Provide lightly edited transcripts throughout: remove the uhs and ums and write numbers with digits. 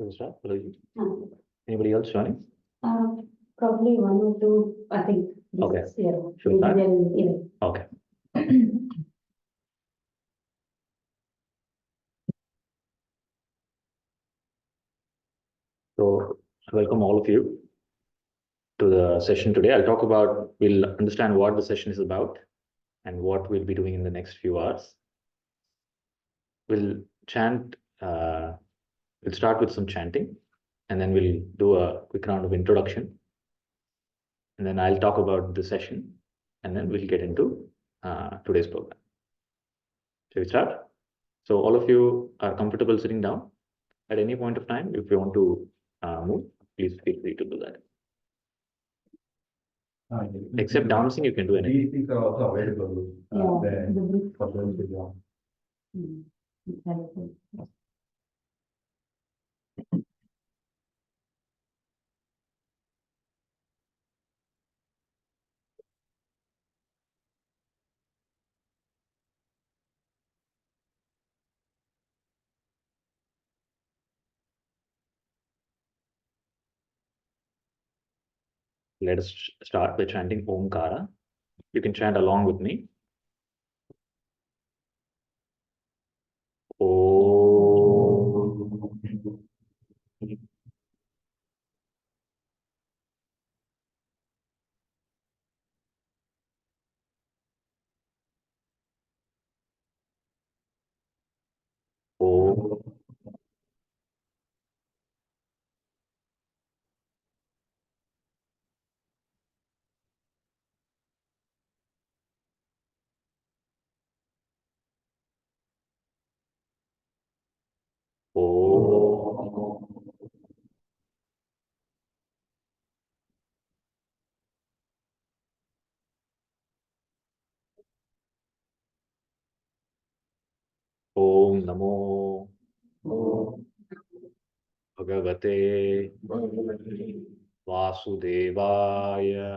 Should we start? Anybody else joining? Probably one or two, I think. Okay. Yeah. Should we start? Yeah. Okay. So, welcome all of you to the session today. We'll understand what the session is about and what we'll be doing in the next few hours. We'll chant, we'll start with some chanting, and then we'll do a quick round of introduction. And then I'll talk about the session, and then we'll get into today's program. Shall we start? So all of you are comfortable sitting down. At any point of time, if you want to move, please feel free to do that. Except dancing, you can do anything. These things are also available there for those who want. Let us start by chanting Omkara. You can chant along with me. Om. Om. Om. Om Namo Bhagavate Vasudevaya.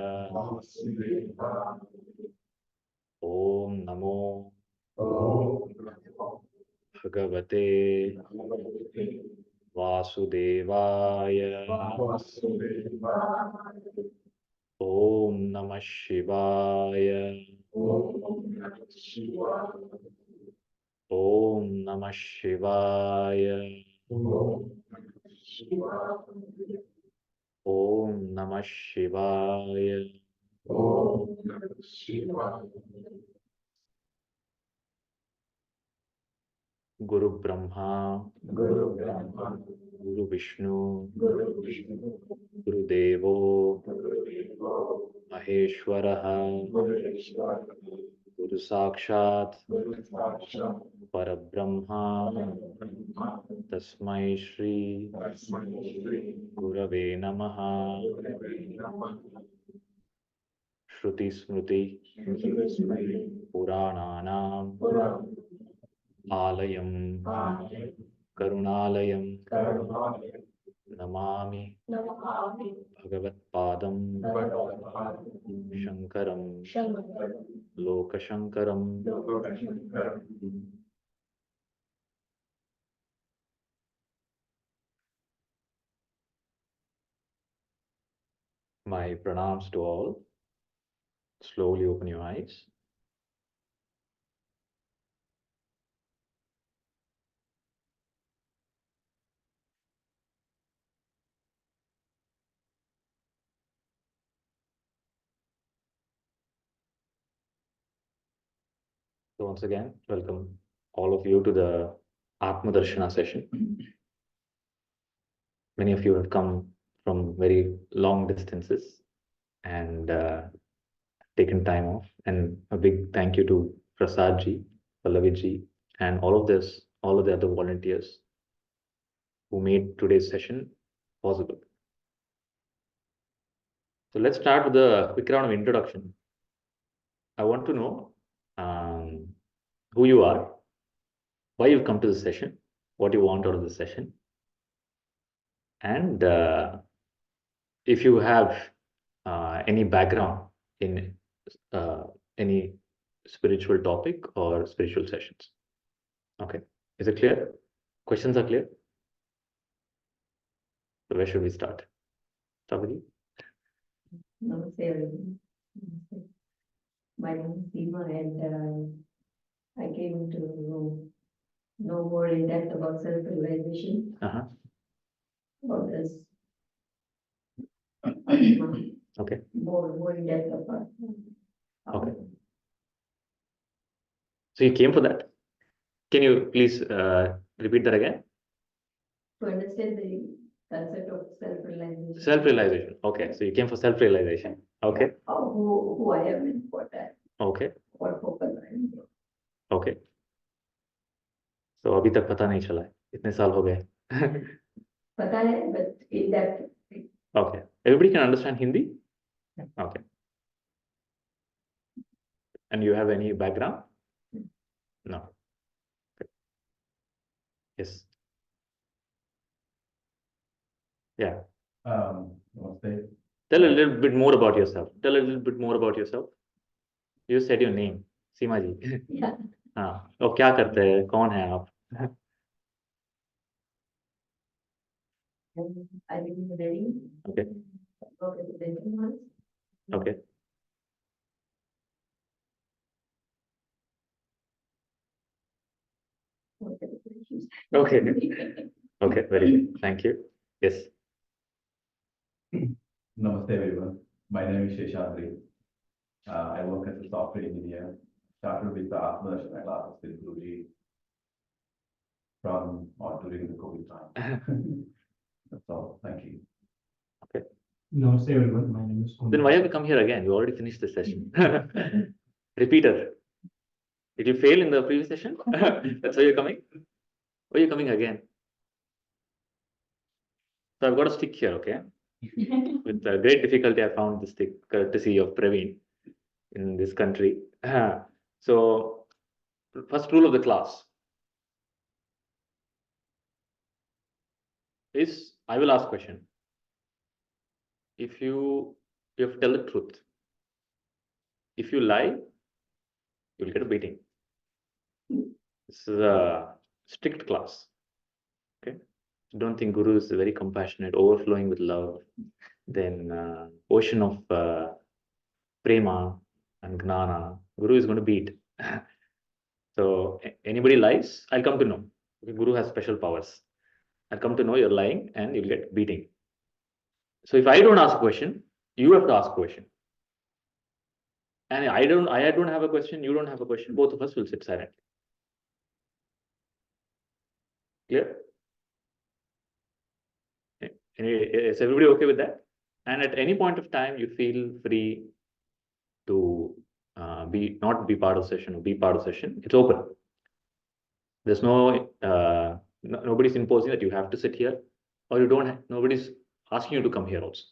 Om Namo Bhagavate Vasudevaya. Om Namah Shivaya. Om Namah Shivaya. Om Namah Shivaya. Guru Brahma, Guru Vishnu, Guru Devo, Maheshwaraha, Guru Sakshat, Parabrahma, Tasmai Shri Gurave Namaha. Shruti Smruti Purananam Alayam Karunalayam Namami Bhagavat Padam Shankaram Lokashankaram. My pranams to all. Slowly open your eyes. So once again, welcome all of you to the Atma Darshana session. Many of you have come from very long distances and taken time off. And a big thank you to Prasad ji, Pallavi ji, and all of the other volunteers who made today's session possible. So let's start with a quick round of introduction. I want to know who you are, why you've come to the session, what you want out of the session, and if you have any background in any spiritual topic or spiritual sessions. Okay, is it clear? Questions are clear? So where should we start? Start with you. Namaste, everyone. Namaste. My name is Seema, and I came to know more in depth about self-realization, Uh-huh. about this Atma, Okay. more in depth about. Okay. So you came for that. Can you please repeat that again? To understand the concept of self-realization. Self-realization. Okay. So you came for self-realization. Okay. Who I am and Okay. what focus I am. Okay. So अभी तक पता नहीं चला है. इतने साल हो गए. पता है, but in depth. Okay. Everybody can understand Hindi? Okay. And you have any background? No. Okay. Yes. Yeah. Namaste. Tell a little bit more about yourself. Tell a little bit more about yourself. You said your name, Seema ji. Yeah. हाँ. और क्या करते हैं? कौन है आप? I live in Delhi. Okay. Work as a dental nurse. Okay. Work as a patient. Okay. Okay. Very good. Thank you. Yes. Namaste, everyone. My name is Sheshandri. I work as a software engineer. Started with the Atma Darshana classes with Guruji from or during the COVID time. That's all. Thank you. Namaste everyone, my name is Kunal. Then why have you come here again? You already finished the session. Repeater. Did you fail in the previous session? That's why you're coming? Why are you coming again? So I've got a stick here, okay? With great difficulty, I found the stick, courtesy of Praveen in this country. So, first rule of the class is I will ask question. If you have to tell the truth. If you lie, you'll get a beating. This is a strict class. Okay. Don't think Guru is very compassionate, overflowing with love. Then ocean of prema and gnana. Guru is going to beat. So anybody lies, I'll come to know. Okay, Guru has special powers. I'll come to know you're lying and you'll get beating. So if I don't ask a question, you have to ask a question. And I don't have a question, you don't have a question, both of us will sit silently. Clear? Is everybody okay with that? And at any point of time, you feel free to not be part of the session or be part of the session. It's open. There's nobody's imposing that you have to sit here, or nobody's asking you to come here also.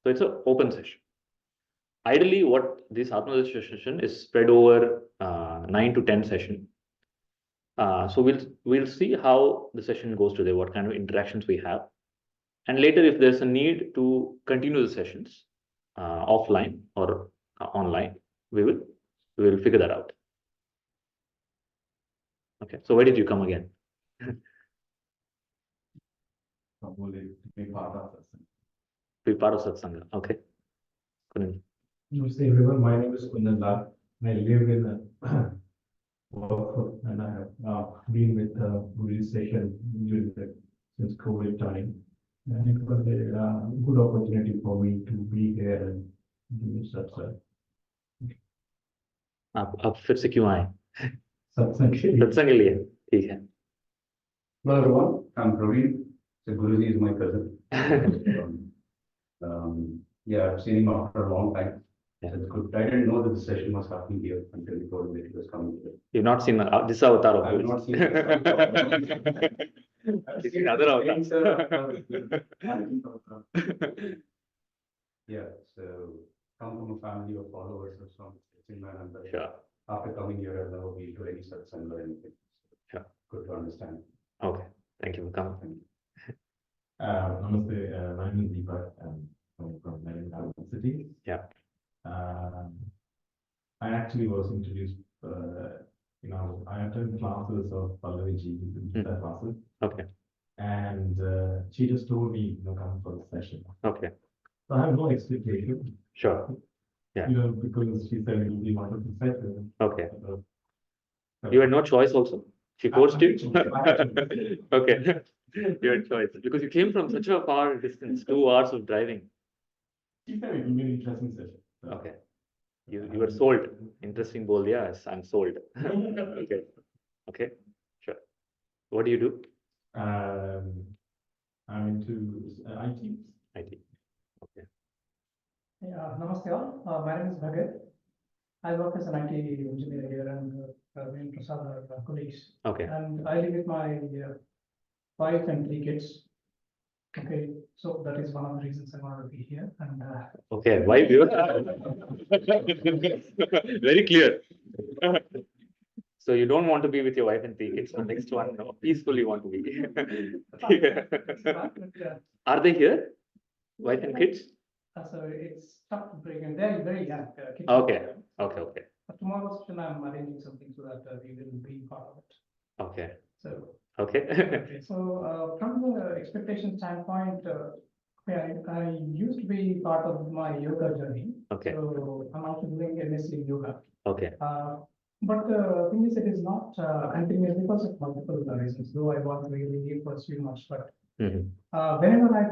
So it's an open session. Ideally, what this Atma session is spread over 9 to 10 session. So we'll see how the session goes today, what kind of interactions we have. And later, if there's a need to continue the sessions offline or online, we will figure that out. Okay. So why did you come again? Probably to be part of this. Be part of Satsanga. Okay. Kunal. Namaste everyone, my name is Kunal Lal. I live in Workford and I have been with Guru's session since COVID time. And it was a good opportunity for me to be here and give such आप फिर से क्यों आए? satsang. सत्संग के लिए. ठीक है. Hello, everyone. I'm Praveen. So Guruji is my cousin. Yeah, I've seen him after a long time. Yeah. It's good. I didn't know that the session was happening here until he told me that he was coming here. You've not seen this avatar of I have Guru. not seen this. You've seen other avatars. Yeah, so come from a family of followers of some man, but Sure. after coming here, I've never been to any satsang or anything. Sure. Good to understand. Okay. Thank you for coming. Namaste, my name is Deepak. I'm coming from Narayan City. Yeah. I actually was introduced, I attended classes of Pallavi ji, classes. Okay. and she just told me, come for the session. Okay, So I have no expectation, sure. Yeah. because she said it will be wonderful session. Okay. So, You had no choice also? She forced you? I had Okay. You had choice because you came from such a far distance, 2 hours of driving. She said it will be an interesting session. So, Okay. You were sold. Interesting bol diya. Yes, I'm sold. Okay. Okay. Sure. What do you do? I'm into IT. IT. Okay. Yeah, namaste all. My name is Bhagat. I work as an IT engineer here and me and Prasad are colleagues. Okay. And I live with my wife and 3 kids. Okay, so that is one of the reasons I wanted to be here. And Okay. Why you? Very clear. So you don't want to be with your wife and 3 kids. So next one, no, peacefully want to be. Are they here? Wife and kids? so it's tough to break, and they're very young. Kids. Okay. Okay. Okay. But tomorrow's session, I'm arranging something so that we will be part of it. Okay. So Okay. okay, so from the expectation standpoint, yeah, I used to be part of my yoga journey. Okay. So I'm also doing MSc in yoga. Okay. But the thing is, it is not continuous because of multiple reasons. Though I want to really pursue much, but Mhm. whenever I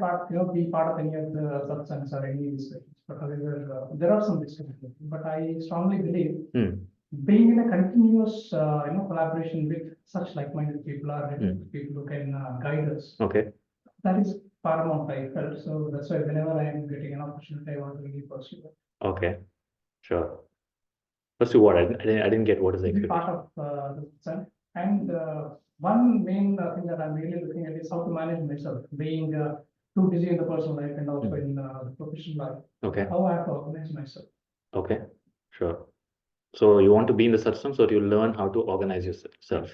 be part of any of the satsangs or any discussions, but however, there are some discussions. But I strongly believe Hmm. being in a continuous collaboration with such like-minded people or people who can guide us, Okay. that is paramount, I felt. So that's why whenever I am getting an opportunity, I want to really pursue it. Okay. Sure. Pursue what? I didn't get what is the To be part expectation. of the satsang. And one main thing that I'm really looking at is how to manage myself, being too busy in the personal life and also in the professional life. Okay. How I have to organize myself. Okay. Sure. So you want to be in the satsang, so you learn how to organize yourself.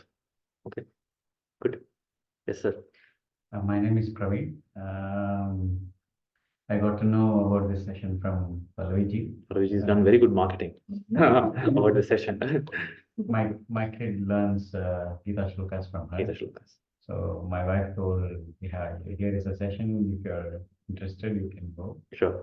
Okay. Good. Yes, sir. My name is Praveen. I got to know about this session from Pallavi. Ravi's done very good marketing about the session. My kid learns Gita shlokas from her. Gita shlokas. So my wife told, yeah, here is a session. If you're interested, you can go. Sure.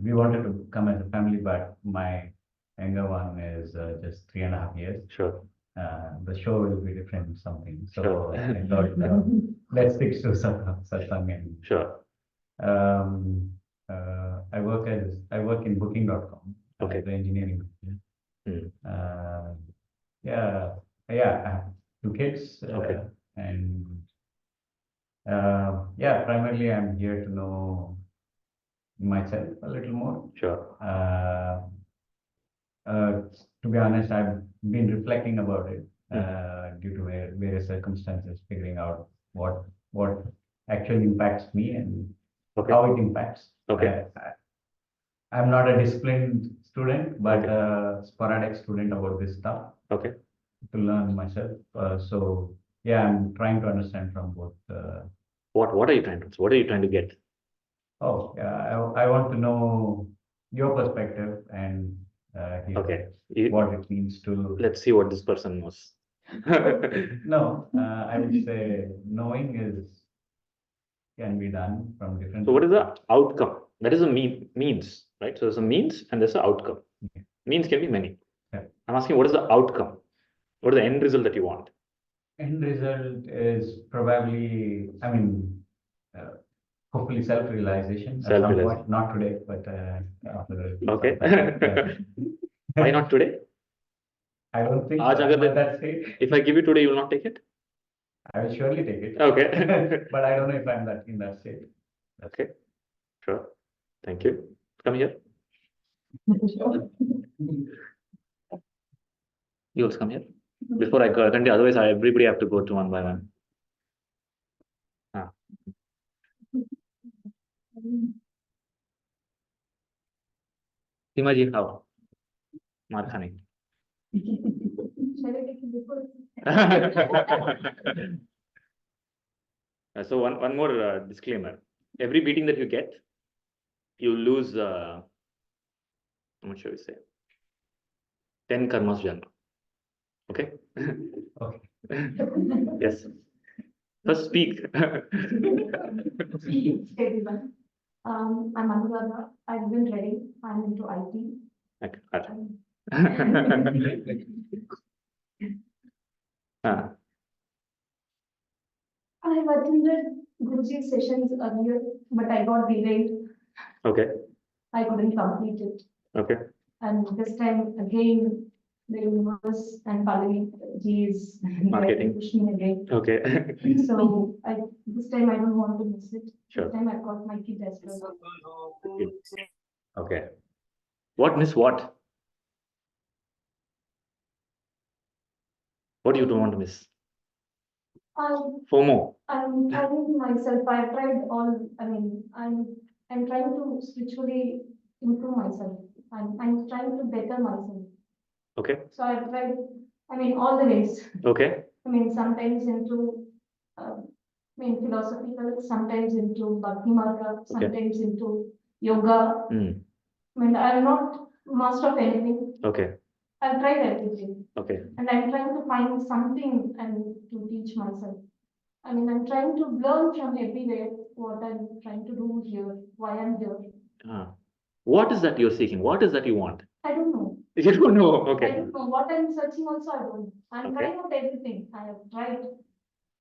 We wanted to come as a family, but my younger one is just 3.5 years. Sure. The show will be different something. So Sure. I thought, let's stick to satsang. And Sure. I work in booking.com Okay. as an engineering engineer. Hmm. Yeah, I have 2 kids. Okay. And yeah, primarily I'm here to know myself a little more. Sure. To be honest, I've been reflecting about it due to various circumstances, figuring out what actually impacts me and Okay. how it impacts. Okay. I'm not a disciplined student, but Okay. a sporadic student about this stuff Okay. to learn myself. So yeah, I'm trying to understand from both. What are you trying to? What are you trying to get? Oh, yeah, I want to know your perspective and hear Okay. what it means to. Let's see what this person knows. No, I would say knowing can be done from different. So what is the outcome? That is a means, right? So there's a means and there's an outcome. Okay. Means can be many. Yeah. I'm asking what is the outcome? What is the end result that you want? End result is probably, I mean, hopefully self-realization at some point. Not today, but after. Okay. Yeah. Why not today? I don't think Aaj so. agar I'm at that stage. If I give you today, you will not take it? I will surely take it. Okay. But I don't know if I'm in that state. Okay. Sure. Thank you. Come here. You also come here. Before I continue, otherwise everybody have to go to one by one. Himaji, how? Maar khane. So one more disclaimer. Every beating that you get, you lose, how much shall we say? 10 karmas janma. Okay? Okay. Yes. First speak. Everyone. I'm Anuradha. I've been reading. I'm into IT. Okay, gotcha. I've attended Guruji's sessions earlier, but I got delayed. Okay, I couldn't complete it. okay, And this time again, the universe and Pallavi ji is there Marketing. to push me again. okay. So this time I don't want to miss it. Sure. This time I've got my kid as well. Okay. What miss what? What do you don't want to miss? FOMO. I'm trying myself. I've tried all. I'm trying to spiritually improve myself. I'm trying to better myself. Okay, So I've tried. All the ways. okay, Sometimes into, philosophical. Sometimes into bhakti marga. Sometimes into yoga. I'm not master of anything. okay, I've tried everything, okay. and I'm trying to find something and to teach myself. I'm trying to learn from everywhere what I'm trying to do here, why I'm here. What is that you're seeking? What is that you want? I don't know. You don't know. I Okay, don't know what I'm searching also. I don't know. I'm Okay. trying out everything. I have tried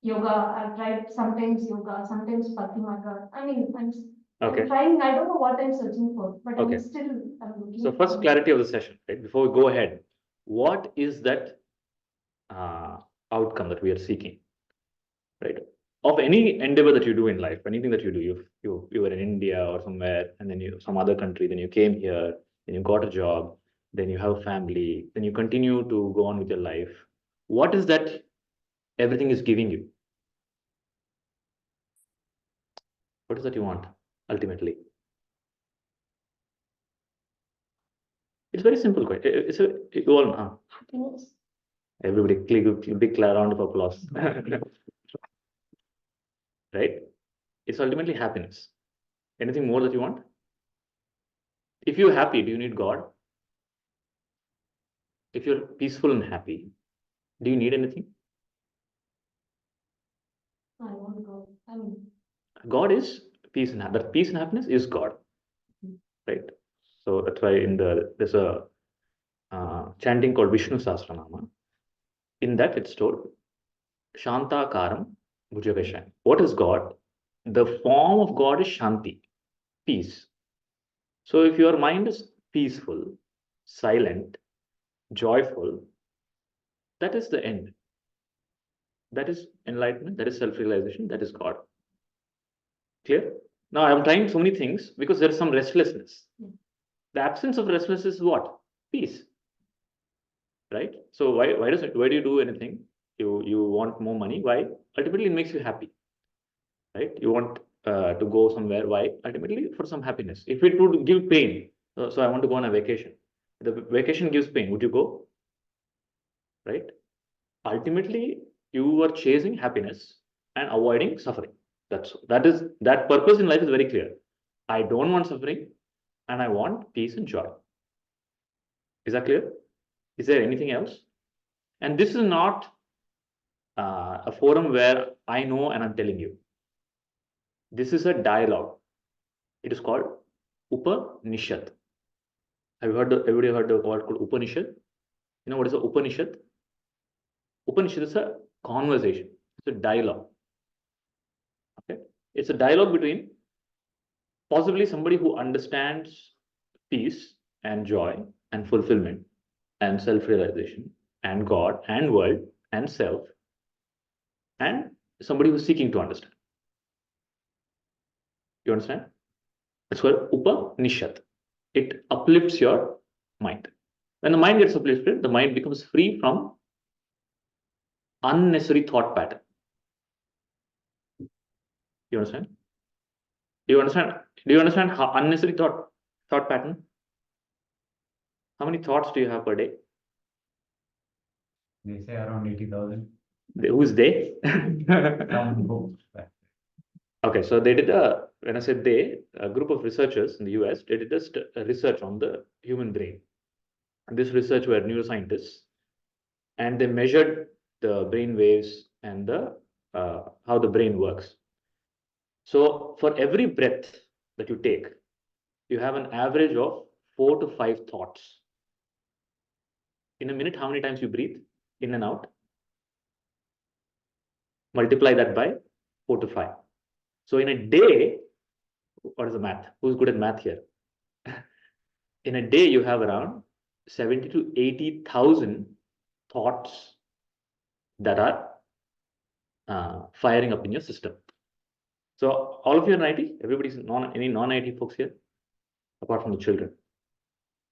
yoga. I've tried sometimes yoga, sometimes bhakti marga. okay. I'm trying. I don't know what I'm searching for, but Okay. I'm looking. So first clarity of the session, right? Before we go ahead, what is that outcome that we are seeking, right? Of any endeavor that you do in life, anything that you do, you were in India or somewhere, and then you some other country, then you came here, then you got a job, then you have a family, then you continue to go on with your life. What is that everything is giving you? What is that you want ultimately? It's very simple, quite. It's a you all Happiness. everybody click big round of applause. Right? It's ultimately happiness. Anything more that you want? If you're happy, do you need God? If you're peaceful and happy, do you need anything? I want God. God is peace and happiness. That peace and happiness is God, right? So that's why there's a chanting called Vishnu Sahasranama. In that it's told Shanta Karam Bhujavesham. What is God? The form of God is Shanti, peace. So if your mind is peaceful, silent, joyful, that is the end. That is enlightenment, that is self-realization, that is God. Clear? Now I'm trying so many things because there is some restlessness. The absence of restlessness is what? Peace. Right? So why do you do anything? You want more money. Why? Ultimately, it makes you happy. Right? You want to go somewhere. Why? Ultimately, for some happiness. If it would give pain, so I want to go on a vacation. The vacation gives pain. Would you go? Right? Ultimately, you are chasing happiness and avoiding suffering. That purpose in life is very clear. I don't want suffering, and I want peace and joy. Is that clear? Is there anything else? And this is not a forum where I know and I'm telling you. This is a dialogue. It is called Upanishad. Everybody heard the word called Upanishad? You know what is a Upanishad? Upanishad is a conversation. It's a dialogue. Okay? It's a dialogue between possibly somebody who understands peace and joy and fulfillment and self-realization and God and world and self, and somebody who's seeking to understand. You understand? It's called Upanishad. It uplifts your mind. When the mind gets uplifted, the mind becomes free from unnecessary thought pattern. You understand? Do you understand? Do you understand how unnecessary thought pattern? How many thoughts do you have per day? They say around 80,000. Who's they? Some books. Okay, so when I said they, a group of researchers in the US, they did a research on the human brain. And this research were neuroscientists, and they measured the brain waves and the how the brain works. So for every breath that you take, you have an average of 4 to 5 thoughts. In a minute, how many times you breathe in and out? Multiply that by 4 to 5. So in a day, what is the math? Who's good at math here? In a day, you have around 70 to 80,000 thoughts that are firing up in your system. So all of you are in IT? Everybody's any non-IT folks here? Apart from the children?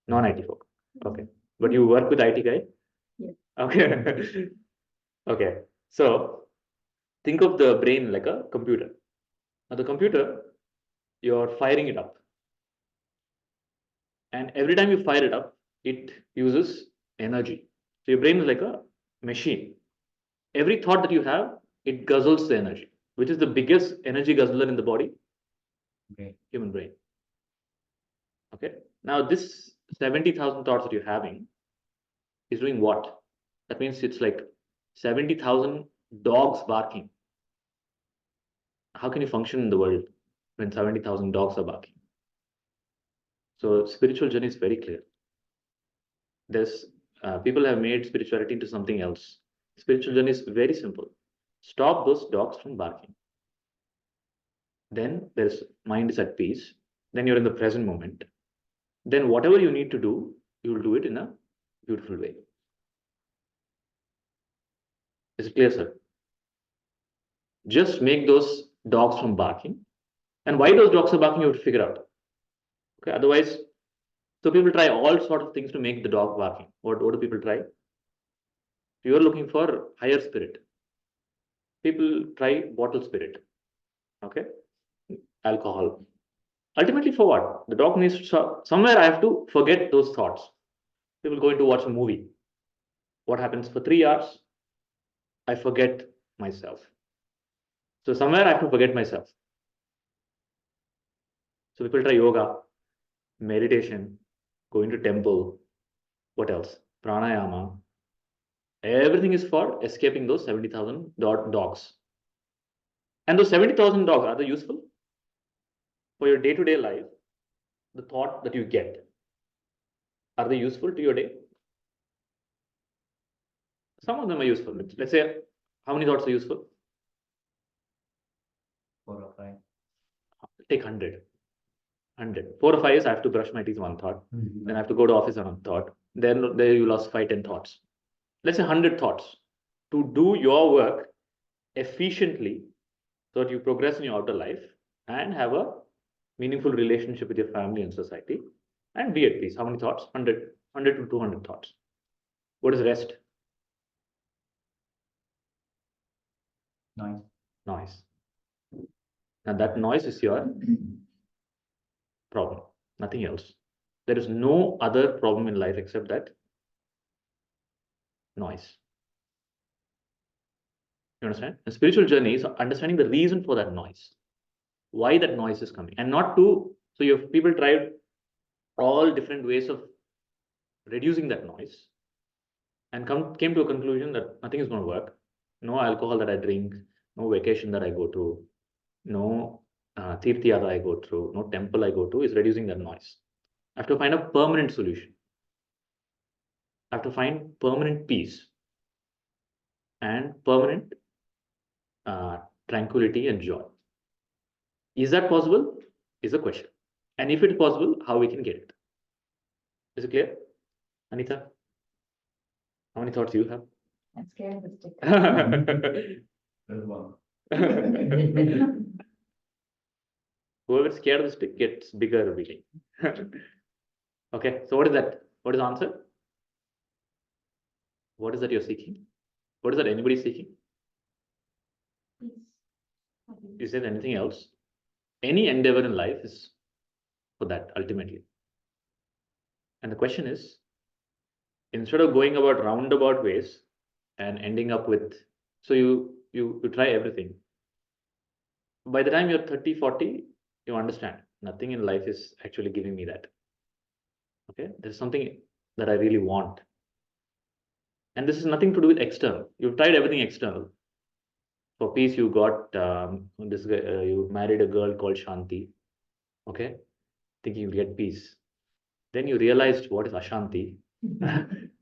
Non-IT folk. Okay. But you work with IT guy? Yes. Okay. Okay. So think of the brain like a computer. Now the computer, you're firing it up. And every time you fire it up, it uses energy. So your brain is like a machine. Every thought that you have, it guzzles the energy. Which is the biggest energy guzzler in the body? Okay. Human brain. Okay. Now this 70,000 thoughts that you're having is doing what? That means it's like 70,000 dogs barking. How can you function in the world when 70,000 dogs are barking? So spiritual journey is very clear. There's people have made spirituality into something else. Spiritual journey is very simple. Stop those dogs from barking. Then there's mind is at peace. Then you're in the present moment. Then whatever you need to do, you will do it in a beautiful way. Is it clear, sir? Just make those dogs from barking. And why those dogs are barking, you have to figure out. Okay, otherwise, so people try all sorts of things to make the dog barking. What do people try? You are looking for higher spirit. People try bottle spirit. Okay, alcohol. Ultimately, for what? The dog needs to, somewhere I have to forget those thoughts. People going to watch a movie. What happens for 3 hours? I forget myself. So somewhere I have to forget myself. So people try yoga, meditation, going to temple. What else? Pranayama. Everything is for escaping those 70,000 dogs. And those 70,000 dogs, are they useful? For your day-to-day life, the thought that you get, are they useful to your day? Some of them are useful. Let's say, how many thoughts are useful? 4 or 5. Take 100. 100. 4 or 5 is I have to brush my teeth, one thought. Then I have to go to office, another thought. Then there you lost 5, 10 thoughts. Let's say 100 thoughts. To do your work efficiently so that you progress in your outer life and have a meaningful relationship with your family and society and be at peace. How many thoughts? 100 to 200 thoughts. What is rest? Noise. Noise. Now that noise is your problem, nothing else. There is no other problem in life except that noise. You understand? The spiritual journey is understanding the reason for that noise, why that noise is coming, and not to. So you have people tried all different ways of reducing that noise, and came to a conclusion that nothing is going to work. No alcohol that I drink, no vacation that I go to, no tirtha that I go through, no temple I go to is reducing that noise. I have to find a permanent solution. I have to find permanent peace and permanent tranquility and joy. Is that possible? Is the question. And if it's possible, how we can get it? Is it clear? Anita, how many thoughts you have? I'm scared of the stick. There's one. Whoever's scared of the stick gets bigger every day. Okay, so what is that? What is the answer? What is that you're seeking? What is that anybody seeking? Peace. Is there anything else? Any endeavor in life is for that ultimately. And the question is, instead of going about roundabout ways and ending up with, so you try everything. By the time you're 30, 40, you understand nothing in life is actually giving me that. Okay, there's something that I really want. And this is nothing to do with external. You've tried everything external. For peace, you got this guy, you married a girl called Shanti, okay, thinking you'll get peace. Then you realized what is Ashanti,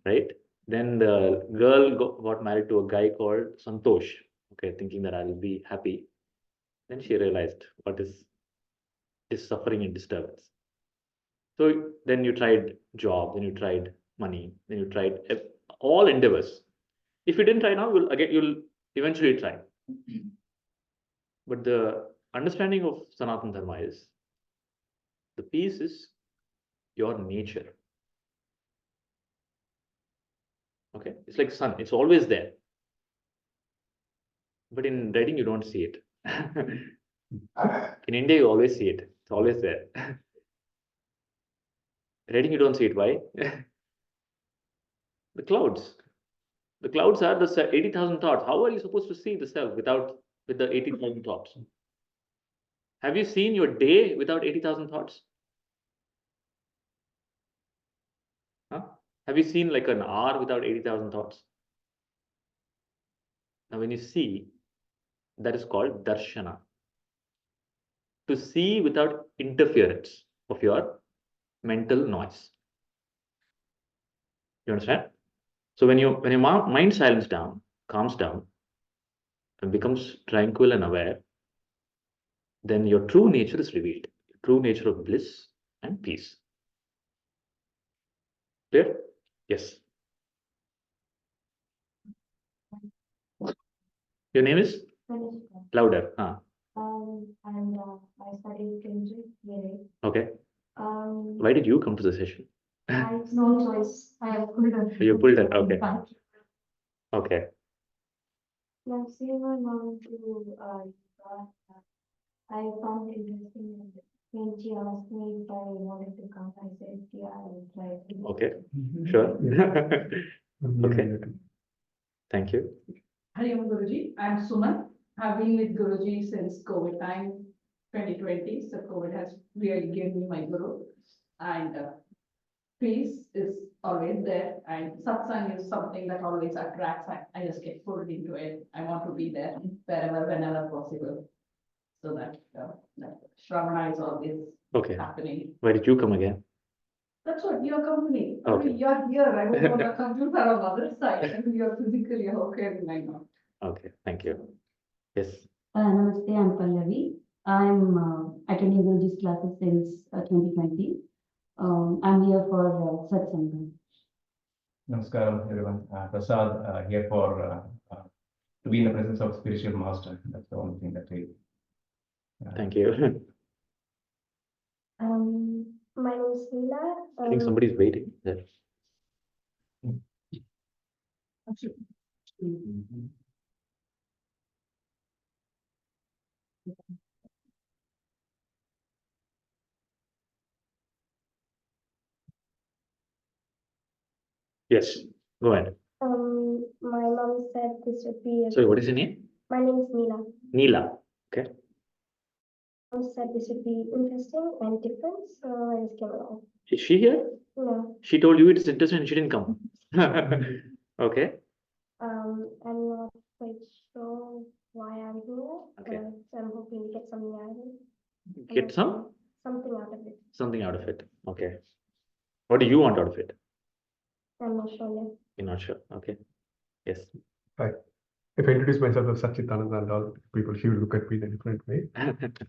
right? Then the girl got married to a guy called Santosh, okay, thinking that I'll be happy. Then she realized what is suffering and disturbance. So then you tried job, then you tried money, then you tried all endeavors. If you didn't try now, you'll eventually try. But the understanding of Sanatana Dharma is the peace is your nature. Okay, it's like sun, it's always there. But in writing, you don't see it. In India, you always see it. It's always there. Writing, you don't see it. Why? The clouds. The clouds are the 80,000 thoughts. How are you supposed to see the self with the 80,000 thoughts? Have you seen your day without 80,000 thoughts? Huh? Have you seen like an hour without 80,000 thoughts? Now, when you see, that is called Darshana. To see without interference of your mental noise. You understand? So when your mind calms down, and becomes tranquil and aware, then your true nature is revealed. True nature of bliss and peace. Clear? Yes. Your name is? Louder. And I studied chemistry here. Okay. Why did you come to the session? I have no choice. I have pulled it. You pulled it. Okay. Okay. I've seen my mom to I found it interesting and when she asked me if I wanted to come, I said, yeah, I will try. Okay. Sure. Okay. Thank you. Hari Om Guruji, I'm Suman. I've been with Guruji since COVID time 2020. So COVID has really given me my guru. And peace is always there. And satsang is something that always attracts. I just get pulled into it. I want to be there wherever, whenever possible. So that Shravana is always happening. Why did you come again? That's what your company. I Okay. mean, you're here. I was on the computer on the other side, and you're physically okay right now. Okay. Thank you. Yes. Namaste, I'm Pallavi. I'm attending Guruji's classes since 2020. I'm here for Satsanga. Namaskaram, everyone. Prasad here for to be in the presence of spiritual master. That's the only thing that we. Thank you. My name is Neela. I think somebody's waiting there. Yes. Go ahead. My mom said this would be. Sorry, what is your name? My name is Neela. Neela. Okay. Mom said this would be interesting and different, so I just came along. Is she here? No. She told you it's interesting and she didn't come. Okay. I'm not quite sure why I'm here. Okay. But I'm hoping to get something out of it. Get some? Something out of it. Something out of it. Okay. What do you want out of it? I'm not sure yet. You're not sure. Okay. Yes. Hi. If I introduce myself as Sachitananda and all people, she will look at me in a different way.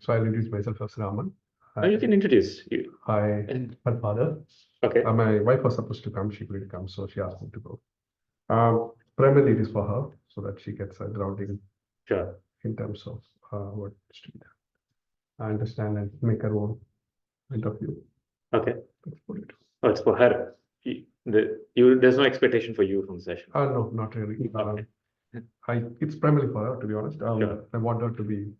So I'll introduce myself as Raman. Oh, you can introduce you. Hi, her father. Okay. My wife was supposed to come, she couldn't come, so she asked me to go. Primarily it is for her, so that she gets a grounding Sure. in terms of what is to be done. I understand and make her own point of view. Okay. That's what it is. Oh, it's for her. There's no expectation for you from the session. No, not really. Okay. It's primarily for her, to be honest. Sure. I want her to be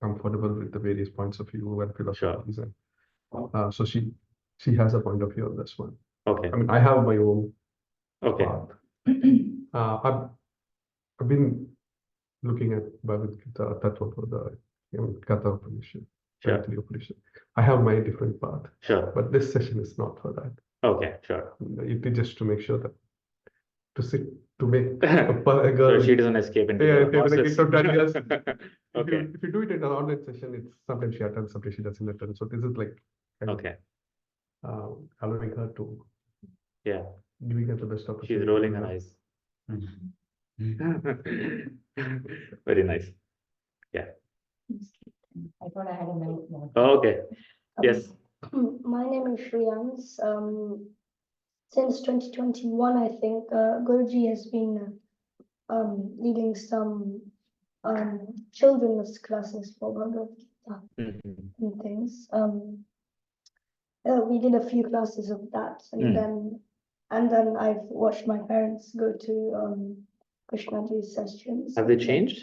comfortable with the various points of view and philosophies. And, so she has a point of view on this one. Okay. I mean, I have my own Okay. path. I've been looking at Bhagavad Gita, Tattva for the Katha Upanishad, Sure. Taittiriya Upanishad. I have my different path, Sure. but this session is not for that. Okay. Sure. It is just to make sure that to sit to make a girl. So she doesn't escape into Yeah, the okay, but like, process. sometimes yes. Okay. If you do it in an online session, it's sometimes she attends, sometimes she doesn't attend. So this is like kind Okay. of allowing her to Yeah. giving her the best opportunity. She's rolling her eyes. Very nice. I thought I had a minute more. Okay. Yes. My name is Shreyans. Since 2021, I think Guruji has been leading some children's classes for Bhagavad Gita Mhm. and things. We did a few classes of that, and then I've watched my parents go to Krishnaji's sessions. Have they changed?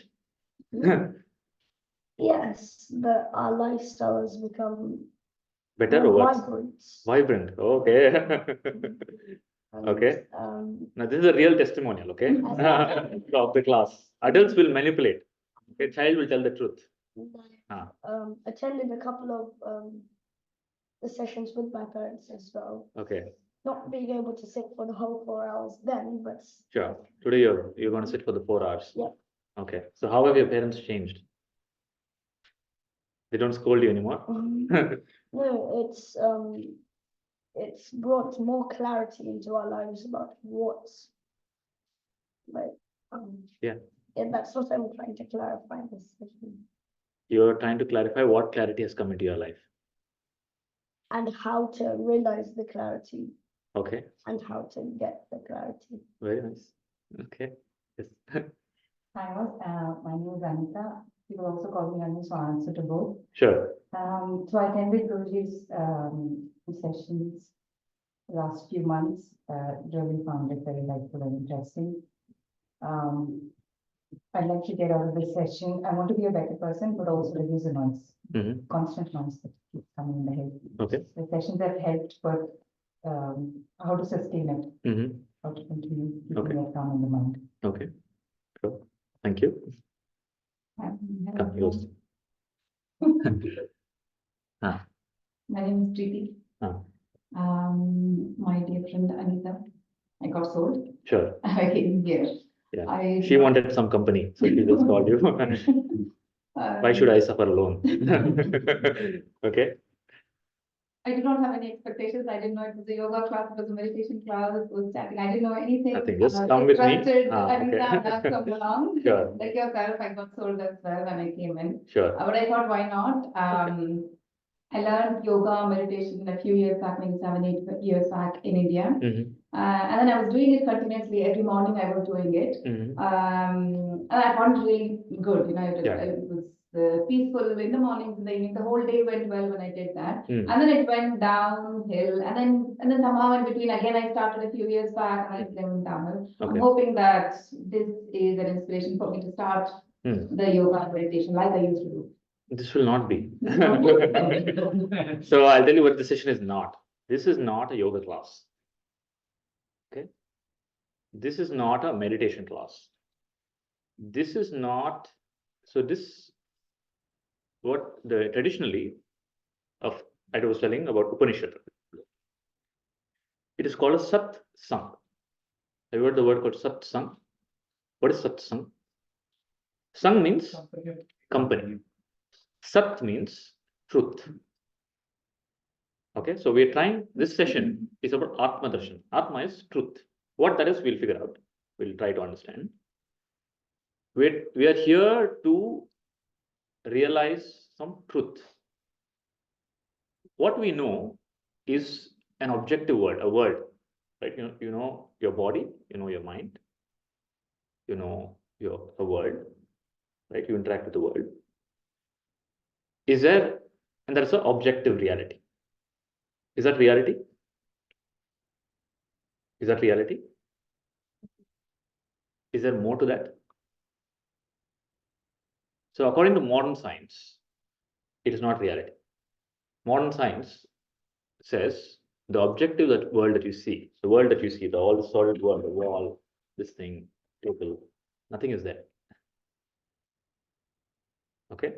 Yes, but our lifestyle has become Better or more worse? vibrant. Vibrant. Okay. and, Okay. Um, Now this is a real testimonial, okay? Of the class. Adults will manipulate. Okay, child will tell the truth. Ah. Attended a couple of the sessions with my parents as well. Okay, Not being able to sit for the whole 4 hours then, but sure. Today you're going to sit for the 4 hours. Yeah. Okay. So how have your parents changed? They don't scold you anymore? no, it's brought more clarity into our lives about what's like Yeah. and that's what I'm trying to clarify in this session. You're trying to clarify what clarity has come into your life. And how to realize the clarity Okay, and how to get the clarity. very nice. Okay. Yes. Hi, my name is Anita. People also call me Anu, so I answer to both. Sure. So I attended Guruji's sessions last few months. Really found it very helpful and interesting. I'd like to get out of this session. I want to be a better person, but also reduce the noise, Mhm. constant noise that keeps coming in the head. Okay. The sessions have helped, but how to sustain it, Mhm. how to continue keeping Okay. that calm in the mind. Okay. Sure. Thank you. Come, yours. My name is Preeti. Ah. My dear friend Anita, I got sold. Sure. I came here. Yeah. She wanted some company, so she just called you. Why should I suffer alone? Okay. I did not have any expectations. I didn't know it was a yoga class, it was a meditation class, it was chatting. I didn't know anything. Nothing, just come with me. Trusted Okay. Anita and I've come along. Sure. Like yourself, I got sold as well when I came in. Sure. But I thought, why not? I learned yoga meditation a few years back, maybe 7, 8 years back in India. Mhm. And then I was doing it continuously. Every morning I was doing it. Mhm. And I found it really good. Yeah. It was peaceful in the mornings, in the evening. The whole day went well when I did that. Mm. And then it went downhill. And then somehow in between, again, I started a few years back and it went downhill. I'm Okay. hoping that this is an inspiration for me to start Mm. the yoga and meditation like I used to do. This will not be. So I'll tell you what the session is not. This is not a yoga class. Okay. This is not a meditation class. This is not, so this, what the traditionally of, I was telling about Upanishad. It is called a Sat Sang. Have you heard the word called Sat Sang? What is Sat Sang? Sang means company. Sat means truth. Okay, so we're trying, this session is about Atma Darshan. Atma is truth. What that is, we'll figure out. We'll try to understand. We are here to realize some truth. What we know is an objective word, a word, right? You know your body, you know your mind, you know a world, right? You interact with the world. Is there, and there's an objective reality. Is that reality? Is that reality? Is there more to that? So according to modern science, it is not reality. Modern science says the objective that world that you see, the world that you see, the all solid world, the wall, this thing, table, nothing is there. Okay,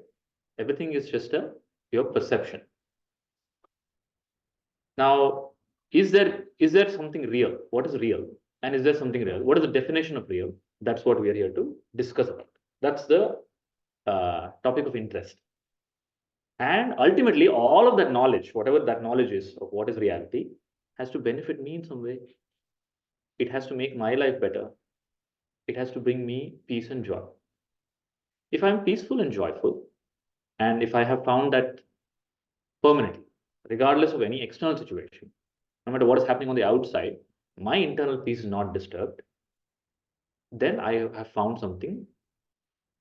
everything is just your perception. Now, is there something real? What is real? And is there something real? What is the definition of real? That's what we are here to discuss about. That's the topic of interest. And ultimately, all of that knowledge, whatever that knowledge is of what is reality, has to benefit me in some way. It has to make my life better. It has to bring me peace and joy. If I'm peaceful and joyful, and if I have found that permanently, regardless of any external situation, no matter what is happening on the outside, my internal peace is not disturbed, then I have found something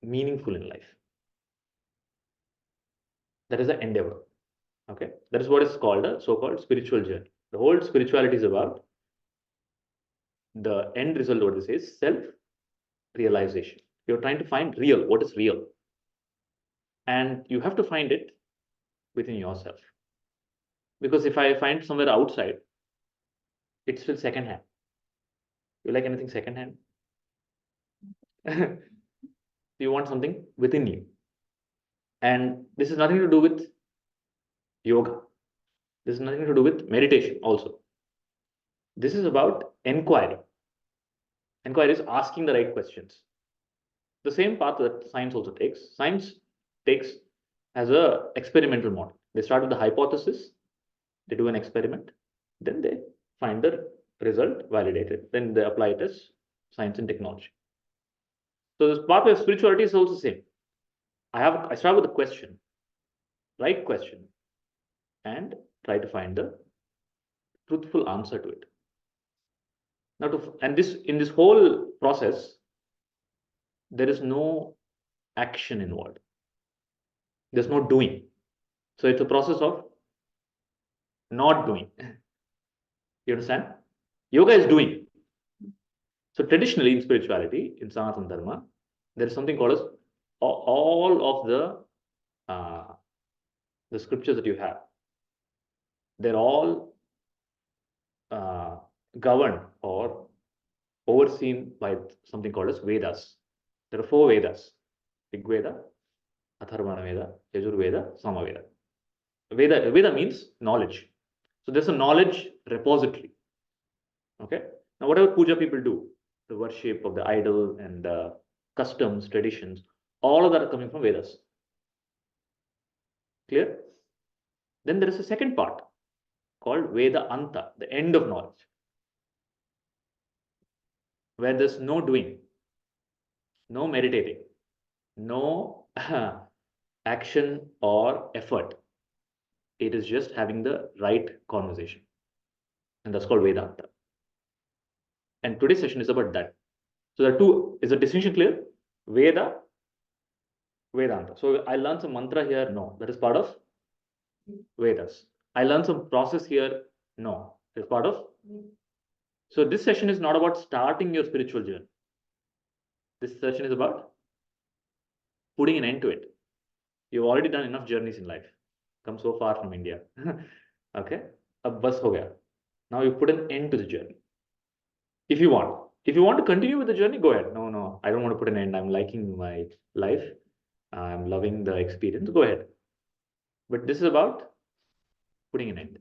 meaningful in life. That is the endeavor. Okay, that is what is called a so-called spiritual journey. The whole spirituality is about the end result. What this is self-realization. You're trying to find real. What is real? And you have to find it within yourself. Because if I find somewhere outside, it's still secondhand. You like anything secondhand? You want something within you. And this is nothing to do with yoga. This is nothing to do with meditation also. This is about inquiry. Inquiry is asking the right questions. The same path that science also takes. Science takes as a experimental model. They start with the hypothesis, they do an experiment, then they find the result, validate it, then they apply it as science and technology. So this pathway of spirituality is also the same. I start with a question, right question, and try to find the truthful answer to it. Now, in this whole process, there is no action involved. There's no doing. So it's a process of not doing. You understand? Yoga is doing. So traditionally in spirituality, in Sanatana Dharma, there is something called as all of the scriptures that you have. They're all governed or overseen by something called as Vedas. There are 4 Vedas: Rig Veda, Atharvana Veda, Yajur Veda, Samaveda. Veda means knowledge. So there's a knowledge repository. Okay. Now, whatever puja people do, the worship of the idol and the customs, traditions, all of that are coming from Vedas. Clear? Then there is a second part called Veda Anta, the end of knowledge, where there's no doing, no meditating, no action or effort. It is just having the right conversation. And that's called Vedanta. And today's session is about that. So there are two, is the distinction clear? Veda, Vedanta. So I learned some mantra here, no, that is part of Vedas. I learned some process here, no, it's part of. So this session is not about starting your spiritual journey. This session is about putting an end to it. You've already done enough journeys in life. Come so far from India. Okay. Ab bas ho gaya. Now you put an end to the journey. If you want. If you want to continue with the journey, go ahead. No, I don't want to put an end. I'm liking my life. I'm loving the experience. Go ahead. But this is about putting an end.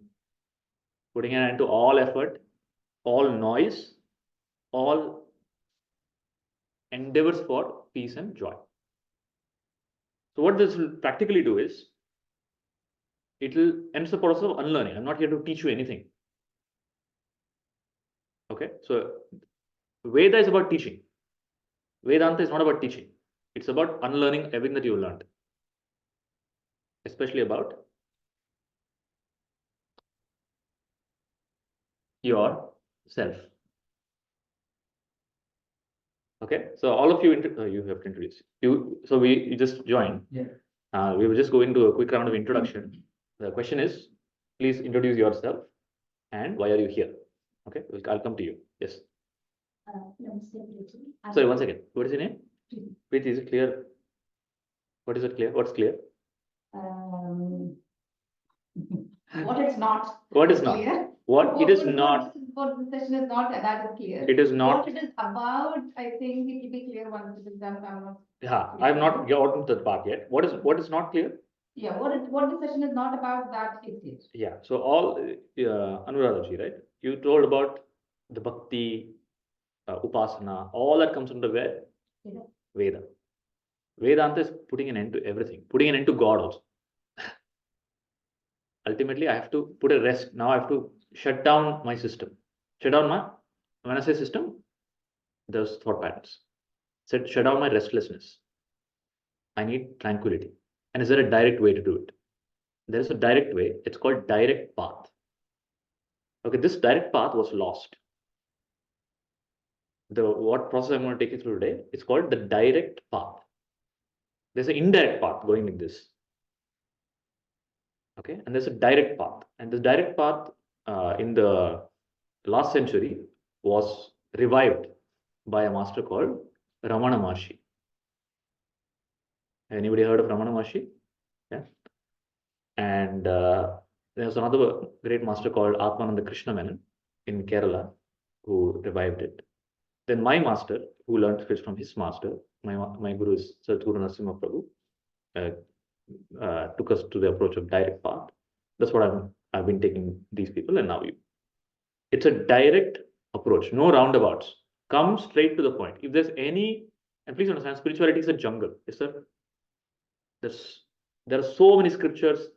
Putting an end to all effort, all noise, all endeavors for peace and joy. So what this will practically do is, it will end the process of unlearning. I'm not here to teach you anything. Okay, so Veda is about teaching. Vedanta is not about teaching. It's about unlearning everything that you learned, especially about yourself. Okay, so all of you, you have to introduce you. So you just joined. Yeah. We will just go into a quick round of introduction. The question is, please introduce yourself and why are you here? Okay, I'll come to you. Yes. Sorry, one second. What is your name? Preeti, is it clear? What is it clear? What's clear? What is not? What is not? Clear? What it is not. What the session is not, that is clear. It is not. What it is about, I think it will be clear once it is done. Yeah, I've not gotten to the part yet. What is not clear? Yeah, what the session is not about, that is clear. Yeah. So all Anuradha ji, right? You told about the bhakti, Upasana, all that comes under where? Veda. Veda. Vedanta is putting an end to everything, putting an end to God also. Ultimately, I have to put a rest. Now I have to shut down my system. Shut down my, when I say system, there's thought patterns. Shut down my restlessness. I need tranquility. And is there a direct way to do it? There is a direct way. It's called direct path. Okay, this direct path was lost. What process I'm going to take you through today, it's called the direct path. There's an indirect path going like this. Okay, and there's a direct path. And this direct path in the last century was revived by a master called Ramana Maharshi. Anybody heard of Ramana Maharshi? Yeah. And there's another great master called Atma Krishna Menon in Kerala who revived it. Then my master, who learned from his master, my guru is Sadhguru Narasimha Prabhu, took us to the approach of direct path. That's what I've been taking these people, and now you. It's a direct approach, no roundabouts. Come straight to the point. If there's any, and please understand, spirituality is a jungle. Yes, sir. There are so many scriptures,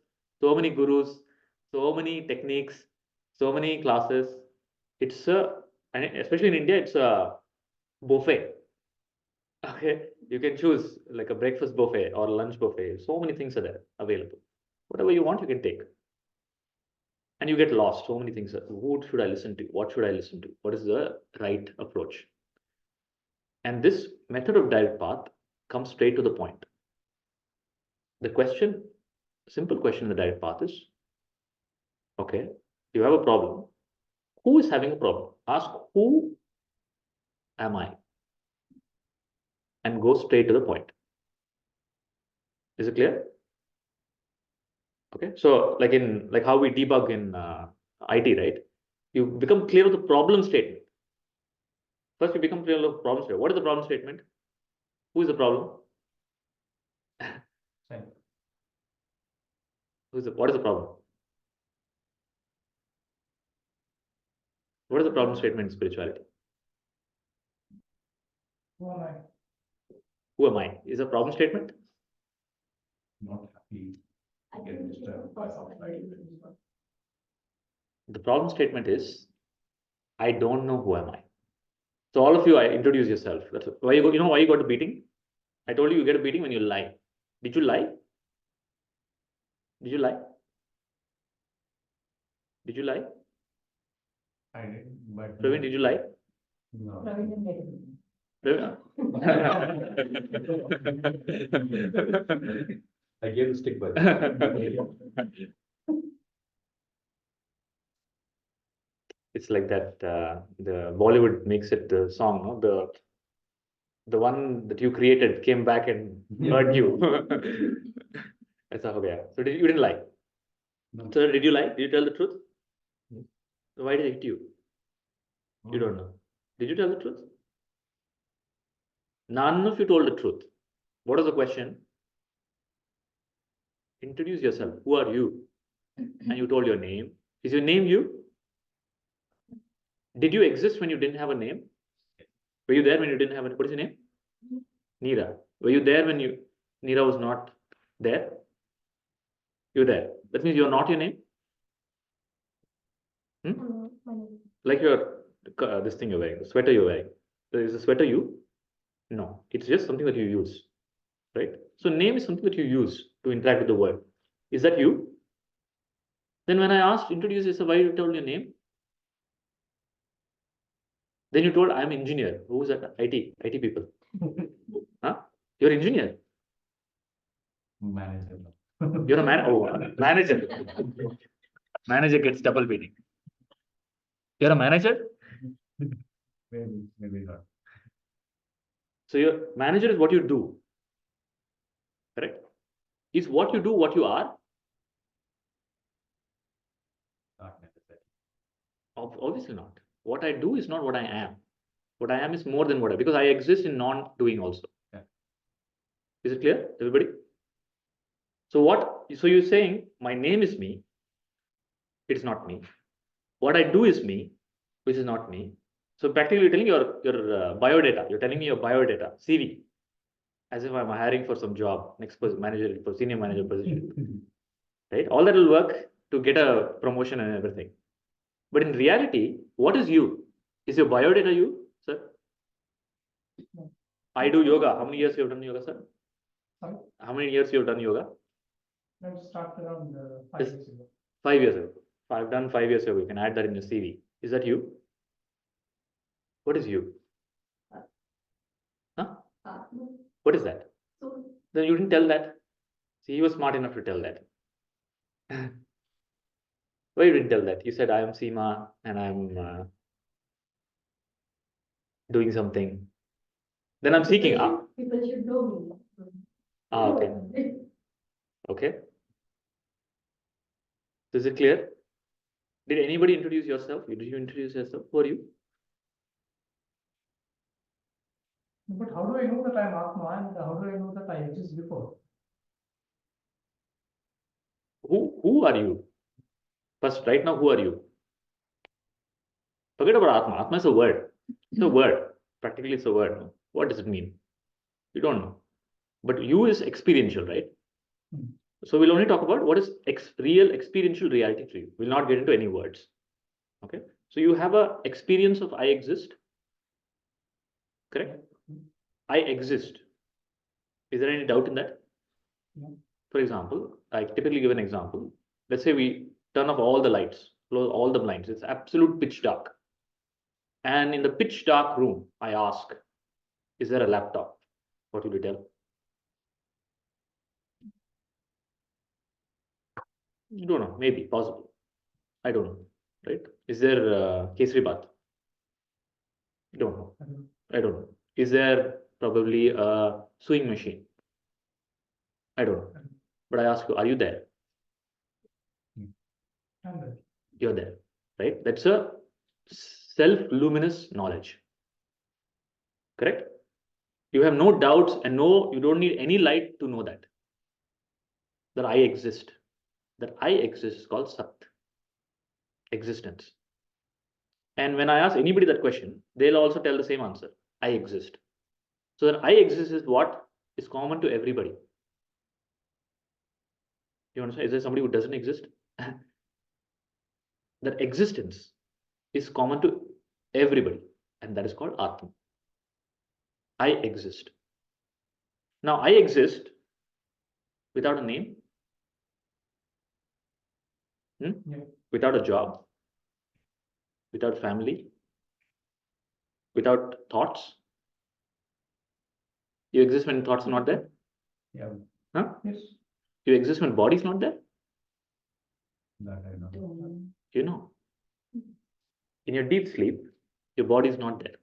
so many gurus, so many techniques, so many classes. It's and especially in India, it's a buffet. Okay, you can choose like a breakfast buffet or lunch buffet. So many things are there available. Whatever you want, you can take. And you get lost. So many things. Who should I listen to? What should I listen to? What is the right approach? And this method of direct path comes straight to the point. The question, simple question in the direct path is, okay, you have a problem. Who is having a problem? Ask, who am I? And go straight to the point. Is it clear? Okay, so like how we debug in IT, right? You become clear of the problem statement. First, you become clear of the problem statement. What is the problem statement? Who is the problem? What is the problem? What is the problem statement in spirituality? Who am I? Who am I? Is a problem statement? Not happy. I Get think disturbed by outside. The problem statement is, I don't know who am I. So all of you, I introduce yourself. That's why you go. You know why you got a beating? I told you get a beating when you lie. Did you lie? Did you lie? Did you lie? I did, but. Praveen, did you lie? No. Praveen didn't get it. I gave the stick by It's like that. The Bollywood makes it the song, no? The one that you created came back and hurt you. That's how. Yeah. So you didn't lie. No. So did you lie? Did you tell the truth? Yes. So why did it hit you? You don't know. Did you tell the truth? None of you told the truth. What is the question? Introduce yourself. Who are you? And you told your name. Is your name you? Did you exist when you didn't have a name? Were you there when you didn't have a name? What is your name? Neera. Were you there when Neera was not there? You're there. That means you're not your name? my name. Like your this thing you're wearing, the sweater you're wearing. Is the sweater you? No, it's just something that you use, right? So name is something that you use to interact with the world. Is that you? Then when I asked, introduce yourself, why you told your name? Then you told, I'm engineer. Who is that? IT people. Huh? You're engineer. Manager. You're a manager. Manager gets double beating. You're a manager? Maybe not. So your manager is what you do. Correct? Is what you do what you are? Not necessarily. Obviously not. What I do is not what I am. What I am is more than what I, because I exist in non-doing also. Yeah. Is it clear, everybody? So you're saying my name is me, it's not me. What I do is me, which is not me. So practically you're telling your biodata. You're telling me your biodata, CV, as if I'm hiring for some job, next person, manager, for senior manager position, right? All that will work to get a promotion and everything. But in reality, what is you? Is your biodata you, sir? I do yoga. How many years you have done yoga, sir? Sorry? How many years you have done yoga? I started around 5 Yes. years ago. 5 years ago. I've done 5 years ago. You can add that in your CV. Is that you? What is you? Huh? Atma. What is that? So, Then you didn't tell that. See, he was smart enough to tell that. Why you didn't tell that? You said I am Seema and I'm doing something. Then I'm seeking. people should know me. Okay. Okay. So is it clear? Did anybody introduce yourself? Did you introduce yourself? Who are you? But how do I know that I'm Atma and how do I know that I exist before? Who are you? First, right now, who are you? Forget about Atma. Atma is a word. It's a word. Practically, it's a word. What does it mean? You don't know. But you is experiential, right? So we'll only talk about what is real experiential reality to you. We'll not get into any words. Okay. So you have a experience of I exist. Correct? I exist. Is there any doubt in that? No. For example, I typically give an example. Let's say we turn off all the lights, close all the blinds. It's absolute pitch dark. And in the pitch dark room, I ask, is there a laptop? What will you tell? You don't know. Maybe, possible. I don't know. Right? Is there Kesri Bath? Don't know. I don't know. Is there probably a sewing machine? I don't know. But I ask you, are you there? I'm there. You're there, right? That's a self-luminous knowledge. Correct? You have no doubts and you don't need any light to know that. That I exist. That I exist is called Sat. Existence. And when I ask anybody that question, they'll also tell the same answer. I exist. So that I exist is what is common to everybody. You understand? Is there somebody who doesn't exist? That existence is common to everybody. And that is called Atma. I exist. Now I exist without a name, Yeah. without a job, without family, without thoughts. You exist when thoughts are not there? Yeah, Huh? Yes. You exist when body is not there? that I know. You know. In your deep sleep, your body is not there.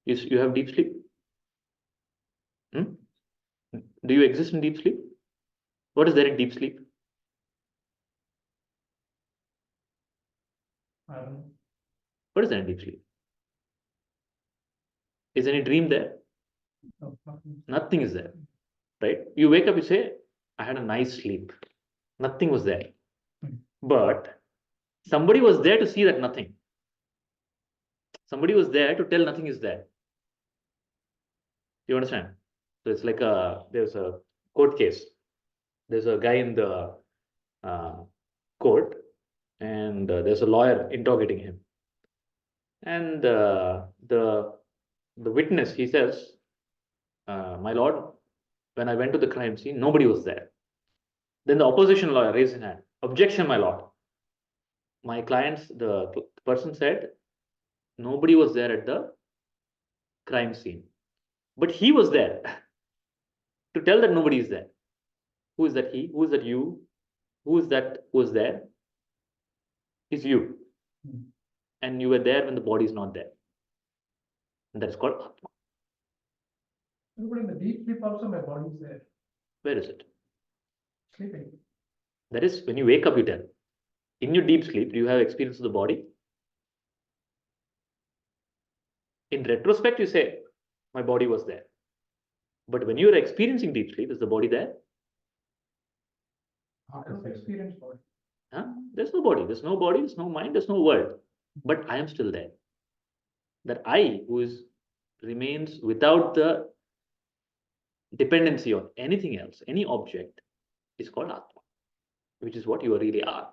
You have deep sleep? Hmm? Do you exist in deep sleep? What is there in deep sleep? I don't know. What is there in deep sleep? Is any dream there? No, nothing. Nothing is there, right? You wake up, you say, I had a nice sleep. Nothing was there. But somebody was there to see that nothing. Somebody was there to tell nothing is there. You understand? So it's like there's a court case. There's a guy in the court, and there's a lawyer interrogating him. And the witness, he says, my lord, when I went to the crime scene, nobody was there. Then the opposition lawyer raised his hand. Objection, my lord. My clients, the person said, nobody was there at the crime scene. But he was there to tell that nobody is there. Who is that he? Who is that you? Who is that who was there? Is you. And you were there when the body is not there. And that is called Atma. But in the deep sleep also my body is there, Where is it? sleeping. That is when you wake up, you tell. In your deep sleep, do you have experience of the body? In retrospect, you say, my body was there. But when you are experiencing deep sleep, is the body there? I don't experience body. Huh? There's no body. There's no body. There's no mind. There's no world. But I am still there. That I who is remains without the dependency on anything else, any object, is called Atma, which is what you really are.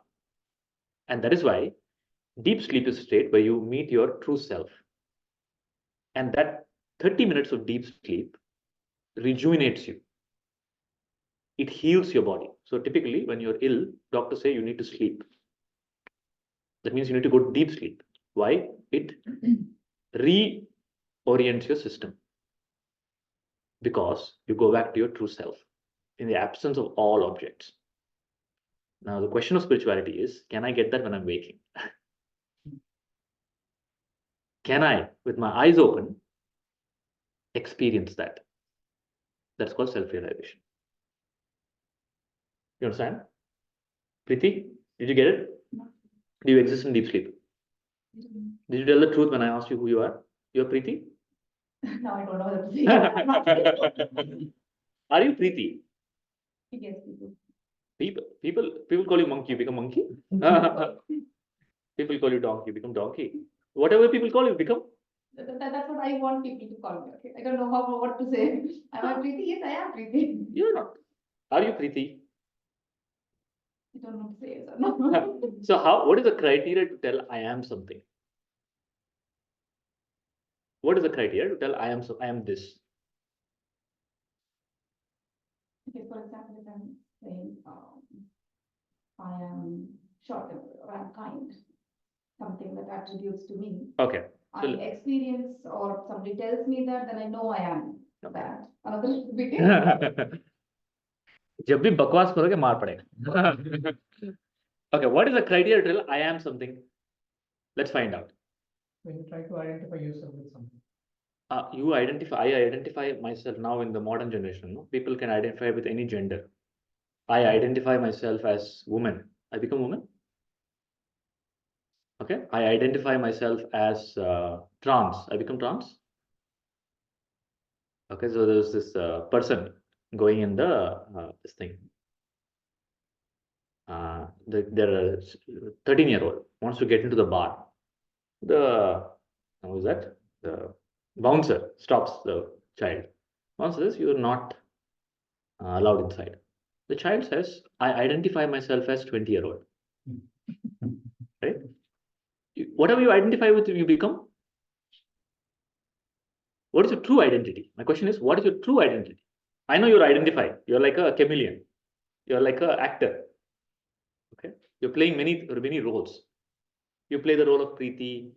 And that is why deep sleep is a state where you meet your true self. And that 30 minutes of deep sleep rejuvenates you. It heals your body. So typically when you're ill, doctors say you need to sleep. That means you need to go to deep sleep. Why? It reorients your system. Because you go back to your true self in the absence of all objects. Now the question of spirituality is, can I get that when I'm waking? Can I, with my eyes open, experience that? That's called self-realization. You understand? Preeti, did you get it? Do you exist in deep sleep? Did you tell the truth when I asked you who you are? You're Preeti? Now I don't know what to say. Are you Preeti? Yes, people. People call you monkey, you become monkey. People call you donkey, you become donkey. Whatever people call you, become. That's what I want people to call me. Okay, I don't know what to say. Am I Preeti? Yes, I am Preeti. You're not. Are you Preeti? I don't know what to say. Yes or no. So what is the criteria to tell I am something? What is the criteria to tell I am this? Okay, for example, if I'm saying I am short-tempered or I'm kind, something that attributes to me. Okay. I experience or somebody tells me that, then I know I am that. Another big जब भी बकवास करोगे मार पड़ेगा. Okay, what is the criteria to tell I am something? Let's find out. When you try to identify yourself with something. I identify myself now in the modern generation. No? People can identify with any gender. I identify myself as woman. I become woman. Okay. I identify myself as trans. I become trans. Okay. So there's this person going in the this thing. There are 13-year-old wants to get into the bar. How is that? The bouncer stops the child. Bouncer says, "You are not allowed inside." The child says, "I identify myself as 20-year-old." Right? Whatever you identify with, you become. What is your true identity? My question is, what is your true identity? I know you're identified. You're like a chameleon. You're like an actor. Okay? You're playing many roles. You play the role of Preeti,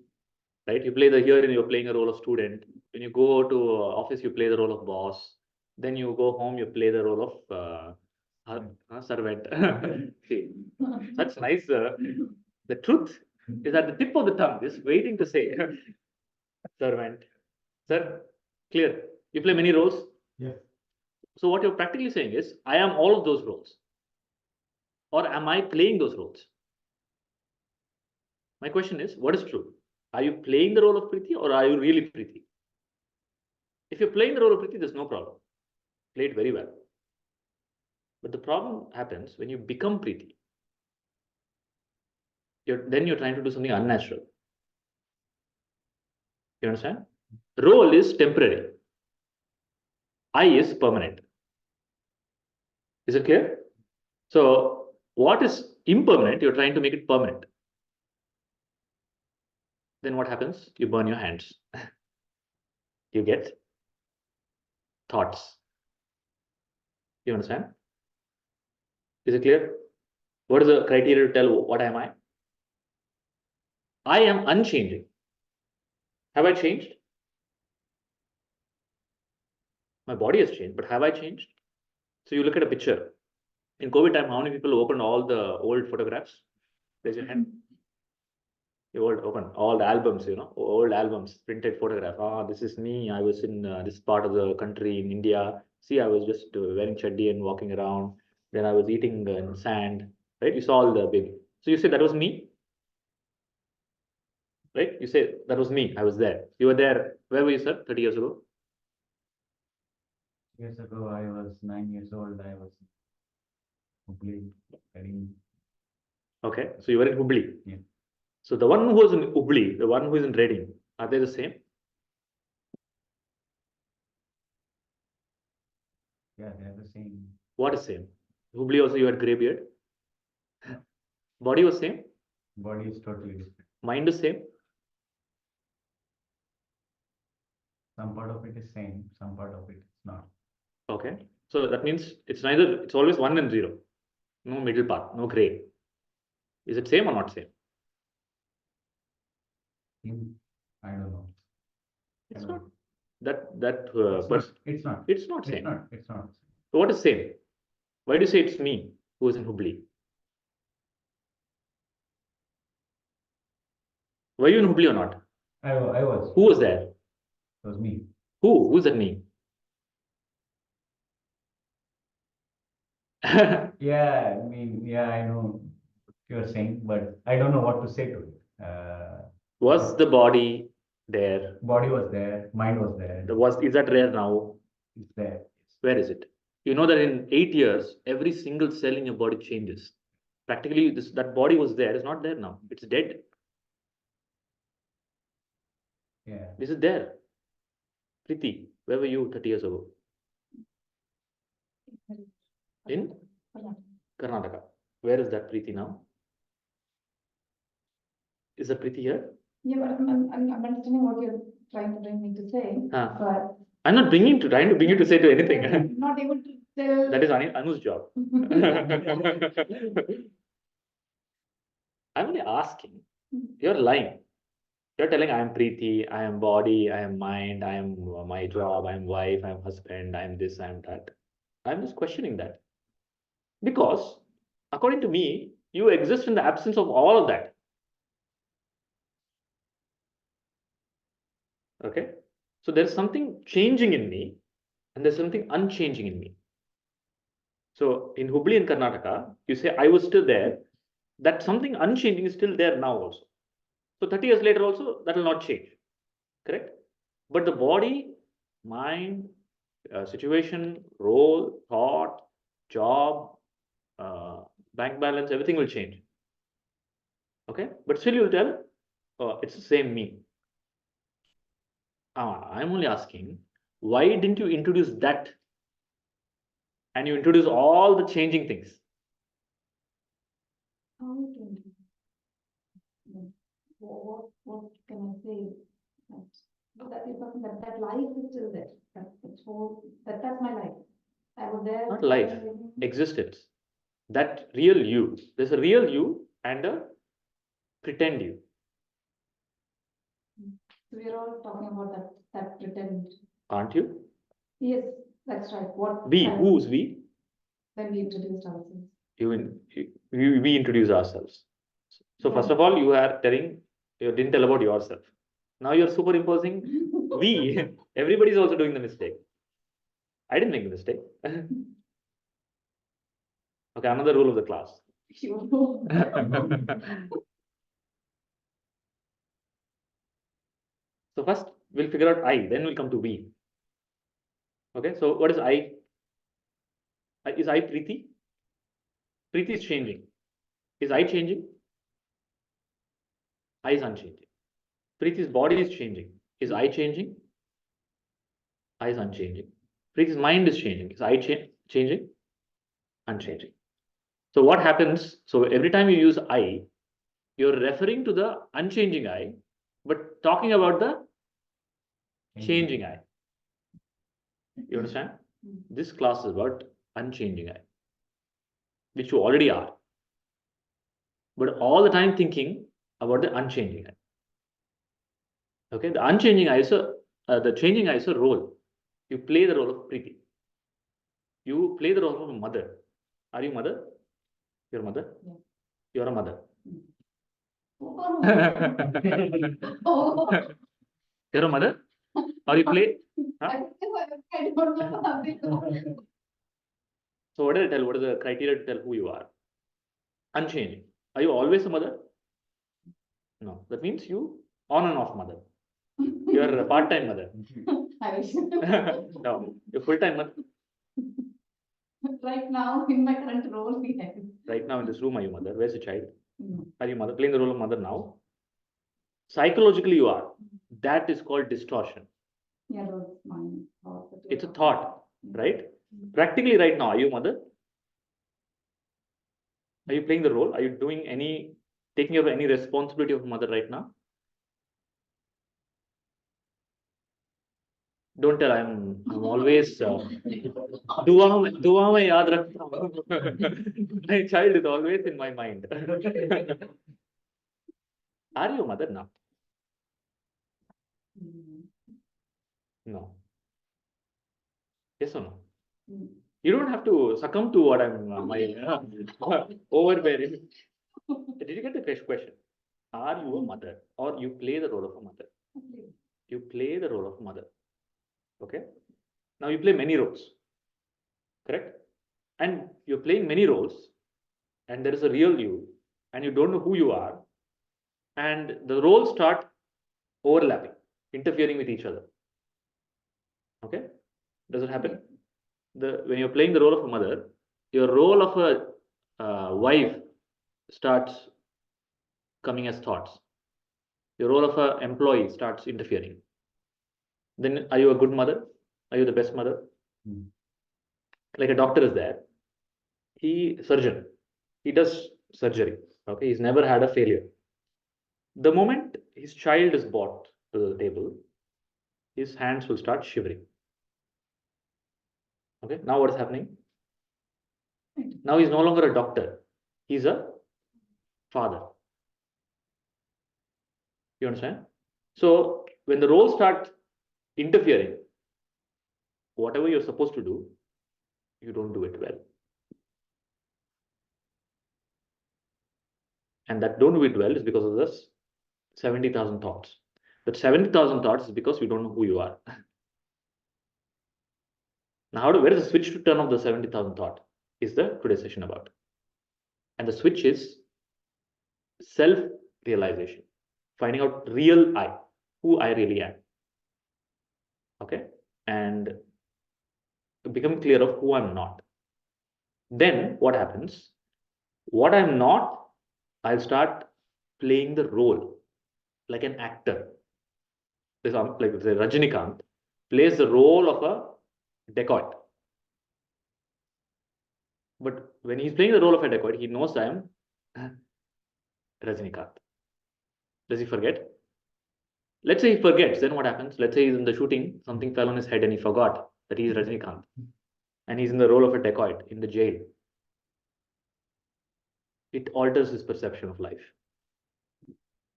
right? You play you're playing a role of student. When you go to office, you play the role of boss. Then you go home, you play the role of servant. See, that's nice. The truth is at the tip of the tongue, just waiting to say. Servant. Sir, clear. You play many roles. Yes. So what you're practically saying is, I am all of those roles. Or am I playing those roles? My question is, what is true? Are you playing the role of Preeti or are you really Preeti? If you're playing the role of Preeti, there's no problem. Play it very well. But the problem happens when you become Preeti. Then you're trying to do something unnatural. You understand? Role is temporary. I is permanent. Is it clear? So what is impermanent, you're trying to make it permanent. Then what happens? You burn your hands. You get thoughts. You understand? Is it clear? What is the criteria to tell what am I? I am unchanging. Have I changed? My body has changed, but have I changed? So you look at a picture. In COVID time, how many people opened all the old photographs? Raise your hand. You open all the albums, old albums, printed photograph. This is me. I was in this part of the country in India. See, I was just wearing chaddi and walking around. Then I was eating in sand. Right? You saw all the big. So you say that was me. Right? You say that was me. I was there. You were there. Where were you, sir? 30 years ago. Years ago, I was 9 years old. I was Hubli, studying. Okay. So you were in Hubli. Yeah. So the one who was in Hubli, the one who is in Reading, Are they the same? Yeah, they're the same. What is same? Hubli also you had grey beard. Body was same. Body is totally different. Mind is same. Some part of it is same, some part of it is not. Okay. So that means it's neither, it's always 1 and 0. No middle part, no gray. Is it same or not same? I don't know. It's I not. don't That know. It's but not, it's not. it's not It's same. not. It's not. So what is same? Why do you say it's me who is in Hubli? Were you in Hubli or not? I was. Who was there? It was me. Who? Who's that me? Yeah, I mean, yeah, I know what you're saying, but I don't know what to say to it. Was the body there? Body was there, mind was there, Is that rare now? it's there. Where is it? You know that in 8 years, every single cell in your body changes. Practically, that body was there, is not there now. It's dead. Yeah. This is there. Preeti, where were you 30 years ago? In Karnataka. Where is that Preeti now? Is the Preeti here? Yeah, but I'm understanding what you're trying to bring me to say, Huh. but I'm not trying to bring you to say to anything. I'm not able to tell. That is Anu's job. I'm only asking. You're lying. You're telling I am Preeti, I am body, I am mind, I am my job, I am wife, I am husband, I am this, I am that. I'm just questioning that. Because according to me, you exist in the absence of all of that. Okay. So there's something changing in me and there's something unchanging in me. So in Hubli in Karnataka, you say I was still there. That something unchanging is still there now also. So 30 years later also, that will not change. Correct? But the body, mind, situation, role, thought, job, bank balance, everything will change. Okay? But still you'll tell, it's the same me. I'm only asking, why didn't you introduce that? And you introduce all the changing things. What can I say? That is something that life is still there. That's my life. I was there. Not life, existence. That real you. There's a real you and a pretend you. We're all talking about that pretend. Aren't you? Yes, that's right. We, who's we? When we introduced ourselves. We introduce ourselves. So first of all, you are telling, you didn't tell about yourself. Now you're superimposing we. Everybody's also doing the mistake. I didn't make the mistake. Okay, another rule of the class. So first we'll figure out I, then we'll come to we. Okay, so what is I? Is I Preeti? Preeti is changing. Is I changing? I is unchanging. Preeti's body is changing. Is I changing? I is unchanging. Preeti's mind is changing. Is I changing? Unchanging. So what happens? So every time you use I, you're referring to the unchanging I, but talking about the changing I. You understand? This class is about unchanging I, which you already are. But all the time thinking about the unchanging I. Okay, the unchanging I is the changing I is a role. You play the role of Preeti. You play the role of a mother. Are you mother? You're a mother? Yeah. You're a mother. You're a mother? Or you play? Huh? I don't know. So what did I tell? What is the criteria to tell who you are? Unchanging. Are you always a mother? No. That means you on and off mother. You're a part-time mother. I wish. No, you're full-time mother. Right now, in my current role, yes. Right now in this room, are you mother? Where's the child? No. Are you mother? Playing the role of mother now? Psychologically, you are. that is called distortion. Yeah, that's mine. It's a thought, right? Practically right now, are you a mother? Are you playing the role? Are you doing taking over any responsibility of a mother right now? Don't tell, I'm always, dua mein yaad rakhta hu. My child is always in my mind. Are you a mother now? No. Yes or no? You don't have to succumb to what I'm overbearing. Did you get the question? Are you a mother or you play the role of a mother? You play the role of a mother. Okay. Now you play many roles. Correct? And you're playing many roles, and there is a real you, and you don't know who you are, and the roles start overlapping, interfering with each other. Okay? Does it happen? When you're playing the role of a mother, your role of a wife starts coming as thoughts. Your role of an employee starts interfering. Then are you a good mother? Are you the best mother? Like a doctor is there. Surgeon. He does surgery. Okay, he's never had a failure. The moment his child is brought to the table, his hands will start shivering. Okay, now what is happening? Now he's no longer a doctor. He's a father. You understand? So when the roles start interfering, whatever you're supposed to do, you don't do it well. And that don't do it well is because of this 70,000 thoughts. That 70,000 thoughts is because you don't know who you are. Now, where is the switch to turn off the 70,000 thought is the today's session about. And the switch is self-realization, finding out real I, who I really am. Okay, and become clear of who I'm not. Then what happens? What I'm not, I'll start playing the role like an actor. Like say Rajinikanth plays the role of a dacoit. But when he's playing the role of a dacoit, he knows I'm Rajinikanth. Does he forget? Let's say he forgets, then what happens? Let's say he's in the shooting, something fell on his head and he forgot that he's Rajinikanth. And he's in the role of a dacoit in the jail. It alters his perception of life.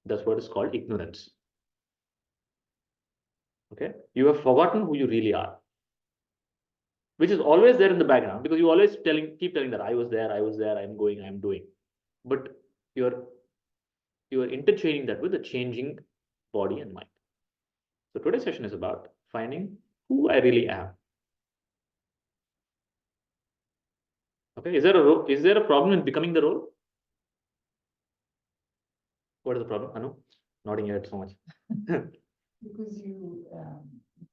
That's what is called ignorance. Okay? You have forgotten who you really are, which is always there in the background because you always keep telling that I was there, I'm going, I'm doing. But you're interchaining that with a changing body and mind. So today's session is about finding who I really am. Okay, is there a problem in becoming the role? What is the problem, Anu? Nodding your head so much. Because you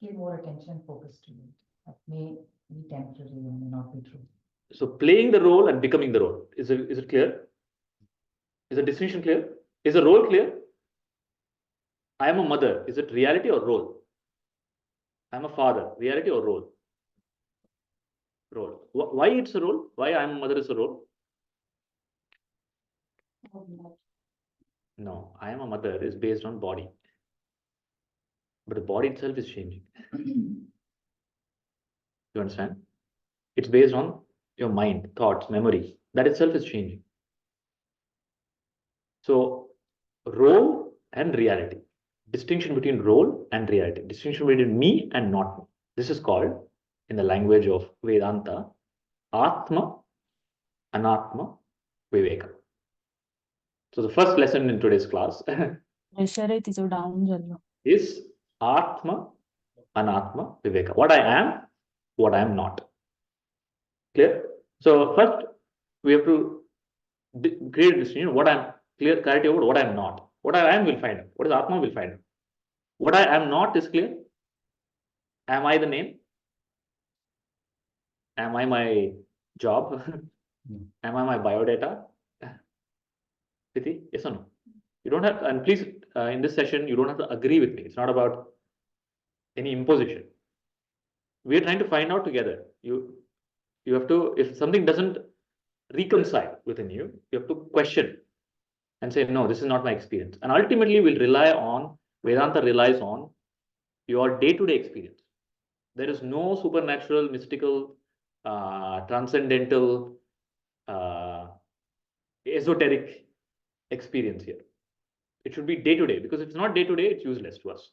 give more attention focus to it. That may be temporary and may not be true. So playing the role and becoming the role, is it clear? Is the distinction clear? Is the role clear? I am a mother. Is it reality or role? I am a father. Reality or role? Role. Why it's a role? Why I am a mother is a role? No, I am a mother is based on body. But the body itself is changing. You understand? It's based on your mind, thoughts, memory. That itself is changing. So, role and reality. Distinction between role and reality. Distinction between me and not me. This is called, in the language of Vedanta, Atma, Anatma, Viveka. So the first lesson in today's class is Atma, Anatma, Viveka. What I am, what I am not. Clear? So first we have to create a distinction. What I'm clear, clarity over what I'm not. What I am will find out. What is Atma will find out. What I am not is clear. Am I the name? Am I my job? Am I my biodata? Priti, yes or no? You don't have, and please in this session, you don't have to agree with me. It's not about any imposition. We are trying to find out together. You have to, if something doesn't reconcile within you, you have to question and say, no, this is not my experience. And ultimately, Vedanta relies on your day-to-day experience. There is no supernatural, mystical, transcendental, esoteric experience here. It should be day-to-day, because if it's not day-to-day, it's useless to us.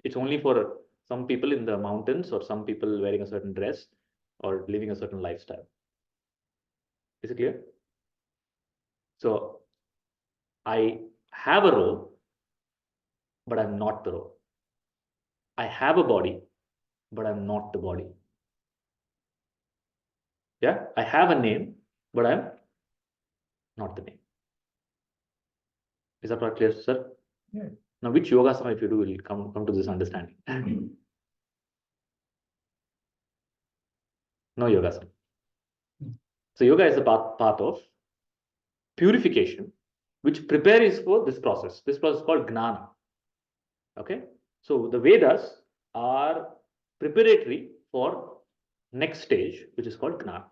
It's only for some people in the mountains or some people wearing a certain dress or living a certain lifestyle. Is it clear? So I have a role, but I'm not the role. I have a body, but I'm not the body. Yeah, I have a name, but I'm not the name. Is that not clear, sir? Yeah. Now, which yogasana, if you do, will come to this understanding? No yogasana. So yoga is a path of purification, which prepares for this process. This process is called gnana. Okay, so the Vedas are preparatory for next stage, which is called gnana.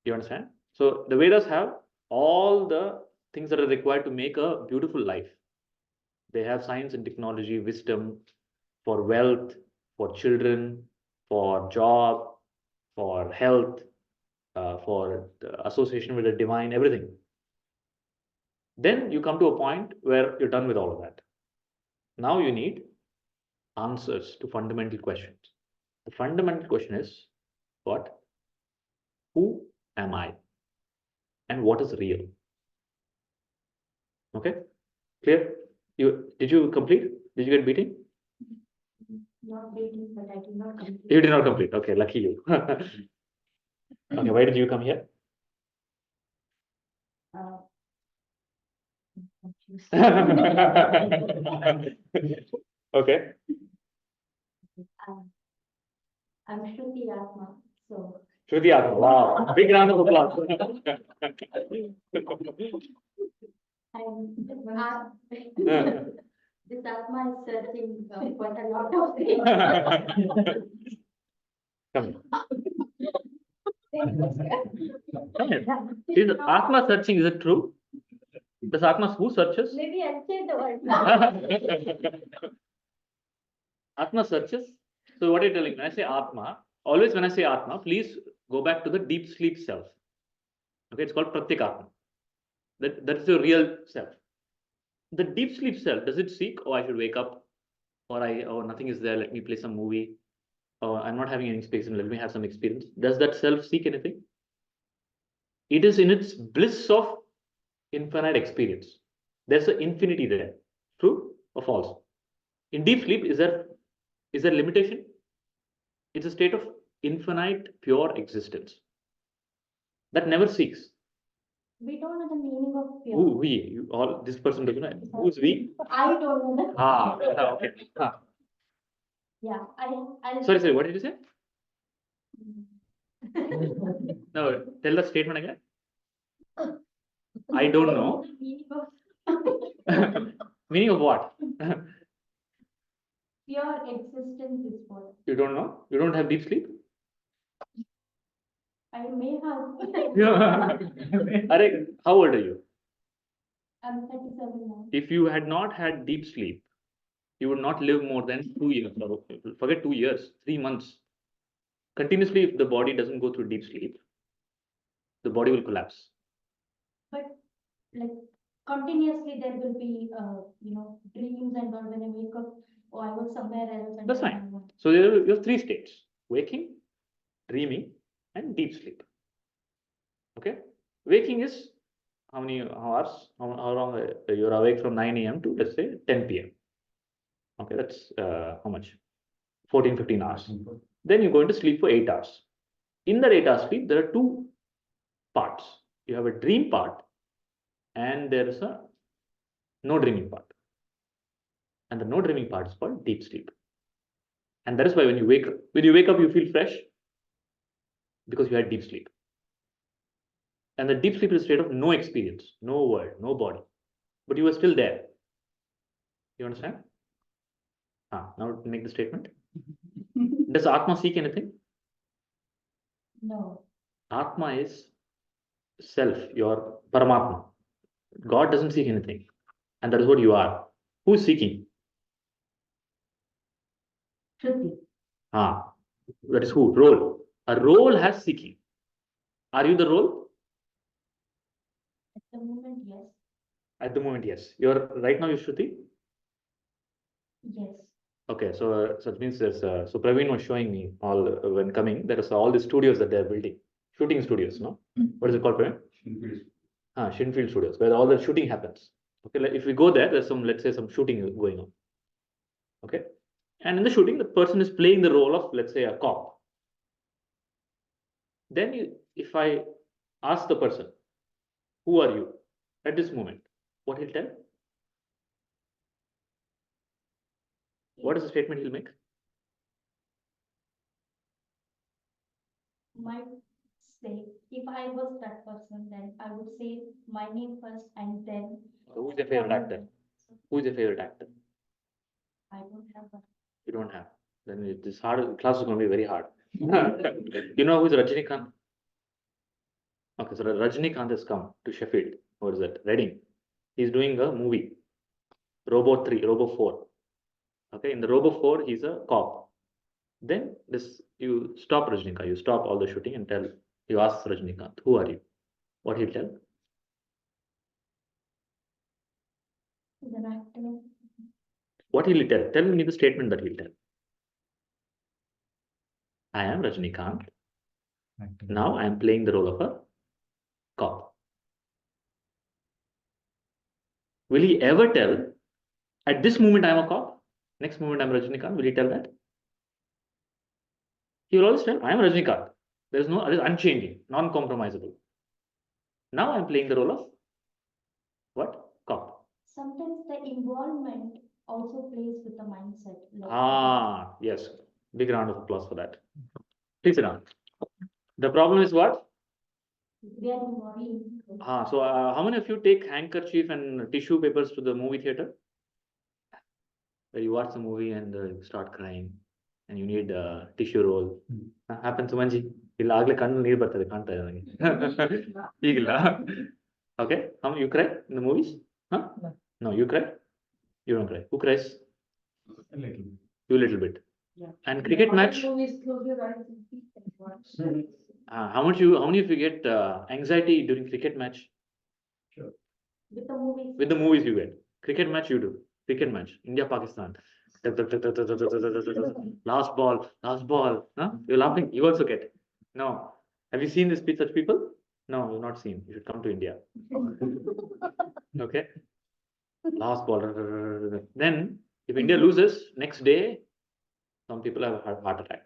You understand? So the Vedas have all the things that are required to make a beautiful life. They have science and technology, wisdom, for wealth, for children, for job, for health, for the association with the divine, everything. Then you come to a point where you're done with all of that. Now you need answers to fundamental questions. The fundamental question is, what? Who am I? And what is real? Okay, clear? Did you complete? Did you get beating? Not waiting, but I did not complete. You did not complete. Okay, lucky you. Okay, why did you come here? Confused. Okay. I'm Shruti Atma, so Shruti Atma. Wow. Big round of applause. I'm this Atma is searching quite a lot of things. Come here. Is Atma searching? Is it true? Does Atma who searches? Maybe I'll say the word. Atma searches. So what are you telling? When I say Atma, always when I say Atma, please go back to the deep sleep self. Okay, it's called Pratyekatma. That's your real self. The deep sleep self, does it seek, oh, I should wake up, or nothing is there, let me play some movie, or I'm not having any space and let me have some experience. Does that self seek anything? It is in its bliss of infinite experience. There's an infinity there. True or false? In deep sleep, is there limitation? It's a state of infinite pure existence that never seeks. We don't know the meaning of fear. Who we? You, all this person doesn't know. Who's we? I don't know the. Okay. Yeah, I. Sorry. What did you say? No, tell the statement again. I don't know. The meaning of Meaning of what? pure existence is what You don't know? You don't have deep sleep? I may have. Are, how old are you? I'm 37 now. If you had not had deep sleep, you would not live more than 2 years. Forget 2 years, 3 months. Continuously, if the body doesn't go through deep sleep, the body will collapse. But like continuously there will be dreams and all when I wake up, oh, I was somewhere else. And That's then fine. I was- So you have 3 states: waking, dreaming, and deep sleep. Okay, waking is how many hours? How long you're awake from 9 a.m. to, let's say, 10 p.m. Okay, that's how much? 14-15 hours. Then you go into sleep for 8 hours. In that 8 hours sleep, there are 2 parts. You have a dream part, and there is a no dreaming part. And the no dreaming part is called deep sleep. And that is why when you wake up, you feel fresh because you had deep sleep. And the deep sleep is a state of no experience, no world, no body. but you were still there. You understand? Now make the statement. Does Atma seek anything? No. Atma is self, your Paramatma. God doesn't seek anything. And that is what you are. Who is seeking? Shruti. That is who? Role. A role has seeking. Are you the role? At the moment, yes. At the moment, yes. You're right now, you're Shruti? Yes. Okay, so it means there's so Praveen was showing me all when coming. There is all the studios that they're building, shooting studios. No, what is it called, Praveen? Shinfield Studios, where all the shooting happens. Okay, like if we go there, there's some, let's say, some shooting going on. Okay, and in the shooting, the person is playing the role of, let's say, a cop. Then, if I ask the person, "Who are you?" at this moment, what he'll tell? What is the statement he'll make? Might say, if I was that person, then I would say my name first and then. So who is your favorite actor? Who is your favorite actor? I don't have one. You don't have. Then it is hard. Class is going to be very hard. You know who is Rajinikanth? Okay, so Rajinikanth has come to Sheffield. What is that? Reading. He's doing a movie. Robo 3, Robo 4. Okay, in the Robo 4, he's a cop. Then this, you stop Rajinikanth, you stop all the shooting and tell, you ask Rajinikanth, who are you? What he'll tell? He's an actor. What he'll tell? Tell me the statement that he'll tell. I am Rajinikanth. Now I am playing the role of a cop. Will he ever tell, at this moment I am a cop, next moment I am Rajinikanth? Will he tell that? He will always tell, I am Rajinikanth. There is no, it is unchanging, non-compromisable. Now I am playing the role of what? Cop. Sometimes the involvement also plays with the mindset. Like Yes. Big round of applause for that. Please sit down. The problem is what? we are involved. So how many of you take handkerchief and tissue papers to the movie theater? Where you watch the movie and you start crying and you need a tissue roll. Happens, Sumanji. ಇಲ್ಲ ಆಗ್ಲೇ ಕಣ್ಣು ನೀರು ಬರ್ತದೆ ಕಾಣ್ತಾ ಇದೆ ನನಗೆ ಈಗಿಲ್ಲ okay you cry in the movies? No, you cry? You don't cry. Who cries? A little. You a little bit. Yeah. And cricket match? How many of you get anxiety during cricket match? Sure. With the movies. With the movies you get. Cricket match you do. Cricket match. India, Pakistan. Last ball. Huh? You're laughing. You also get. No. Have you seen this such people? No, you've not seen. You should come to India. Okay. Last ball. Then, if India loses, next day, some people have a heart attack.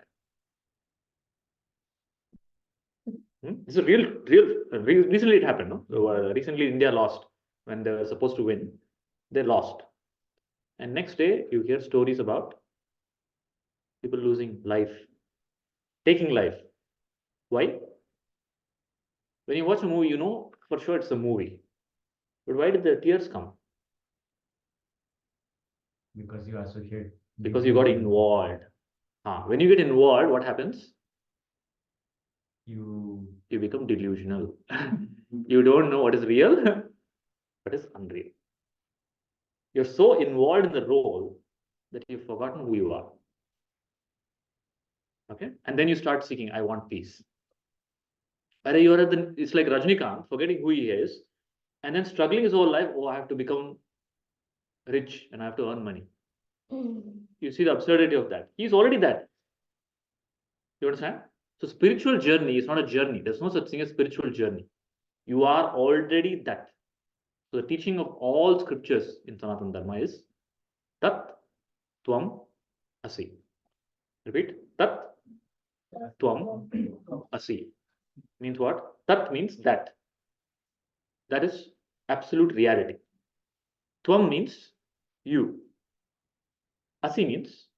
This is recently it happened. No? Recently, India lost when they were supposed to win. They lost. And next day, you hear stories about people losing life, taking life. Why? When you watch a movie, you know for sure it's a movie. But why did the tears come? Because you associate. Because you got involved. When you get involved, what happens? You become delusional. You don't know what is real, what is unreal. You're so involved in the role that you've forgotten who you are. Okay, and then you start seeking, I want peace. But you're it's like Rajinikanth forgetting who he is and then struggling his whole life. Oh, I have to become rich and I have to earn money. You see the absurdity of that. He's already that. You understand? So spiritual journey is not a journey. There's no such thing as spiritual journey. You are already that. So the teaching of all scriptures in Sanatana Dharma is Tat Tvam Asi. Repeat. Tat Tvam Asi. Means what? Tat means that. That is absolute reality. Tvam means you. Asi means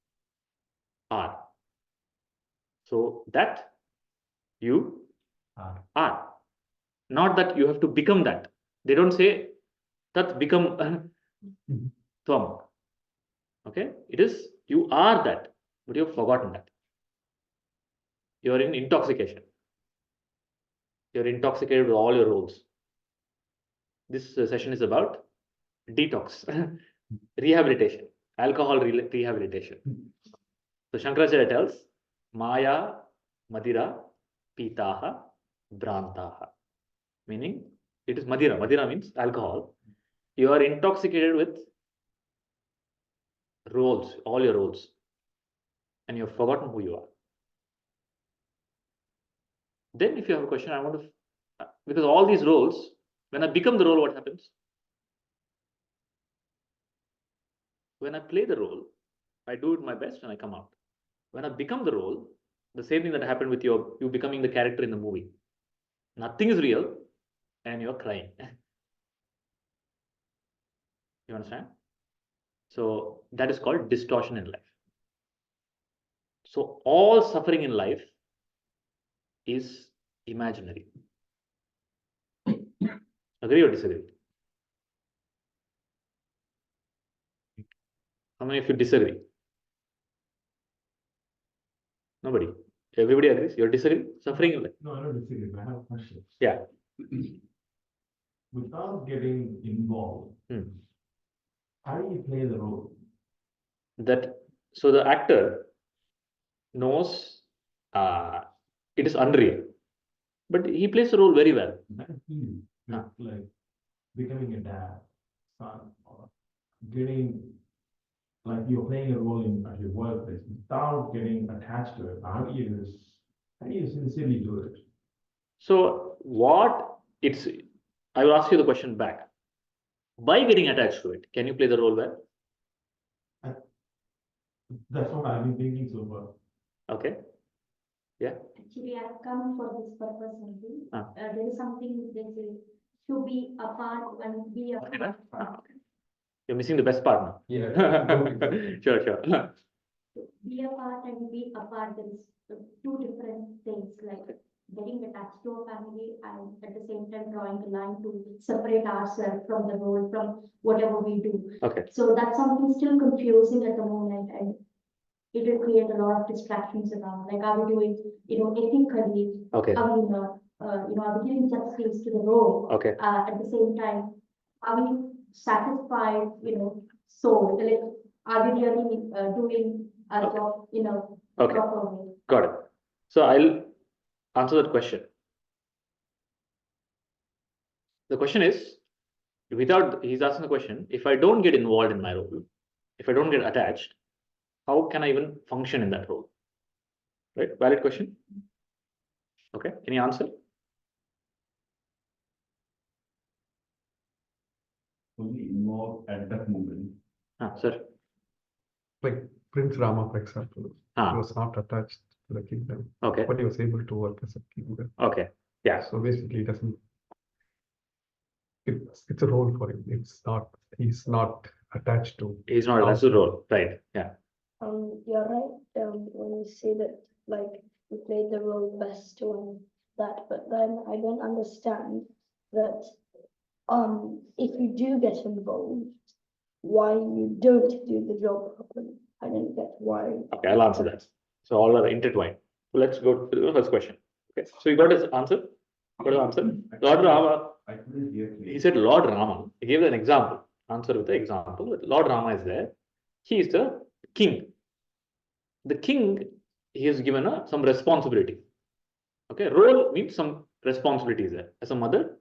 are. So that you are. Not that you have to become that. They don't say Tat become tvam. Okay, it is, you are that, but you've forgotten that. You're in intoxication. You're intoxicated with all your roles. This session is about detox, rehabilitation, alcohol rehabilitation. So Shankaracharya tells, Maya, Madira, Pitaha, Brantaha. Meaning, it is Madira. Madira means alcohol. You are intoxicated with roles, all your roles, and you have forgotten who you are. Then if you have a question, I want to, because all these roles, when I become the role, what happens? When I play the role, I do it my best and I come out. When I become the role, the same thing that happened with you becoming the character in the movie. Nothing is real and you're crying. You understand? So that is called distortion in life. So all suffering in life is imaginary. Agree or disagree? How many of you disagree? Nobody. Everybody agrees. You're disagreeing? Suffering in life. No, I don't disagree, but I have a question. Yeah. Without getting involved, how do you play the role? That so the actor knows it is unreal, but he plays the role very well. That feeling, like becoming a dad, son, or getting, like you're playing a role in at your workplace without getting attached to it. How do you sincerely do it? So what it's, I will ask you the question back. By getting attached to it, can you play the role well? That's what I've been thinking so far. Okay. Yeah. Actually, I've come for this purpose only. Ah. There is something they say to be apart and be a Okay. Okay. You're missing the best part now. Yeah. Sure, sure. be apart and be apart. There is two different things, like getting attached to a family and at the same time drawing a line to separate ourselves from the role, from whatever we do. Okay. So that's something still confusing at the moment, and it will create a lot of distractions around. Like, are we doing, ethically? Okay. Are we not, are we giving justice to the role? Okay. At the same time, are we satisfied, soul? Like, are we really doing our job, Okay. properly? Got it. So I'll answer that question. The question is, he's asking the question, if I don't get involved in my role, if I don't get attached, how can I even function in that role? Right? Valid question. Okay. Any answer? Fully involved at that moment. Sir. Like Prince Rama, for example, he Ah. was not attached to the kingdom, Okay. but he was able to work as a king. Okay. Yeah. So basically, it's a role for him. He's not attached to. He's not attached to the role. Right. Yeah. You're right, when you say that, like, you played the role best on that, but then I don't understand that, if you do get involved, why you don't do the job properly. I don't get why. Okay, I'll answer that. So all are intertwined. So let's go to the first question. Okay. So you got his answer? Got the answer? Lord Rama. I couldn't hear clearly. He said Lord Rama. He gave an example. Answer with the example. Lord Rama is there. He is the king. The king, he is given some responsibility. Okay, role means some responsibilities there. As a mother,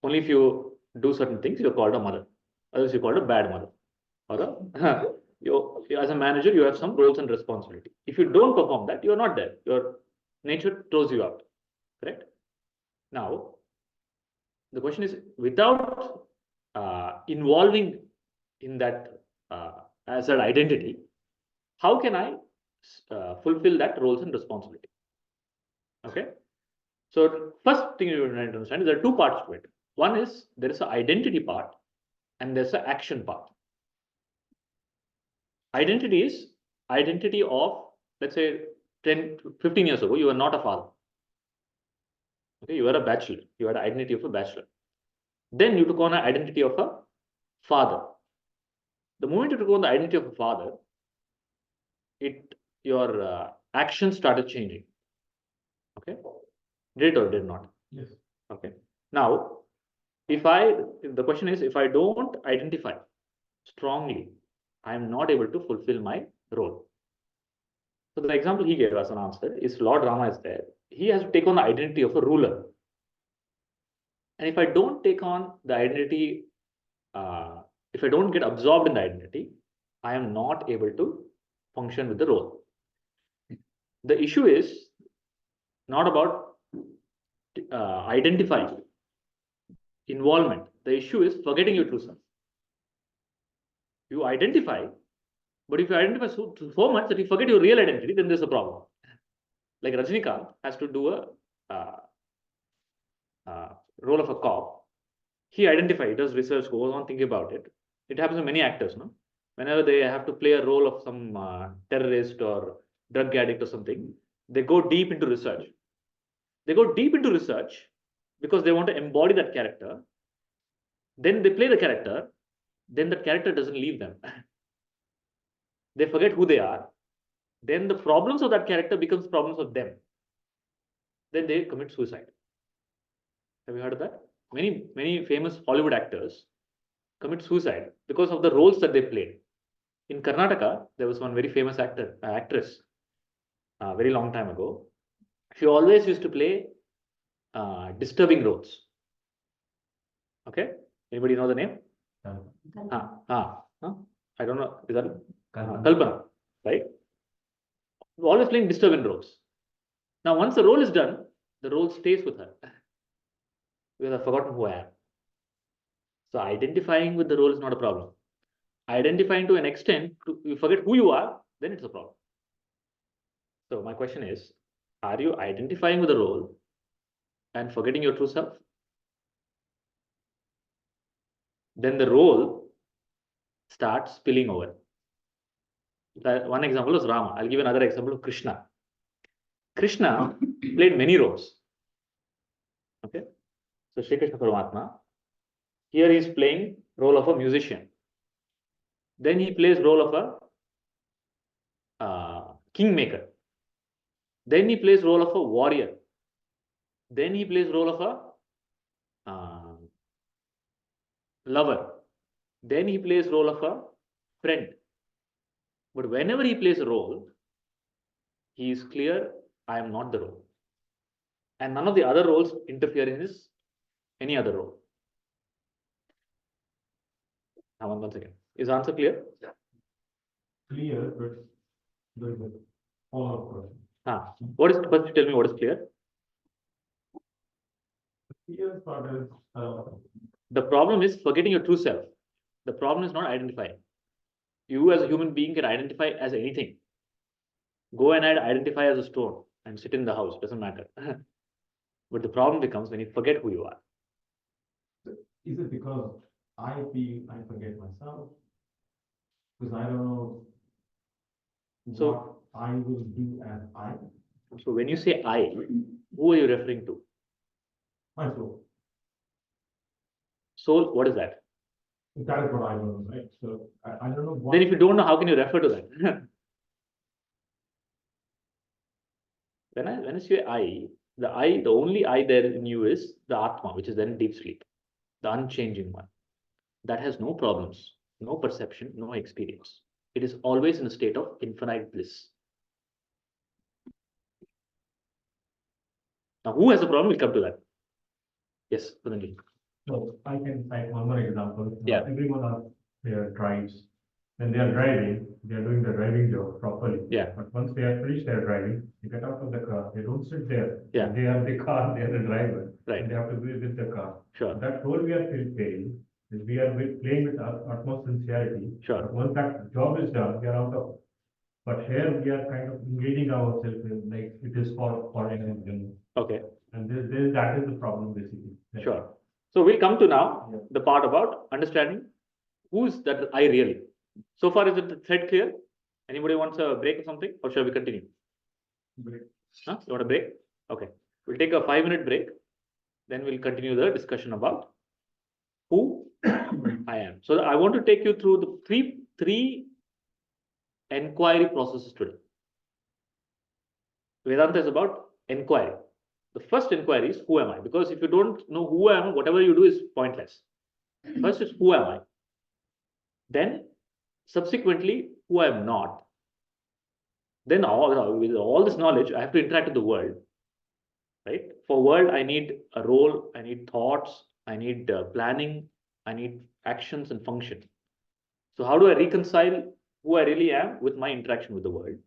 only if you do certain things, you're called a mother. Otherwise, you're called a bad mother. Or as a manager, you have some roles and responsibility. If you don't perform that, you're not there. Your nature throws you out. Correct? Now, the question is, without involving in that as an identity, how can I fulfill that roles and responsibility? Okay. So first thing you need to understand is there are two parts to it. One is there is an identity part and there's an action part. Identity is identity of, let's say 10, 15 years ago, you were not a father. Okay, you were a bachelor. You had an identity of a bachelor. Then you took on an identity of a father. The moment you took on the identity of a father, your actions started changing. Okay, did it or did not? Yes. Okay. Now, the question is, if I don't identify strongly, I am not able to fulfill my role. So the example he gave as an answer is Lord Rama is there. He has to take on the identity of a ruler. And if I don't take on the identity, if I don't get absorbed in the identity, I am not able to function with the role. The issue is not about identifying involvement. The issue is forgetting your true self. You identify, but if you identify so much that you forget your real identity, then there's a problem. Like Rajinikanth has to do a role of a cop. He identifies, does research, goes on thinking about it. It happens to many actors, no? Whenever they have to play a role of some terrorist or drug addict or something, they go deep into research. They go deep into research because they want to embody that character. Then they play the character, then that character doesn't leave them. They forget who they are. Then the problems of that character becomes problems of them. Then they commit suicide. Have you heard of that? Many famous Hollywood actors commit suicide because of the roles that they played. In Karnataka, there was one very famous actress, a very long time ago. She always used to play disturbing roles. Okay, anybody know the name? I don't know. Is that Kalpana, right? Always playing disturbing roles. Now, once the role is done, the role stays with her. Because I've forgotten who I am. So identifying with the role is not a problem. Identifying to an extent, you forget who you are, then it's a problem. So my question is, are you identifying with the role and forgetting your true self? Then the role starts spilling over. One example is Rama. I'll give another example of Krishna. Krishna played many roles. Okay. So Shri Krishna Paramatma, here he is playing role of a musician. Then he plays role of a kingmaker. Then he plays role of a warrior. Then he plays role of a lover. Then he plays role of a friend. But whenever he plays a role, he is clear, I am not the role. And none of the other roles interfere in any other role. Now, one second. Is the answer clear? Clear, but there is a follow-up question. First tell me what is clear? Clear part is, the problem is forgetting your true self. The problem is not identifying. You as a human being can identify as anything. Go and identify as a stone and sit in the house, doesn't matter. But the problem becomes when you forget who you are. is it because I feel I forget myself? Because I don't know So- what I will do as I, So when you say I, who are you referring to? my soul. Soul, what is that? That is what I don't know, right? So I don't know what. Then if you don't know, how can you refer to that? When I say I, the only I there in you is the Atma, which is then deep sleep, the unchanging one. That has no problems, no perception, no experience. It is always in a state of infinite bliss. Now, who has a problem? We'll come to that. Yes, Sunil. So I can cite one more example. Yeah. Everyone on their drives, when they are driving, they are doing the driving job properly. Yeah. But once they are finished their driving, they get out of the car, they don't sit there. Yeah. They are the car, they are the driver. Right. And they have to be with the car. Sure. That role we are playing is we are playing with utmost sincerity. Sure. But once that job is done, we are out of. But here we are kind of engaging ourselves in, like it is for anything. Okay. And that is the problem basically. Sure. So we'll come to now Yeah. the part about understanding who is that I really. So far, is the thread clear? Anybody wants a break or something, or shall we continue? Break. You want a break? Okay. We'll take a 5-minute break. Then we'll continue the discussion about who I am. So I want to take you through the three inquiry processes today. Vedanta is about inquiry. The first inquiry is who am I? Because if you don't know who I am, whatever you do is pointless. First is who am I? Then subsequently who I am not. Then with all this knowledge, I have to interact with the world. Right? For world, I need a role, I need thoughts, I need planning, I need actions and function. So how do I reconcile who I really am with my interaction with the world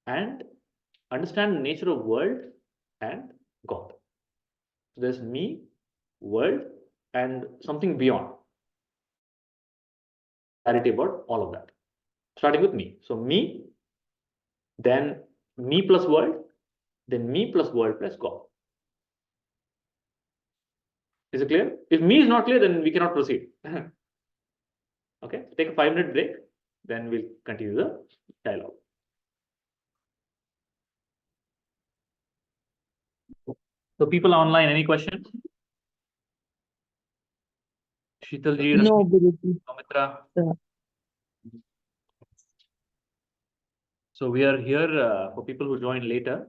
and understand the nature of world and God? So there's me, world, and something beyond. Clarity about all of that. Starting with me. So me, then me plus world, then me plus world plus God. Is it clear? If me is not clear, then we cannot proceed. Okay, take a 5-minute break, then we'll continue the dialogue. So people online, any questions? Sheetalji, No, Guruji. Soumitra. Yeah. So we are here for people who join later.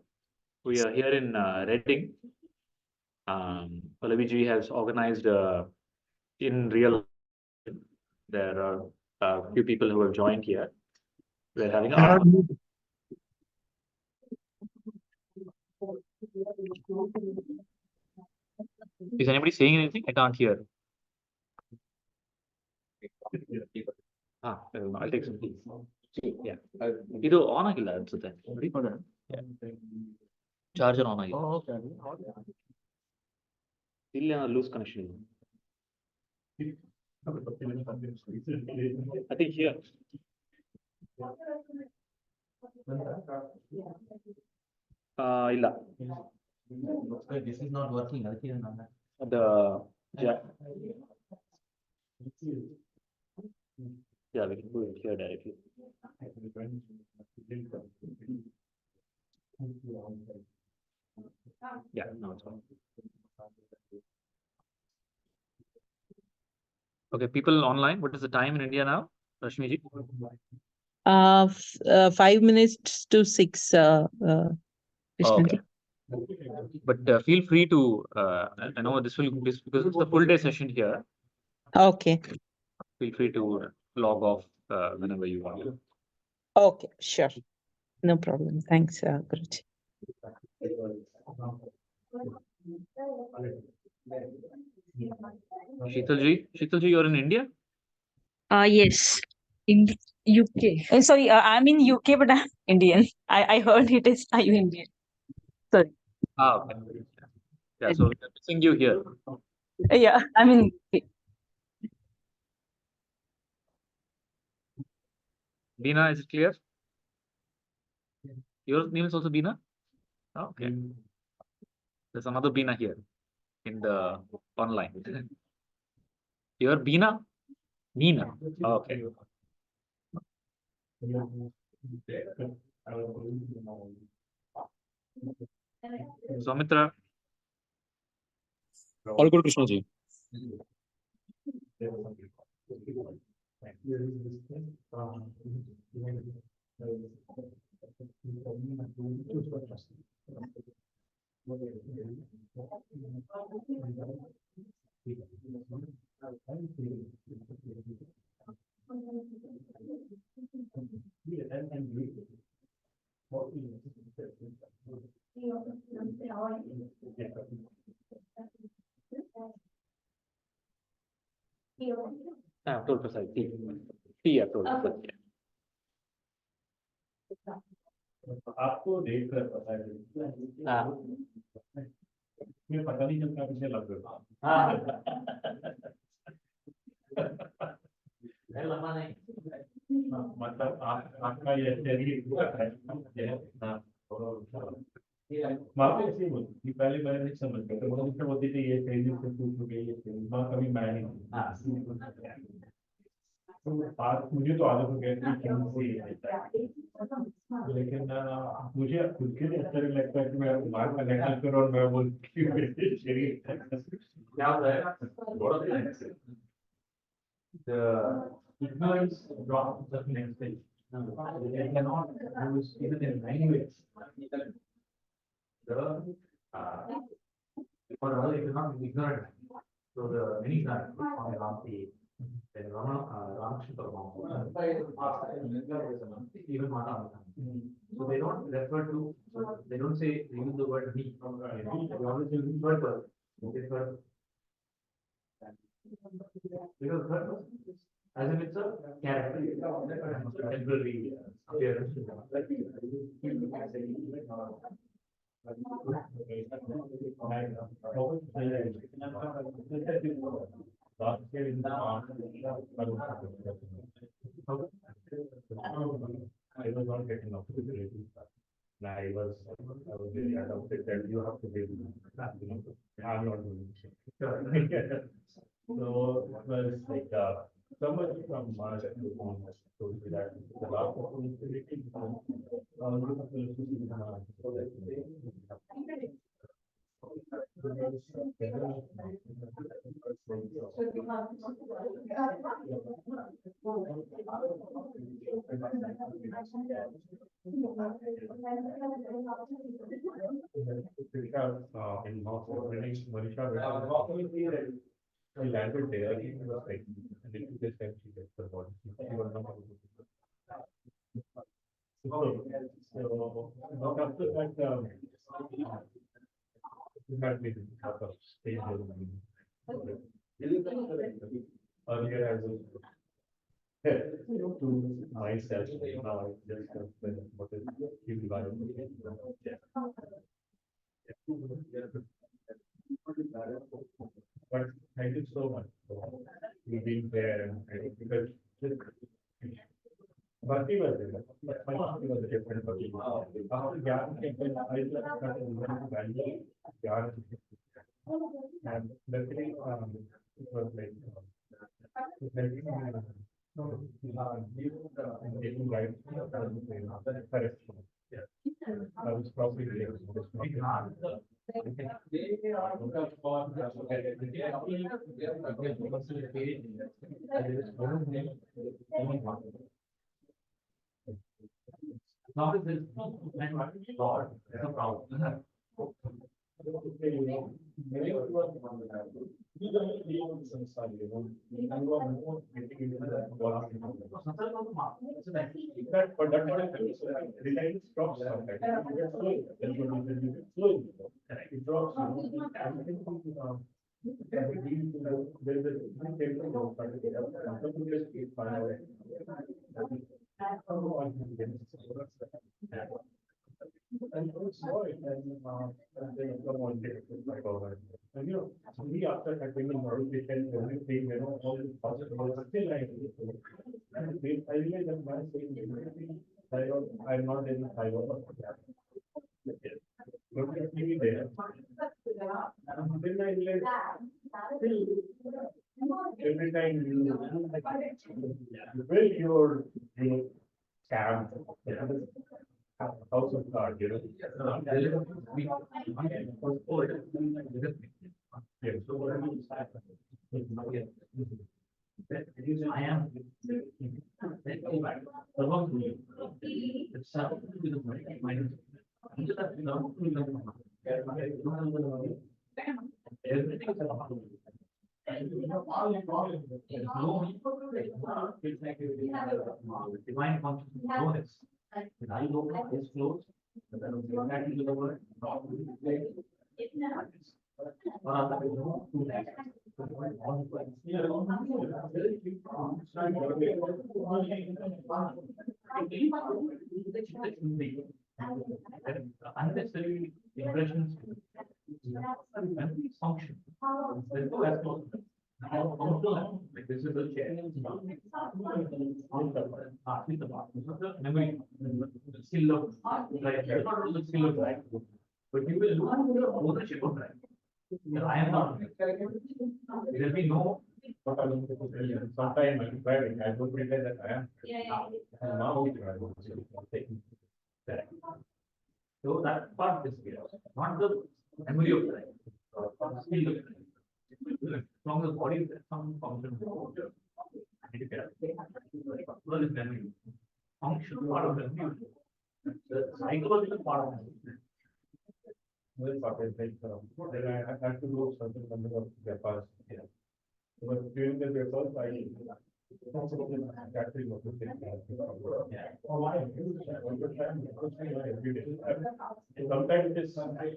We are here in Reading. Pallavi has organized in real. There are a few people who have joined here. We're having a Atma. Is anybody saying anything? I can't hear. I'll take some tea. Yeah. ಇದು on ಆಗಿಲ್ಲ ಅನ್ಸುತ್ತೆ ನೋಡಿ ನೋಡೋಣ charger on ಆಗಿಲ್ಲ ಇಲ್ಲಿ loose connection ಇದೆ I think here. ಇಲ್ಲ This is not working. the yeah we can do it here directly. Yeah, no, it's fine. Okay, people online, what is the time in India now, Rashmi ji? 5 minutes to 6. Okay. But feel free to I know this because it's the full day session here. Okay. Feel free to log off whenever you want. Okay, sure. No problem. Thanks, Guruji. Sheetalji, you're in India? Yes, in UK. Sorry, I'm in UK, but I'm Indian. I heard it is, are you Indian? Sorry. Okay. Yeah, so we're missing you here. Yeah, I'm in UK. Beena, is it clear? Your name is also Beena? Okay. There's another Beena here in the online. You're Beena? Beena. Okay. Soumitra. All good, Krishna ji. I've told Prasad. T, I've told Prasad. आपको देख कर पता है मैं पता नहीं चलता किसे लग रहा मतलब आपका ये माँ पे ऐसे बोलती पहले मैंने नहीं समझ पाया तो मुझसे बोलती थी ये ट्रेनिंग से पूछ चुके ये माँ कभी मैं नहीं तो बात मुझे तो आदत हो गया कि क्यों से लेकिन मुझे खुद के लिए अच्छा नहीं लगता है कि मैं बाहर का नेशनल करूँ और मैं बोलती हूँ शरीर क्या होता है the ignorance drops to the next stage. They cannot use even in language. The for other, it is not ignorant. So the many examples on Ramti, then Ramashita, even Mata. So they don't refer to, they don't say, they use the word me. They always use the word person. Because as if it's a character, temporary appearance. I was not getting opportunity. I was very adopted that you have to be, I'm not doing it. So it was like, somebody from Mars told me that the last opportunity, in Manisha, I landed there, he was like, and it just time she gets the body. She was not able to. But after that, we had been sort of stayed earlier I was to myself, now I just have what is environment. But thank you so much for you being there and because Bhakti was there, but my Bhakti was a different Bhakti. After Gyan came, I just started learning to value Gyan. And luckily, it was like, taking guidance correct. I was probably now this is God as a problem. But that's what happens. Reliance drops sometimes. It drops. There's and saw it and then come on my God. And you know, we after having a modification, everything, you know, all the possible, still I realized that my saying I'm not in thyroid. But TV there. And then I realized every time you build your camp, house of cards, you know. Yeah, so what I mean is that I am everything is about divine consciousness. I know is closed, but I don't think that is the word. Unnecessary impressions function. Like this is a chair. Memory skill of like not the skill of like, but you will lose ownership of that. I am not. There will be no. Sometimes I'm driving. I don't realize that I am. And now I'm taking that. So that part is clear. Not the memory of life, skill of life. As long as the body is some function. Functional part of the music. The psychological part of the music. Well, part is like, then I have to do something of papers. Yeah. But during the papers, I. Exactly what you think. Yeah. Oh, why? Every day. Sometimes it is sometimes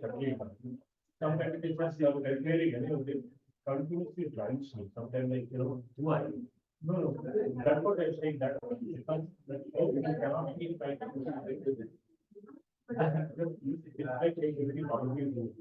it is just very continuously drives me. Sometimes like, why? No, that's what I'm saying, that because you cannot keep trying to do this. It's like every problem you do.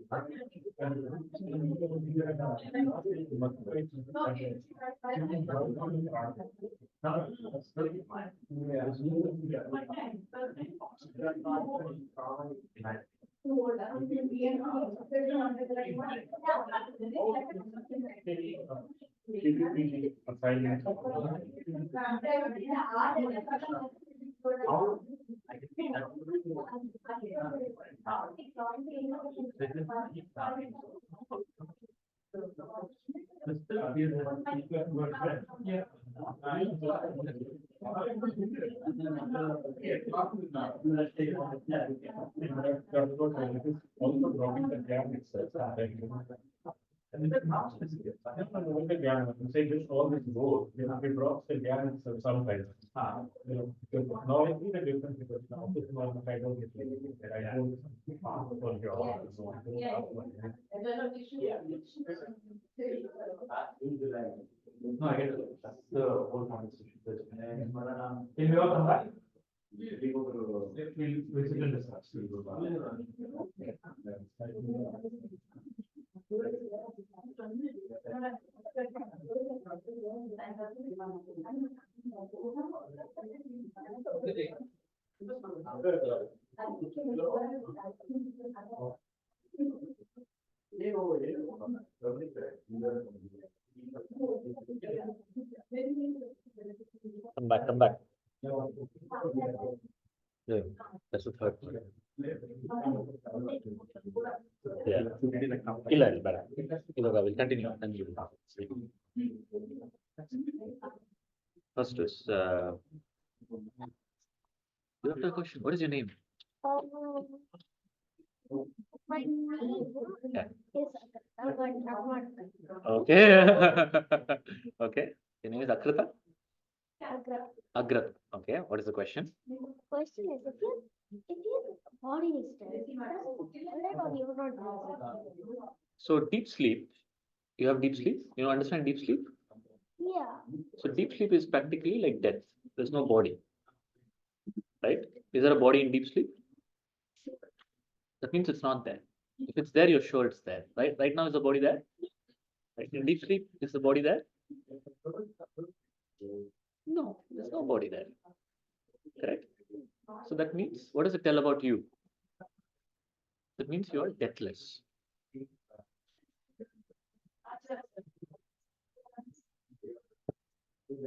Yeah. Also dropping the jam itself. And then now, when the jam, say just all this road, it drops the jam itself sometimes. Because now I see the difference because now this one I don't get that I don't for job. No, I get it. That's the whole conversation. Can we all come back? We'll visit and discuss. Come back. Yeah, that's the third one. Yeah. Illa, better. We'll continue and you will see. First is, you have a question. What is your name? My name Yeah. is Atma. Okay. Okay. Your name is Akrita? Agra. Agrat. Okay. What is the question? Question is, if your body is dead, you're not breathing. So deep sleep, you have deep sleep? You understand deep sleep? Yeah. So deep sleep is practically like death. There's no body. Right? Is there a body in deep sleep? That means it's not there. If it's there, you're sure it's there. Right? Right now, is the body there? Right? In deep sleep, is the body there? No, there's no body there. Correct? So that means, what does it tell about you? That means you are deathless.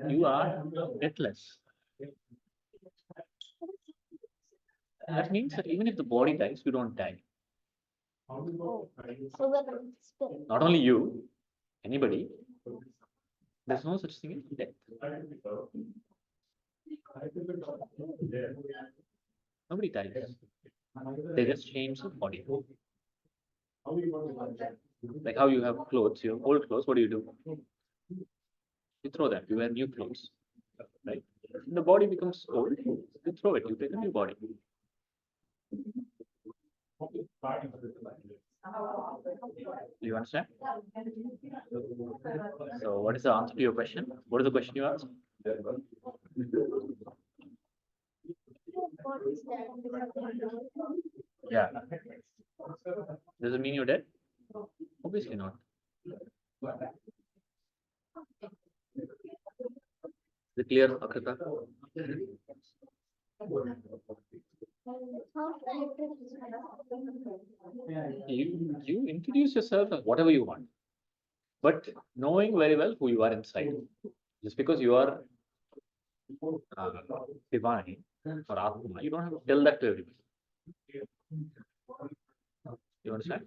You are deathless. That means that even if the body dies, you don't die. Oh, so when spirit. Not only you, anybody. There's no such thing as death. Nobody dies. They just change the body. Like how you have clothes, you have old clothes, what do? You throw them, you wear new clothes. Right? The body becomes old, you throw it, you take a new body. Do you understand? So what is the answer to your question? What is the question you asked? Yeah. Does it mean you're dead? Obviously not. Is it clear, Akrita? You introduce yourself as whatever you want, but knowing very well who you are inside. Just because you are divine or Atma, you don't have to tell that to everybody. You understand?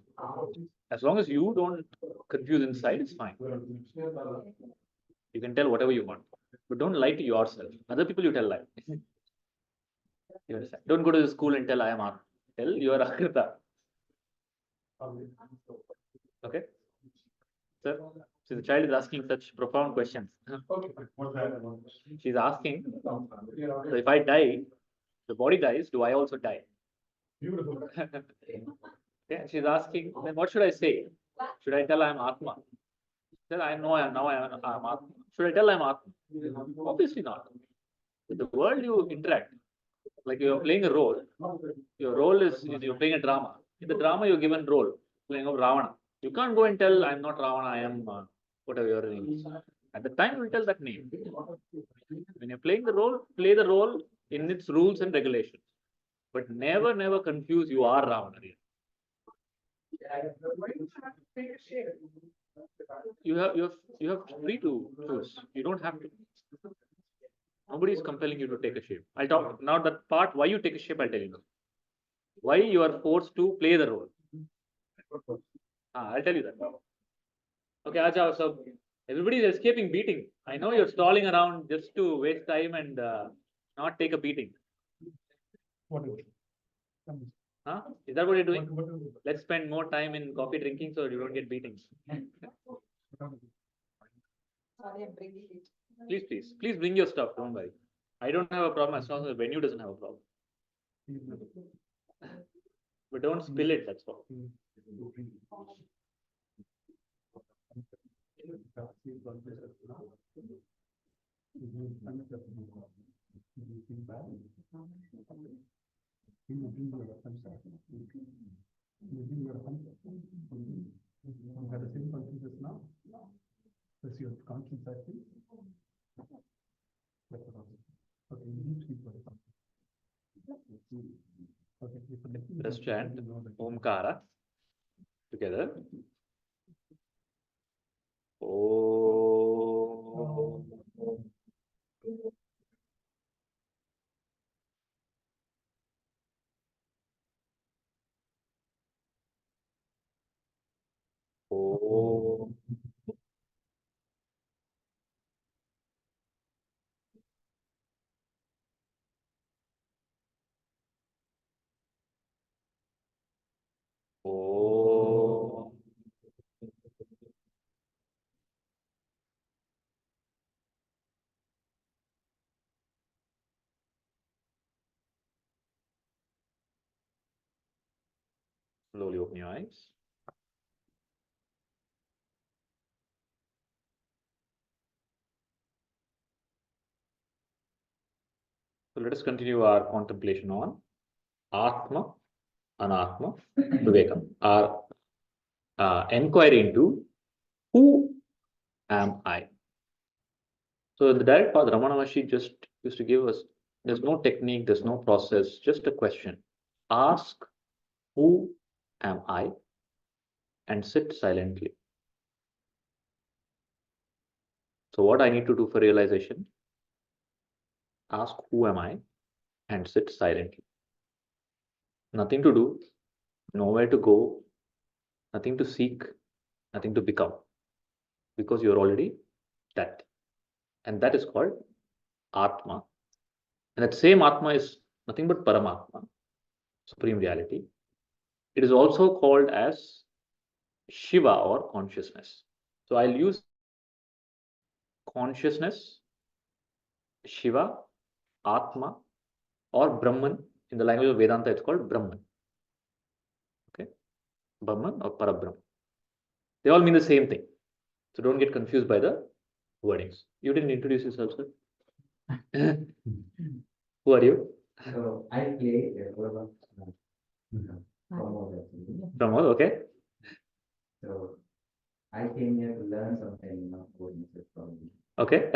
As long as you don't confuse inside, it's fine. You can tell whatever you want. But don't lie to yourself. Other people you tell lie. You understand? Don't go to the school and tell I am Atma. Tell you are Akrita. Okay? Sir, so the child is asking such profound questions. She's asking, so if I die, the body dies, do I also die? Yeah, she's asking, then what should I say? Should I tell I'm Atma? Tell I know I'm Atma. Should I tell I'm Atma? Obviously not. With the world you interact, like you're playing a role. Your role is you're playing a drama. In the drama you're given role, playing of Ravana. You can't go and tell I'm not Ravana, I am whatever your name is. At the time you will tell that name. When you're playing the role, play the role in its rules and regulations. But never confuse you are Ravana. You have free to choose. You don't have to. Nobody is compelling you to take a shape. I'll talk now that part why you take a shape, I'll tell you now. Why you are forced to play the role. I'll tell you that. Okay, Acha, so everybody is escaping beating. I know you're stalling around just to waste time and not take a beating. Huh? Is that what you're doing? Let's spend more time in coffee drinking so you don't get beatings. Please bring your stuff. Don't worry. I don't have a problem as long as the venue doesn't have a problem. But don't spill it. That's all. Let's chant Omkara together. Om. Om. Om. Slowly open your eyes. So let us continue our contemplation on Atma, Anatma, Vivekam. Our inquiry into who am I? So the direct path, Ramana Maharshi just used to give us, there's no technique, there's no process, just a question. Ask, who am I? And sit silently. So what I need to do for realization? Ask, who am I? And sit silently. Nothing to do, nowhere to go, nothing to seek, nothing to become. Because you're already that. And that is called Atma. And that same Atma is nothing but Paramatma, Supreme Reality. It is also called as Shiva or consciousness. So I'll use consciousness, Shiva, Atma, or Brahman. In the language of Vedanta, it's called Brahman. Okay, Brahman or Parabrahman. They all mean the same thing. So don't get confused by the wordings. You didn't introduce yourself, sir. Who are you? So I play Pramod, okay. So I came here to learn something, not witnesses from you. Okay.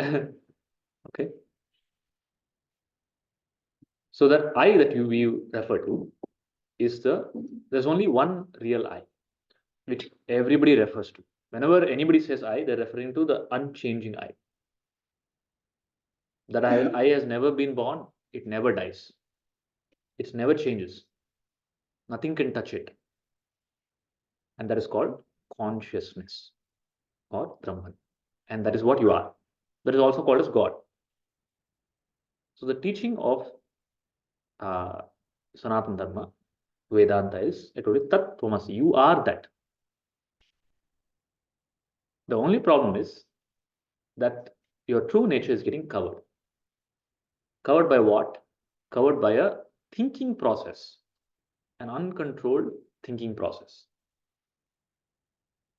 Okay. So that I that we refer to is there's only one real I, which everybody refers to. Whenever anybody says I, they're referring to the unchanging I. That I has never been born, it never dies. It never changes. Nothing can touch it. And that is called consciousness or Brahman. And that is what you are. That is also called as God. So the teaching of Sanatana Dharma, Vedanta is, I told you, Tat Tvamasi, you are that. The only problem is that your true nature is getting covered. Covered by what? Covered by a thinking process, an uncontrolled thinking process.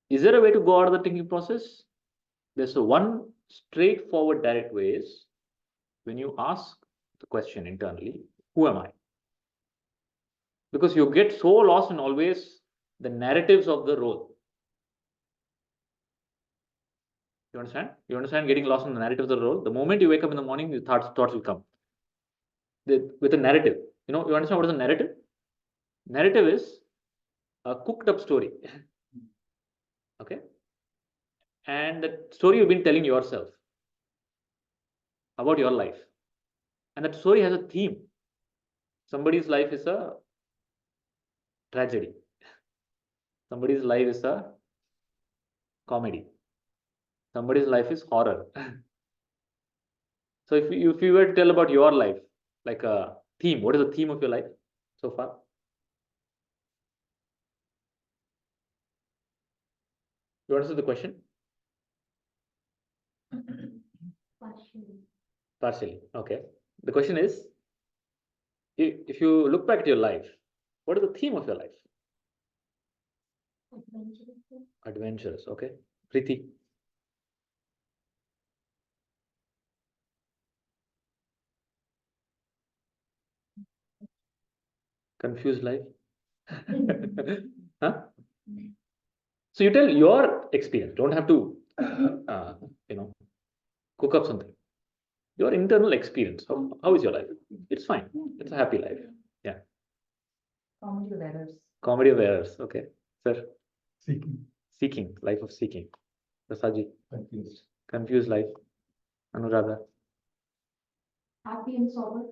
Is there a way to go out of the thinking process? There's a one straightforward, direct way is when you ask the question internally, who am I? Because you get so lost in always the narratives of the role. You understand? You understand getting lost in the narrative of the role? The moment you wake up in the morning, your thoughts will come. With a narrative. You know, you understand what is a narrative? Narrative is a cooked up story. Okay? And that story you've been telling yourself about your life. And that story has a theme. Somebody's life is a tragedy. Somebody's life is a comedy. Somebody's life is horror. So if you were to tell about your life, like a theme, what is the theme of your life so far? You understood the question? Partially. Okay. The question is, if you look back at your life, what is the theme of your life? Adventurous. Okay. Preeti. Confused life. Huh? So you tell your experience. Don't have to, cook up something. Your internal experience. How is your life? It's fine. It's a happy life. Yeah. Comedy of errors. Comedy of errors. Okay. Sir. Seeking. Seeking. Life of seeking. Prasadji. Confused. Confused life. Anuradha. Happy and sober.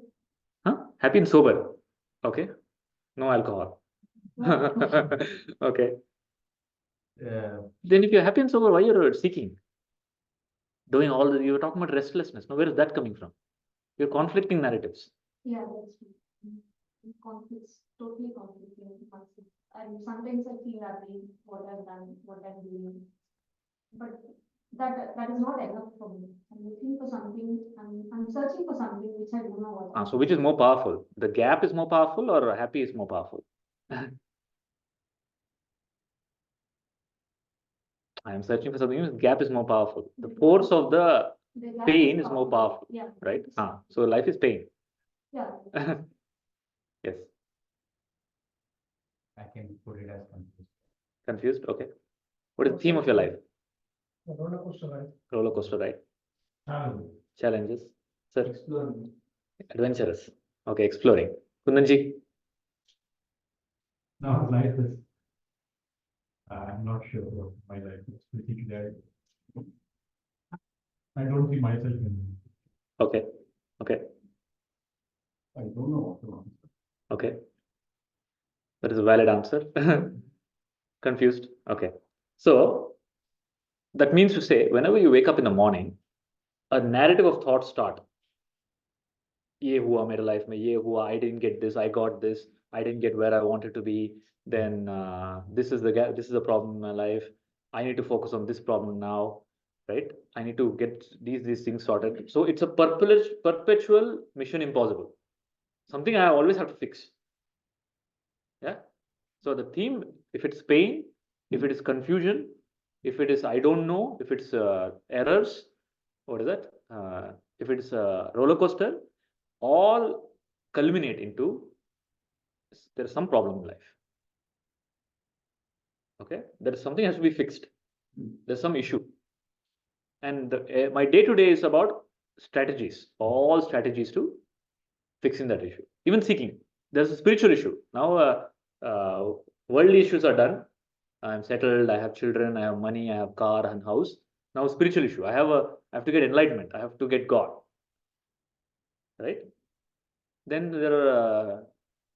Huh? Happy and sober. Okay. No alcohol. Okay. Then if you're happy and sober, why you're seeking? Doing all the, you were talking about restlessness. Now, where is that coming from? You're conflicting narratives. Yeah, that's true. Conflicts, totally conflicting. And sometimes I feel happy what I've done, what I'm doing. But that is not enough for me. I'm looking for something, I'm searching for something which I don't know what. So which is more powerful? The gap is more powerful or happy is more powerful? I am searching for something, gap is more powerful. The force of the pain is more powerful. Yeah. Right? So life is pain. Yeah. Yes. I can put it as confused. Confused? Okay. What is the theme of your life? Roller coaster ride. Roller coaster ride. Challenges. Sir. Exploring. Adventurous. Okay, exploring. Kundanji. Now life is, I'm not sure what my life is. Basically, I don't see myself in it. Okay. Okay. I don't know what to answer. Okay. That is a valid answer. Confused. Okay. So that means to say, whenever you wake up in the morning, a narrative of thoughts start. ये हुआ मेरे life में, ये हुआ, I didn't get this, I got this, I didn't get where I wanted to be. Then this is the gap, this is the problem in my life. I need to focus on this problem now, right? I need to get these things sorted. So it's a perpetual mission impossible. Something I always have to fix. Yeah. So the theme, if it's pain, if it is confusion, if it is I don't know, if it's errors, what is that? If it's a roller coaster, all culminate into there's some problem in life. Okay, there is something has to be fixed. There's some issue, and my day-to-day is about strategies, all strategies to fixing that issue. Even seeking, there's a spiritual issue now. Worldly issues are done. I'm settled. I have children. I have money. I have car and house. Now spiritual issue. I have to get enlightenment. I have to get God. Right? Then there are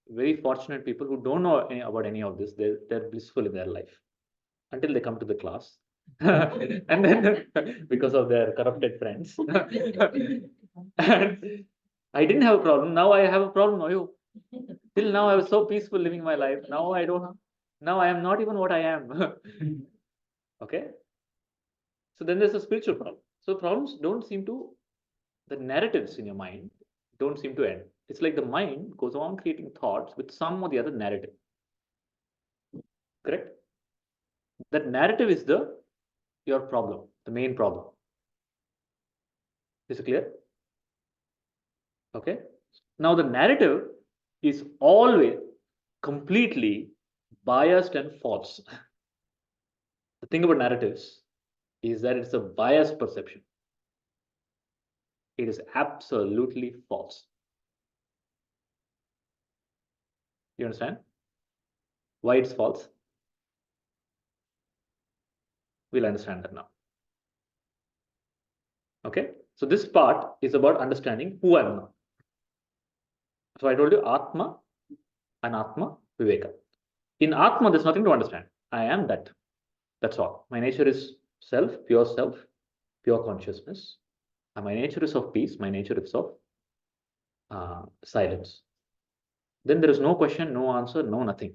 very fortunate people who don't know about any of this. They're blissful in their life until they come to the class. And then because of their corrupted friends. I didn't have a problem. Now I have a problem. Ayo. Till now I was so peaceful living my life. Now I don't. Now I am not even what I am. Okay. So then there's a spiritual problem. So problems don't seem to, the narratives in your mind don't seem to end. It's like the mind goes on creating thoughts with some or the other narrative. Correct? That narrative is your problem, the main problem. Is it clear? Okay. Now the narrative is always completely biased and false. The thing about narratives is that it's a biased perception. It is absolutely false. You understand? Why it's false? We'll understand that now. Okay. So this part is about understanding who I am now. So I told you Atma and Atma, Viveka. In Atma, there's nothing to understand. I am that. That's all. My nature is self, pure consciousness. And my nature is of peace. My nature is of silence. Then there is no question, no answer, no nothing.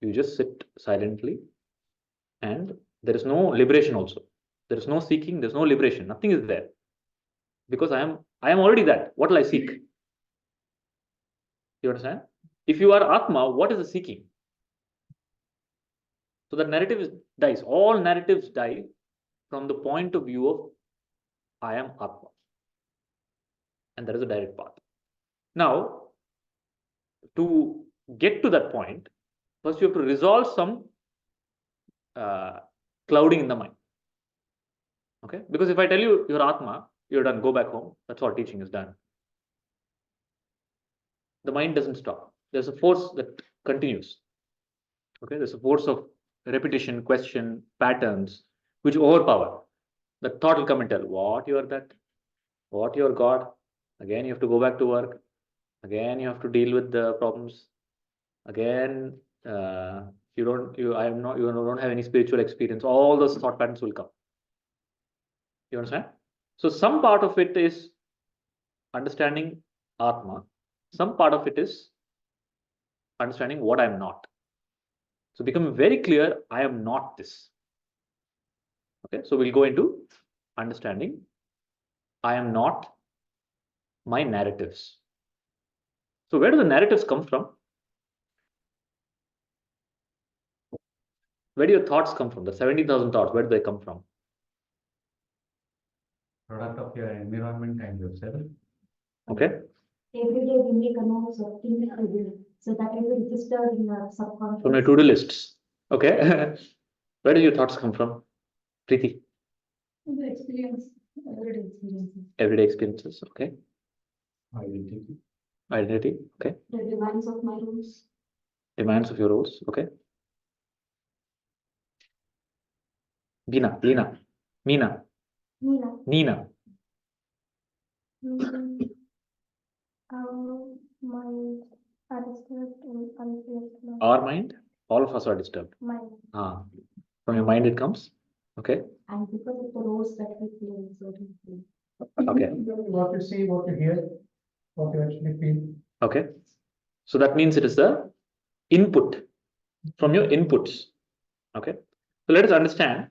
You just sit silently, and there is no liberation also. There is no seeking, there's no liberation. Nothing is there. Because I am already that. What will I seek? You understand? If you are Atma, what is the seeking? So that narrative dies. All narratives die from the point of view of I am Atma. And that is a direct path. Now, to get to that point, first you have to resolve some clouding in the mind. Okay? Because if I tell you you're Atma, you're done, go back home. That's all teaching is done. The mind doesn't stop. There's a force that continues. Okay, there's a force of repetition, question, patterns, which overpower. The thought will come and tell, what you are that, what you are God. Again, you have to go back to work. Again, you have to deal with the problems. Again, you don't have any spiritual experience. All those thought patterns will come. You understand? So some part of it is understanding Atma. Some part of it is understanding what I'm not. So become very clear, I am not this. Okay, so we'll go into understanding I am not my narratives. So where do the narratives come from? Where do your thoughts come from? The 70,000 thoughts, where do they come from? Product of your environment and yourself. Okay. Every day we make a note of things to do, so that will be registered in our subconscious. From your to-do lists. Okay. Where do your thoughts come from? Preeti? The experience, everyday experiences. Everyday experiences. Okay. Identity. Identity. Okay. The demands of my rules. Demands of your roles. Okay. Bina, Lina, Meena, Nina. Nina. Our mind are disturbed and unpleasant. Our mind, all of us are disturbed. Mind. From your mind it comes. Okay. And because of the roles that we play in certain things. Okay. What you see, what you hear, what you actually feel. Okay. So that means it is the input from your inputs. Okay. So let us understand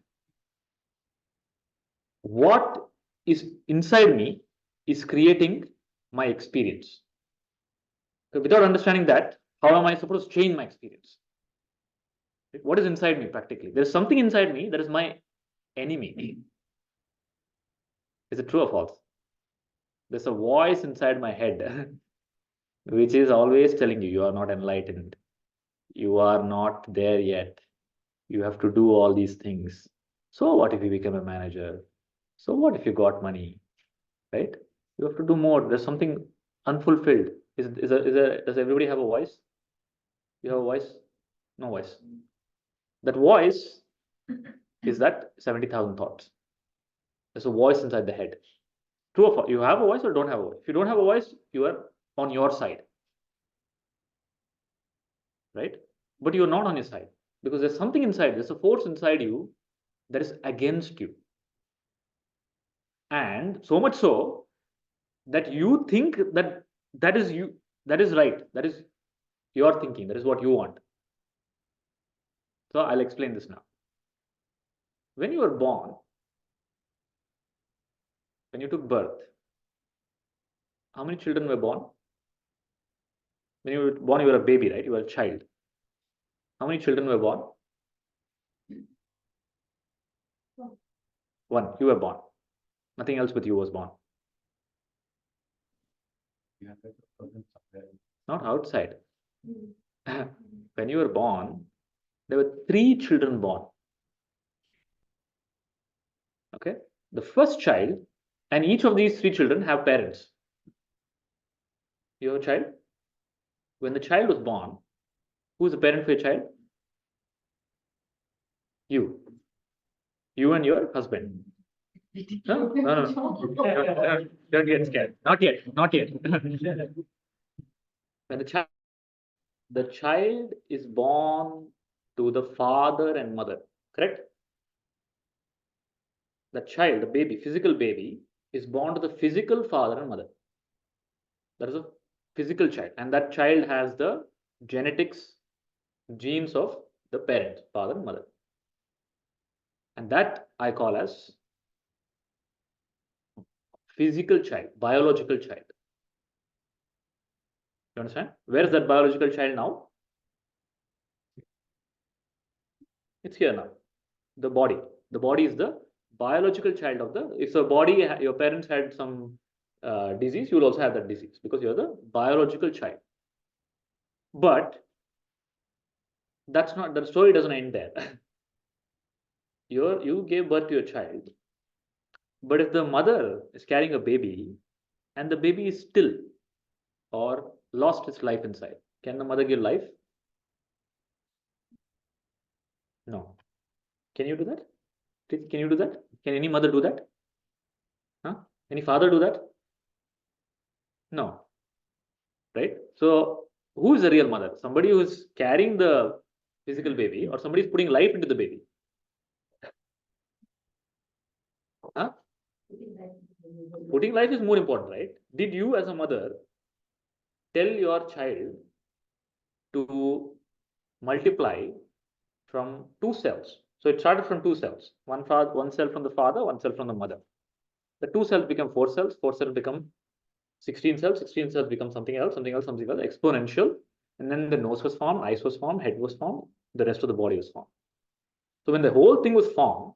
what is inside me is creating my experience. So without understanding that, how am I supposed to change my experience? What is inside me practically? There is something inside me that is my enemy. Is it true or false? There's a voice inside my head which is always telling you, you are not enlightened. You are not there yet. You have to do all these things. So what if you become a manager? So what if you got money? Right? You have to do more. There's something unfulfilled. Does everybody have a voice? You have a voice? No voice. That voice is that 70,000 thoughts. There's a voice inside the head. True or false? You have a voice or don't have a voice? If you don't have a voice, you are on your side. Right? But you're not on your side. Because there's something inside, there's a force inside you that is against you. And so much so that you think that That is you. That is right. That is your thinking. That is what you want. So I'll explain this now. When you were born, when you took birth, how many children were born? When you were born, you were a baby, right? You were a child. How many children were born? One. You were born. Nothing else with you was born. Not outside. When you were born, there were 3 children born. Okay. The first child, and each of these 3 children have parents. You have a child. When the child was born, who is the parent for your child? You. You and your husband. No, no, no. Don't get scared. Not yet. Not yet. When the child is born to the father and mother, correct? The child, the baby, physical baby, is born to the physical father and mother. That is a physical child, and that child has the genetics, genes of the parent, father and mother. And that I call as physical child, biological child. You understand? Where is that biological child now? It's here now. The body. The body is the biological child of the. If the body, your parents had some disease, you will also have that disease because you're the biological child. But that's not, the story doesn't end there. You gave birth to your child. But if the mother is carrying a baby and the baby is still or lost its life inside, can the mother give life? No. Can you do that? Can you do that? Can any mother do that? Huh? Any father do that? No. Right? So who is the real mother? Somebody who is carrying the physical baby, or somebody is putting life into the baby? Huh? Putting life is more important, right? Did you as a mother tell your child to multiply from 2 cells? So it started from 2 cells. One cell from the father, 1 cell from the mother. The 2 cells become 4 cells, 4 cells become 16 cells, 16 cells become something else, something else, something else, exponential. And then the nose was formed, eyes was formed, head was formed, the rest of the body was formed. So when the whole thing was formed,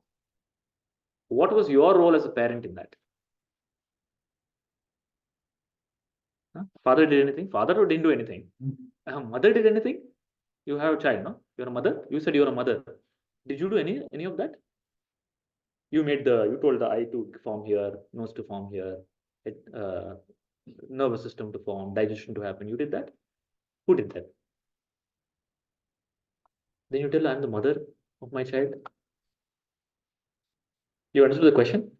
what was your role as a parent in that? Huh? Father did anything? Father didn't do anything. Mother did anything? You have a child, no? You're a mother. You said you're a mother. Did you do any of that? You told the eye to form here, nose to form here, nervous system to form, digestion to happen. You did that? Who did that? Then you tell, I'm the mother of my child. You understood the question?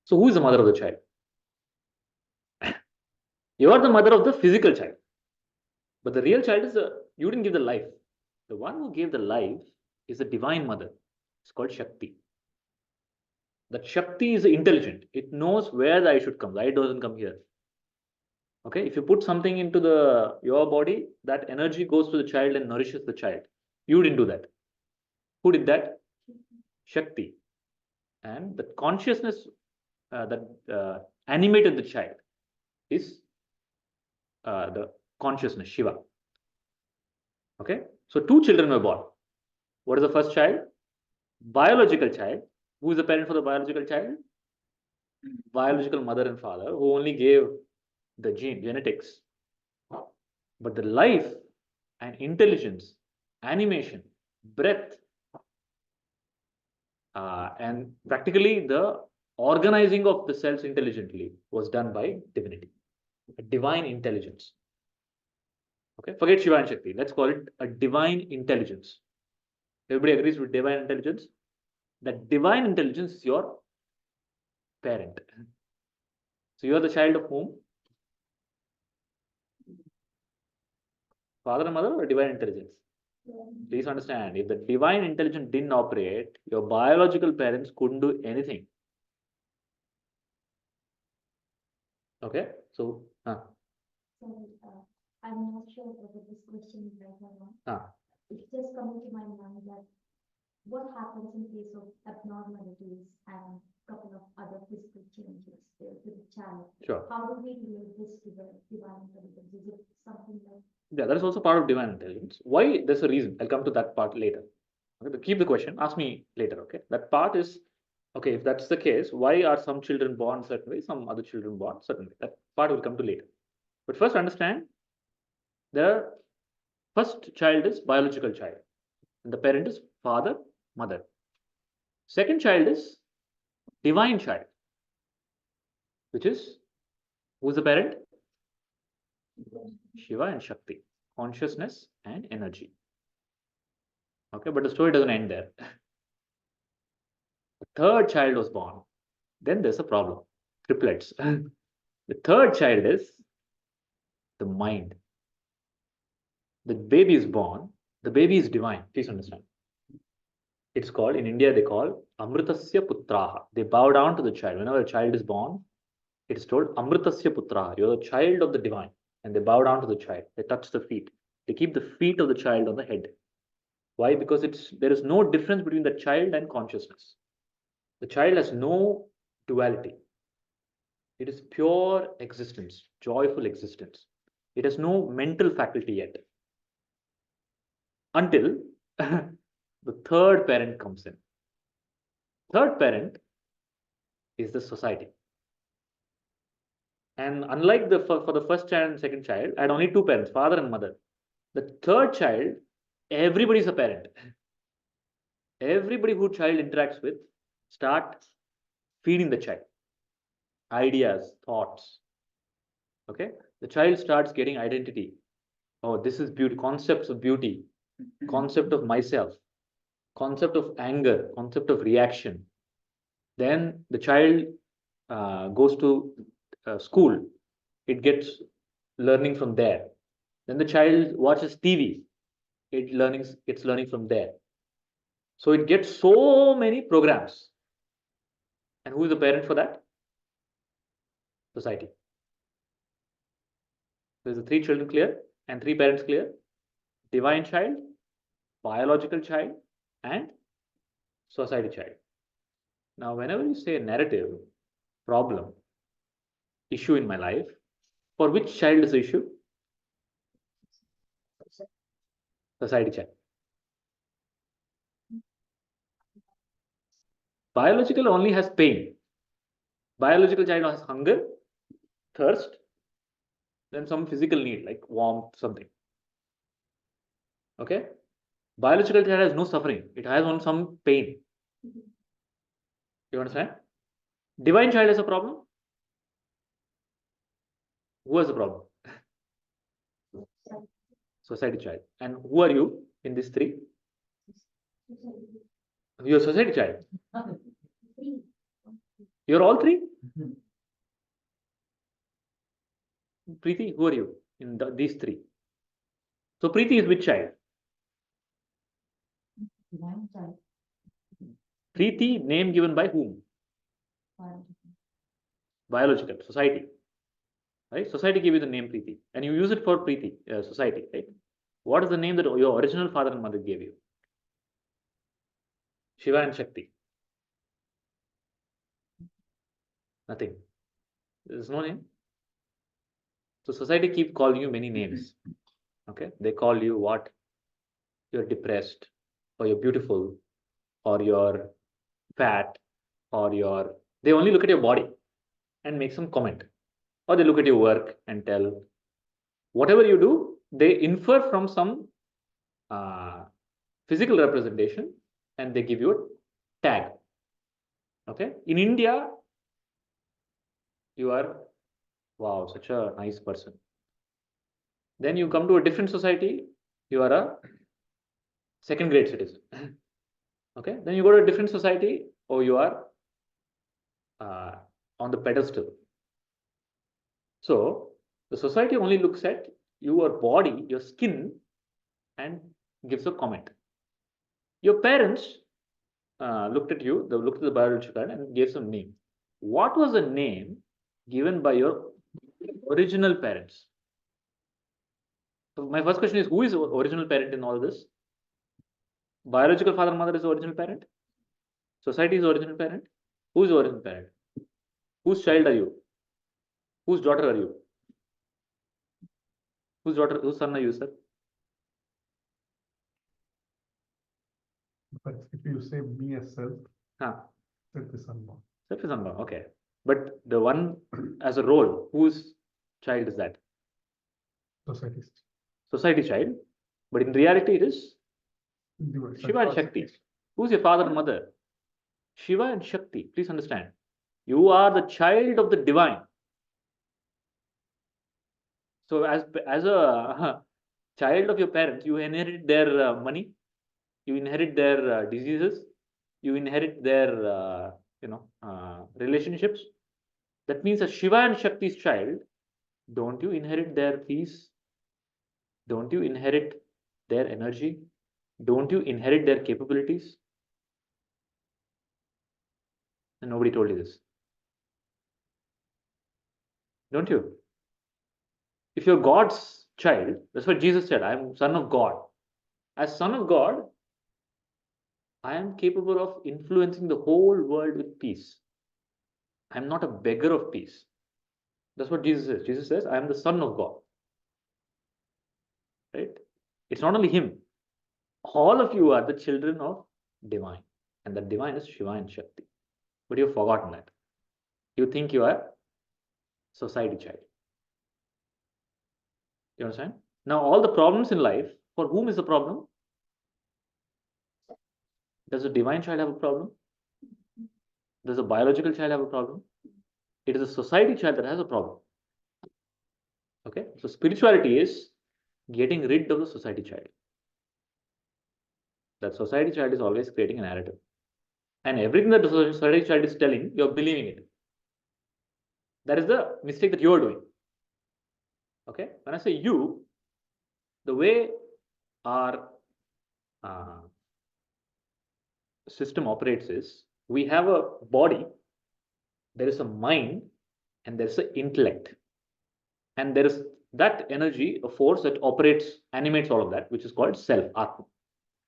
So who is the mother of the child? You are the mother of the physical child. But the real child is you didn't give the life. The one who gave the life is the divine mother. It's called Shakti. That Shakti is intelligent. It knows where the eye should come. The eye doesn't come here. Okay, if you put something into your body, that energy goes to the child and nourishes the child. You didn't do that. Who did that? Shakti. And the consciousness that animated the child is the consciousness, Shiva. Okay, so 2 children were born. What is the first child? Biological child. Who is the parent for the biological child? Biological mother and father, who only gave the genetics. But the life and intelligence, animation, breath, and practically the organizing of the cells intelligently was done by divinity, a divine intelligence. Okay, forget Shiva and Shakti. Let's call it a divine intelligence. Everybody agrees with divine intelligence? That divine intelligence is your parent. So you are the child of whom? Father and mother or divine intelligence? Please understand, if the divine intelligence didn't operate, your biological parents couldn't do anything. Okay, so Sorry, I'm not sure whether this question is right or not. Ah. It's just coming to my mind that what happens in case of abnormalities and couple of other physical changes to the child? Sure. How do we relate this to the divine intelligence? Is it something like? Yeah, that is also part of divine intelligence. Why? There's a reason. I'll come to that part later. Okay, but keep the question. Ask me later. Okay, that part is okay. If that's the case, why are some children born certain way, some other children born certain way? That part will come to later. But first, understand the first child is biological child, and the parent is father, mother. Second child is divine child, which is who's the parent? Shiva and Shakti, consciousness and energy. Okay, but the story doesn't end there. The third child was born. Then there's a problem. Triplets. The third child is the mind. The baby is born. The baby is divine. Please understand. It's called, in India, they call Amritasya Putraha. They bow down to the child. Whenever a child is born, it is told Amritasya Putraha. You're the child of the divine. And they bow down to the child. They touch the feet. They keep the feet of the child on the head. Why? Because there is no difference between the child and consciousness. The child has no duality. It is pure existence, joyful existence. It has no mental faculty yet. Until the third parent comes in. Third parent is the society. And unlike for the first child and second child, I had only two parents, father and mother. The third child, everybody is a parent. Everybody who child interacts with start feeding the child. Ideas, thoughts. Okay? The child starts getting identity. Oh, this is beauty, concepts of beauty, concept of myself, concept of anger, concept of reaction. Then the child goes to school. It gets learning from there. Then the child watches TV. It's learning from there. So it gets so many programs. And who is the parent for that? Society. There's the three children clear and three parents clear. Divine child, biological child, and society child. Now, whenever you say narrative, problem, issue in my life, for which child is the issue? Society child. Biological only has pain. Biological child has hunger, thirst, then some physical need like warmth, something. Okay? Biological child has no suffering. It has on some pain. You understand? Divine child has a problem. Who has a problem? Society child. And who are you in these three? You're society child. You're all three? Preeti, who are you in these three? So Preeti is which child? Divine child. Preeti, name given by whom? Biological, society. Right? Society gave you the name Preeti. And you use it for Preeti, society, right? What is the name that your original father and mother gave you? Shiva and Shakti. Nothing. There is no name. So society keep calling you many names. Okay? They call you what? You're depressed, or you're beautiful, or you're fat, or they only look at your body and make some comment. Or they look at your work and tell, whatever you do, they infer from some physical representation and they give you a tag. Okay? In India, you are, wow, such a nice person. Then you come to a different society, you are a second grade citizen. Okay? Then you go to a different society, or you are on the pedestal. So the society only looks at your body, your skin, and gives a comment. Your parents looked at you, they looked at the biological and gave some name. What was the name given by your original parents? So my first question is, who is the original parent in all this? Biological father and mother is the original parent. Society is the original parent. Who is the original parent? Whose child are you? Whose daughter are you? Whose daughter, whose son are you, sir? But if you say me as self, Huh. self is unborn. Self is unborn, okay. But the one as a role, whose child is that? Society. Society child. But in reality, it is Divine. Shiva and Shakti. Who's your father and mother? Shiva and Shakti. Please understand. You are the child of the divine. So as a child of your parents, you inherit their money, you inherit their diseases, you inherit their relationships. That means as Shiva and Shakti's child, don't you inherit their peace? Don't you inherit their energy? Don't you inherit their capabilities? And nobody told you this. Don't you? If you're God's child, that's what Jesus said, I am son of God. As son of God, I am capable of influencing the whole world with peace. I'm not a beggar of peace. That's what Jesus says. Jesus says, I am the son of God. Right? It's not only him. All of you are the children of divine. And that divine is Shiva and Shakti. But you've forgotten that. You think you are society child. You understand? Now, all the problems in life, for whom is the problem? Does a divine child have a problem? Does a biological child have a problem? It is a society child that has a problem. Okay? So spirituality is getting rid of the society child. That society child is always creating a narrative. And everything that the society child is telling, you're believing it. That is the mistake that you're doing. Okay? When I say you, the way our system operates is, we have a body, there is a mind, and there is an intellect. And there is that energy, a force that operates, animates all of that, which is called self, Atma.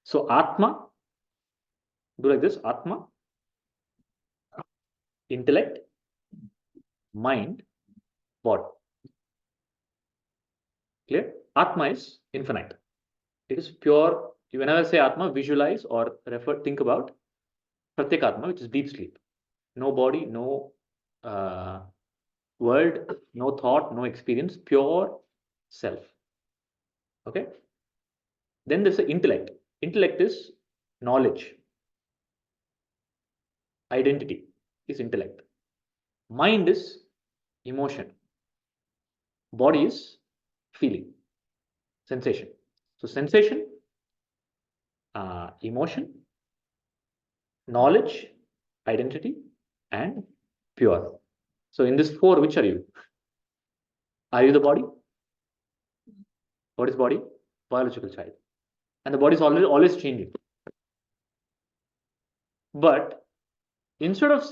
So Atma, do like this, Atma, intellect, mind, body. Clear? Atma is infinite. It is pure. Whenever I say Atma, visualize or think about Pratyek Atma, which is deep sleep. No body, no world, no thought, no experience, pure self. Okay? Then there's the intellect. Intellect is knowledge. Identity is intellect. Mind is emotion. Body is feeling, sensation. So sensation, emotion, knowledge, identity, and pure. So in this four, which are you? Are you the body? What is body? Biological child. And the body is always changing. But instead of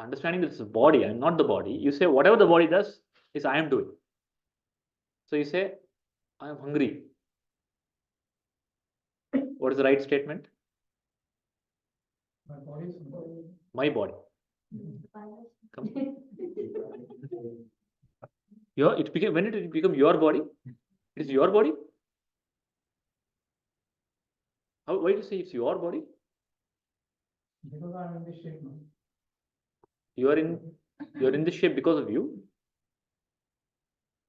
understanding that it's a body, I'm not the body, you say whatever the body does is I am doing. So you say, I am hungry. What is the right statement? My body is My body. Come. When did it become your body? It is your body? Why do you say it's your body? because I'm in this shape now. You're in this shape because of you.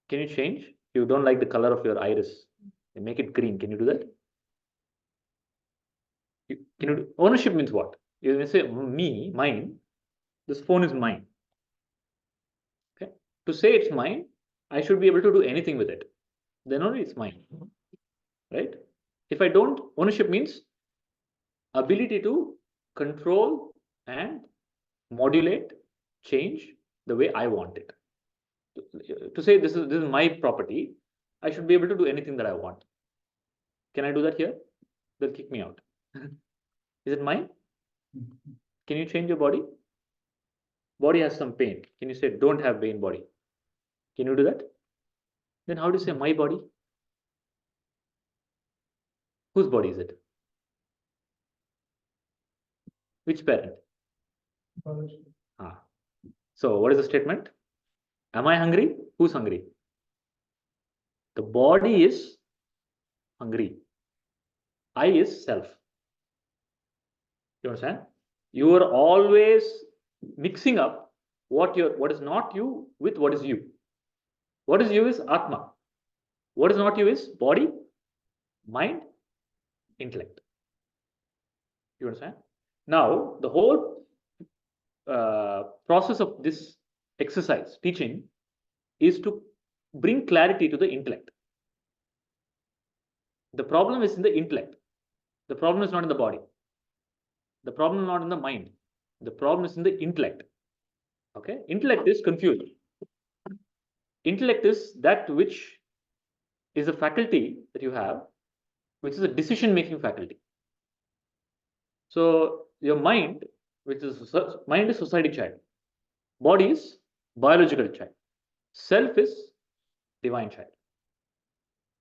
Can you change? You don't like the color of your iris. You make it green. Can you do that? Ownership means what? You say me, mine. This phone is mine. Okay. To say it's mine, I should be able to do anything with it. Then only it's mine. Right? If I don't, ownership means ability to control and modulate, change the way I want it. To say this is my property, I should be able to do anything that I want. Can I do that here? They'll kick me out. Is it mine? Can you change your body? Body has some pain. Can you say don't have pain body? Can you do that? Then how do you say my body? Whose body is it? Which parent? Ah. So what is the statement? Am I hungry? Who's hungry? The body is hungry. I is self. You understand? You are always mixing up what is not you with what is you. What is you is Atma. What is not you is body, mind, intellect. You understand? Now, the whole process of this exercise, teaching, is to bring clarity to the intellect. The problem is in the intellect. The problem is not in the body. The problem is not in the mind. The problem is in the intellect. Okay? Intellect is confused. Intellect is that which is a faculty that you have, which is a decision-making faculty. So your mind, which is mind is society child, body is biological child, self is divine child.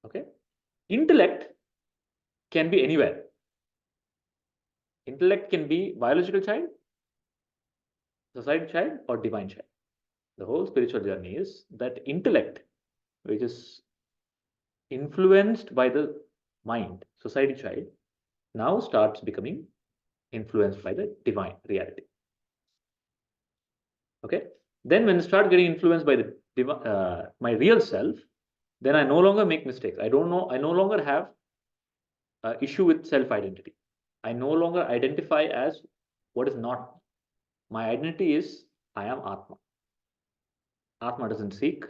Okay? Intellect can be anywhere. Intellect can be biological child, society child, or divine child. The whole spiritual journey is that intellect, which is influenced by the mind, society child, now starts becoming influenced by the divine reality. Okay? Then when I start getting influenced by the my real self, then I no longer make mistakes. I no longer have issue with self-identity. I no longer identify as what is not. My identity is I am Atma. Atma doesn't seek.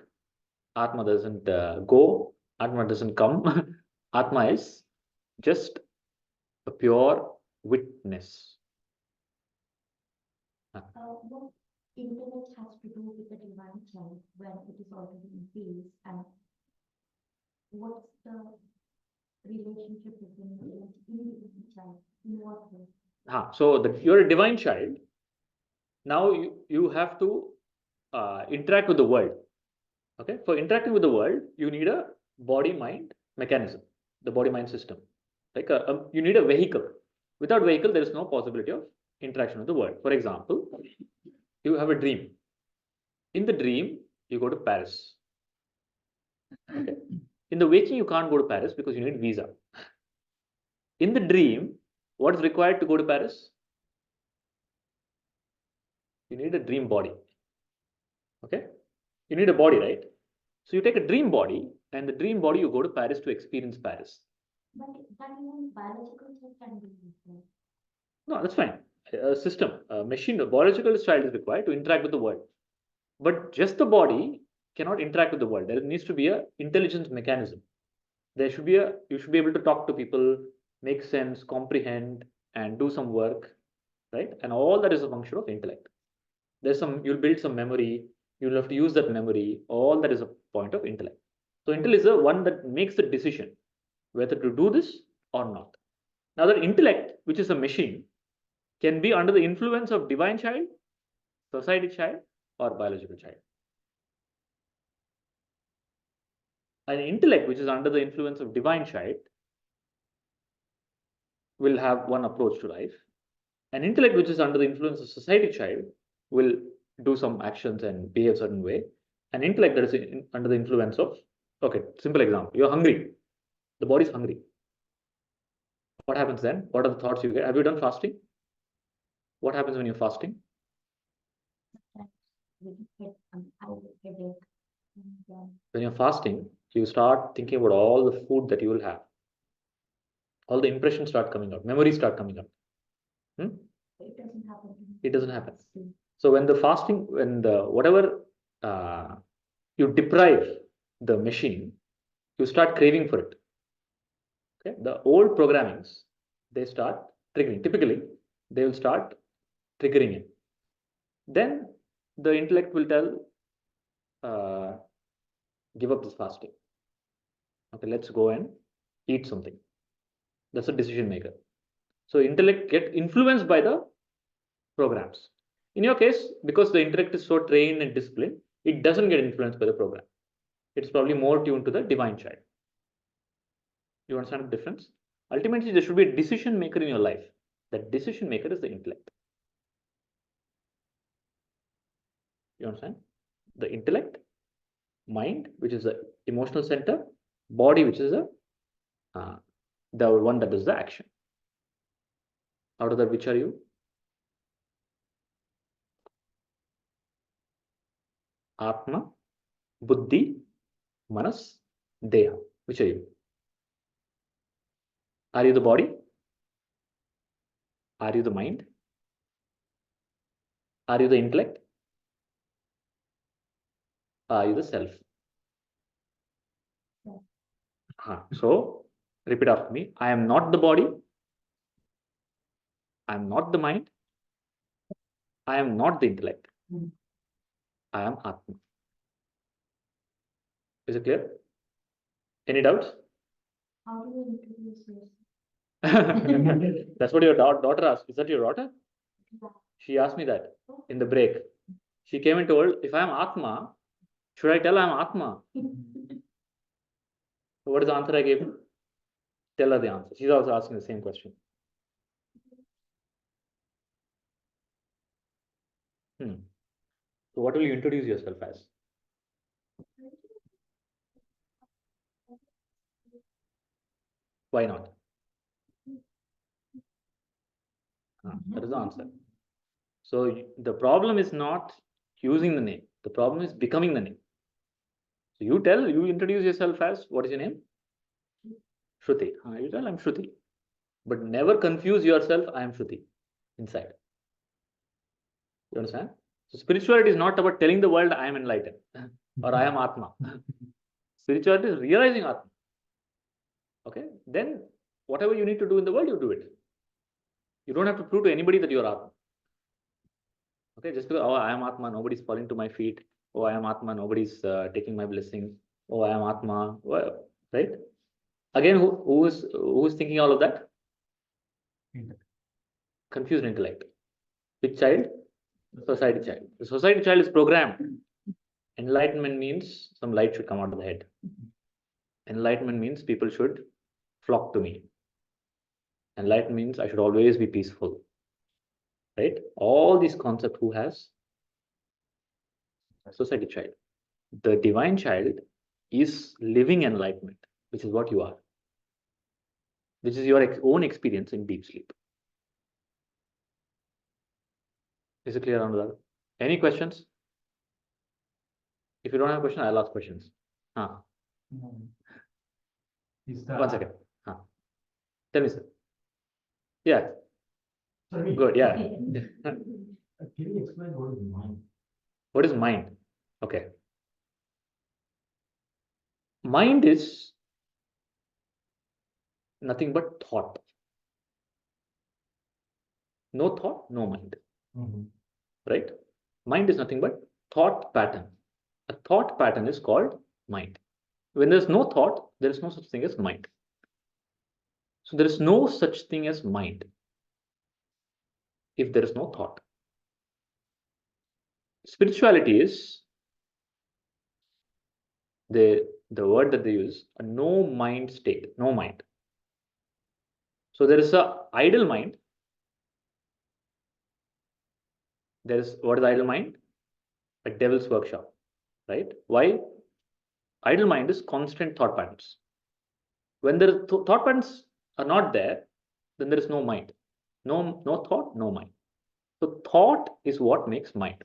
Atma doesn't go. Atma doesn't come. Atma is just a pure witness. What intellect has to do with the divine child when it is already in peace, and what's the relationship between the divine child? In what way? So you're a divine child. Now you have to interact with the world. Okay, for interacting with the world, you need a body-mind mechanism, the body-mind system. Like you need a vehicle. Without vehicle, there is no possibility of interaction with the world. For example, you have a dream. In the dream, you go to Paris. Okay. In the waking, you can't go to Paris because you need visa. In the dream, what is required to go to Paris? You need a dream body. Okay. You need a body, right? So you take a dream body, and the dream body you go to Paris to experience Paris. But that even biological child can be used. No, that's fine. A system, a machine, a biological child is required to interact with the world. But just the body cannot interact with the world. There needs to be an intelligence mechanism. You should be able to talk to people, make sense, comprehend, and do some work, right? And all that is a function of intellect. You'll build some memory, you'll have to use that memory, all that is a point of intellect. So intellect is the one that makes the decision whether to do this or not. Now that intellect, which is a machine, can be under the influence of divine child, society child, or biological child. An intellect which is under the influence of divine child will have one approach to life. An intellect which is under the influence of society child will do some actions and behave a certain way. An intellect that is under the influence of, okay, simple example, you're hungry. The body is hungry. What happens then? What are the thoughts you get? Have you done fasting? What happens when you're fasting? When you're fasting, you start thinking about all the food that you will have. All the impressions start coming out. Memories start coming out. It doesn't happen. It doesn't happen. So when the fasting, whatever you deprive the machine, you start craving for it. Okay, the old programmings, they start triggering. Typically, they will start triggering it. Then the intellect will tell, give up this fasting. Okay, let's go and eat something. That's a decision maker. So intellect get influenced by the programs. In your case, because the intellect is so trained and disciplined, it doesn't get influenced by the program. it's probably more tuned to the divine child. You understand the difference? Ultimately, there should be a decision maker in your life. That decision maker is the intellect. You understand? The intellect, mind, which is the emotional center, body, which is the one that does the action. Out of that, which are you? Atma, Buddhi, Manas, Deha. Which are you? Are you the body? Are you the mind? Are you the intellect? Are you the self? So, repeat after me. I am not the body. I am not the mind. I am not the intellect. I am Atma. Is it clear? Any doubts? How do you introduce yourself? That's what your daughter asked. Is that your daughter? Yeah. She asked me that in the break. She came and told, if I am Atma, should I tell I am Atma? What is the answer I gave? Tell her the answer. She's also asking the same question. So what will you introduce yourself as? Why not? That is the answer. So the problem is not using the name. The problem is becoming the name. So you introduce yourself as, what is your name? Shruti. You tell I'm Shruti. But never confuse yourself, I am Shruti inside. You understand? So spirituality is not about telling the world I am enlightened or I am Atma. Spirituality is realizing Atma. Okay? Then whatever you need to do in the world, you do it. You don't have to prove to anybody that you are Atma. Okay? Just because, oh, I am Atma, nobody's falling to my feet. Oh, I am Atma, nobody's taking my blessings. Oh, I am Atma. Well, right? Again, who is thinking all of that? Confused intellect. Which child? Society child. The society child is programmed. Enlightenment means some light should come out of the head. Enlightenment means people should flock to me. Enlightenment means I should always be peaceful. Right? All these concepts, who has? Society child. The divine child is living enlightenment, which is what you are. This is your own experience in deep sleep. Is it clear, Anurag? Any questions? If you don't have a question, I'll ask questions. One second. Tell me, sir. Yeah. Sorry. Good. Yeah. Can you explain what is mind? What is mind? Okay. Mind is nothing but thought. No thought, no mind. Right? Mind is nothing but thought pattern. A thought pattern is called mind. When there's no thought, there is no such thing as mind. So there is no such thing as mind if there is no thought. Spirituality is the word that they use, a no mind state, no mind. So there is a idle mind. There is, what is idle mind? A devil's workshop, right? Why? Idle mind is constant thought patterns. When the thought patterns are not there, then there is no mind. No thought, no mind. So thought is what makes mind.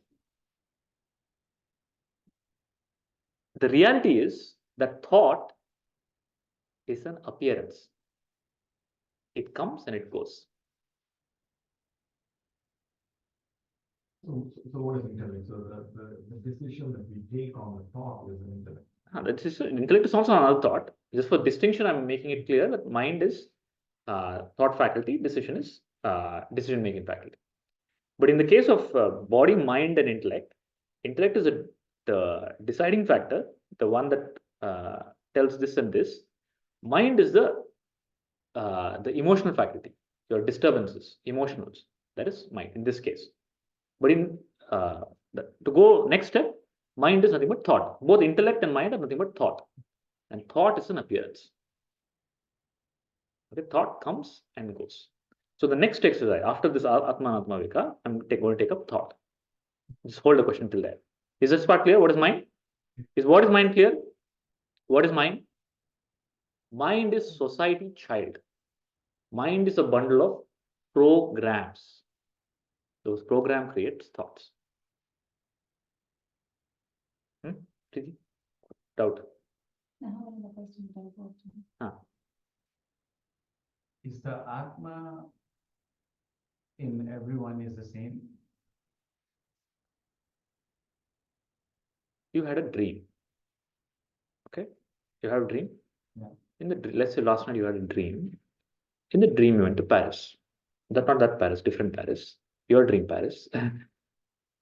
The reality is that thought is an appearance. It comes and it goes. So what is intellect? So the decision that we take on the thought is an intellect. Intellect is also another thought. Just for distinction, I'm making it clear that mind is thought faculty, decision is decision-making faculty. But in the case of body, mind, and intellect, intellect is the deciding factor, the one that tells this and this. Mind is the emotional faculty, your disturbances, emotionals. That is mind in this case. But in to go next step, Mind is nothing but thought. Both intellect and mind are nothing but thought. And thought is an appearance. Okay, thought comes and goes. So the next exercise, after this Atma Atma Vika, I'm going to take up thought. Just hold the question till there. Is this part clear? What is mind? What is mind clear? What is mind? Mind is society child. Mind is a bundle of programs. Those program creates thoughts. Doubt? Is the Atma in everyone is the same? You had a dream. Okay? You have a dream? Yeah. Let's say last night you had a dream. In the dream, you went to Paris. Not that Paris, different Paris. Your dream Paris.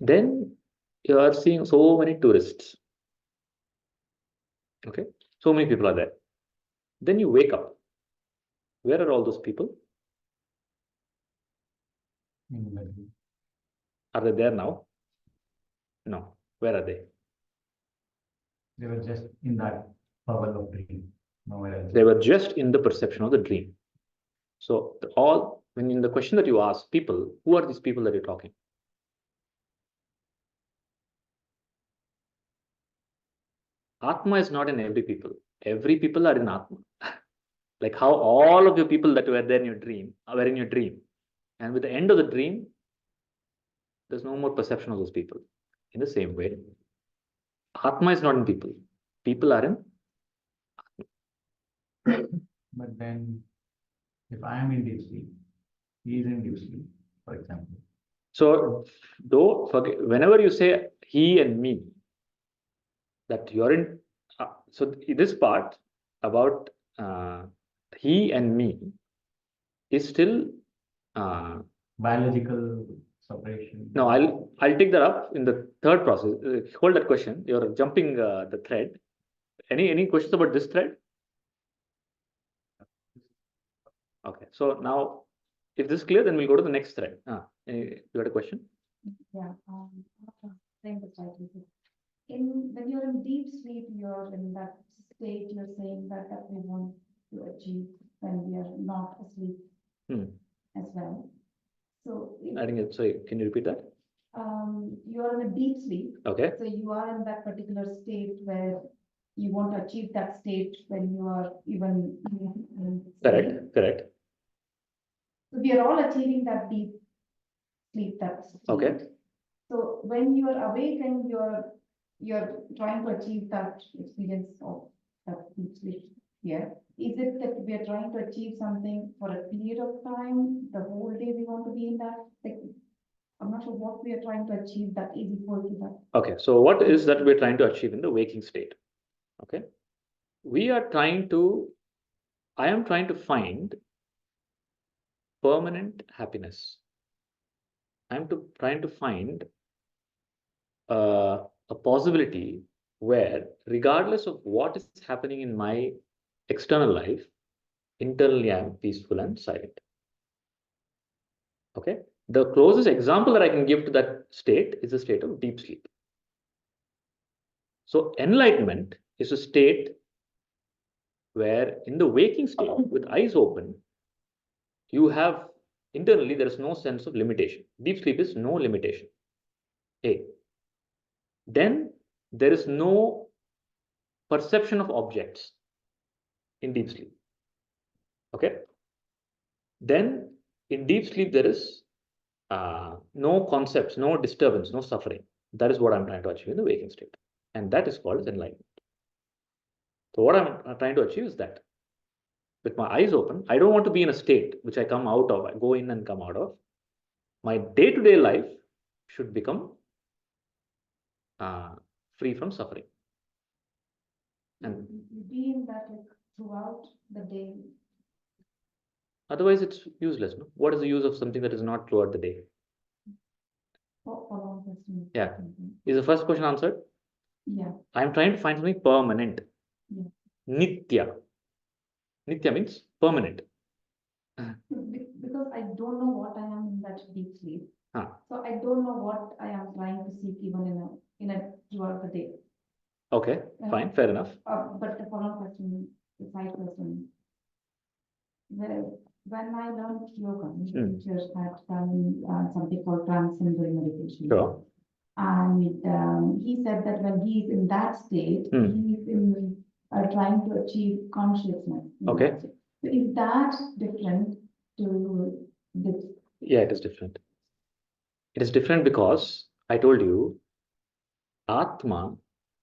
Then you are seeing so many tourists. Okay? So many people are there. Then you wake up. Where are all those people? Are they there now? No. Where are they? They were just in that bubble of dream. Nowhere else. They were just in the perception of the dream. So when in the question that you ask people, who are these people that you're talking? Atma is not in every people. Every people are in Atma. Like how all of your people that were there in your dream were in your dream. And with the end of the dream, there's no more perception of those people. In the same way, Atma is not in people. People are in. But then, if I am in deep sleep, he is in deep sleep, for example. So, whenever you say he and me, that you're in. So this part about he and me is still biological separation. No, I'll take that up in the third process. Hold that question. You're jumping the thread. Any questions about this thread? Okay. So now, if this is clear, then we'll go to the next thread. You got a question? Yeah. When you're in deep sleep, you're in that state. You're saying that we want to achieve when we are not asleep as well. So I think it's, sorry, can you repeat that? You are in a deep sleep. Okay. So you are in that particular state where you want to achieve that state when you are even in sleep. Correct. So we are all achieving that deep sleep, that state. Okay. So when you are awake and you're trying to achieve that experience of that deep sleep here, is it that we are trying to achieve something for a period of time, the whole day we want to be in that? Like, I'm not sure what we are trying to achieve that is equal to that. Okay. So what is that we're trying to achieve in the waking state? Okay. I am trying to find permanent happiness. I'm trying to find a possibility where, regardless of what is happening in my external life, internally I'm peaceful and silent. Okay. The closest example that I can give to that state is a state of deep sleep. So enlightenment is a state where in the waking state, with eyes open, you have internally, there is no sense of limitation. Deep sleep is no limitation. A. Then there is no perception of objects in deep sleep. Okay. Then in deep sleep, there is no concepts, no disturbance, no suffering. That is what I'm trying to achieve in the waking state. And that is called enlightenment. So what I'm trying to achieve is that with my eyes open, I don't want to be in a state which I come out of, I go in and come out of. My day-to-day life should become free from suffering. And you be in that like throughout the day. Otherwise, it's useless. No? What is the use of something that is not throughout the day? Yeah. Is the first question answered? Yeah. I'm trying to find something permanent. Yeah. Nitya. Nitya means permanent. Because I don't know what I am in that deep sleep. So I don't know what I am trying to seek even in a throughout the day. Okay, fine, fair enough. But the follow-up question, the side question. When I learned yoga, the teachers had done something called transcendental meditation. Sure. And he said that when he's in that state, he's in trying to achieve consciousness. Okay. So is that different to this? Yeah, it is different. It is different because I told you, Atma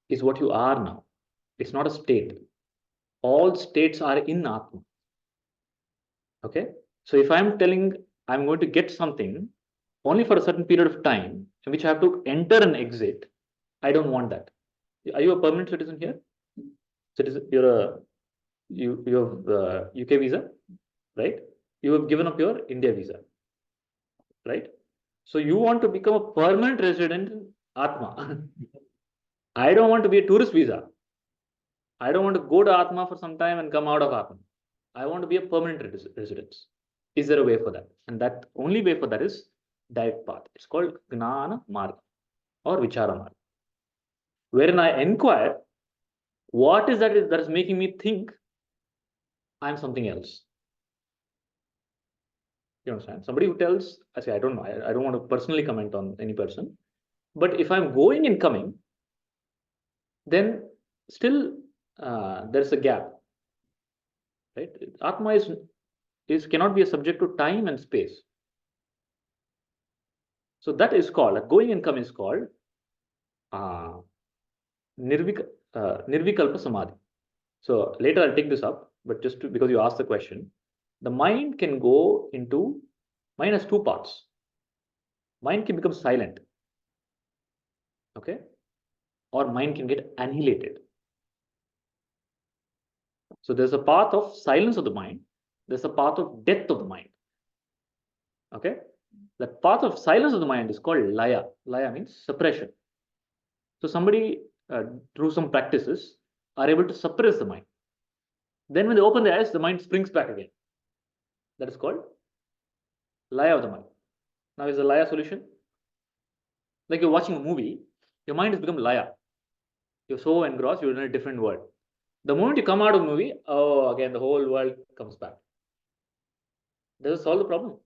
is what you are now. It's not a state. All states are in Atma. Okay. So if I'm telling I'm going to get something only for a certain period of time in which I have to enter and exit, I don't want that. Are you a permanent citizen here? Citizen, you have UK visa, right? You have given up your India visa, right? So you want to become a permanent resident in Atma. I don't want to be a tourist visa. I don't want to go to Atma for some time and come out of Atma. I want to be a permanent residence. Is there a way for that? And that only way for that is direct path. It's called Gnana Marga or Vichara Marga, wherein I inquire what is that is making me think I'm something else. You understand? Somebody who tells, I say, I don't know, I don't want to personally comment on any person, but if I'm going and coming, then still there's a gap, right? Atma is cannot be a subject to time and space. So that is called, going and coming is called Nirvikalpa Samadhi. So later I'll take this up, but just because you asked the question, the mind can go into, mind has two parts. Mind can become silent, okay? Or mind can get annihilated. So there's a path of silence of the mind. There's a path of death of the mind. Okay? That path of silence of the mind is called laya. Laya means suppression. So somebody, through some practices, are able to suppress the mind. Then when they open their eyes, the mind springs back again. That is called laya of the mind. Now is the laya solution? Like you're watching a movie, your mind has become laya. You're so engrossed, you're in a different world. The moment you come out of the movie, oh, again, the whole world comes back. Does it solve the problem?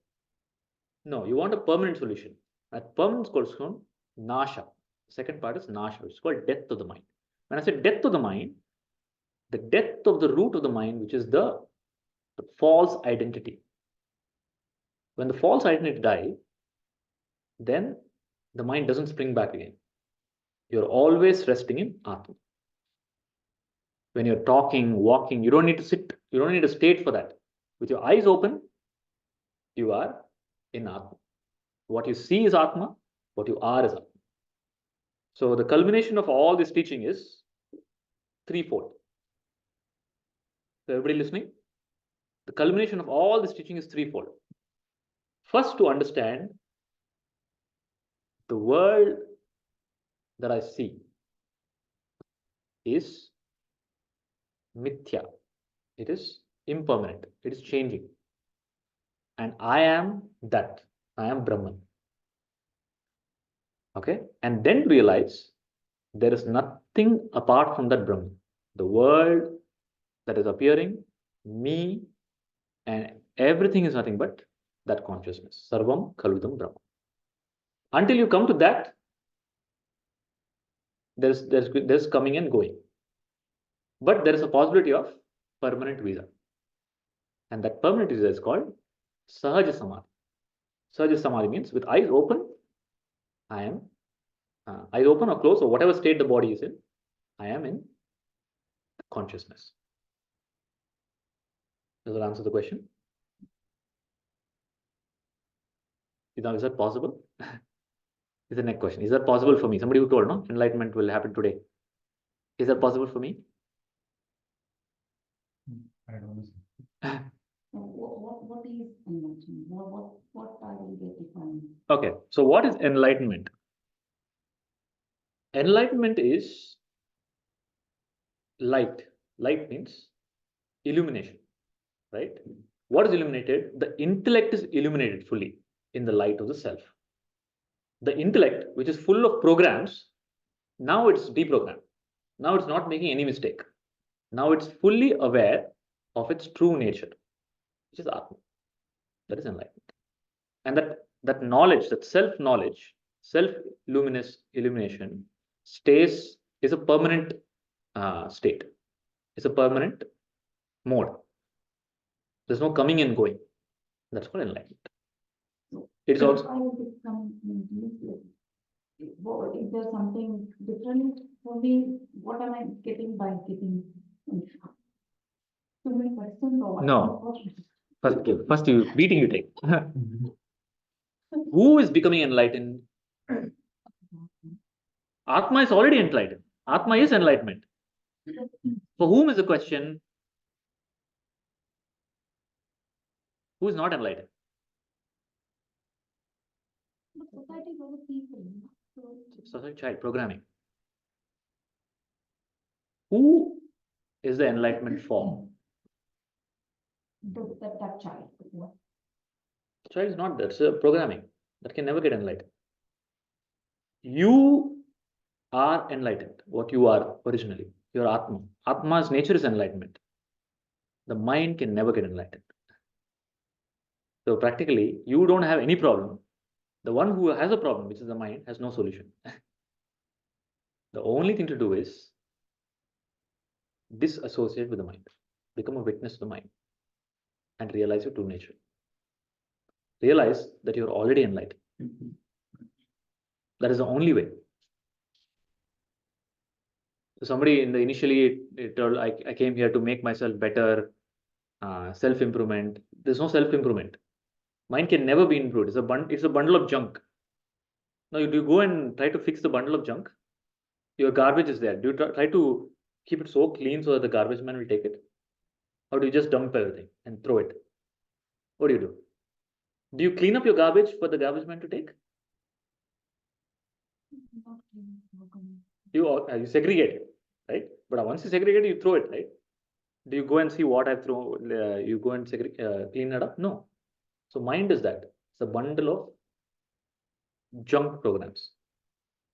No, you want a permanent solution. That permanent is called nasha. Second part is nasha. It's called death of the mind. When I say death of the mind, the death of the root of the mind, which is the false identity. When the false identity dies, then the mind doesn't spring back again. You're always resting in Atma. When you're talking, walking, you don't need to sit, you don't need a state for that. With your eyes open, you are in Atma. What you see is Atma, what you are is Atma. So the culmination of all this teaching is threefold. So everybody listening? The culmination of all this teaching is threefold. First, to understand the world that I see is mithya. It is impermanent. It is changing. And I am that. I am Brahman. Okay? And then realize there is nothing apart from that Brahman. The world that is appearing, me, and everything is nothing but that consciousness. Sarvam Khalvidam Brahman. Until you come to that, there's coming and going. But there is a possibility of permanent visa. And that permanent visa is called Sahaja Samadhi. Sahaja Samadhi means with eyes open, I am, eyes open or closed or whatever state the body is in, I am in consciousness. Does that answer the question? Is that possible? Is the next question. Is that possible for me? Somebody who told, no? Enlightenment will happen today. Is that possible for me? I don't know. What is enlightenment? What are we defining? Okay, so what is enlightenment? Enlightenment is light. Light means illumination, right? What is illuminated? The intellect is illuminated fully in the light of the self. The intellect, which is full of programs, Now it's deprogrammed. Now it's not making any mistake. Now it's fully aware of its true nature, which is Atma. That is enlightenment. And that knowledge, that self-knowledge, self-luminous illumination is a permanent state. It's a permanent mode. There's no coming and going. That's called enlightenment. It's also Is there something different for me? What am I getting by getting? Too many questions or what? no. First you beating you take. Who is becoming enlightened? Atma is already enlightened. Atma is enlightenment. For whom is the question? Who is not enlightened? Society is over people. So Society child programming. Who is the enlightenment for? That child. Child is not there. It's a programming that can never get enlightened. You are enlightened. What you are originally, your Atma. Atma's nature is enlightenment. The mind can never get enlightened. So practically, you don't have any problem. The one who has a problem, which is the mind, has no solution. The only thing to do is disassociate with the mind, become a witness to the mind, and realize your true nature. Realize that you're already enlightened. That is the only way. So somebody initially told, I came here to make myself better, self-improvement. There's no self-improvement. Mind can never be improved. It's a bundle of junk. Now, do you go and try to fix the bundle of junk? Your garbage is there. Do you try to keep it so clean so that the garbage man will take it? Or do you just dump everything and throw it? What do you do? Do you clean up your garbage for the garbage man to take? You segregate it, right? But once you segregate it, you throw it, right? Do you go and see what I've thrown? You go and clean it up? No. So mind is that. It's a bundle of junk programs.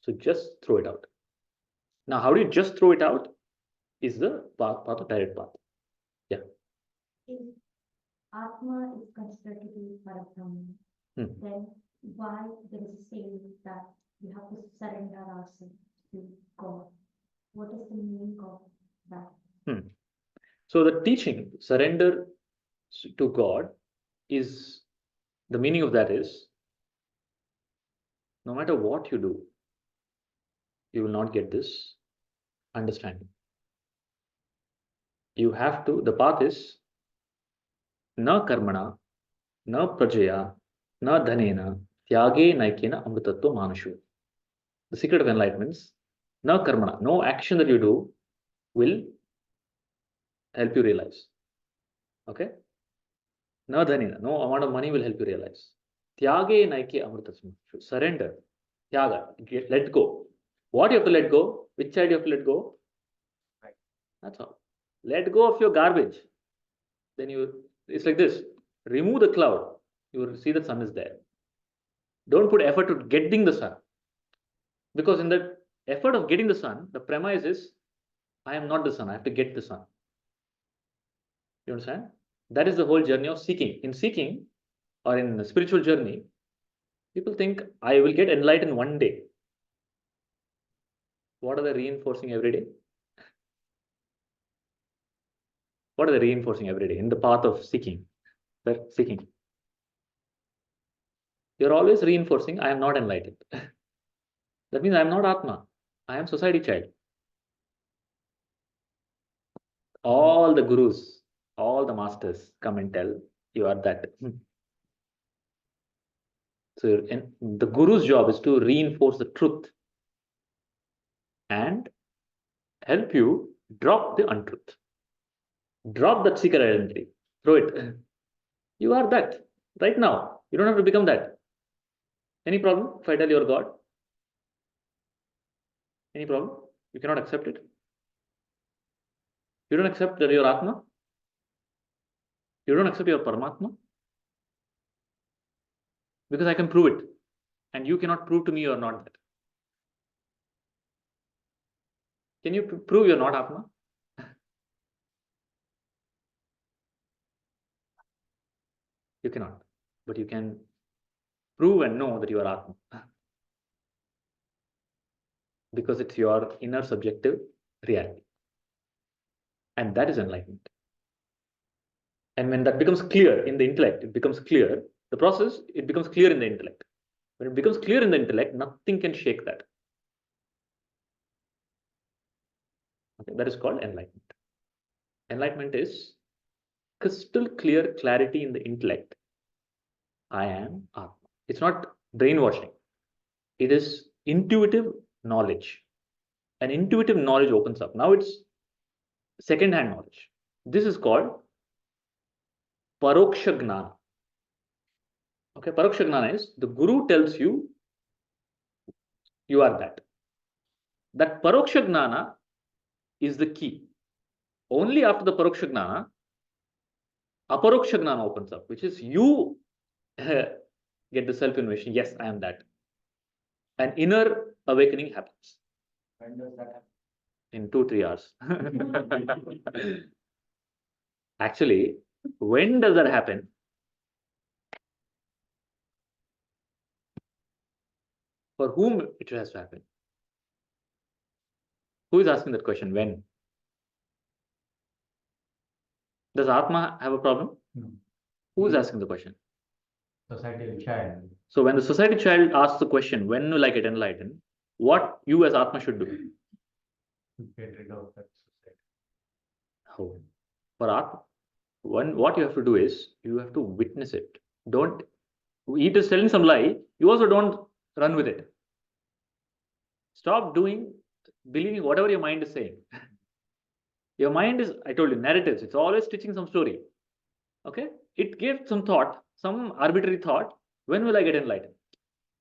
So just throw it out. Now, how do you just throw it out? Is the path of direct path. Yeah. if Atma is considered to be Parabrahman, then why there is a saying that we have to surrender ourselves to God? What is the meaning of that? So the teaching, surrender to God, is the meaning of that is, no matter what you do, you will not get this understanding. You have to, the path is, na karmana, na prajaya, na dhanena, tyage naikena amritatva manashu. The secret of enlightenment is, na karmana, no action that you do will help you realize. Okay? Na dhanena, no amount of money will help you realize. Tyage naike amritatva. Surrender. Tyaga. Let go. What you have to let go? Which side you have to let go? Right. That's all. Let go of your garbage. Then it's like this. Remove the cloud. You will see the sun is there. Don't put effort to getting the sun. Because in the effort of getting the sun, the premise is, I am not the sun. I have to get the sun. You understand? That is the whole journey of seeking. In seeking, or in the spiritual journey, people think, I will get enlightened one day. What are they reinforcing every day? What are they reinforcing every day in the path of seeking? They're seeking. You're always reinforcing, I am not enlightened. That means I am not Atma. I am society child. All the gurus, all the masters come and tell you are that. So the guru's job is to reinforce the truth and help you drop the untruth. Drop that secret identity. Throw it. You are that right now. You don't have to become that. Any problem if I tell you are God? Any problem? You cannot accept it. You don't accept that you're Atma. You don't accept your Paramatma. Because I can prove it. And you cannot prove to me you are not that. Can you prove you're not Atma? You cannot, but you can prove and know that you are Atma. Because it's your inner subjective reality. And that is enlightenment. And when that becomes clear in the intellect, it becomes clear, the process, it becomes clear in the intellect. When it becomes clear in the intellect, nothing can shake that. Okay, that is called enlightenment. Enlightenment is crystal clear clarity in the intellect. I am Atma. It's not brainwashing. It is intuitive knowledge. And intuitive knowledge opens up. Now it's second-hand knowledge. This is called Paroksha Gnana. Okay, Paroksha Gnana is the Guru tells you, you are that. That Paroksha Gnana is the key. Only after the Paroksha Gnana, Aparoksha Gnana opens up, which is you get the self-innovation. Yes, I am that. An inner awakening happens. When does that happen? In 2-3 hours. Actually, when does that happen? For whom it has to happen? Who is asking that question? When? Does Atma have a problem? No. Who is asking the question? Societal child. So when the society child asks the question, when will I get enlightened? What you as Atma should do? Get rid of that society. How? For Atma, what you have to do is, you have to witness it. Don't, it is telling some lie, you also don't run with it. Stop believing whatever your mind is saying. Your mind is, I told you, narratives. It's always stitching some story. Okay? It gave some thought, some arbitrary thought. When will I get enlightened?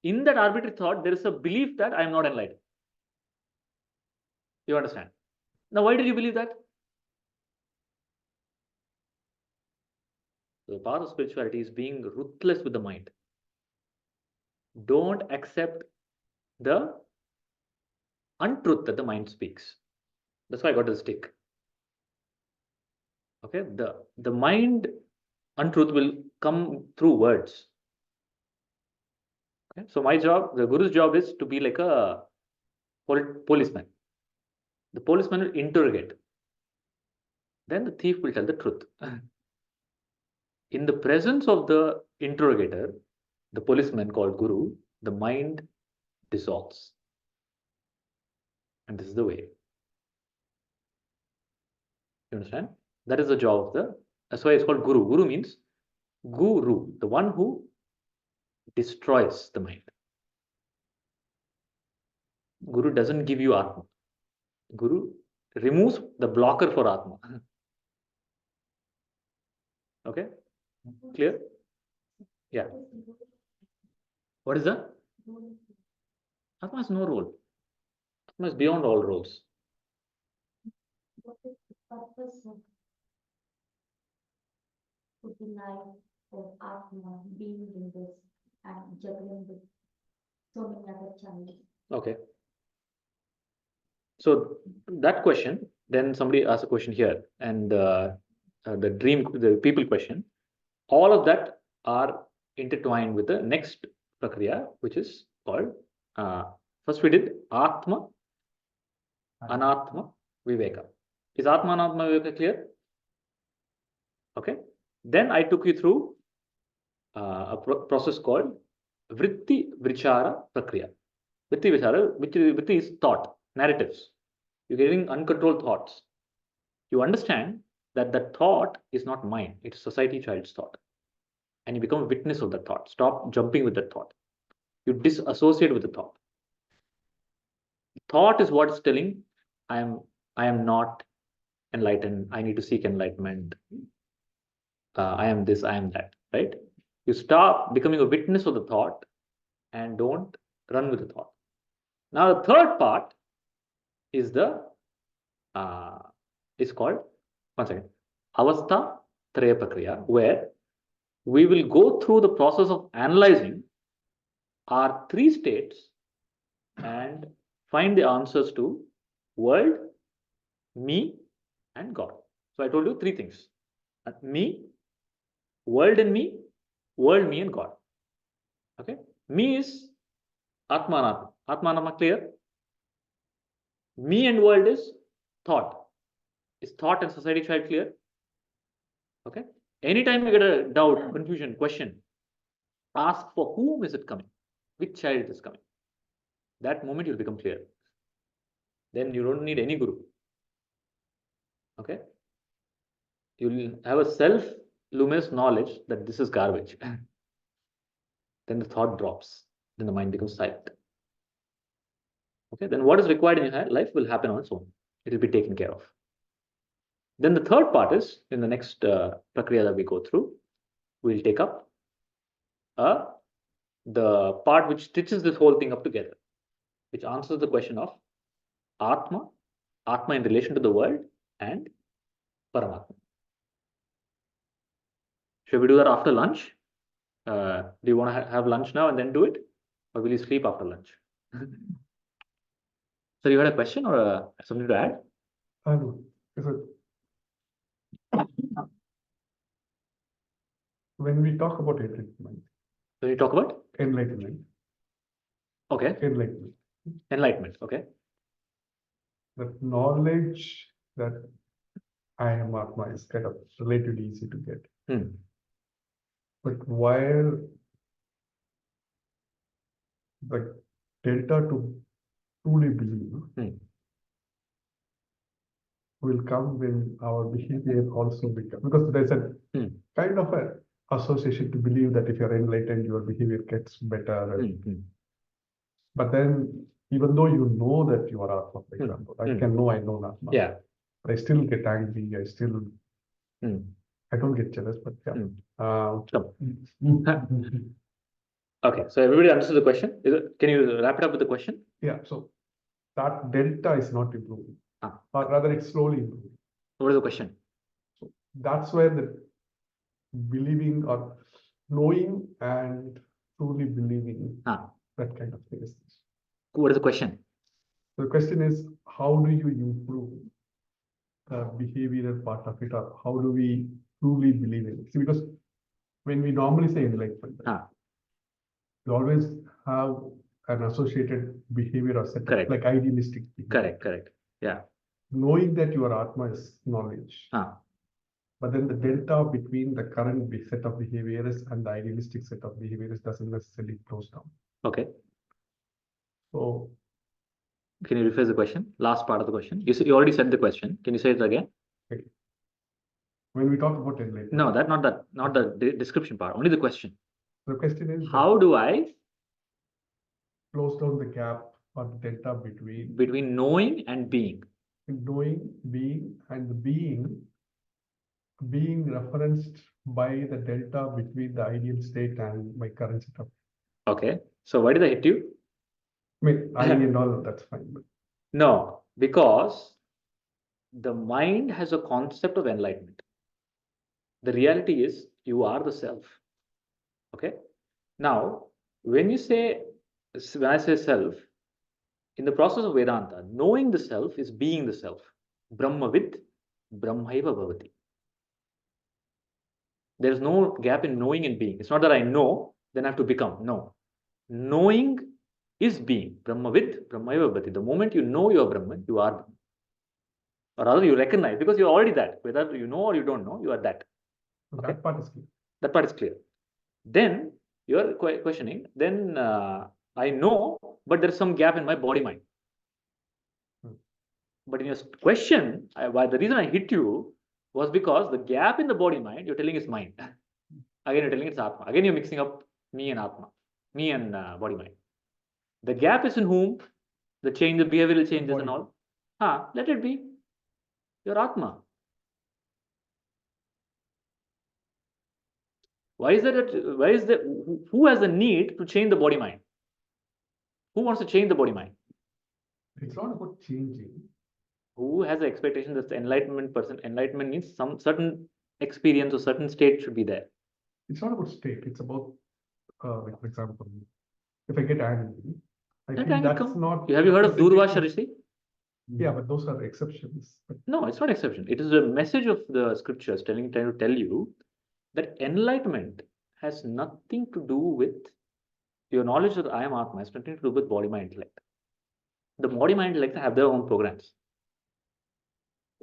In that arbitrary thought, there is a belief that I am not enlightened. You understand? Now, why did you believe that? The path of spirituality is being ruthless with the mind. Don't accept the untruth that the mind speaks. That's why I got the stick. Okay, the mind untruth will come through words. Okay, so my job, the Guru's job is to be like a policeman. The policeman will interrogate. Then the thief will tell the truth. In the presence of the interrogator, the policeman called Guru, the mind dissolves. And this is the way. You understand? That is the job of that's why it's called Guru. Guru means Guru, the one who destroys the mind. Guru doesn't give you Atma. Guru removes the blocker for Atma. Okay? Clear? Yeah. What is that? Atma has no role. Atma is beyond all roles. What is the purpose of the life of Atma being in this and juggling with so many other challenges? Okay. So that question, then somebody asked a question here, and the people question, all of that are intertwined with the next prakriya, which is called, first we did Atma, Anatma, Viveka. Is Atma, Anatma, Viveka clear? Okay. Then I took you through a process called Vritti Vichara Prakriya. Vritti Vichara, Vritti is thought, narratives. You're getting uncontrolled thoughts. You understand that that thought is not mine. It's society child's thought. And you become a witness of that thought. Stop jumping with that thought. You disassociate with the thought. Thought is what's telling, I am not enlightened. I need to seek enlightenment. I am this, I am that, right? You stop becoming a witness of the thought and don't run with the thought. Now, the third part is is called, one second, Avastha Traya Prakriya, where we will go through the process of analyzing our 3 states and find the answers to world, me, and God. So I told you three things. Me, world and me, world, me and God. Okay. Me is Atma and Atma. Atma and Atma clear? Me and world is thought. Is thought and society child clear? Okay. Anytime you get a doubt, confusion, question, ask for whom is it coming? Which child it is coming? That moment you'll become clear. Then you don't need any guru. Okay. You'll have a self-luminous knowledge that this is garbage. Then the thought drops. Then the mind becomes silent. Okay. Then what is required in your life will happen on its own. It will be taken care of. Then the third part is, in the next prakriya that we go through, we'll take up the part which stitches this whole thing up together, which answers the question of Atma, Atma in relation to the world, and Paramatma. Should we do that after lunch? Do you want to have lunch now and then do it? Or will you sleep after lunch? So you had a question or something to add? Is it when we talk about enlightenment? When you talk about? Enlightenment. Okay. Enlightenment. Enlightenment. Okay. The knowledge that I am Atma is kind of relatively easy to get. But while the delta to truly believe will come when our behavior also becomes, because there's a kind of a association to believe that if you're enlightened, your behavior gets better. But then, even though you know that you are Atma, for example, I can know I know Atma. Yeah. But I still get angry. I still, I don't get jealous, but yeah. Okay, so everybody understood the question. Can you wrap it up with the question? Yeah, so that delta is not improving, or rather it's slowly improving. What is the question? So that's where the believing or knowing and truly believing, that kind of thing is. What is the question? The question is, how do you improve the behavioral part of it, or how do we truly believe in it? See, because when we normally say enlightenment, we always have an associated behavior or set, like idealistic behavior. Correct. Yeah. Knowing that your Atma is knowledge. But then the delta between the current set of behaviors and the idealistic set of behaviors doesn't necessarily close down. Okay. So, can you rephrase the question? Last part of the question. You already said the question. Can you say it again? Okay. When we talk about enlightenment. No, not the description part. Only the question. The question is, how do I close down the gap or the delta between knowing and being? Knowing, being, and the being referenced by the delta between the ideal state and my current setup. Okay. So why did I hit you? I mean, I and all, that's fine. But... No, because the mind has a concept of enlightenment. The reality is you are the self. Okay. Now, when I say self, in the process of Vedanta, knowing the self is being the self. Brahmavid, Brahmaiva Bhavati. There is no gap in knowing and being. It's not that I know, then I have to become. No. Knowing is being. Brahmavid, Brahmaiva Bhavati. The moment you know you are Brahman, you are Brahman. Or rather, you recognize, because you're already that. Whether you know or you don't know, you are that. Okay? That part is clear. That part is clear. Then you're questioning, then I know, but there's some gap in my body mind. But in your question, the reason I hit you was because the gap in the body mind, you're telling is mind. Again, you're telling it's Atma. Again, you're mixing up me and Atma, me and body mind. The gap is in whom? The behavioral changes body. And all. Let it be. Your Atma. Why is that? Who has the need to change the body mind? Who wants to change the body mind? It's not about changing. Who has the expectation that the enlightenment means some certain experience or certain state should be there? It's not about state. It's about, like, for example, if I get angry, I think that's not. Have you heard of Durvasha Rishi? Yeah, but those are exceptions. But No, it's not exception. It is a message of the scriptures trying to tell you that enlightenment has nothing to do with your knowledge that I am Atma, has nothing to do with body, mind, intellect. The body, mind, intellect have their own programs.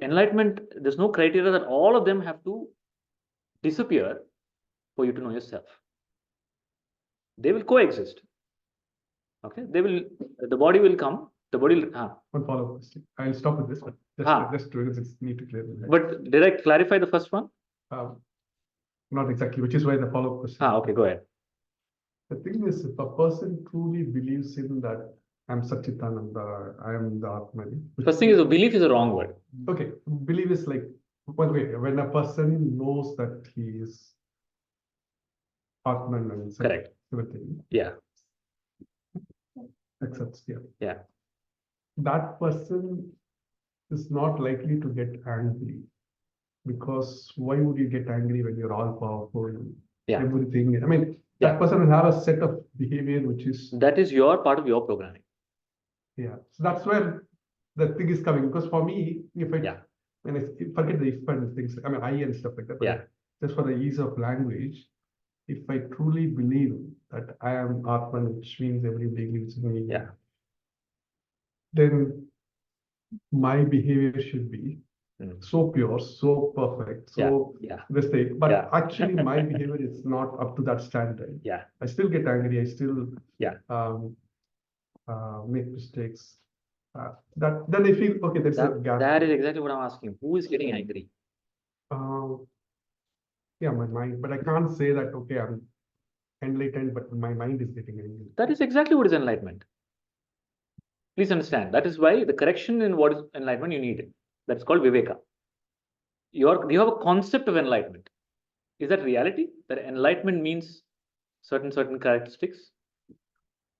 Enlightenment, there's no criteria that all of them have to disappear for you to know yourself. They will coexist. Okay, the body will come, the body will, one follow-up question. I'll stop with this one. Just because it's need to clear. But did I clarify the first one? Not exactly, which is why the follow-up question. Okay, go ahead. The thing is, if a person truly believes in that I'm Satchitananda, I am the Atman. First thing is, a belief is a wrong word. Okay, belief is like, by the way, when a person knows that he is Atman and Correct. everything. Yeah. Accepts, yeah. Yeah. That person is not likely to get angry, because why would you get angry when you're all powerful? Yeah. Everything. I mean, that person will have a set of behavior which is. That is your part of your programming. Yeah. So that's where the thing is coming. Because for me, if I when I forget the if and things, I mean I and stuff like that. But just for the ease of language, if I truly believe that I am Atman, which means everybody lives in me, then my behavior should be so pure, so perfect, so this thing. But actually, my behavior is not up to that standard. Yeah. I still get angry. I still make mistakes. Then I feel okay. There's a gap. That is exactly what I'm asking. Who is getting angry? Yeah, my mind. But I can't say that. Okay, I'm enlightened, but my mind is getting angry. That is exactly what is enlightenment. Please understand. That is why the correction in what is enlightenment you need. That's called Viveka. You have a concept of enlightenment. Is that reality? That enlightenment means certain characteristics,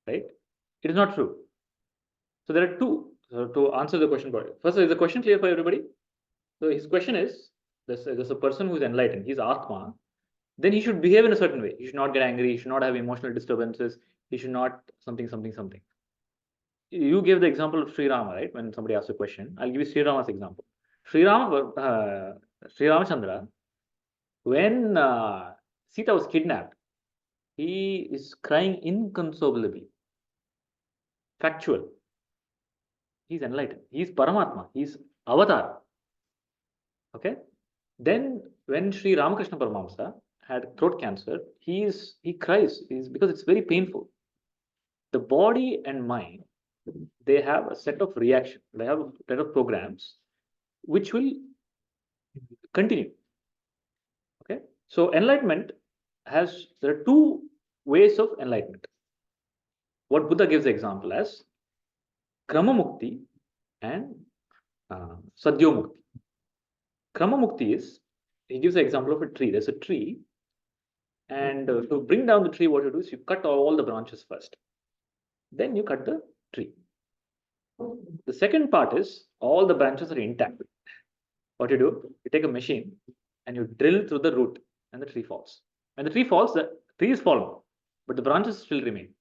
right? It is not true. So there are two. So to answer the question, first, is the question clear for everybody? So his question is: there's a person who is enlightened. He's Atma. Then he should behave in a certain way. He should not get angry. He should not have emotional disturbances. He should not something. You gave the example of Sri Rama, right? When somebody asks a question, I'll give you Sri Rama's example. Sri Ramachandra, when Sita was kidnapped, he is crying inconsolably. Factual. He's enlightened. He's Paramatma. He's Avatar. Okay. Then when Sri Ramakrishna Paramahamsa had throat cancer, he cries. Because it's very painful. The body and mind, they have a set of reaction. They have a set of programs which will continue. Okay. So enlightenment there are two ways of enlightenment. What Buddha gives the example as Krama Mukti and Sadhyo Mukti. Krama Mukti is, he gives the example of a tree. There's a tree, and to bring down the tree, what you do is you cut all the branches first. Then you cut the tree. The second part is all the branches are intact. What you do, you take a machine and you drill through the root, and the tree falls. When the tree falls, the tree is fallen, but the branches still remain.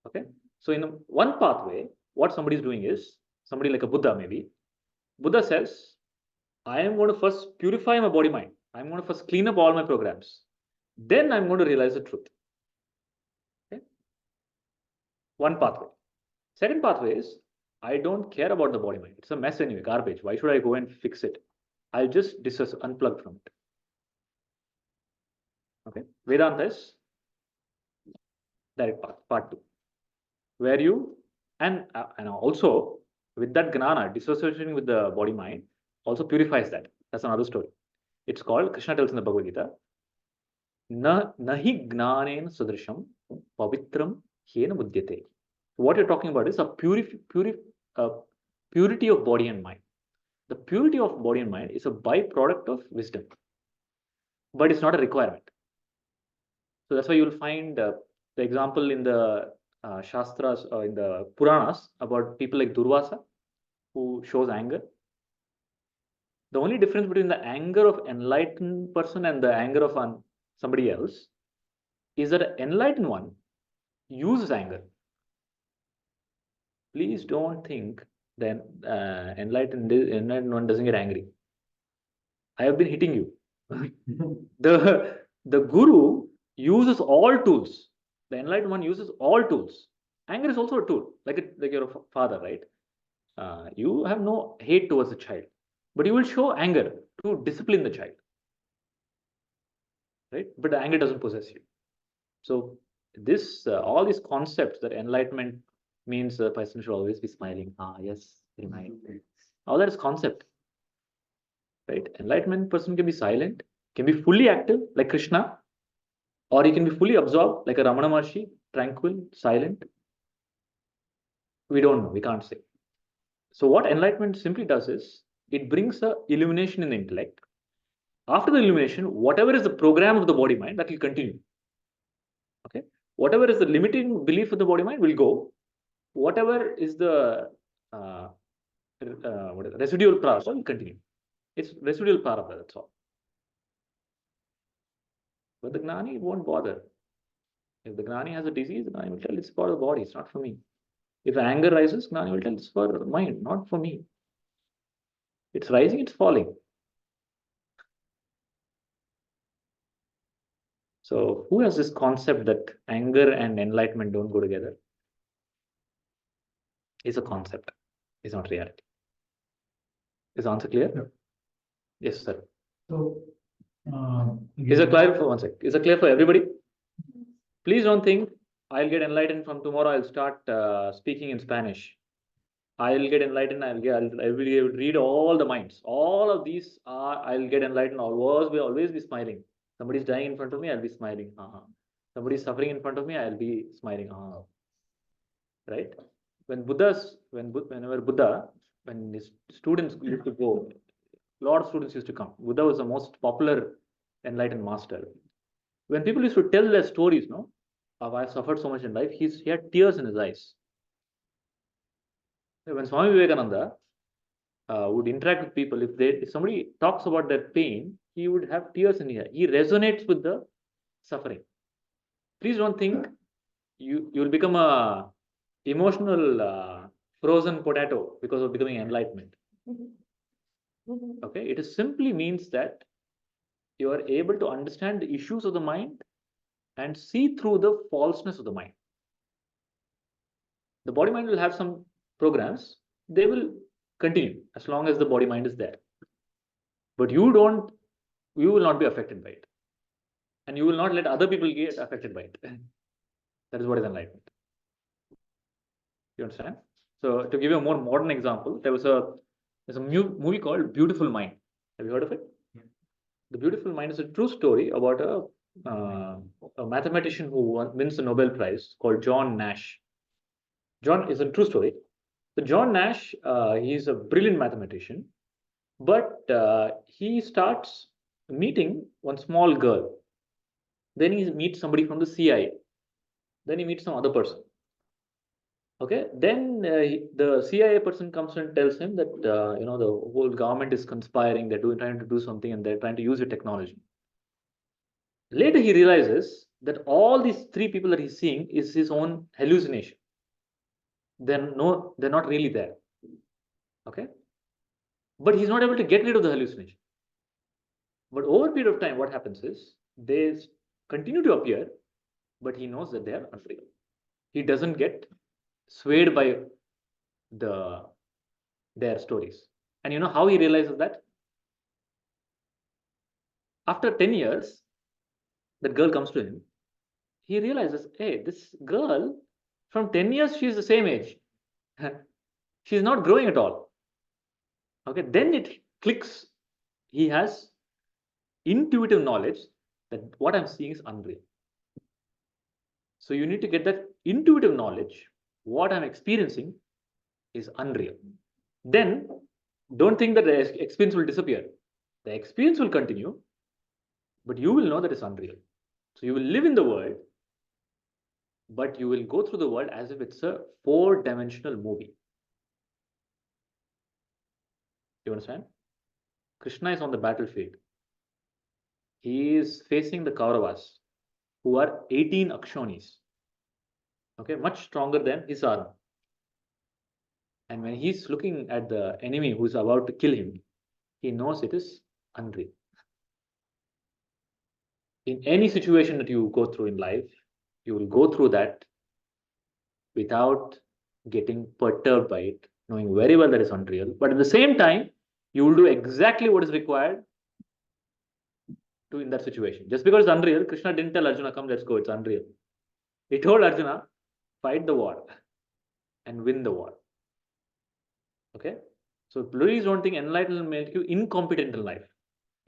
Okay. So in one pathway, what somebody is doing is, somebody like a Buddha maybe, Buddha says, I am going to first purify my body mind. I'm going to first clean up all my programs. Then I'm going to realize the truth. Okay. One pathway. Second pathway is, I don't care about the body mind. It's a mess anyway, garbage. Why should I go and fix it? I'll just unplug from it. Okay. Vedanta is direct path, part 2. Where you, and also with that gnana, dissociating with the body mind, also purifies that. That's another story. It's called, Krishna tells in the Bhagavad Gita, nahi gnanena sadrisham pavitram hyena buddhyate. What you're talking about is a purity of body and mind. The purity of body and mind is a byproduct of wisdom, but it's not a requirement. So that's why you'll find the example in the Shastras or in the Puranas about people like Durvasa who shows anger. The only difference between the anger of enlightened person and the anger of somebody else is that an enlightened one uses anger. Please don't think then enlightened one doesn't get angry. I have been hitting you. The guru uses all tools. The enlightened one uses all tools. Anger is also a tool, like your father, right? You have no hate towards the child, but you will show anger to discipline the child, right? But the anger doesn't possess you. So this all these concepts that enlightenment means a person should always be smiling. Ah, yes, all that is concept, right? Enlightenment person can be silent, can be fully active like Krishna, or he can be fully absorbed like a Ramana Maharshi, tranquil, silent. We don't know, we can't say. So what enlightenment simply does is it brings a illumination in the intellect. After the illumination, whatever is the program of the body mind, that will continue. Okay, whatever is the limiting belief of the body mind will go. Whatever is the residual prarabdha will continue. It's residual prarabdha, that's all. But the Gnani won't bother. If the Gnani has a disease, the Gnani will tell it's for the body, it's not for me. If anger rises, Gnani will tell it's for the mind, not for me. It's rising, it's falling. So who has this concept that anger and enlightenment don't go together? It's a concept. It's not reality. Is the answer clear? Yeah. Yes, sir. So, Is it clear for one sec? Is it clear for everybody? Please don't think I'll get enlightened from tomorrow. I'll start speaking in Spanish. I'll get enlightened. I will read all the minds. All of these are. I'll get enlightened. Always be smiling. Somebody's dying in front of me. I'll be smiling. Somebody's suffering in front of me. I'll be smiling. Right? Whenever Buddha, when his students used to go, a lot of students used to come. Buddha was the most popular enlightened master. When people used to tell their stories, no, of I suffered so much in life, he had tears in his eyes. When Swami Vivekananda would interact with people, if somebody talks about their pain, he would have tears in his eyes. He resonates with the suffering. Please don't think you will become a emotional frozen potato because of becoming enlightenment. Okay, it simply means that you are able to understand the issues of the mind and see through the falseness of the mind. The body mind will have some programs, they will continue as long as the body mind is there. But you will not be affected by it. And you will not let other people get affected by it. That is what is enlightenment. You understand? So to give you a more modern example, there's a movie called Beautiful Mind. Have you heard of it? Yeah. The Beautiful Mind is a true story about a mathematician who wins the Nobel Prize called John Nash. John is a true story. So John Nash, he's a brilliant mathematician, but he starts meeting one small girl. Then he meets somebody from the CIA. Then he meets some other person. Okay. Then the CIA person comes and tells him that the whole government is conspiring. They're trying to do something, and they're trying to use your technology. Later, he realizes that all these three people that he's seeing is his own hallucination. They're not really there. Okay. But he's not able to get rid of the hallucination. But over a period of time, what happens is they continue to appear, but he knows that they are unreal. He doesn't get swayed by their stories. And you know how he realizes that? After 10 years, that girl comes to him. He realizes, hey, this girl, from 10 years, she's the same age. She's not growing at all. Okay, then it clicks. He has intuitive knowledge that what I'm seeing is unreal. So you need to get that intuitive knowledge. What I'm experiencing is unreal. Then don't think that the experience will disappear. The experience will continue, but you will know that it's unreal. So you will live in the world, but you will go through the world as if it's a 4-dimensional movie. You understand? Krishna is on the battlefield. He is facing the Kauravas, who are 18 Akshonis. Okay, much stronger than his army. And when he's looking at the enemy who's about to kill him, he knows it is unreal. In any situation that you go through in life, you will go through that without getting perturbed by it, knowing very well that it's unreal. But at the same time, you will do exactly what is required to in that situation. Just because it's unreal, Krishna didn't tell Arjuna, come, let's go, it's unreal. He told Arjuna, fight the war and win the war. Okay? So please don't think enlightenment will make you incompetent in life.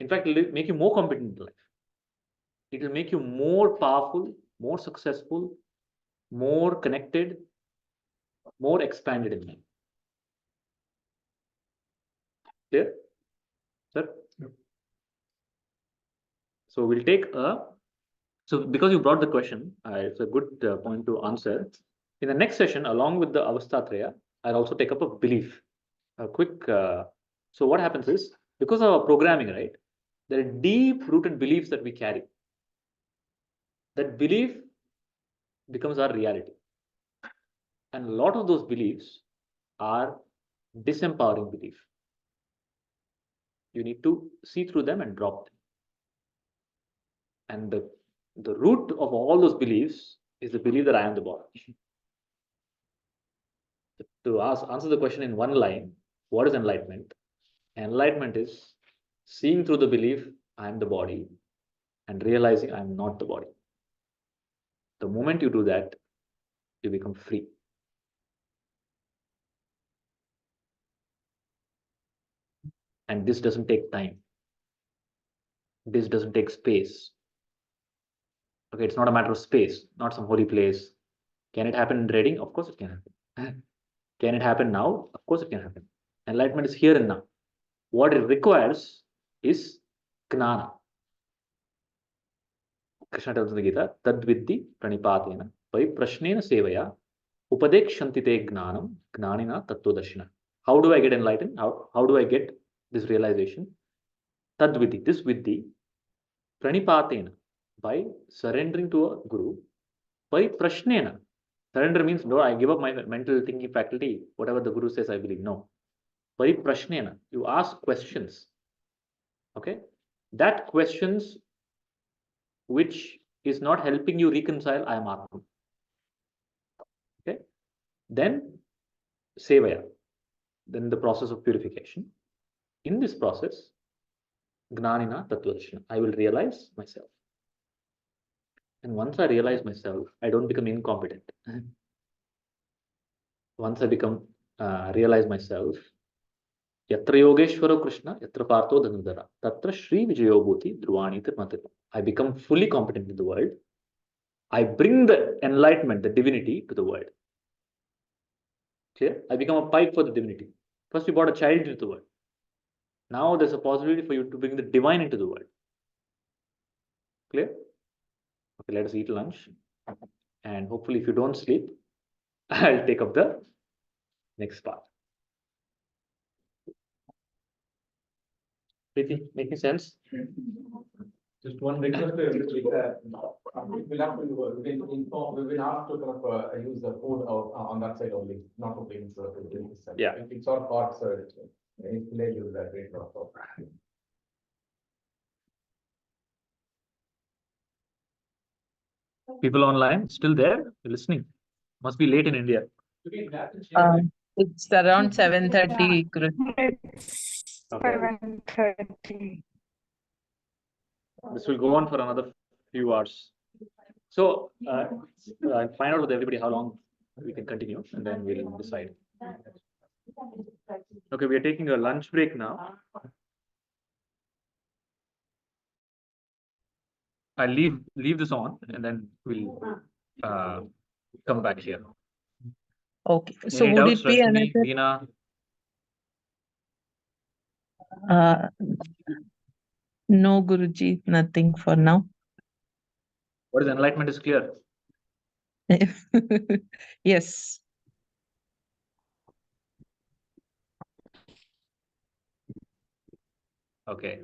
In fact, it will make you more competent in life. It will make you more powerful, more successful, more connected, more expanded in life. Clear? Sir? Yep. So we'll take so because you brought the question, it's a good point to answer. In the next session, along with the Avastatraya, I'll also take up a belief. A quick, so what happens is, because of our programming, right, there are deep-rooted beliefs that we carry. That belief becomes our reality. And a lot of those beliefs are disempowering belief. You need to see through them and drop them. And the root of all those beliefs is the belief that I am the body. To answer the question in one line, what is enlightenment? Enlightenment is seeing through the belief I am the body and realizing I am not the body. The moment you do that, you become free. And this doesn't take time. This doesn't take space. Okay, it's not a matter of space, not some holy place. Can it happen in Reading? Of course it can happen. Can it happen now? Of course it can happen. Enlightenment is here and now. What it requires is gnana. Krishna tells in the Gita, Tadviddi pranipatena, vai prashnena sevaya, upadekshanti te gnanam, gnanina tattvadarshina. How do I get enlightened? How do I get this realization? Tadviddi, this viddi, pranipatena, by surrendering to a guru, by prashnena. Surrender means, no, I give up my mental thinking faculty, whatever the guru says, I believe. No. By prashnena, you ask questions. Okay? That questions which is not helping you reconcile, I am Atma. Okay? Then sevaya, then the process of purification. In this process, gnanina tattvadarshana, I will realize myself. And once I realize myself, I don't become incompetent. Once I become realize myself, yatra yogeshwaro Krishna, yatra partho dhanudara, tatra Shri Vijayo Bhuti Dhruvani Matita. I become fully competent in the world. I bring the enlightenment, the divinity to the world. Clear? I become a pipe for the divinity. First, you brought a child into the world. Now there's a possibility for you to bring the divine into the world. Clear? Okay, let us eat lunch. And hopefully, if you don't sleep, I'll take up the next part. Making sense? Just one request to everybody that we'll have to, we've been asked to kind of use the code on that side only, not to bring this side. Yeah. If it's all parts, any village use that way. People online still there? You're listening? Must be late in India. It's around 7:30. It's 7:30. This will go on for another few hours. So I'll find out with everybody how long we can continue, and then we'll decide. Okay, we are taking a lunch break now. I'll leave this on, and then we'll come back here. Okay. So Any would doubts, it be Rashmi, another? Veena? No, Guruji, nothing for now. What is enlightenment is clear. Yes. Okay.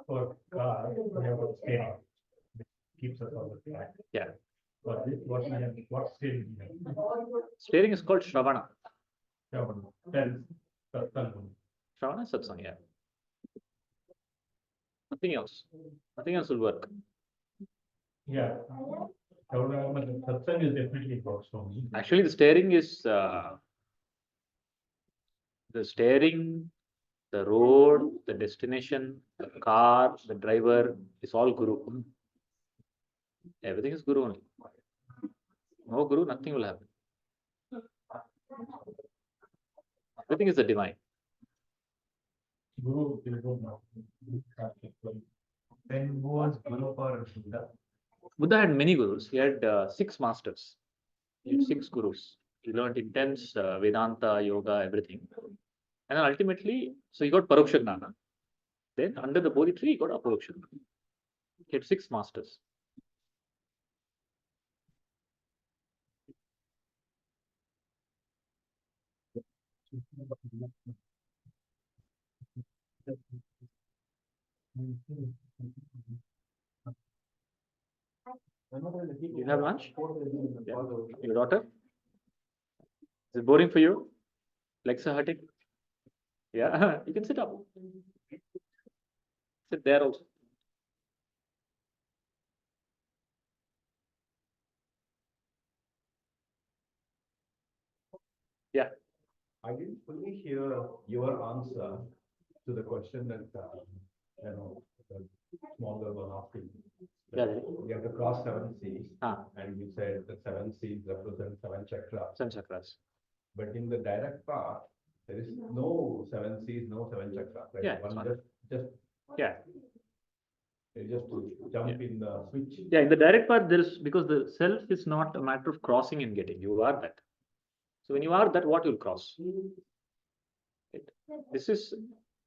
For car, we have a steering, which keeps us on the track. Yeah. But this, what we have, what steering we have? Steering is called Shravana. Then, Shravana Satsang, yeah. Nothing else. Nothing else will work. yeah. Satsang is definitely works for me. Actually, the steering is the steering, the road, the destination, the car, the driver is all Guru. Everything is Guru only. No Guru, nothing will happen. Everything is the divine. Guru, you don't know. Then who was Guru for Buddha? Buddha had many gurus. He had 6 masters. He had 6 gurus. He learned intense Vedanta, yoga, everything. And then ultimately, so he got Paroksha Gnana. Then under the Bodhi tree, he got Aparoksha Gnana. He had 6 masters. You have lunch? Yeah. Your daughter? Is it boring for you? Legs are hurting? Yeah, you can sit up. Sit there also. Yeah. I didn't fully hear your answer to the question that, the small girl was asking. Yeah. You have to cross 7 seas, Ah. and you said the 7 seas represent 7 chakras. 7 chakras. But in the direct path, there is no 7 seas, no 7 chakras. Right? Yeah, Just yeah. you just jump in the switch. Yeah, in the direct path, there is, because the self is not a matter of crossing and getting. You are that. So when you are that, what you'll cross? Right? This is,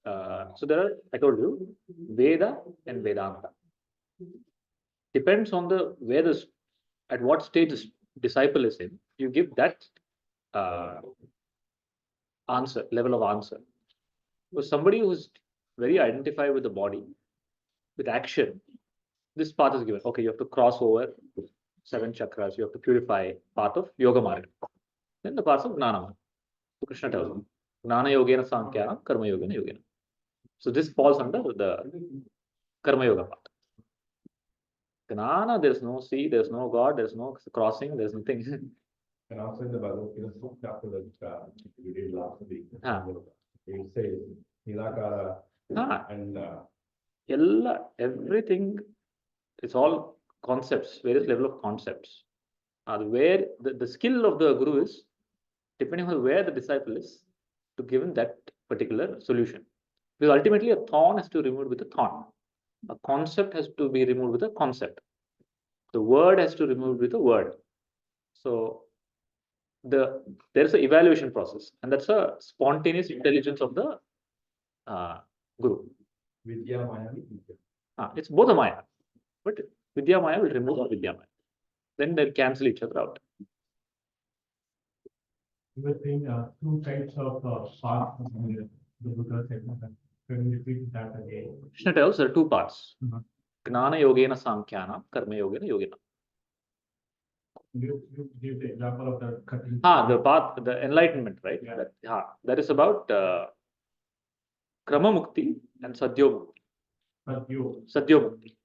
so there are, I told you, Veda and Vedanta. Depends on the, where the, at what stage the disciple is in, you give that answer, level of answer. For somebody who's very identified with the body, with action, this path is given. Okay, you have to cross over 7 chakras, you have to purify, path of Yoga Marga. Then the path of Gnana. So Krishna tells them, Gnana Yogena Sankhyanam, Karma Yogena Yogena. So this falls under the Karma Yoga path. Gnana, there's no sea, there's no God, there's no crossing, there's nothing. And also in the Bhagavad Gita, chapter that we did last week, it says, Nilakara and Everything, it's all concepts, various level of concepts. Where the skill of the guru is, depending on where the disciple is, to give him that particular solution. Because ultimately a thorn has to be removed with a thorn. A concept has to be removed with a concept. The word has to be removed with a word. So there's an evaluation process, and that's a spontaneous intelligence of the guru. Vidya Maya. It's both a Maya, but Vidya Maya will remove Vidya Maya. Then they'll cancel each other out. You were saying 2 types of paths in the Buddha said. Can you repeat that again? Krishna tells there are 2 parts. Gnana Yogena Sankhyanam, Karma Yogena Yogena. You give the example of the cutting. The path, the enlightenment, right? Yeah. That is about Krama Mukti and Sadhyo Mukti. Sadhyo Mukti.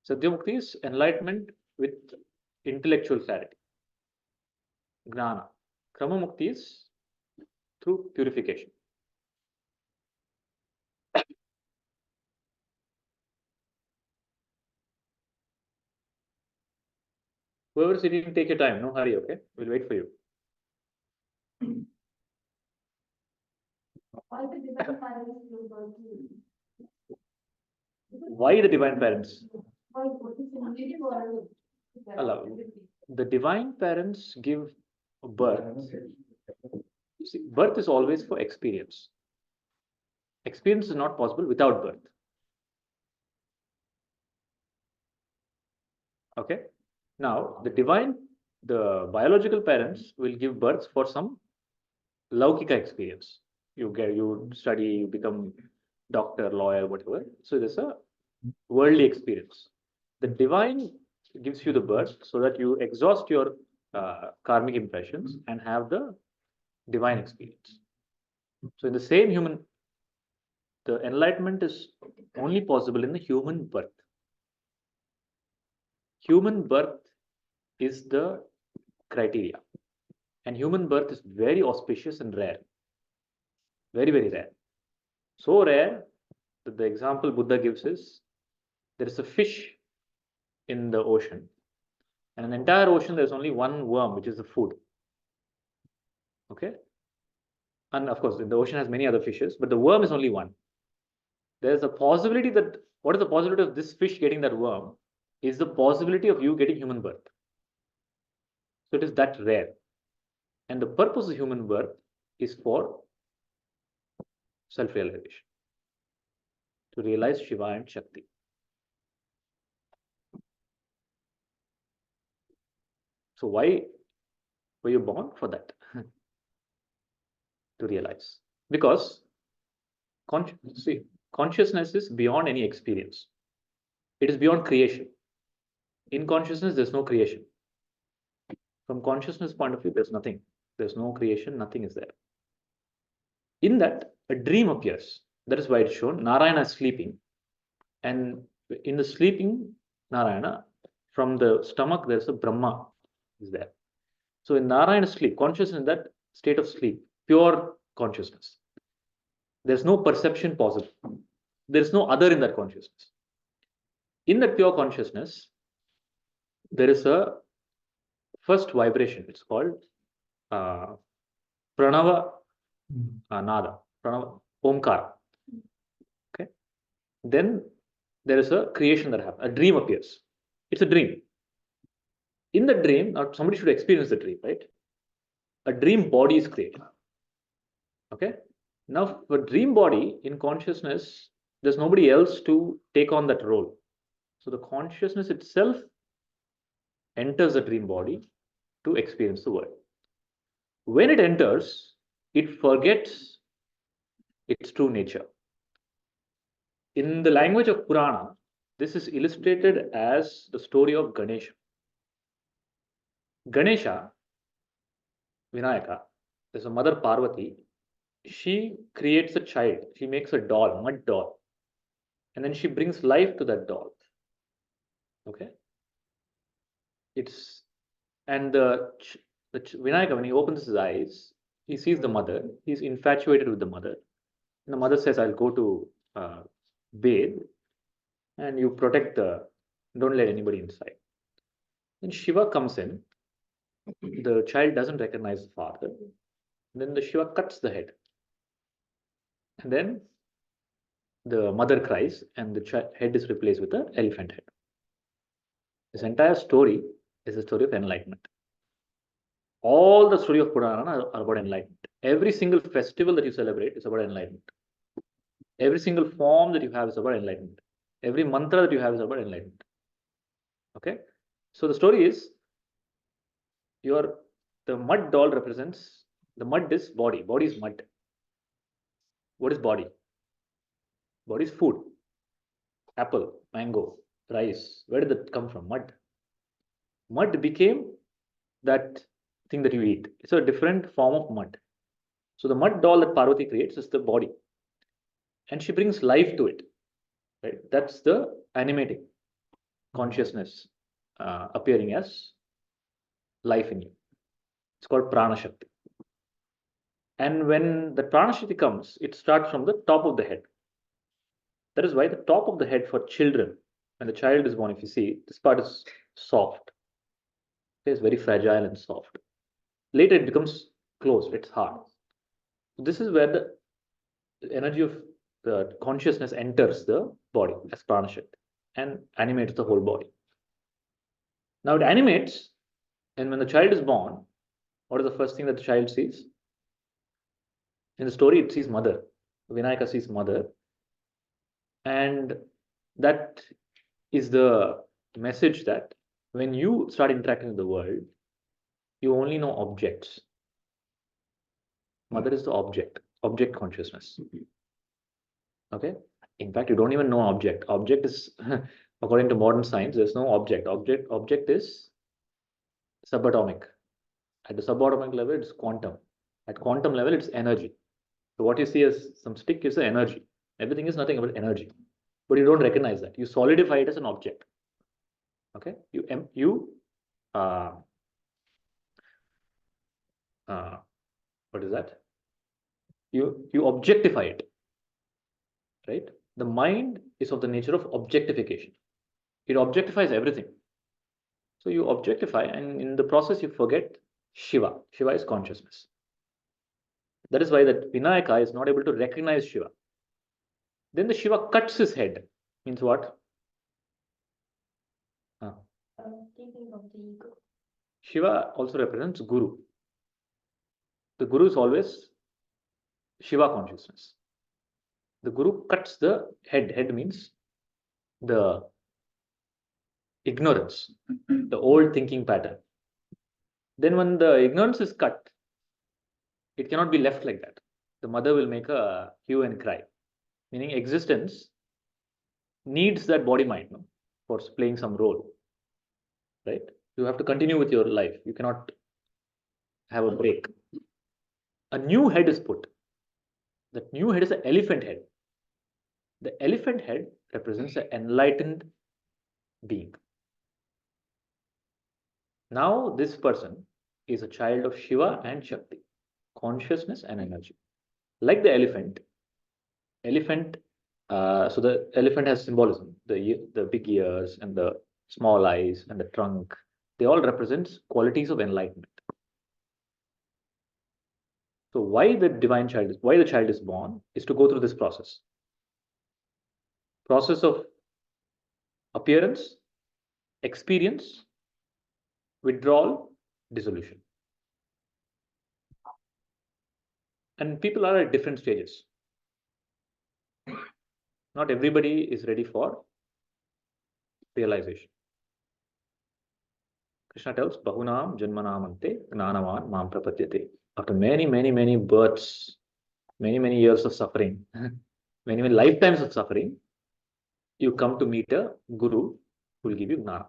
Sadhyo Mukti is enlightenment with intellectual clarity. Gnana. Krama Mukti is through purification. Whoever's sitting, take your time. No hurry, okay? We'll wait for you. All the divine parents will go to. Why the divine parents? The divine parents give birth. You see, birth is always for experience. Experience is not possible without birth. Okay. Now, the biological parents will give birth for some laukika experience. You study, you become doctor, lawyer, whatever. So there's a worldly experience. The divine gives you the birth so that you exhaust your karmic impressions and have the divine experience. So in the same human, the enlightenment is only possible in the human birth. Human birth is the criteria. And human birth is very auspicious and rare. Very, very rare. So rare that the example Buddha gives is there is a fish in the ocean. And in the entire ocean, there's only one worm, which is the food. Okay? And of course, the ocean has many other fishes, but the worm is only one. There's a possibility that, what is the possibility of this fish getting that worm? Is the possibility of you getting human birth. So it is that rare. And the purpose of human birth is for self-realization. To realize Shiva and Shakti. So why were you born? For that? To realize. Because consciousness is beyond any experience. It is beyond creation. In consciousness, there's no creation. From consciousness point of view, there's nothing. There's no creation, nothing is there. In that, a dream appears. That is why it's shown. Narayana is sleeping. And in the sleeping Narayana, from the stomach, there's a Brahma is there. So in Narayana's sleep, consciousness in that state of sleep, pure consciousness. There's no perception possible. There's no other in that consciousness. In that pure consciousness, there is a first vibration. It's called Pranava Nada, Pranava Omkara. Okay. Then there is a creation that happens. A dream appears. It's a dream. In the dream, now somebody should experience the dream, right? A dream body is created. Okay. Now, for dream body in consciousness, there's nobody else to take on that role. So the consciousness itself enters the dream body to experience the world. When it enters, it forgets its true nature. In the language of Purana, this is illustrated as the story of Ganesha. Ganesha, Vinayaka, there's a mother Parvati. She creates a child. She makes a doll, mud doll. And then she brings life to that doll. Okay. And the Vinayaka, when he opens his eyes, he sees the mother. He's infatuated with the mother. And the mother says, I'll go to bathe. And you don't let anybody inside. Then Shiva comes in. The child doesn't recognize the father. Then the Shiva cuts the head. And then the mother cries and the head is replaced with an elephant head. This entire story is a story of enlightenment. All the story of Purana are about enlightenment. Every single festival that you celebrate is about enlightenment. Every single form that you have is about enlightenment. Every mantra that you have is about enlightenment. Okay? So the story is, the mud doll represents, the mud is body. Body is mud. What is body? Body is food. Apple, mango, rice. Where did that come from? Mud. Mud became that thing that you eat. It's a different form of mud. So the mud doll that Parvati creates is the body. And she brings life to it. Right? That's the animating consciousness appearing as life in you. It's called Prana Shakti. And when the Prana Shakti comes, it starts from the top of the head. That is why the top of the head for children, when the child is born, if you see, this part is soft. It's very fragile and soft. Later it becomes closed, it's hard. This is where the energy of the consciousness enters the body as Prana Shakti. and animates the whole body. Now it animates, and when the child is born, what is the first thing that the child sees? In the story, it sees mother. Vinayaka sees mother. And that is the message that when you start interacting with the world, you only know objects. Mother is the object consciousness. Okay? In fact, you don't even know object. Object is, according to modern science, there's no object. Object is subatomic. At the subatomic level, it's quantum. At quantum level, it's energy. So what you see as some stick is the energy. Everything is nothing but energy. But you don't recognize that. You solidify it as an object. Okay? What is that? You objectify it. Right? The mind is of the nature of objectification. It objectifies everything. So you objectify, and in the process you forget Shiva. Shiva is consciousness. That is why that Vinayaka is not able to recognize Shiva. Then the Shiva cuts his head. Means what? Thinking of the ego. Shiva also represents Guru. The Guru is always Shiva consciousness. The Guru cuts the head. Head means the ignorance, the old thinking pattern. Then when the ignorance is cut, it cannot be left like that. The mother will make a hue and cry. Meaning existence needs that body mind, no, for playing some role. Right? You have to continue with your life. You cannot have a break. A new head is put. That new head is an elephant head. The elephant head represents an enlightened being. Now this person is a child of Shiva and Shakti, consciousness and energy. Like the elephant, so the elephant has symbolism. The big ears and the small eyes and the trunk, they all represent qualities of enlightenment. So why the child is born is to go through this process. Process of appearance, experience, withdrawal, dissolution. And people are at different stages. Not everybody is ready for realization. Krishna tells, Bahunam Janmanamante Gnanavan Mam Prapadyate. After many births, many years of suffering, many lifetimes of suffering, you come to meet a guru who will give you gnana.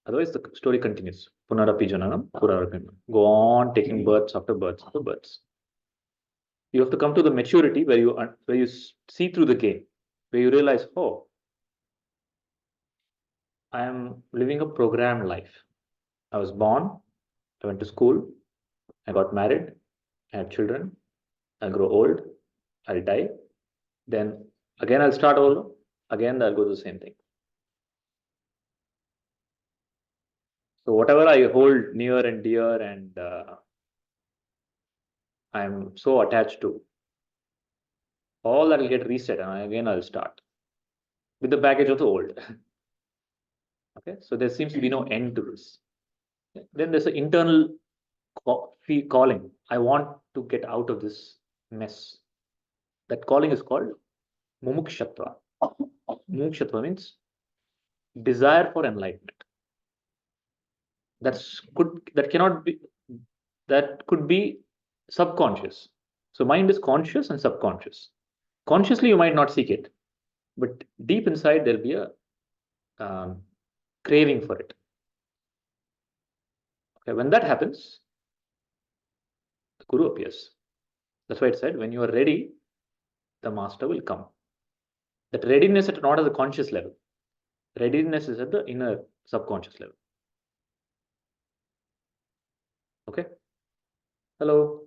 Otherwise, the story continues. Punarapi Jananam, Purarapi. Go on taking births after births after births. You have to come to the maturity where you see through the game, where you realize, oh, I am living a programmed life. I was born, I went to school, I got married, I had children, I'll grow old, I'll die, then again I'll start over, again I'll go to the same thing. So whatever I hold near and dear and I'm so attached to, all that will get reset and again I'll start with the baggage of the old. Okay, so there seems to be no end to this. Then there's an internal calling. I want to get out of this mess. That calling is called mumukshatva. Mumukshatva means desire for enlightenment. That could be subconscious. So mind is conscious and subconscious. Consciously, you might not seek it, but deep inside there'll be a craving for it. Okay, when that happens, the guru appears. That's why it said, when you are ready, the master will come. That readiness is not at the conscious level. Readiness is at the inner subconscious level. Okay? Hello.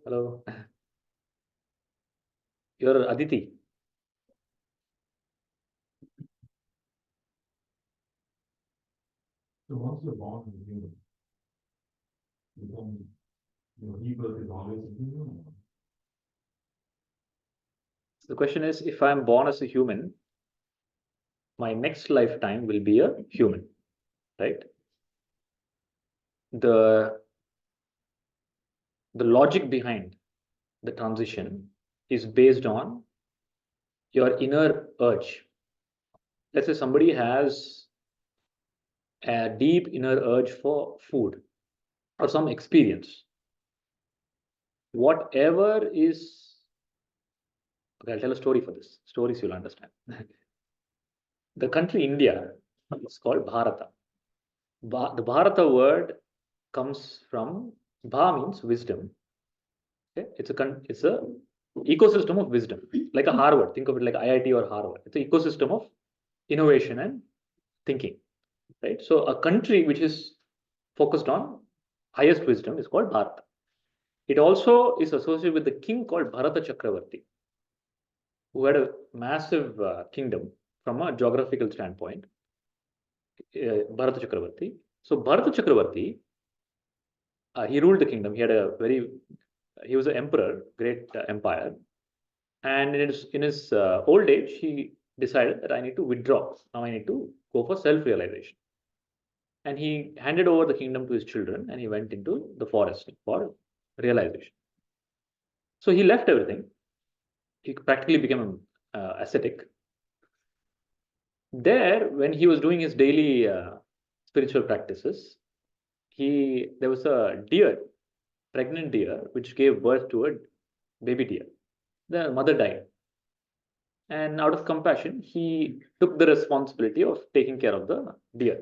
You're Aditi. So once you're born as a human, then your rebirth is always a human. The question is, if I'm born as a human, my next lifetime will be a human, right? The logic behind the transition is based on your inner urge. Let's say somebody has a deep inner urge for food or some experience. Whatever is, okay, I'll tell a story for this. Stories you'll understand. The country India is called Bharata. The Bharata word comes from, Bha means wisdom. Okay? It's a ecosystem of wisdom, like a Harvard. Think of it like IIT or Harvard. It's an ecosystem of innovation and thinking, right? So a country which is focused on highest wisdom is called Bharata. It also is associated with the king called Bharata Chakravarti, who had a massive kingdom from a geographical standpoint. Bharata Chakravarti. So Bharata Chakravarti, he ruled the kingdom. He was an emperor, great empire. And in his old age, he decided that I need to withdraw. Now I need to go for self-realization. And he handed over the kingdom to his children and he went into the forest for realization. So he left everything. He practically became ascetic. There, when he was doing his daily spiritual practices, there was a deer, pregnant deer, which gave birth to a baby deer. The mother died. And out of compassion, he took the responsibility of taking care of the deer.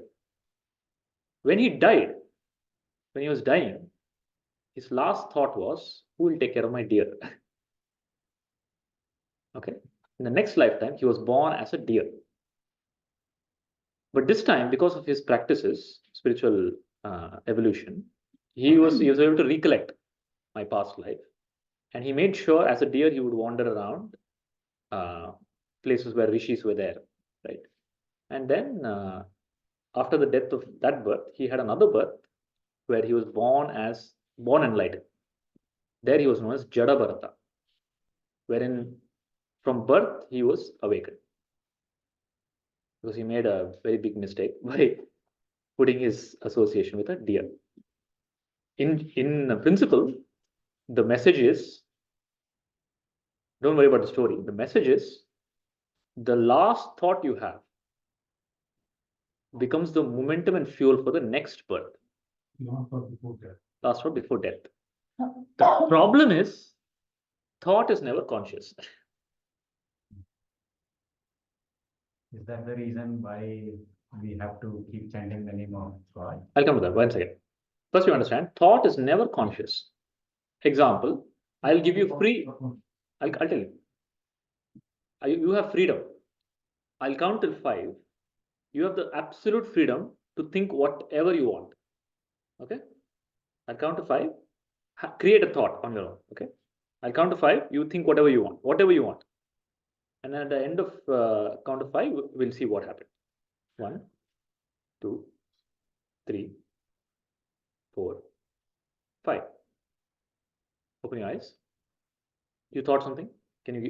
When he died, when he was dying, his last thought was, who will take care of my deer? Okay. In the next lifetime, he was born as a deer. But this time, because of his practices, spiritual evolution, he was able to recollect my past life. And he made sure as a deer, he would wander around places where rishis were there, right? And then after the death of that birth, he had another birth where he was born enlightened. There he was known as Jada Bharata, wherein from birth he was awakened. Because he made a very big mistake by putting his association with a deer. In principle, the message is, don't worry about the story. The message is, the last thought you have becomes the momentum and fuel for the next birth. Last thought before death. Last thought before death. The problem is, thought is never conscious. Is that the reason why we have to keep chanting the name of God? I'll come to that one second. First, you understand, thought is never conscious. Example, I'll give you free. I'll tell you. You have freedom. I'll count till 5. You have the absolute freedom to think whatever you want. Okay? I'll count to 5. Create a thought on your own. Okay? I'll count to 5. You think whatever you want. Whatever you want. And at the end of count of 5, we'll see what happened. 1, 2, 3, 4, 5. Open your eyes. You thought something?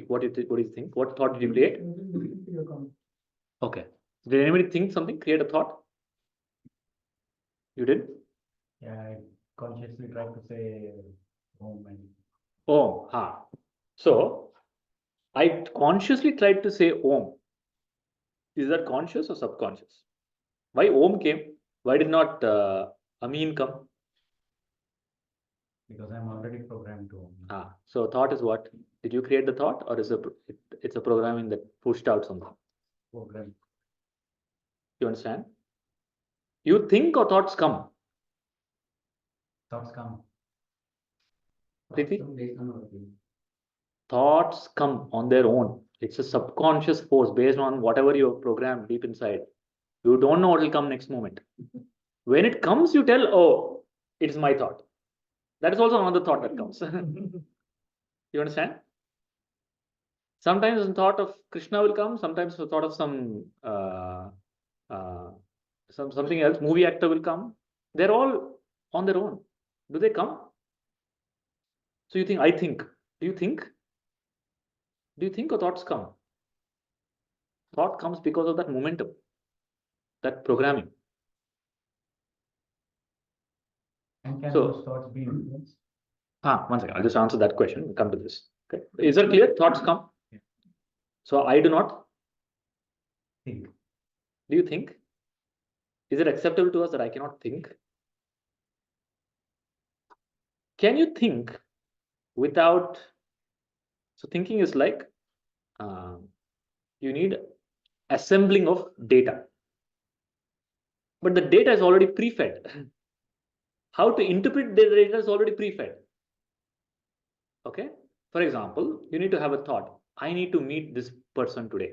What do you think? What thought did you create? Okay. Did anybody think something? Create a thought? You did? Yeah, I consciously tried to say Om and Om. So I consciously tried to say Om. Is that conscious or subconscious? Why Om came? Why did not Amin come? because I'm already programmed to Om. So thought is what? Did you create the thought, or is it's a programming that pushed out something? Program. You understand? You think or thoughts come? Thoughts come. Preeti? Thoughts come on their own. It's a subconscious force based on whatever you have programmed deep inside. You don't know what will come next moment. When it comes, you tell, oh, it's my thought. That is also another thought that comes. You understand? Sometimes the thought of Krishna will come. Sometimes the thought of something else, movie actor will come. They're all on their own. Do they come? So you think, I think. Do you think? Do you think or thoughts come? Thought comes because of that momentum, that programming. And can So- those thoughts be influenced? One second, I'll just answer that question. We'll come to this. Okay. Is that clear? Thoughts come. Yeah. So I do not. Think. Do you think? Is it acceptable to us that I cannot think? Can you think without? So thinking is like you need assembling of data, but the data is already pre-fed. How to interpret the data is already pre-fed. Okay. For example, you need to have a thought. I need to meet this person today.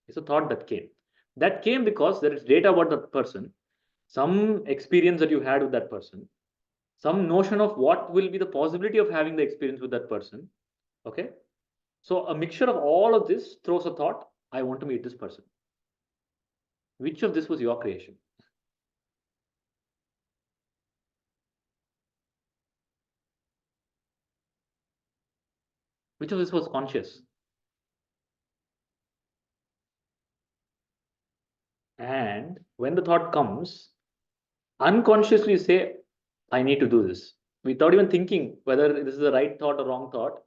It's a thought that came. That came because there is data about that person, some experience that you had with that person, some notion of what will be the possibility of having the experience with that person. Okay. So a mixture of all of this throws a thought, I want to meet this person. Which of this was your creation? Which of this was conscious? And when the thought comes, unconsciously you say, I need to do this. Without even thinking whether this is the right thought or wrong thought,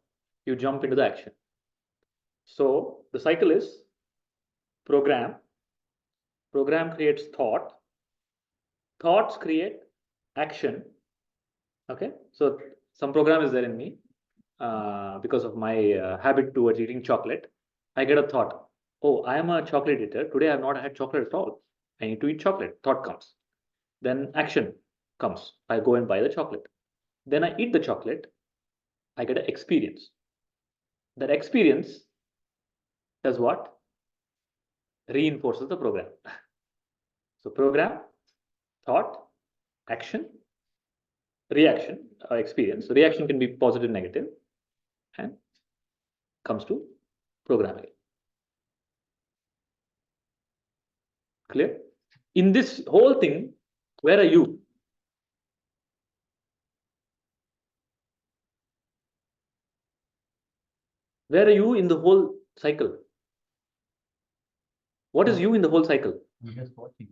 you jump into the action. So the cycle is program. Program creates thought. Thoughts create action. Okay. So some program is there in me because of my habit towards eating chocolate. I get a thought. Oh, I am a chocolate eater. Today I have not had chocolate at all. I need to eat chocolate. Thought comes. Then action comes. I go and buy the chocolate. Then I eat the chocolate. I get an experience. That experience does what? Reinforces the program. So program, thought, action, reaction, experience. So reaction can be positive, negative, and comes to programming. Clear? In this whole thing, where are you? Where are you in the whole cycle? What is you in the whole cycle? I'm just watching.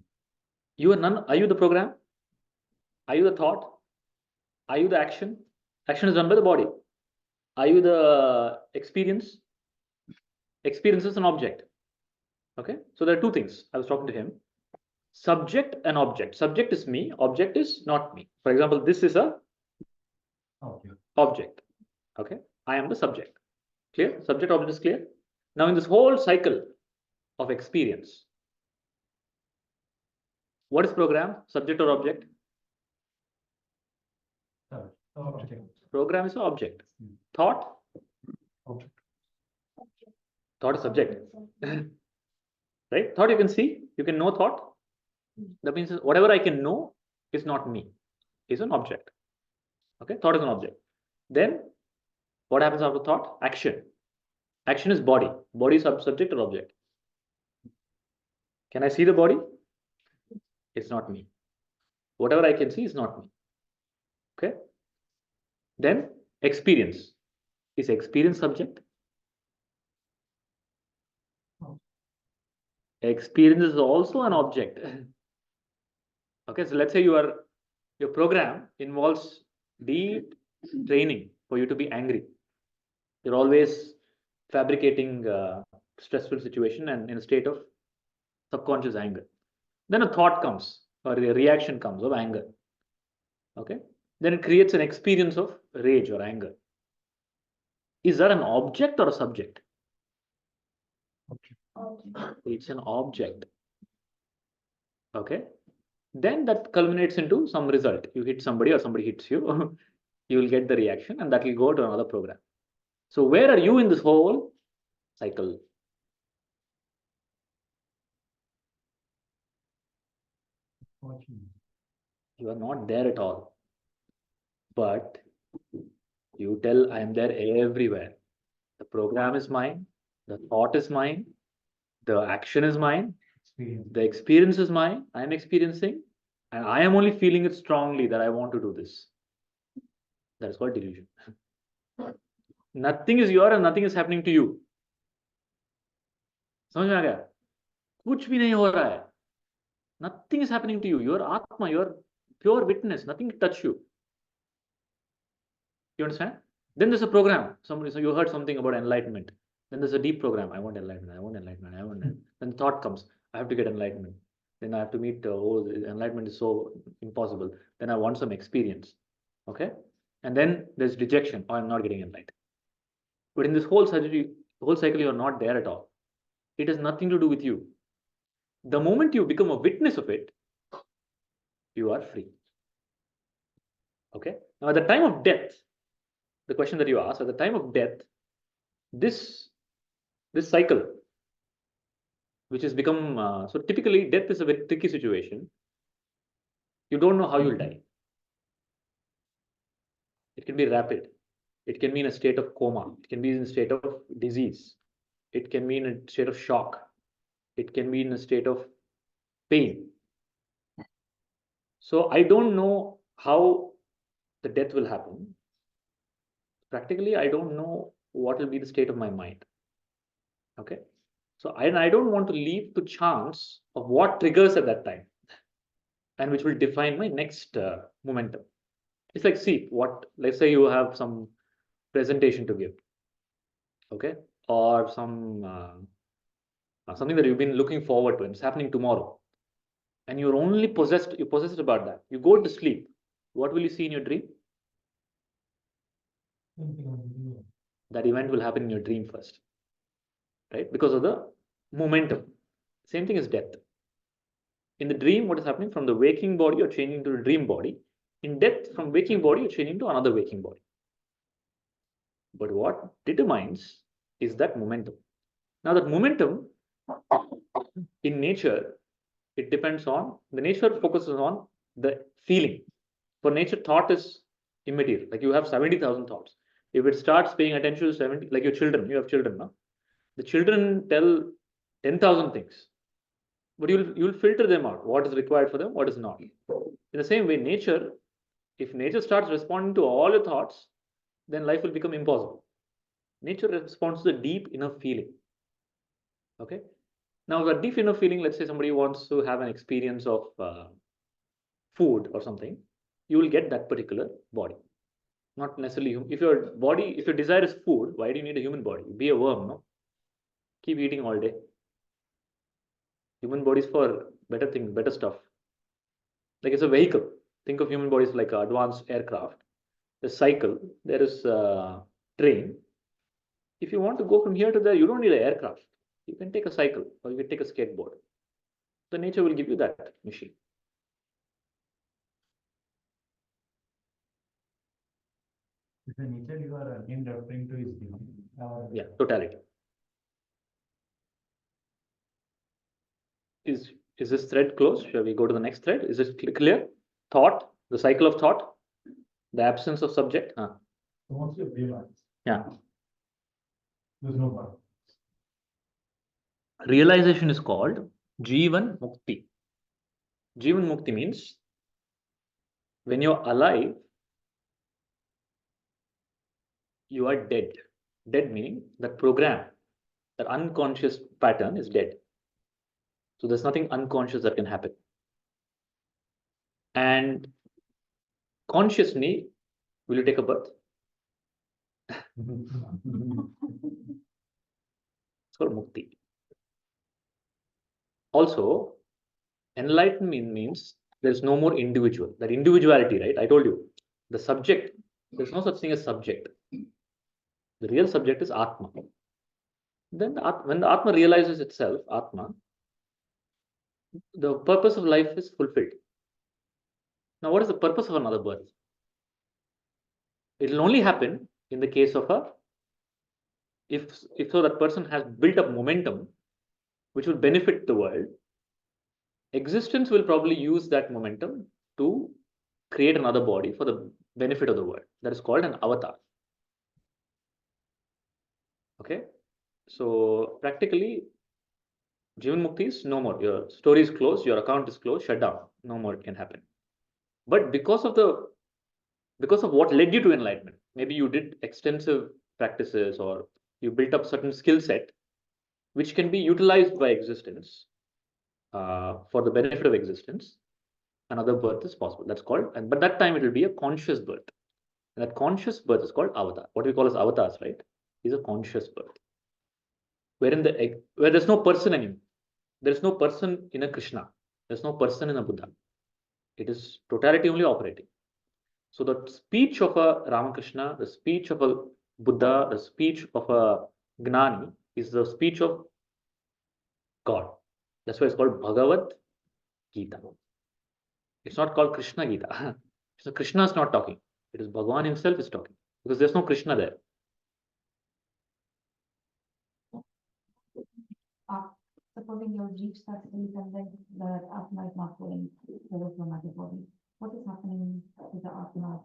You are none. Are you the program? Are you the thought? Are you the action? Action is done by the body. Are you the experience? Experience is an object. Okay. So there are two things. I was talking to him. Subject and object. Subject is me. Object is not me. For example, this is a object. Okay. I am the subject. Clear? Subject object is clear. Now in this whole cycle of experience, what is program? Subject or object? Object. Program is an object. Thought? Object. Thought is subject. Right? Thought you can see, you can know thought. That means whatever I can know is not me, is an object. Okay, thought is an object. Then what happens after thought? Action. Action is body. Body is subject or object. Can I see the body? It's not me. Whatever I can see is not me. Okay. Then experience. Is experience subject? Experience is also an object. Okay, so let's say your program involves deep training for you to be angry. You're always fabricating stressful situation and in a state of subconscious anger. Then a thought comes or a reaction comes of anger. Okay, then it creates an experience of rage or anger. Is that an object or a subject? It's an object. Okay, then that culminates into some result. You hit somebody or somebody hits you, you will get the reaction and that will go to another program. So where are you in this whole cycle? Watching. You are not there at all. But you tell I am there everywhere. The program is mine, the thought is mine, the action is mine, Experience. the experience is mine, I am experiencing, and I am only feeling it strongly that I want to do this. That is called delusion. Nothing is your and nothing is happening to you. समझ में आ गया? कुछ भी नहीं हो रहा है. Nothing is happening to you. You are Atma. You are pure witness. Nothing can touch you. You understand? Then there's a program. Somebody, so you heard something about enlightenment. Then there's a deep program. I want enlightenment. I want enlightenment. I want enlightenment. Then the thought comes. I have to get enlightenment. Then I have to meet. Oh, enlightenment is so impossible. Then I want some experience. Okay. And then there's dejection. Oh, I'm not getting enlightened. But in this whole cycle, you are not there at all. It has nothing to do with you. The moment you become a witness of it, you are free. Okay. Now, at the time of death, the question that you asked, at the time of death, this cycle, which has become so typically death is a very tricky situation. You don't know how you'll die. It can be rapid. It can be in a state of coma. It can be in a state of disease. It can be in a state of shock. It can be in a state of pain. So I don't know how the death will happen. Practically, I don't know what will be the state of my mind. Okay. So I don't want to leave to chance of what triggers at that time and which will define my next momentum. It's like, see, let's say you have some presentation to give, okay, or something that you've been looking forward to, and it's happening tomorrow, and you're possessed about that. You go to sleep. What will you see in your dream? That event will happen in your dream first, right? Because of the momentum. Same thing as death. In the dream, what is happening? From the waking body, you're changing to the dream body. In death, from waking body, you're changing to another waking body. But what determines is that momentum. Now, that momentum in nature, it depends on, the nature focuses on the feeling. For nature, thought is immaterial. Like you have 70,000 thoughts. If it starts paying attention to 70, like your children, you have children, no? The children tell 10,000 things, but you'll filter them out. What is required for them, what is not. In the same way, nature, if nature starts responding to all your thoughts, then life will become impossible. Nature responds to the deep inner feeling. Okay. Now, the deep inner feeling, let's say somebody wants to have an experience of food or something, you will get that particular body. Not necessarily human. If your desire is food, why do you need a human body? Be a worm, no? Keep eating all day. Human bodies for better things, better stuff. Like it's a vehicle. Think of human bodies like advanced aircraft. The cycle, there is a train. If you want to go from here to there, you don't need an aircraft. You can take a cycle or you can take a skateboard. The nature will give you that machine. The nature you are again referring to is divine. Yeah, totality. Is this thread closed? Shall we go to the next thread? Is it clear? Thought, the cycle of thought, the absence of subject. So once you realize, Yeah. there's no God. Realization is called Jivan Mukti. Jivan Mukti means when you're alive, you are dead. Dead meaning that program, that unconscious pattern is dead. So there's nothing unconscious that can happen. And consciously, will you take a birth? It's called Mukti. Also, enlightenment means there's no more individual. That individuality, right? I told you, the subject, there's no such thing as subject. The real subject is Atma. Then when the Atma realizes itself, Atma, the purpose of life is fulfilled. Now, what is the purpose of another birth? It will only happen in the case of if so that person has built up momentum, which will benefit the world. Existence will probably use that momentum to create another body for the benefit of the world. That is called an avatar. Okay. So practically, Jivan Mukti is no more. Your story is closed, your account is closed, shut down. No more can happen. But because of what led you to enlightenment, maybe you did extensive practices or you built up certain skill set, which can be utilized by existence for the benefit of existence, another birth is possible. That's called, but that time it will be a conscious birth. And that conscious birth is called avatar. What we call as avatars, right? Is a conscious birth. Where there's no person anymore. There's no person in a Krishna. There's no person in a Buddha. It is totality only operating. So the speech of a Ramakrishna, the speech of a Buddha, the speech of a Gnani is the speech of God. That's why it's called Bhagavad Gita. It's not called Krishna Gita. So Krishna is not talking. It is Bhagavan himself is talking. Because there's no Krishna there. Supposing you reach that state and then the Atma is not going over to another body, what is happening to the Atma?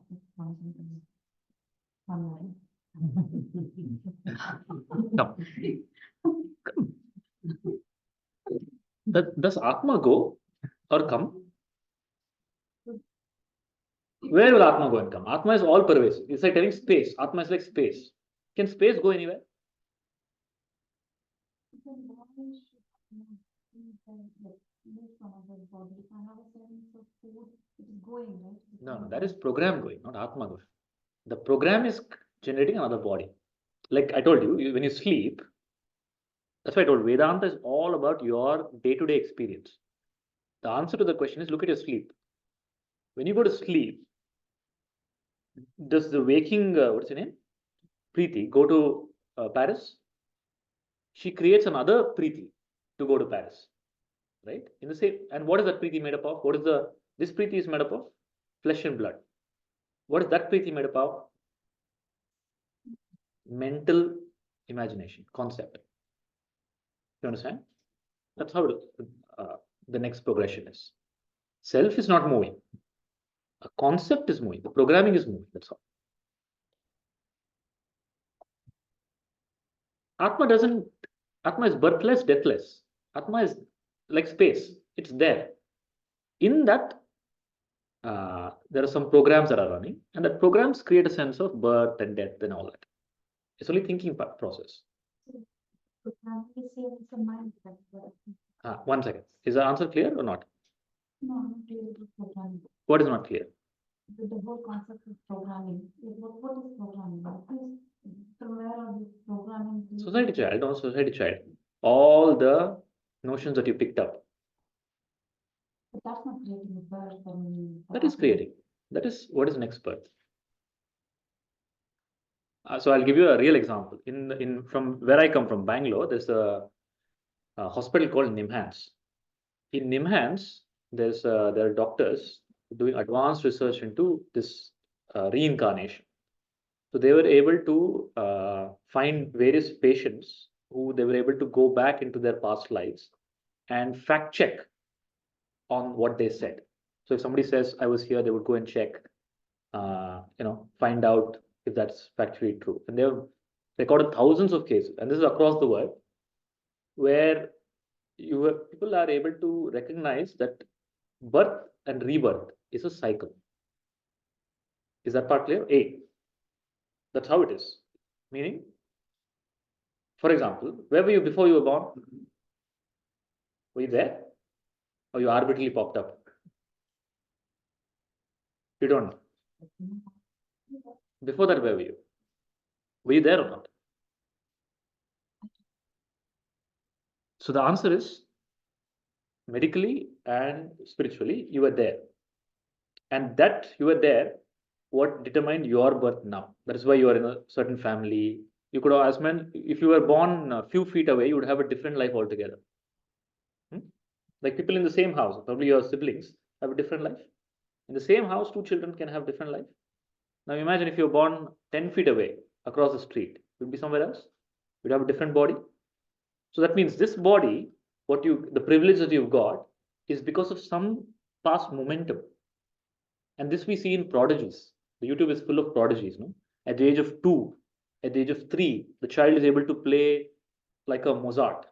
No. Does Atma go or come? Where will Atma go and come? Atma is all pervasive. It's like telling space. Atma is like space. Can space go anywhere? No, that is program going, not Atma going. The program is generating another body. Like I told you, when you sleep, that's why I told Vedanta is all about your day-to-day experience. The answer to the question is look at your sleep. When you go to sleep, does the waking, what's her name? Preeti, go to Paris? She creates another Preeti to go to Paris, right? In the same, and what is that Preeti made up of? What is this Preeti is made up of? Flesh and blood. What is that Preeti made up of? Mental imagination, concept. You understand? That's how the next progression is. Self is not moving. A concept is moving. The programming is moving. That's all. Atma is birthless, deathless. Atma is like space. It's there. In that, there are some programs that are running, and that programs create a sense of birth and death and all that. It's only thinking process. One second. Is the answer clear or not? No, not really programming. What is not clear? The whole concept of programming. What is programming? From where are you programming? Society child, no society child. All the notions that you picked up. But that's not creating a birth. That is creating. That is what is next birth. So I'll give you a real example. From where I come from, Bangalore, there's a hospital called Nimhans. In Nimhans, there are doctors doing advanced research into this reincarnation. So they were able to find various patients who they were able to go back into their past lives and fact check on what they said. So if somebody says, I was here, they would go and check, find out if that's factually true. And they have recorded thousands of cases, and this is across the world, where people are able to recognize that birth and rebirth is a cycle. Is that part clear? That's how it is. Meaning, for example, where were you before you were born? Were you there? Or you arbitrarily popped up? You don't know. Before that, where were you? Were you there or not? So the answer is, medically and spiritually, you were there. And that you were there, what determined your birth now. That is why you are in a certain family. You could have, if you were born a few feet away, you would have a different life altogether. Like people in the same house, probably your siblings have a different life. In the same house, two children can have different life. Now imagine if you're born 10 feet away across the street, you'd be somewhere else. You'd have a different body. So that means this body, the privilege that you've got is because of some past momentum. And this we see in prodigies. The YouTube is full of prodigies. No? At the age of 2, at the age of 3, the child is able to play like a Mozart.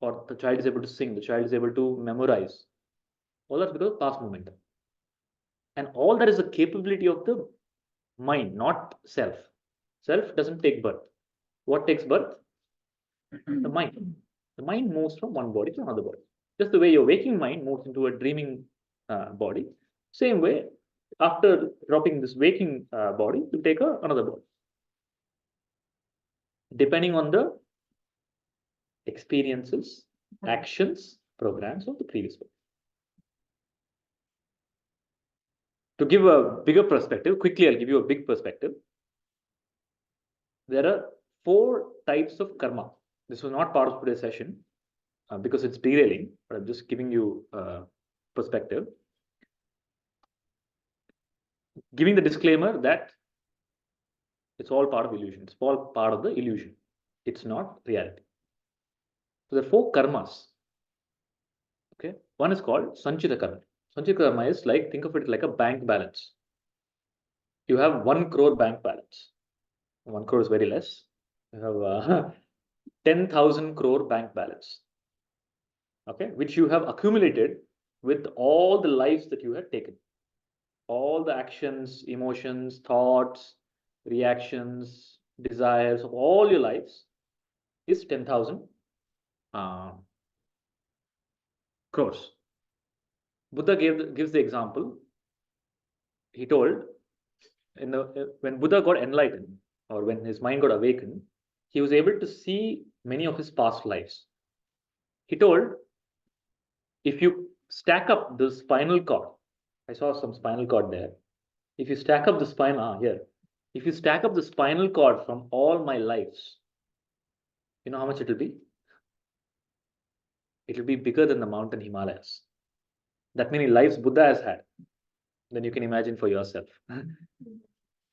Or the child is able to sing, the child is able to memorize. All that's because of past momentum. And all that is the capability of the mind, not self. Self doesn't take birth. What takes birth? The mind. The mind moves from one body to another body. Just the way your waking mind moves into a dreaming body, same way, after dropping this waking body, you take another body. Depending on the experiences, actions, programs of the previous body. To give a bigger perspective, quickly I'll give you a big perspective. There are 4 types of karma. This was not part of today's session because it's derailing, but I'm just giving you perspective. Giving the disclaimer that it's all part of illusion. It's all part of the illusion. It's not reality. So there are 4 karmas. Okay, one is called Sanchita karma. Sanchita karma is like, think of it like a bank balance. You have 1 crore bank balance. 1 crore is very less. You have 10,000 crore bank balance. Okay, which you have accumulated with all the lives that you have taken. All the actions, emotions, thoughts, reactions, desires of all your lives is 10,000 crores. Buddha gives the example. He told, when Buddha got enlightened, or when his mind got awakened, he was able to see many of his past lives. He told, if you stack up the spinal cord, I saw some spinal cord there. If you stack up the here, if you stack up the spinal cord from all my lives, you know how much it will be? It will be bigger than the mountain Himalayas. That many lives Buddha has had. Then you can imagine for yourself.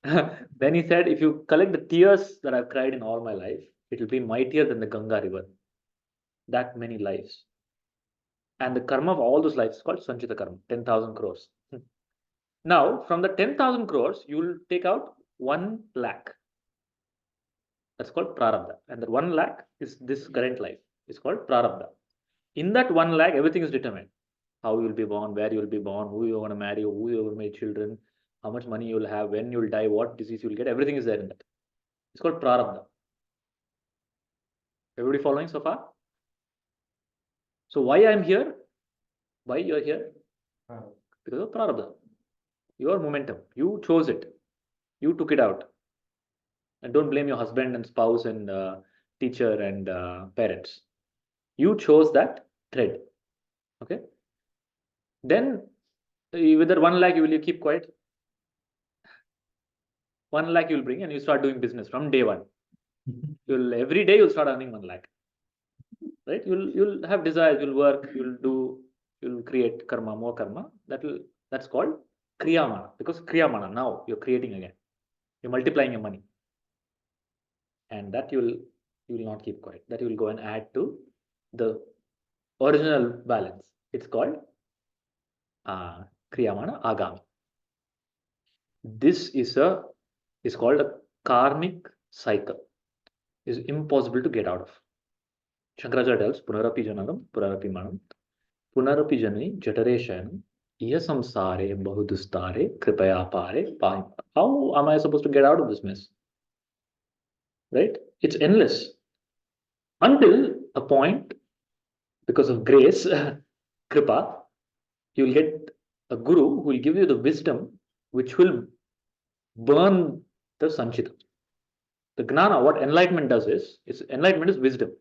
Then he said, if you collect the tears that I've cried in all my life, it will be mightier than the Ganga river. That many lives. And the karma of all those lives is called Sanchita karma, 10,000 crores. Now, from the 10,000 crores, you will take out 1 lakh. That's called prarabdha. And that 1 lakh is this current life. It's called prarabdha. In that 1 lakh, everything is determined. How you will be born, where you will be born, who you want to marry, who you will make children, how much money you will have, when you will die, what disease you will get. Everything is there in that. It's called prarabdha. Everybody following so far? So why I'm here? Why you're here? Because of prarabdha. Your momentum. You chose it. You took it out. And don't blame your husband and spouse and teacher and parents. You chose that thread. Okay. Then with that 1 lakh, will you keep quiet? 1 lakh you'll bring and you start doing business from day 1. Every day you'll start earning 1 lakh. Right? You'll have desires, you'll work, you'll create karma, more karma. That's called kriyamana. Because kriyamana, now you're creating again. You're multiplying your money. And that you will not keep quiet. That you will go and add to the original balance. It's called kriyamana agami. This is called a karmic cycle. It's impossible to get out of. Shankaracharya tells, Punarapi janagam, Punarapi manam, Punarapi jani jatare shayanam, iya samsare bahudustare, kripaya pare, pahim. How am I supposed to get out of this mess? Right? It's endless. Until a point, because of grace, kripa, you will get a guru who will give you the wisdom which will burn the sanchita. The gnana, what enlightenment does is, enlightenment is wisdom.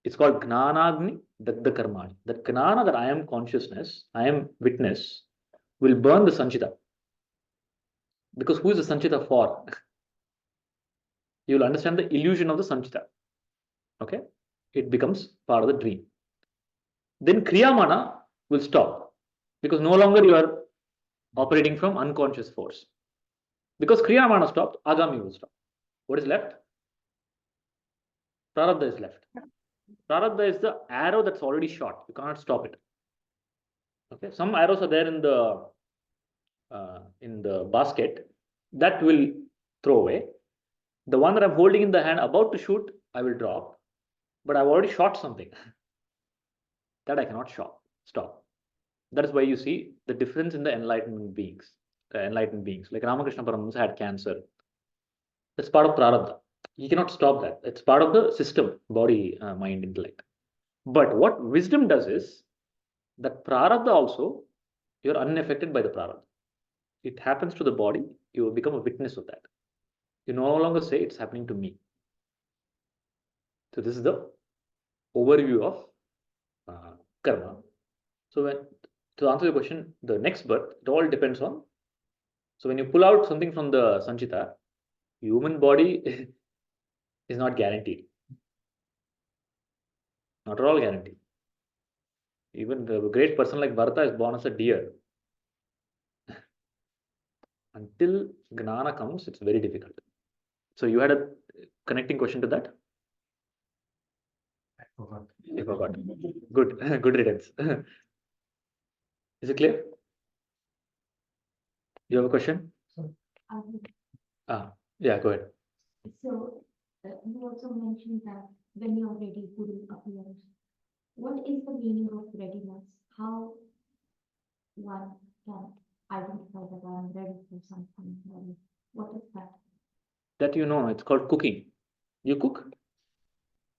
It's called gnanagni dagda karmani. That gnana, that I am consciousness, I am witness, will burn the sanchita. Because who is the sanchita for? You will understand the illusion of the sanchita. Okay? It becomes part of the dream. Then kriyamana will stop. Because no longer you are operating from unconscious force. Because kriyamana stopped, agami will stop. What is left? Prarabdha is left. Prarabdha is the arrow that's already shot. You cannot stop it. Okay, some arrows are there in the basket that will throw away. The one that I'm holding in the hand, about to shoot, I will drop. But I've already shot something that I cannot stop. That is why you see the difference in the enlightened beings. Like Ramakrishna Paramahamsa had cancer. That's part of prarabdha. You cannot stop that. It's part of the system, body, mind, intellect. But what wisdom does is, That prarabdha also, you're unaffected by the prarabdha. It happens to the body, you become a witness of that. You no longer say it's happening to me. So this is the overview of karma. So when, to answer your question, the next birth, it all depends on. So when you pull out something from the Sanchita, human body is not guaranteed. Not at all guaranteed. Even the great person like Bharata is born as a deer. Until Gnana comes, it's very difficult. So you had a connecting question to that? I forgot. I forgot. Good, good riddance. Is it clear? You have a question? Yeah, go ahead. So, you also mentioned that when you're ready, Guru appears. What is the meaning of readiness? How one can identify that I'm ready for something? What is that? That you know, it's called cooking. You cook?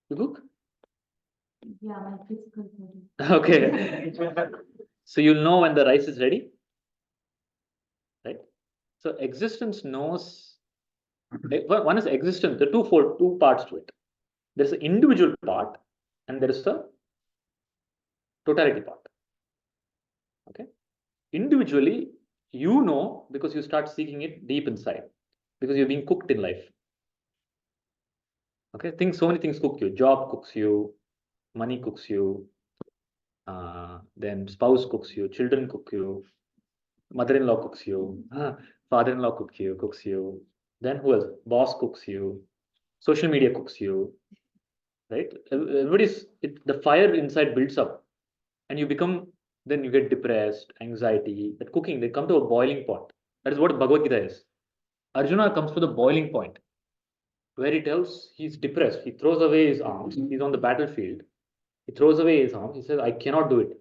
You cook? Yeah, my physical body. Okay. So you'll know when the rice is ready, right? So existence knows. One is existence. There are two parts to it. There's an individual part, and there is a totality part. Okay. Individually, you know because you start seeking it deep inside, because you're being cooked in life. Okay, so many things cook you. Job cooks you, money cooks you, then spouse cooks you, children cook you, mother-in-law cooks you, father-in-law cooks you. Then who else? Boss cooks you, social media cooks you, right? The fire inside builds up, and you become. Then you get depressed, anxiety. That cooking, they come to a boiling point. That is what Bhagavad Gita is. Arjuna comes to the boiling point, where he tells he's depressed. He throws away his arms. He's on the battlefield. He throws away his arms. He says, I cannot do it.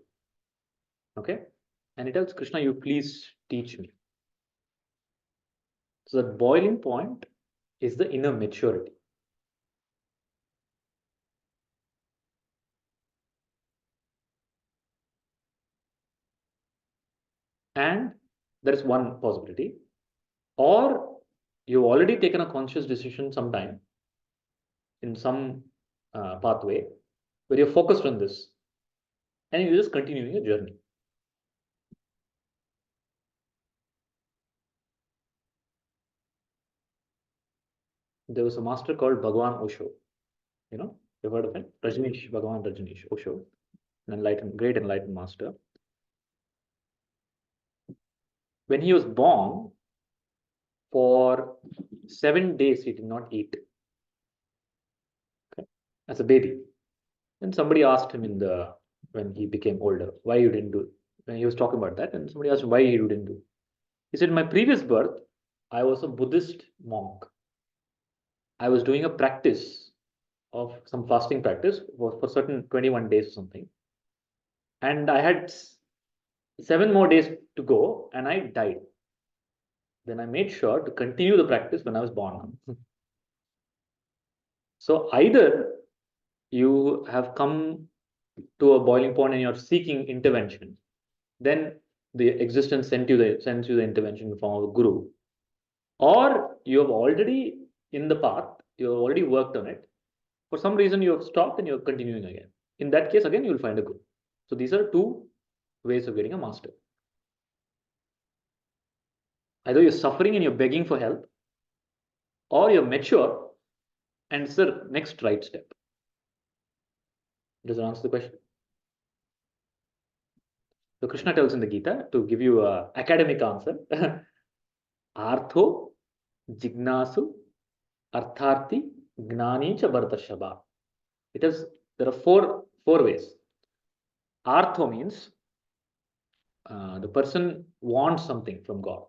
Okay. And he tells Krishna, you please teach me. So that boiling point is the inner maturity. And there is one possibility. Or you've already taken a conscious decision sometime in some pathway where you're focused on this and you're just continuing your journey. There was a master called Bhagwan Osho. You know, you've heard of him? Rajneesh, Bhagwan Rajneesh Osho, an great enlightened master. When he was born, for 7 days he did not eat. Okay, as a baby. Then somebody asked him when he became older, why you didn't do it? When he was talking about that, and somebody asked him why he didn't do it. He said, my previous birth, I was a Buddhist monk. I was doing a practice of some fasting practice for certain 21 days or something. And I had 7 more days to go and I died. Then I made sure to continue the practice when I was born. So either you have come to a boiling point and you're seeking intervention, then the existence sends you the intervention in the form of a guru, or you have already in the path, you have already worked on it. For some reason you have stopped and you're continuing again. In that case, again, you'll find a guru. So these are two ways of getting a master. Either you're suffering and you're begging for help, or you're mature and it's the next right step. Does that answer the question? So Krishna tells in the Gita, to give you an academic answer, Artho, Jignasu, Artharthi, Gnani cha Bhartashabha. There are four ways. Artho means the person wants something from God.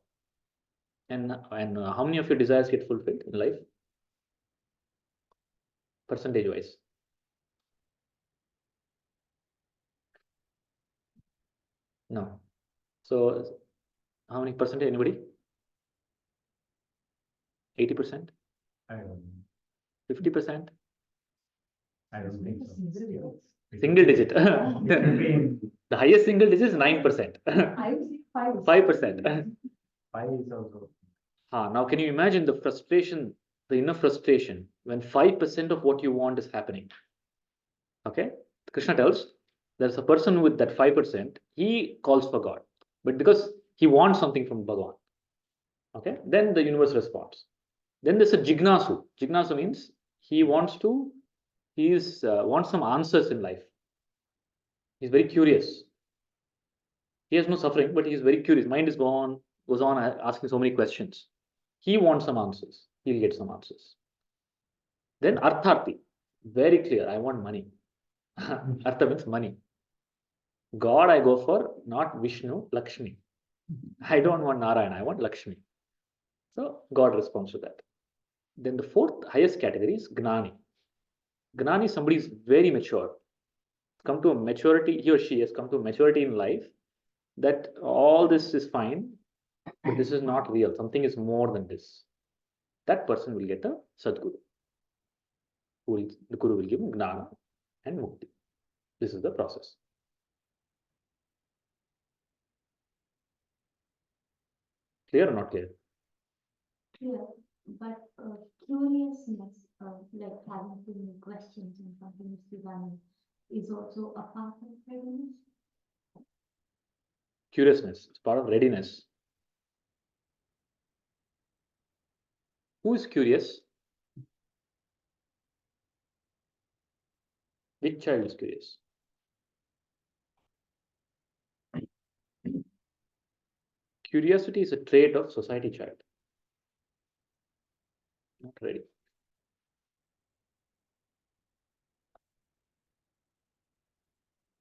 And how many of your desires get fulfilled in life? Percentage wise. No. So how many percentage? Anybody? 80%? I don't know. 50%? I don't think so. Single digit. It should be in The highest single digit is 9%. I would say 5. 5%. 5 is also. Now can you imagine the frustration, the inner frustration when 5% of what you want is happening? Okay, Krishna tells there's a person with that 5%, he calls for God, but because he wants something from Bhagavan. Okay, then the universe responds. Then there's a jignasu. Jignasu means he wants some answers in life. He's very curious. He has no suffering, but he is very curious. Mind goes on asking so many questions. He wants some answers. He'll get some answers. Then Artharthi, very clear. I want money. Artha means money. God, I go for not Vishnu, Lakshmi. I don't want Narayana, I want Lakshmi. So God responds to that. Then the fourth highest category is Gnani. Gnani is somebody who's very mature. Come to a maturity, he or she has come to a maturity in life that all this is fine, but this is not real. Something is more than this. That person will get a Sadguru. The Guru will give him Gnana and Mukti. This is the process. Clear or not clear? Clear, but curiousness, like having too many questions and continuously running, is also a part of readiness. Curiousness, it's part of readiness. Who is curious? Which child is curious? Curiosity is a trait of society child. Not ready.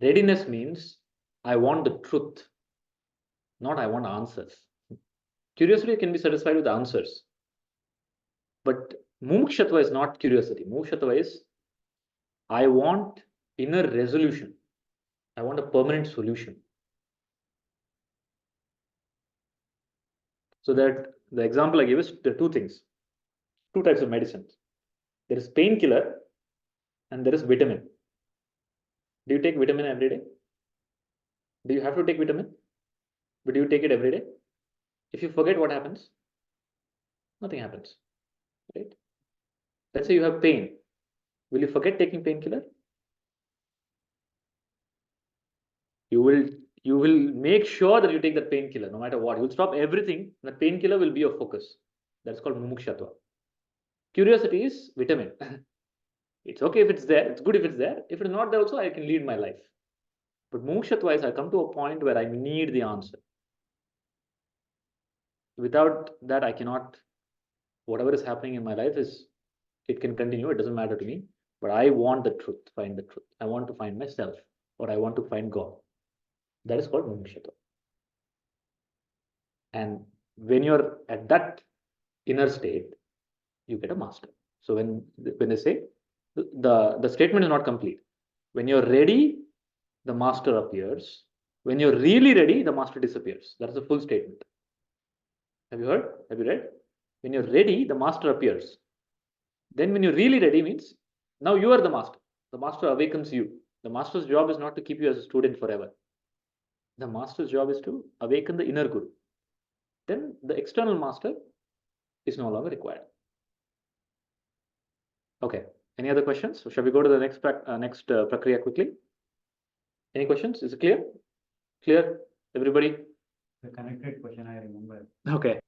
Readiness means I want the truth, not I want answers. Curiosity can be satisfied with answers. But Mukshatva is not curiosity. Mukshatva is I want inner resolution. I want a permanent solution. So that the example I gave is there are two things, two types of medicines. There is painkiller and there is vitamin. Do you take vitamin every day? Do you have to take vitamin? But do you take it every day? If you forget, what happens? Nothing happens, right? Let's say you have pain. Will you forget taking painkiller? You will make sure that you take that painkiller no matter what. You'll stop everything. That painkiller will be your focus. That's called mumukshatva. Curiosity is vitamin. It's okay if it's there. It's good if it's there. If it's not there also, I can lead my life. But mumukshatva is I come to a point where I need the answer. Without that, I cannot, whatever is happening in my life it can continue. It doesn't matter to me. But I want the truth, find the truth. I want to find myself, or I want to find God. That is called mumukshatva. And when you're at that inner state, you get a master. So when they say the statement is not complete. When you're ready, the master appears. When you're really ready, the master disappears. That's the full statement. Have you heard? Have you read? When you're ready, the master appears. Then when you're really ready means now you are the master. The master awakens you. The master's job is not to keep you as a student forever. The master's job is to awaken the inner guru. Then the external master is no longer required. Okay. Any other questions? So shall we go to the next prakriya quickly? Any questions? Is it clear? Clear? Everybody? The connected question I remember. Okay.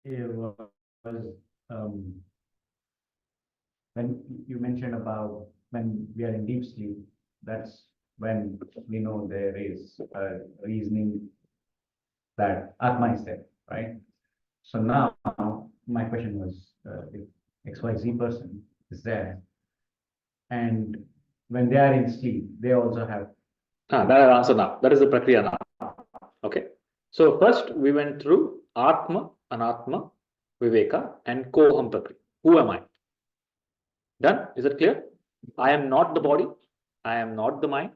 It was when you mentioned about when we are in deep sleep, that's when we know there is a reasoning that Atma is there, right? So now my question was if XYZ person is there, and when they are in sleep, they also have. That I'll answer now. That is the prakriya now. Okay. So first we went through Atma, Anatma, Viveka, and Koham prakriya. Who am I? Done? Is it clear? I am not the body. I am not the mind.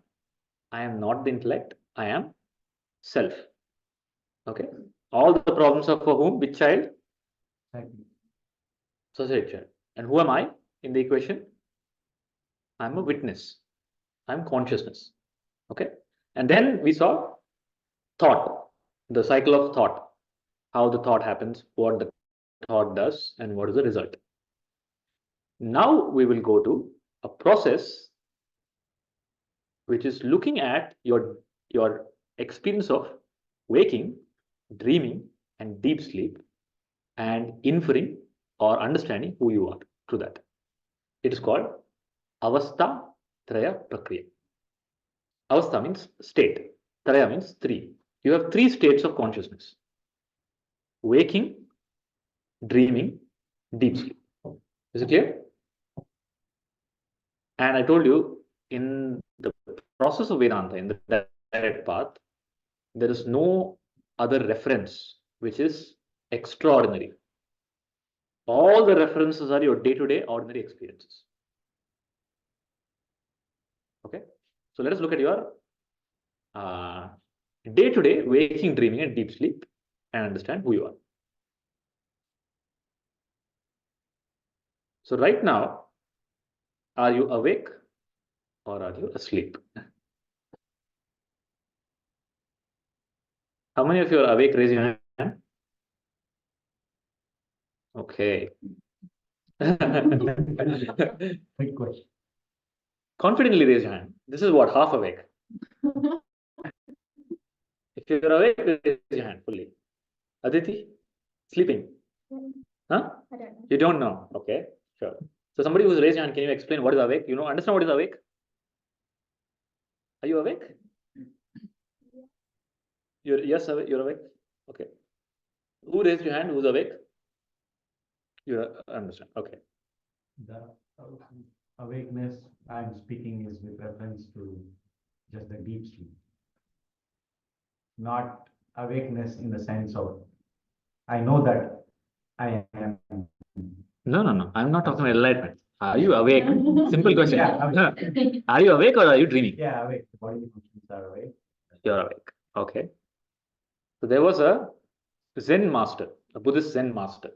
I am not the intellect. I am self. Okay. All the problems are for whom? Which child? Society child. And who am I in the equation? I am a witness. I'm consciousness. Okay. And then we saw thought, the cycle of thought, how the thought happens, what the thought does, and what is the result. Now we will go to a process which is looking at your experience of waking, dreaming, and deep sleep, and inferring or understanding who you are through that. It is called Avastha Traya Prakriya. Avastha means state. Traya means three. You have three states of consciousness: waking, dreaming, deep sleep. Is it clear? And I told you, in the process of Vedanta, in the direct path, there is no other reference which is extraordinary. All the references are your day-to-day ordinary experiences. Okay, so let us look at your day-to-day waking, dreaming, and deep sleep, and understand who you are. So right now, are you awake or are you asleep? How many of you are awake? Raise your hand. Okay. Quick question. Confidently raise your hand. This is what, half awake. If you're awake, raise your hand fully. Aditi, sleeping? Huh? I don't know. You don't know. Okay, sure. So somebody who's raised your hand, can you explain what is awake? You know, understand what is awake? Are you awake? Yes, you're awake. Okay. Who raised your hand? Who's awake? You understand. Okay. The awakeness I'm speaking is with reference to just the deep sleep. Not awakeness in the sense of, I know that I am. No. I'm not talking about enlightenment. Are you awake? Simple question. Yeah, Are you awake or are you dreaming? Yeah, awake. The body functions are awake. You're awake. Okay. So there was a Zen master, a Buddhist Zen master.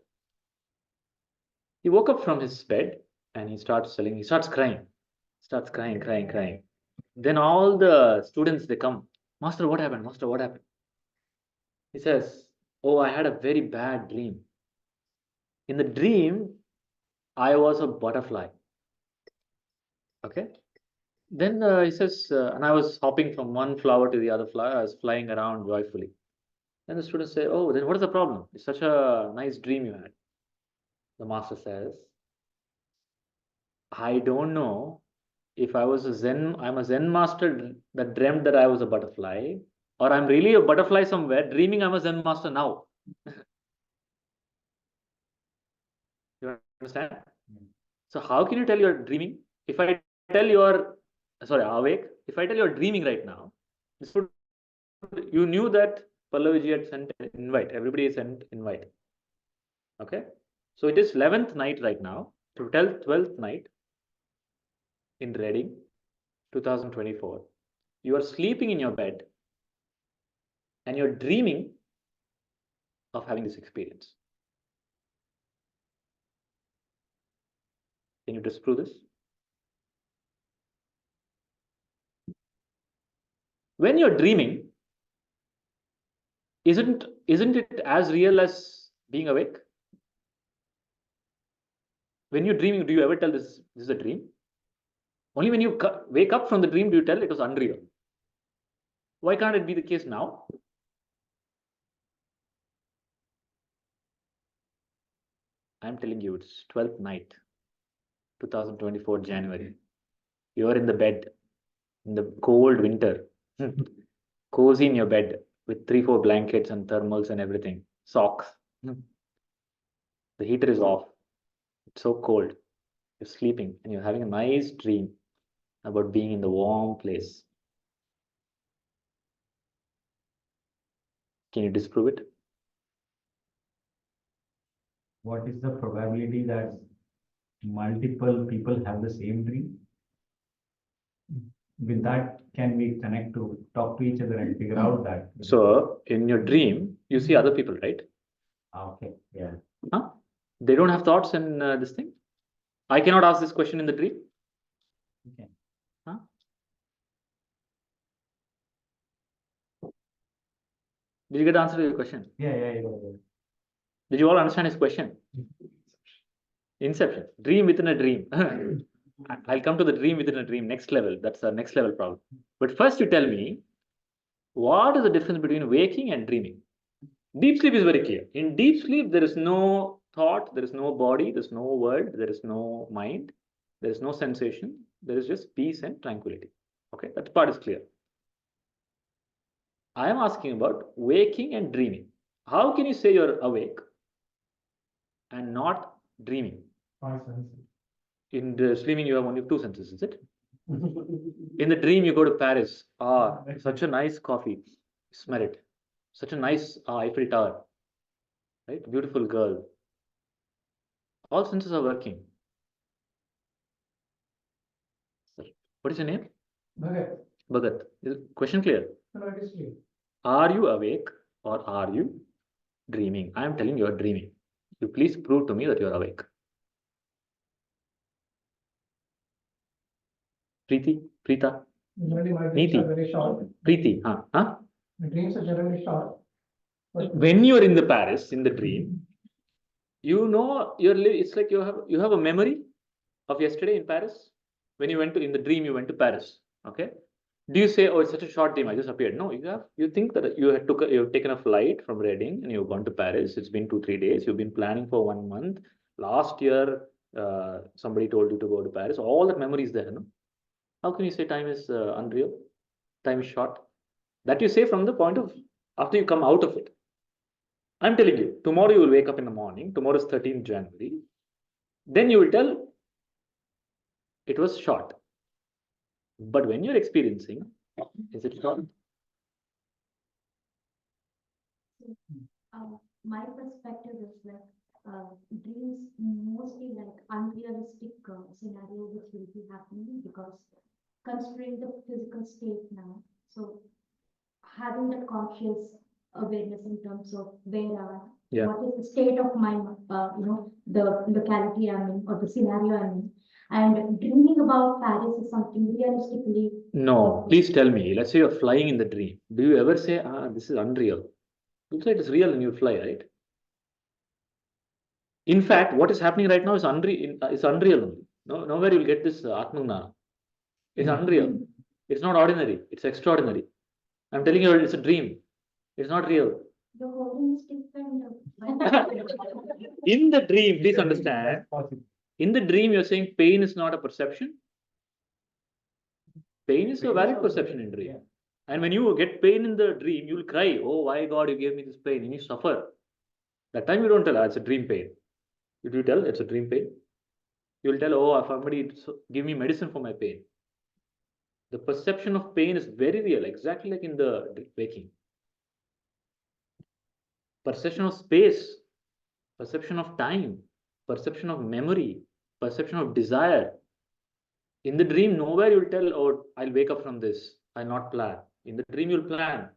He woke up from his bed and he starts crying. Starts crying. Then all the students, they come, Master, what happened? Master, what happened? He says, oh, I had a very bad dream. In the dream, I was a butterfly. Okay. Then he says, and I was hopping from one flower to the other flower. I was flying around joyfully. Then the students say, oh, then what is the problem? It's such a nice dream you had. The master says, I don't know if I'm a Zen master that dreamt that I was a butterfly, or I'm really a butterfly somewhere, dreaming I'm a Zen master now. You understand? So how can you tell you're dreaming? If I tell you're, awake, if I tell you're dreaming right now, you knew that Pallaviji had sent an invite. Everybody sent invite. Okay. So it is 11th night right now, to 12th night in Reading, 2024. You are sleeping in your bed and you're dreaming of having this experience. Can you disprove this? When you're dreaming, isn't it as real as being awake? When you're dreaming, do you ever tell this is a dream? Only when you wake up from the dream do you tell it was unreal. Why can't it be the case now? I'm telling you, it's 12th night, 2024 January. You're in the bed in the cold winter, cozy in your bed with 3-4 blankets and thermals and everything, socks. The heater is off. It's so cold. You're sleeping and you're having a nice dream about being in the warm place. Can you disprove it? What is the probability that multiple people have the same dream? With that, can we connect to talk to each other and figure out that? So in your dream, you see other people, right? Okay, yeah. Huh? They don't have thoughts in this thing? I cannot ask this question in the dream? Okay. Huh? Did you get the answer to your question? Yeah. Did you all understand his question? Inception, dream within a dream. I'll come to the dream within a dream, next level. That's the next level problem. But first you tell me, what is the difference between waking and dreaming? Deep sleep is very clear. In deep sleep, there is no thought, there is no body, there's no world, there is no mind, there is no sensation, there is just peace and tranquility. Okay, that part is clear. I am asking about waking and dreaming. How can you say you're awake and not dreaming? Five senses. In the sleeping, you have only 2 senses, is it? In the dream, you go to Paris. Ah, such a nice coffee. Smell it. Such a nice Eiffel Tower. Right? Beautiful girl. All senses are working. What is your name? Bhagat. Bhagat. Is question clear? No, it is clear. Are you awake or are you dreaming? I am telling you are dreaming. You please prove to me that you are awake. Preeti, Preeta, Generally, my dreams Neeti, are very short. Preeti, huh? My dreams are generally short. But When you are in the Paris, in the dream, you know it's like you have a memory of yesterday in Paris. When you went to, in the dream, you went to Paris. Okay. Do you say, oh, it's such a short dream, I just appeared? No, you think that you've taken a flight from Reading and you've gone to Paris. It's been 2-3 days. You've been planning for 1 month. Last year, somebody told you to go to Paris. All that memory is there, no? How can you say time is unreal? Time is short. That you say from the point of after you come out of it. I'm telling you, tomorrow you will wake up in the morning. Tomorrow is 13th January. Then you will tell it was short. But when you're experiencing, is it short? My perspective is that dreams mostly like unrealistic scenario which will be happening because considering the physical state now, so having that conscious awareness in terms of where I am, Yeah. what is the state of my, the locality I'm in or the scenario I'm in, and dreaming about Paris is something realistically. No, please tell me. Let's say you're flying in the dream. Do you ever say, this is unreal? You say it is real and you fly, right? In fact, what is happening right now is unreal. It's unreal only. No, nowhere you'll get this Atma. It's unreal. It's not ordinary. It's extraordinary. I'm telling you, it's a dream. It's not real. The whole is different. In the dream, please understand. In the dream, you're saying pain is not a perception. Pain is a valid perception in dream. And when you get pain in the dream, you'll cry, oh, why God, you gave me this pain, and you suffer. That time you don't tell, it's a dream pain. If you tell it's a dream pain, you'll tell, oh, if somebody give me medicine for my pain. The perception of pain is very real, exactly like in the waking. Perception of space, perception of time, perception of memory, perception of desire. In the dream, nowhere you'll tell, oh, I'll wake up from this, I'll not plan. In the dream, you'll plan.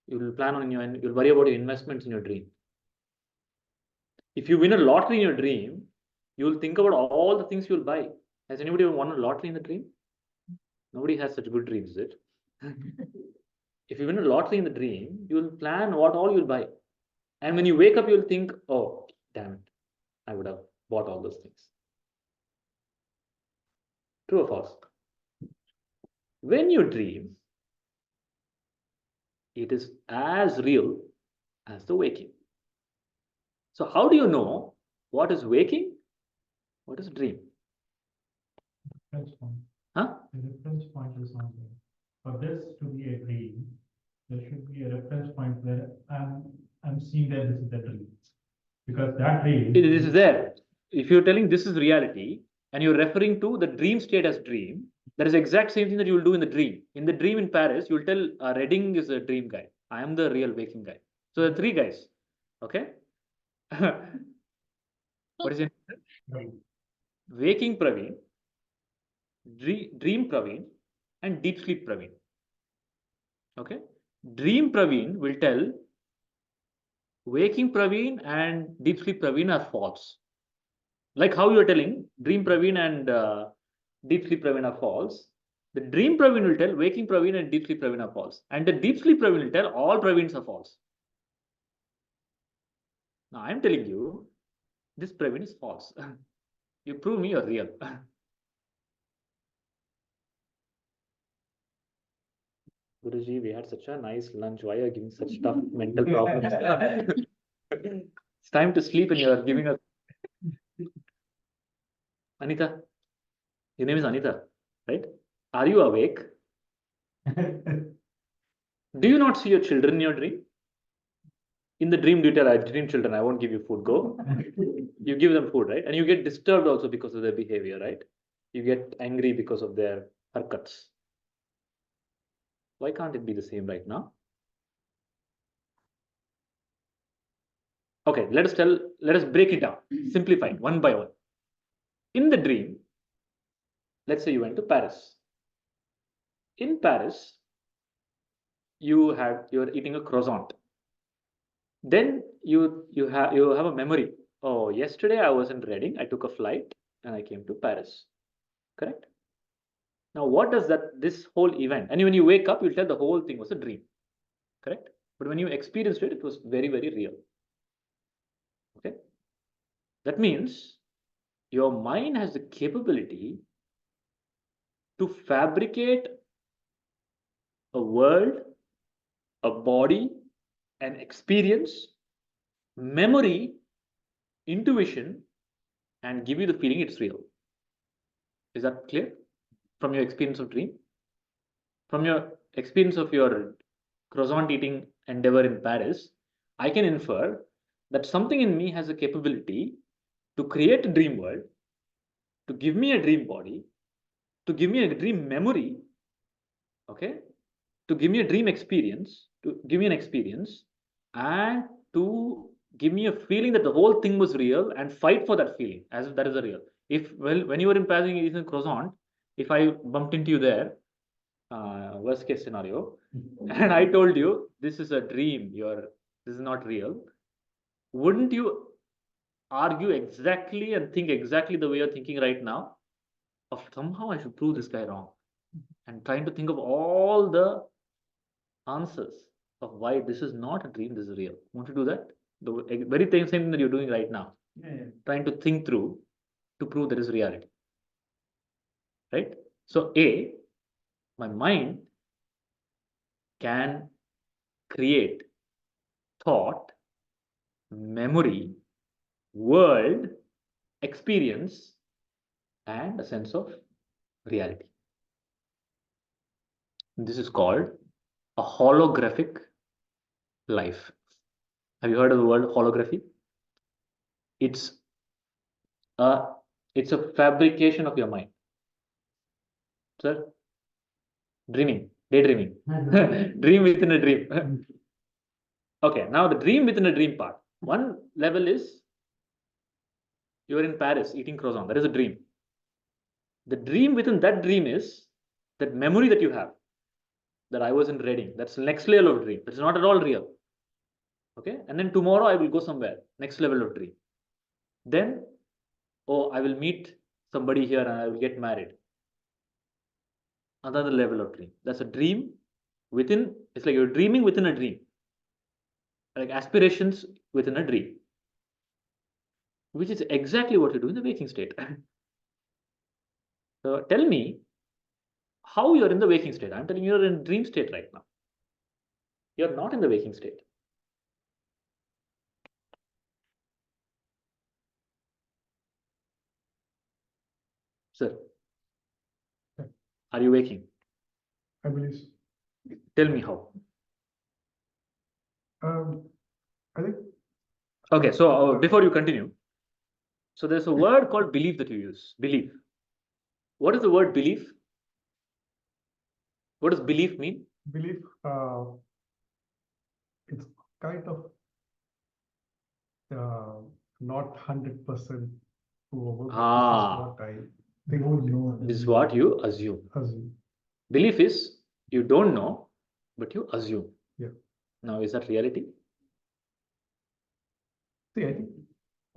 You'll plan on you'll worry about your investments in your dream. If you win a lottery in your dream, you'll think about all the things you'll buy. Has anybody ever won a lottery in the dream? Nobody has such good dreams, is it? If you win a lottery in the dream, you'll plan what all you'll buy. And when you wake up, you'll think, oh, damn it, I would have bought all those things. True or false? When you dream, it is as real as the waking. So how do you know what is waking, what is dream? Reference point. Huh? The reference point is something. For this to be a dream, there should be a reference point where I'm seeing that this is the dream. Because that dream. It is there. If you're telling this is reality and you're referring to the dream state as dream, that is the exact same thing that you will do in the dream. In the dream in Paris, you'll tell Reading is a dream guy. I am the real waking guy. So there are 3 guys. Okay? What is it? Waking Praveen, dream Praveen, and deep sleep Praveen. Okay? Dream Praveen will tell waking Praveen and deep sleep Praveen are false. Like how you're telling dream Praveen and deep sleep Praveen are false. The dream Praveen will tell waking Praveen and deep sleep Praveen are false. And the deep sleep Praveen will tell all Praveens are false. Now I'm telling you, this Praveen is false. You prove me you're real. Guruji, we had such a nice lunch. Why are you giving such tough mental problems? It's time to sleep and you're giving us. Anita, your name is Anita, right? Are you awake? Do you not see your children in your dream? In the dream, do you tell, I dream children, I won't give you food, go. You give them food, right? And you get disturbed also because of their behavior, right? You get angry because of their haircuts. Why can't it be the same right now? Okay, let us break it down, simplify it one by one. In the dream, let's say you went to Paris. In Paris, you're eating a croissant. Then you have a memory. Oh, yesterday I was in Reading, I took a flight and I came to Paris. Correct? Now, what does this whole event, and when you wake up, you'll tell the whole thing was a dream. Correct? But when you experienced it, it was very, very real. Okay? That means your mind has the capability to fabricate a world, a body, an experience, memory, intuition, and give you the feeling it's real. Is that clear? From your experience of dream? From your experience of your croissant eating endeavor in Paris, I can infer that something in me has a capability to create a dream world, to give me a dream body, to give me a dream memory, okay, to give me a dream experience, to give me an experience, and to give me a feeling that the whole thing was real and fight for that feeling as if that is a real. If, well, when you were in Paris eating croissant, if I bumped into you there, worst case scenario, and I told you this is a dream, this is not real, wouldn't you argue exactly and think exactly the way you're thinking right now? Of somehow I should prove this guy wrong, and trying to think of all the answers of why this is not a dream, this is real. Want to do that? The very same thing that you're doing right now. Trying to think through to prove that is reality. Right? So A, my mind can create thought, memory, world, experience, and a sense of reality. This is called a holographic life. Have you heard of the word holography? It's a fabrication of your mind. Sir? Dreaming, daydreaming. Dream within a dream. Okay, now the dream within a dream part. One level is you are in Paris eating croissant. That is a dream. The dream within that dream is that memory that you have, that I was in Reading. That's the next level of dream. That's not at all real. Okay, and then tomorrow I will go somewhere. Next level of dream. Then, oh, I will meet somebody here and I will get married. Another level of dream. That's a dream within, it's like you're dreaming within a dream. Like aspirations within a dream. Which is exactly what you do in the waking state. So tell me how you're in the waking state. I'm telling you you're in dream state right now. You're not in the waking state. Sir, are you waking? I believe so. Tell me how. I think. Okay, so before you continue, so there's a word called belief that you use. Belief. What is the word belief? What does belief mean? Belief, it's kind of not 100% provable. Ah. This is what I think. This is what you assume. Belief is you don't know, but you assume. Yeah. Now, is that reality? See, I think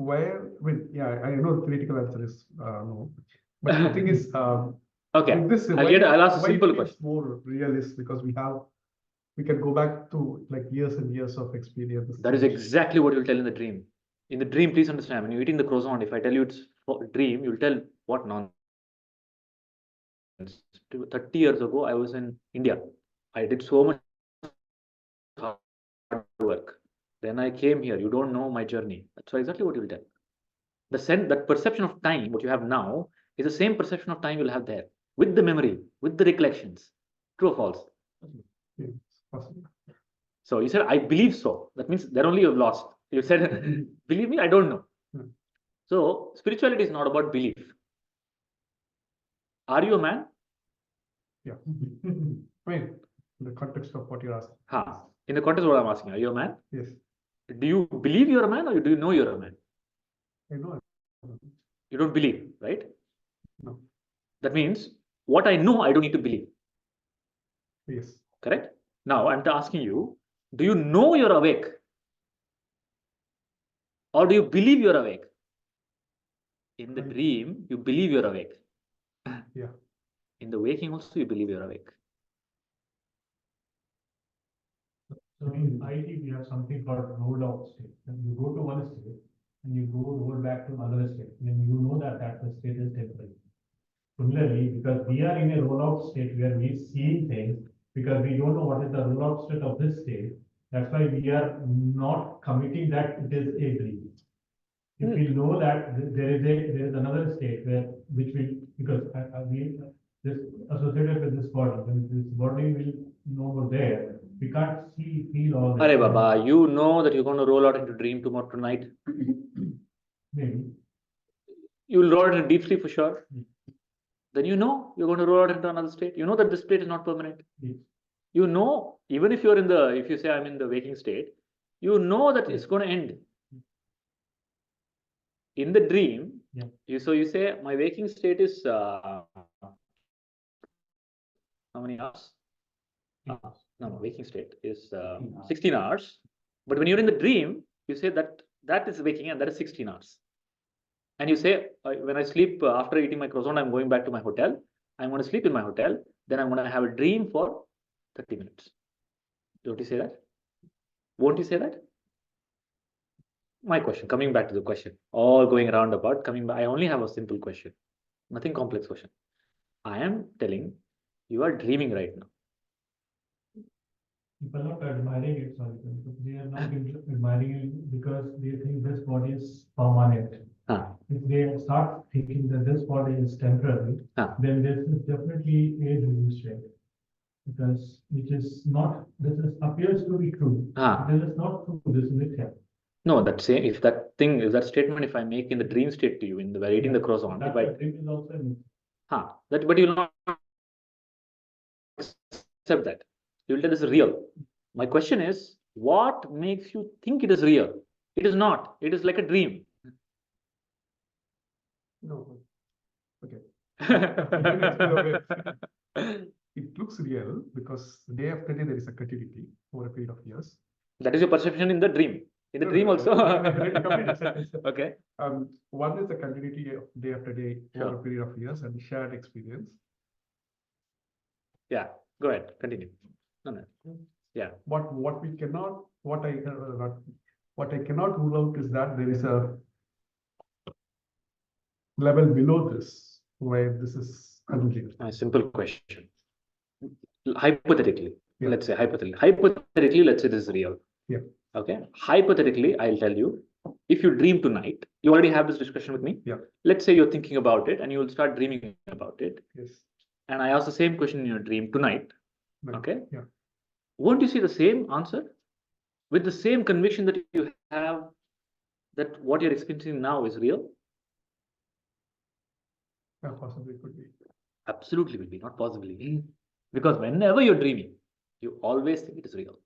I know the theoretical answer is no. But the thing is, okay, with this, I'll ask a simple it feels question. more realist because we can go back to like years and years of experience. That is exactly what you'll tell in the dream. In the dream, please understand, when you're eating the croissant, if I tell you it's a dream, you'll tell what nonsense. 30 years ago, I was in India. I did so much hard work. Then I came here. You don't know my journey. That's exactly what you'll tell. The sense, that perception of time, what you have now, is the same perception of time you'll have there, with the memory, with the recollections. True or false? Yes, possible. So you said, I believe so. That means that only you've lost. You said, believe me, I don't know. Hmm. So spirituality is not about belief. Are you a man? Yeah. I mean, in the context of what you're asking. In the context of what I'm asking, are you a man? Yes. Do you believe you're a man or do you know you're a man? I know. You don't believe, right? No. That means what I know, I don't need to believe. Yes. Correct? Now I'm asking you, do you know you're awake? Or do you believe you're awake? In the dream, you believe you're awake. Yeah. In the waking also, you believe you're awake. So in IT, we have something called rolled out state. And you go to one state and you go roll back to another state. Then you know that that state is temporary. Similarly, because we are in a rollout state where we see things, because we don't know what is the rollout state of this state, that's why we are not committing that it is a dream. If we know that there is another state where which will, because we this associated with this body, when this body will no more there, we can't see feel all that. Arey Baba, you know that you're going to roll out into dream tomorrow tonight. Maybe. You'll roll out into deep sleep for sure. Then you know you're going to roll out into another state. You know that this state is not permanent. Yes. You know, even if you're in the, if you say I'm in the waking state, you know that it's going to end. In the dream, yeah. you say my waking state is how many hours? No, waking state is 16 hours. But when you're in the dream, you say that is waking and that is 16 hours. And you say, when I sleep after eating my croissant, I'm going back to my hotel. I'm going to sleep in my hotel. Then I'm going to have a dream for 30 minutes. Don't you say that? Won't you say that? My question, coming back to the question, all going around about, coming back, I only have a simple question, nothing complex question. I am telling you are dreaming right now. People are not admiring it, sorry, they are not admiring it because they think this body is permanent. If they start thinking that this body is temporary, then this is definitely a dream state. Because it is not, this is, appears to be true. This is not true, this is mithya. No, that same, if that thing, if that statement, if I make in the dream state to you, in the while eating the croissant, if I, dream is also a myth. that, but you will not accept that. You will tell this is real. My question is, what makes you think it is real? It is not. It is like a dream. No. Okay. It looks real because day after day there is a continuity over a period of years. That is your perception in the dream. In the dream also. Okay. One is the continuity of day after day over a period of years and shared experience. Yeah, go ahead, continue. No. Yeah. What we cannot, what I cannot rule out is that there is a level below this where this is unreal. A simple question. Hypothetically, let's say hypothetically, let's say this is real. Yeah. Okay. Hypothetically, I'll tell you, if you dream tonight, you already have this discussion with me. Yeah. Let's say you're thinking about it and you will start dreaming about it. Yes. And I ask the same question in your dream tonight. Right. Okay. Yeah. Won't you see the same answer with the same conviction that you have that what you're experiencing now is real? Yeah, possibly could be. Absolutely will be, not possibly. Because whenever you're dreaming, you always think it is real.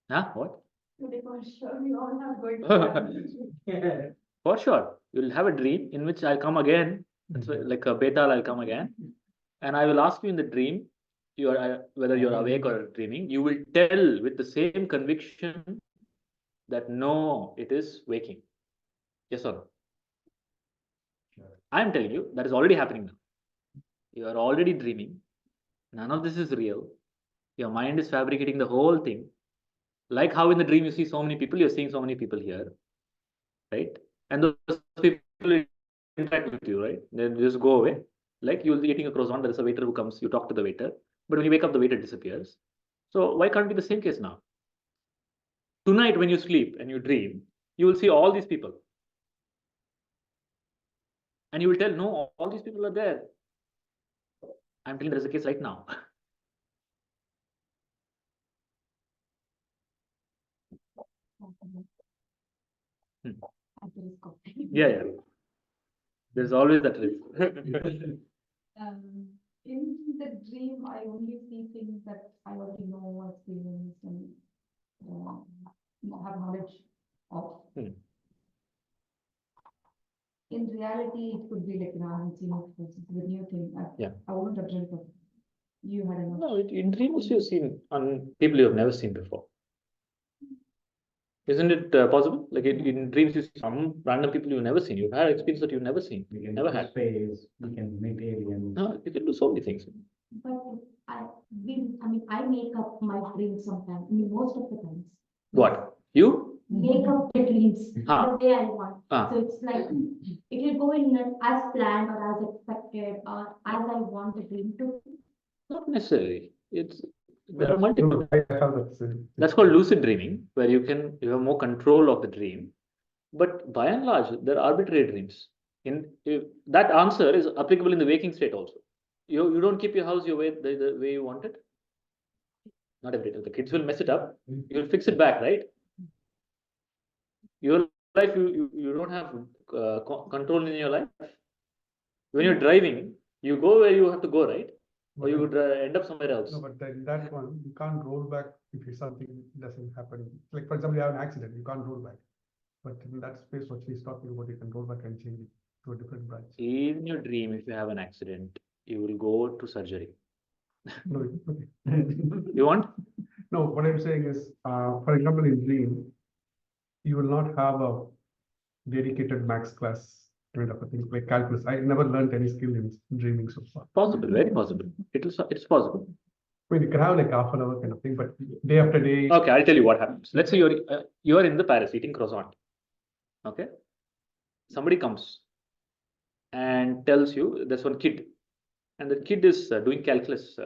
What? For sure, we all have good For sure. You'll have a dream in which I'll come again. That's like a betal, I'll come again. And I will ask you in the dream, whether you're awake or dreaming, you will tell with the same conviction that no, it is waking. Yes or no? I'm telling you, that is already happening now. You are already dreaming. None of this is real. Your mind is fabricating the whole thing. Like how in the dream you see so many people, you're seeing so many people here, right? And those people interact with you, right? Then just go away. Like you'll be eating a croissant, there is a waiter who comes, you talk to the waiter, but when you wake up, the waiter disappears. So why can't it be the same case now? Tonight, when you sleep and you dream, you will see all these people. And you will tell, no, all these people are there. I'm telling there is a case right now. Yeah. There's always that risk. In the dream, I only see things that I already know, experience, and have knowledge of. In reality, it could be like an unseen the new thing. I wouldn't have dreamt of. You had enough. No, in dreams you've seen on people you have never seen before. Isn't it possible? Like in dreams, you see some random people you've never seen. You've had experience that you've never seen. We can Never go had. space, we can meet aliens. No, you can do so many things. But I make up my dreams sometimes, most of the times. What? You? Make up the dreams the way I want. Ah. So it's like, it will go in as planned or as expected or as I want the dream to. Not necessarily. There are multiple. I have that same. That's called lucid dreaming, where you have more control of the dream. But by and large, there are arbitrary dreams. That answer is applicable in the waking state also. You don't keep your house the way you want it. Not every time. The kids will mess it up. You'll fix it back, right? Your life, you don't have control in your life. When you're driving, you go where you have to go, right? Or you would end up somewhere else. No, but in that one, you can't roll back if something doesn't happen. Like, for example, you have an accident, you can't roll back. But in that space, what she's talking about, you can roll back and change it to a different branch. In your dream, if you have an accident, you will go to surgery. No, You want? No, what I'm saying is, for example, in dream, you will not have a dedicated max class kind of a thing, like calculus. I never learned any skill in dreaming so far. Possible, very possible. It's possible. I mean, you can have like half an hour kind of thing, but day after day. Okay, I'll tell you what happens. Let's say you're in the Paris eating croissant. Okay, somebody comes and tells you there's one kid, and the kid is doing calculus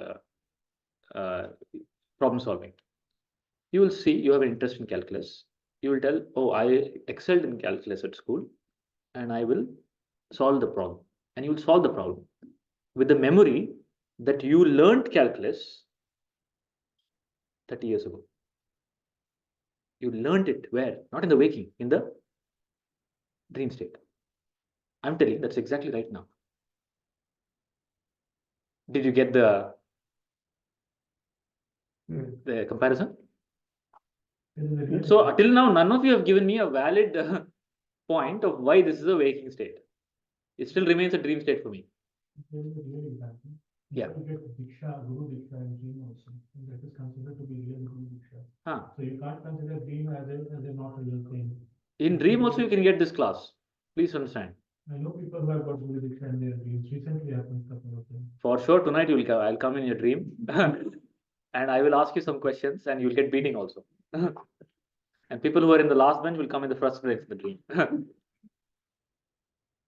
problem solving. You will see you have an interest in calculus. You will tell, oh, I excelled in calculus at school, and I will solve the problem. And you will solve the problem with the memory that you learned calculus 30 years ago. You learned it where? Not in the waking, in the dream state. I'm telling you, that's exactly right now. Did you get the comparison? So till now, none of you have given me a valid point of why this is a waking state. It still remains a dream state for me. Yeah. You get Diksha, Guru Diksha in dream also. That is considered to be real Guru Diksha. So you can't consider dream as a not real thing. In dream also you can get this class. Please understand. I know people who have got Guru Diksha in their dreams. Recently happened stuff about them. For sure, tonight you will come. I'll come in your dream and I will ask you some questions and you'll get beating also. And people who are in the last bench will come in the first bench in the dream.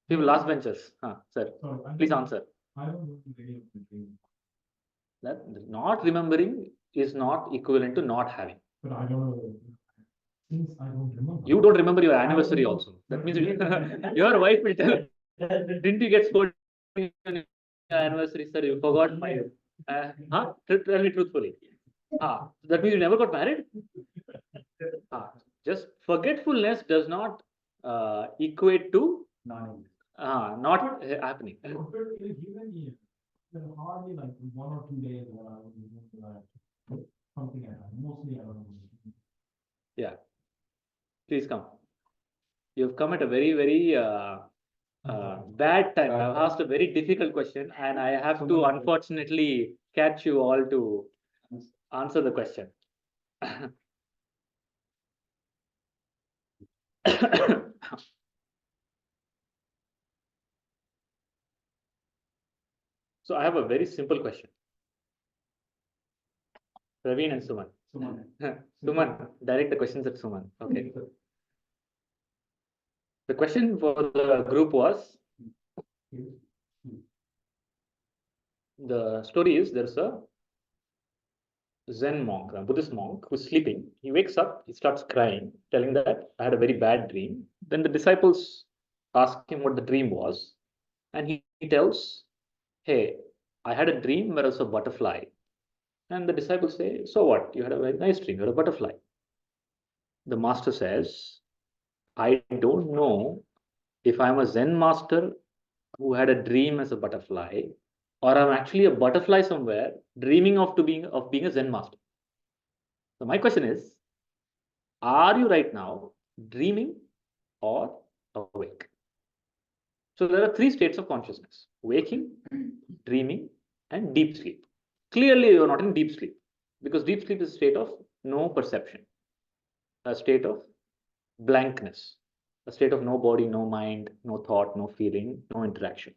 People last benchers. Sir, please answer. I don't know the dream. That not remembering is not equivalent to not having. But I don't know. Since I don't remember. You don't remember your anniversary also. That means your wife will tell, didn't you get scolded on your anniversary, sir? You forgot my. Tell me truthfully. That means you never got married? Just forgetfulness does not equate to not happening. Hardly like 1 or 2 days something like that. Mostly I don't know. Yeah. Please come. You've come at a very, very bad time. I've asked a very difficult question and I have to unfortunately catch you all to answer the question. So I have a very simple question. Praveen and Suman. Suman, direct the questions at Suman. Okay. The question for the group was, the story is there's a Zen monk, a Buddhist monk who's sleeping. He wakes up, he starts crying, telling that I had a very bad dream. Then the disciples ask him what the dream was, and he tells, hey, I had a dream where I was a butterfly. And the disciples say, so what? You had a very nice dream, you're a butterfly. The master says, I don't know if I'm a Zen master who had a dream as a butterfly, or I'm actually a butterfly somewhere dreaming of being a Zen master. So my question is, are you right now dreaming or awake? So there are three states of consciousness: waking, dreaming, and deep sleep. Clearly, you're not in deep sleep, because deep sleep is a state of no perception, a state of blankness, a state of no body, no mind, no thought, no feeling, no interaction.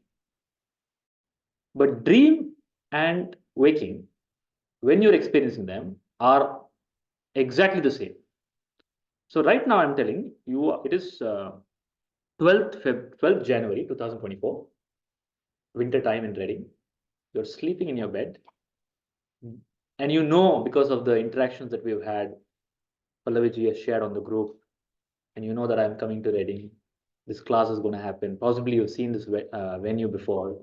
But dream and waking, when you're experiencing them, are exactly the same. So right now I'm telling you, it is 12th January 2024, winter time in Reading. You're sleeping in your bed, and you know, because of the interactions that we've had, Pallaviji has shared on the group, and you know that I'm coming to Reading. This class is going to happen. Possibly you've seen this venue before.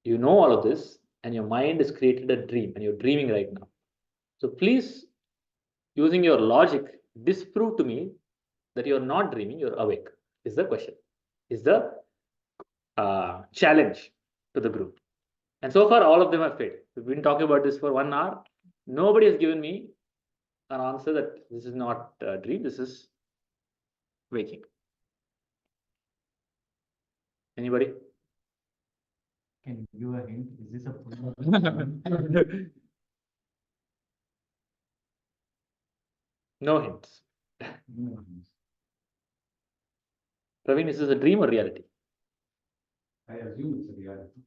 You know all of this, and your mind has created a dream, and you're dreaming right now. So please, using your logic, disprove to me that you're not dreaming, you're awake, is the question, is the challenge to the group. And so far, all of them have failed. We've been talking about this for 1 hour. Nobody has given me an answer that this is not a dream, this is waking. Anybody? Can you give a hint? Is this a No hints. No hints. Praveen, is this a dream or reality? I assume it's a reality.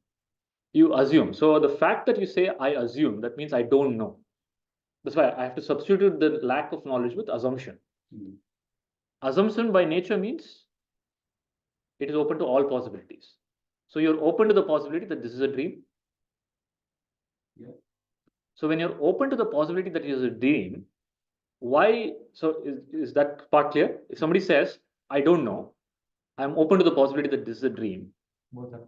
You assume. So the fact that you say I assume, that means I don't know. That's why I have to substitute the lack of knowledge with assumption. Assumption by nature means it is open to all possibilities. So you're open to the possibility that this is a dream. Yeah. So when you're open to the possibility that it is a dream, why? So is that part clear? If somebody says, I don't know, I'm open to the possibility that this is a dream. Both are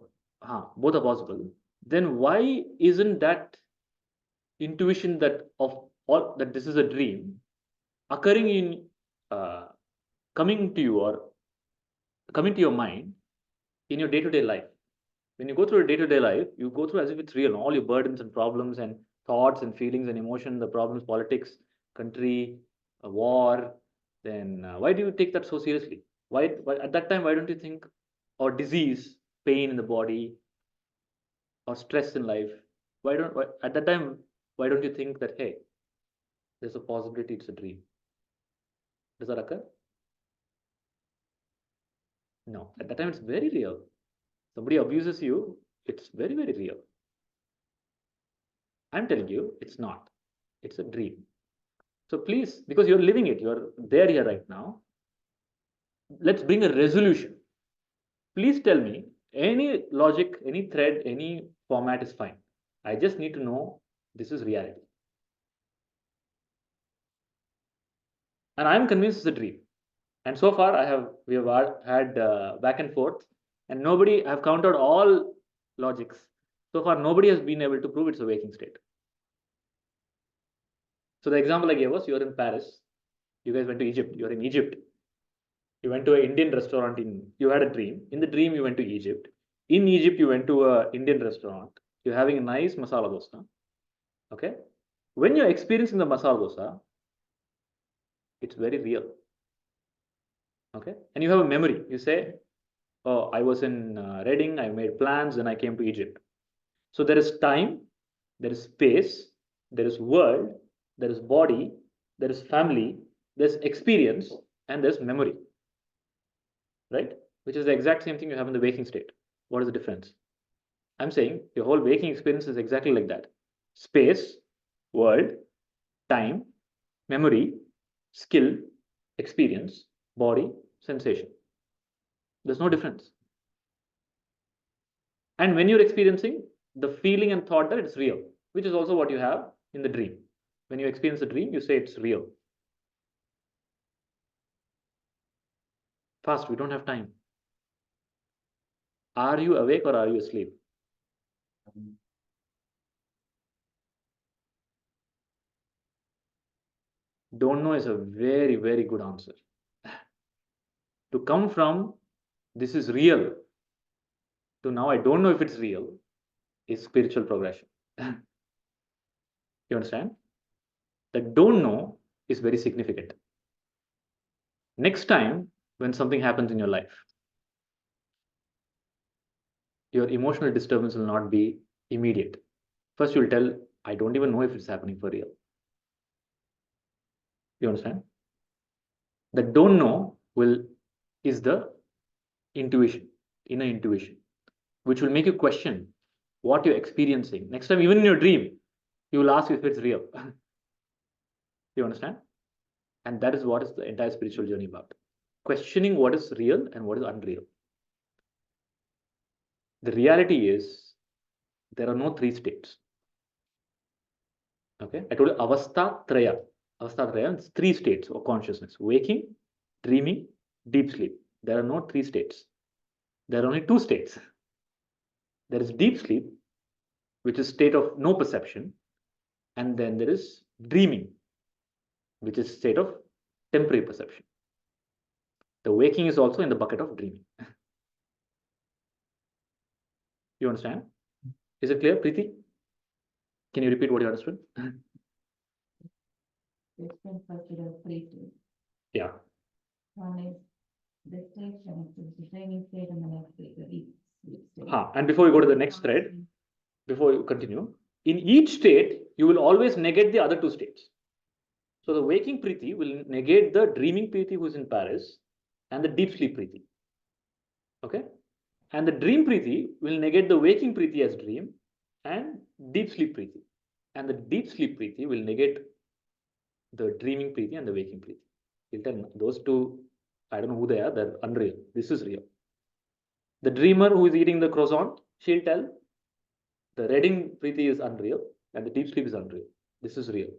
Both are possible. Then why isn't that intuition that that this is a dream occurring in coming to you or coming to your mind in your day-to-day life? When you go through a day-to-day life, you go through as if it's real, all your burdens and problems and thoughts and feelings and emotion, the problems, politics, country, a war. Then why do you take that so seriously? Why at that time, why don't you think, or disease, pain in the body, or stress in life? At that time, why don't you think that, hey, there's a possibility it's a dream? Does that occur? No. At that time, it's very real. Somebody abuses you, it's very, very real. I'm telling you, it's not. It's a dream. So please, because you're living it, you're there here right now, let's bring a resolution. Please tell me, any logic, any thread, any format is fine. I just need to know this is reality. And I'm convinced it's a dream. And so far, we have had back and forth, and nobody, I've counted all logics. So far, nobody has been able to prove it's a waking state. So the example I gave was, you're in Paris, you guys went to Egypt, you're in Egypt. You went to an Indian restaurant you had a dream. In the dream, you went to Egypt. In Egypt, you went to an Indian restaurant. You're having a nice masala dosa. Okay. When you're experiencing the masala dosa, it's very real. Okay. And you have a memory. You say, oh, I was in Reading, I made plans, and I came to Egypt. So there is time, there is space, there is world, there is body, there is family, there's experience, and there's memory. Right? Which is the exact same thing you have in the waking state. What is the difference? I'm saying your whole waking experience is exactly like that. Space, world, time, memory, skill, experience, body, sensation. There's no difference. And when you're experiencing the feeling and thought that it's real, which is also what you have in the dream. When you experience a dream, you say it's real. Fast, we don't have time. Are you awake or are you asleep? Don't know is a very, very good answer. To come from this is real to now I don't know if it's real is spiritual progression. You understand? The don't know is very significant. Next time when something happens in your life, your emotional disturbance will not be immediate. First, you'll tell, I don't even know if it's happening for real. You understand? The don't know is the intuition, inner intuition, which will make you question what you're experiencing. Next time, even in your dream, you will ask if it's real. You understand? And that is what is the entire spiritual journey about. Questioning what is real and what is unreal. The reality is there are no three states. Okay, I told you avastha traya. Avastha traya is three states of consciousness: waking, dreaming, deep sleep. There are no three states. There are only two states. There is deep sleep, which is state of no perception, and then there is dreaming, which is state of temporary perception. The waking is also in the bucket of dreaming. You understand? Is it clear, Preeti? Can you repeat what you understood? Different cultural places. Yeah. One is the state, and it's the training state, and the next state, the deep sleep state. And before we go to the next thread, before you continue, in each state, you will always negate the other two states. So the waking Preeti will negate the dreaming Preeti who is in Paris and the deep sleep Preeti. Okay? And the dream Preeti will negate the waking Preeti as dream and deep sleep Preeti. And the deep sleep Preeti will negate the dreaming Preeti and the waking Preeti. You'll tell those two, I don't know who they are, they're unreal. This is real. The dreamer who is eating the croissant, she'll tell the reading Preeti is unreal and the deep sleep is unreal. This is real.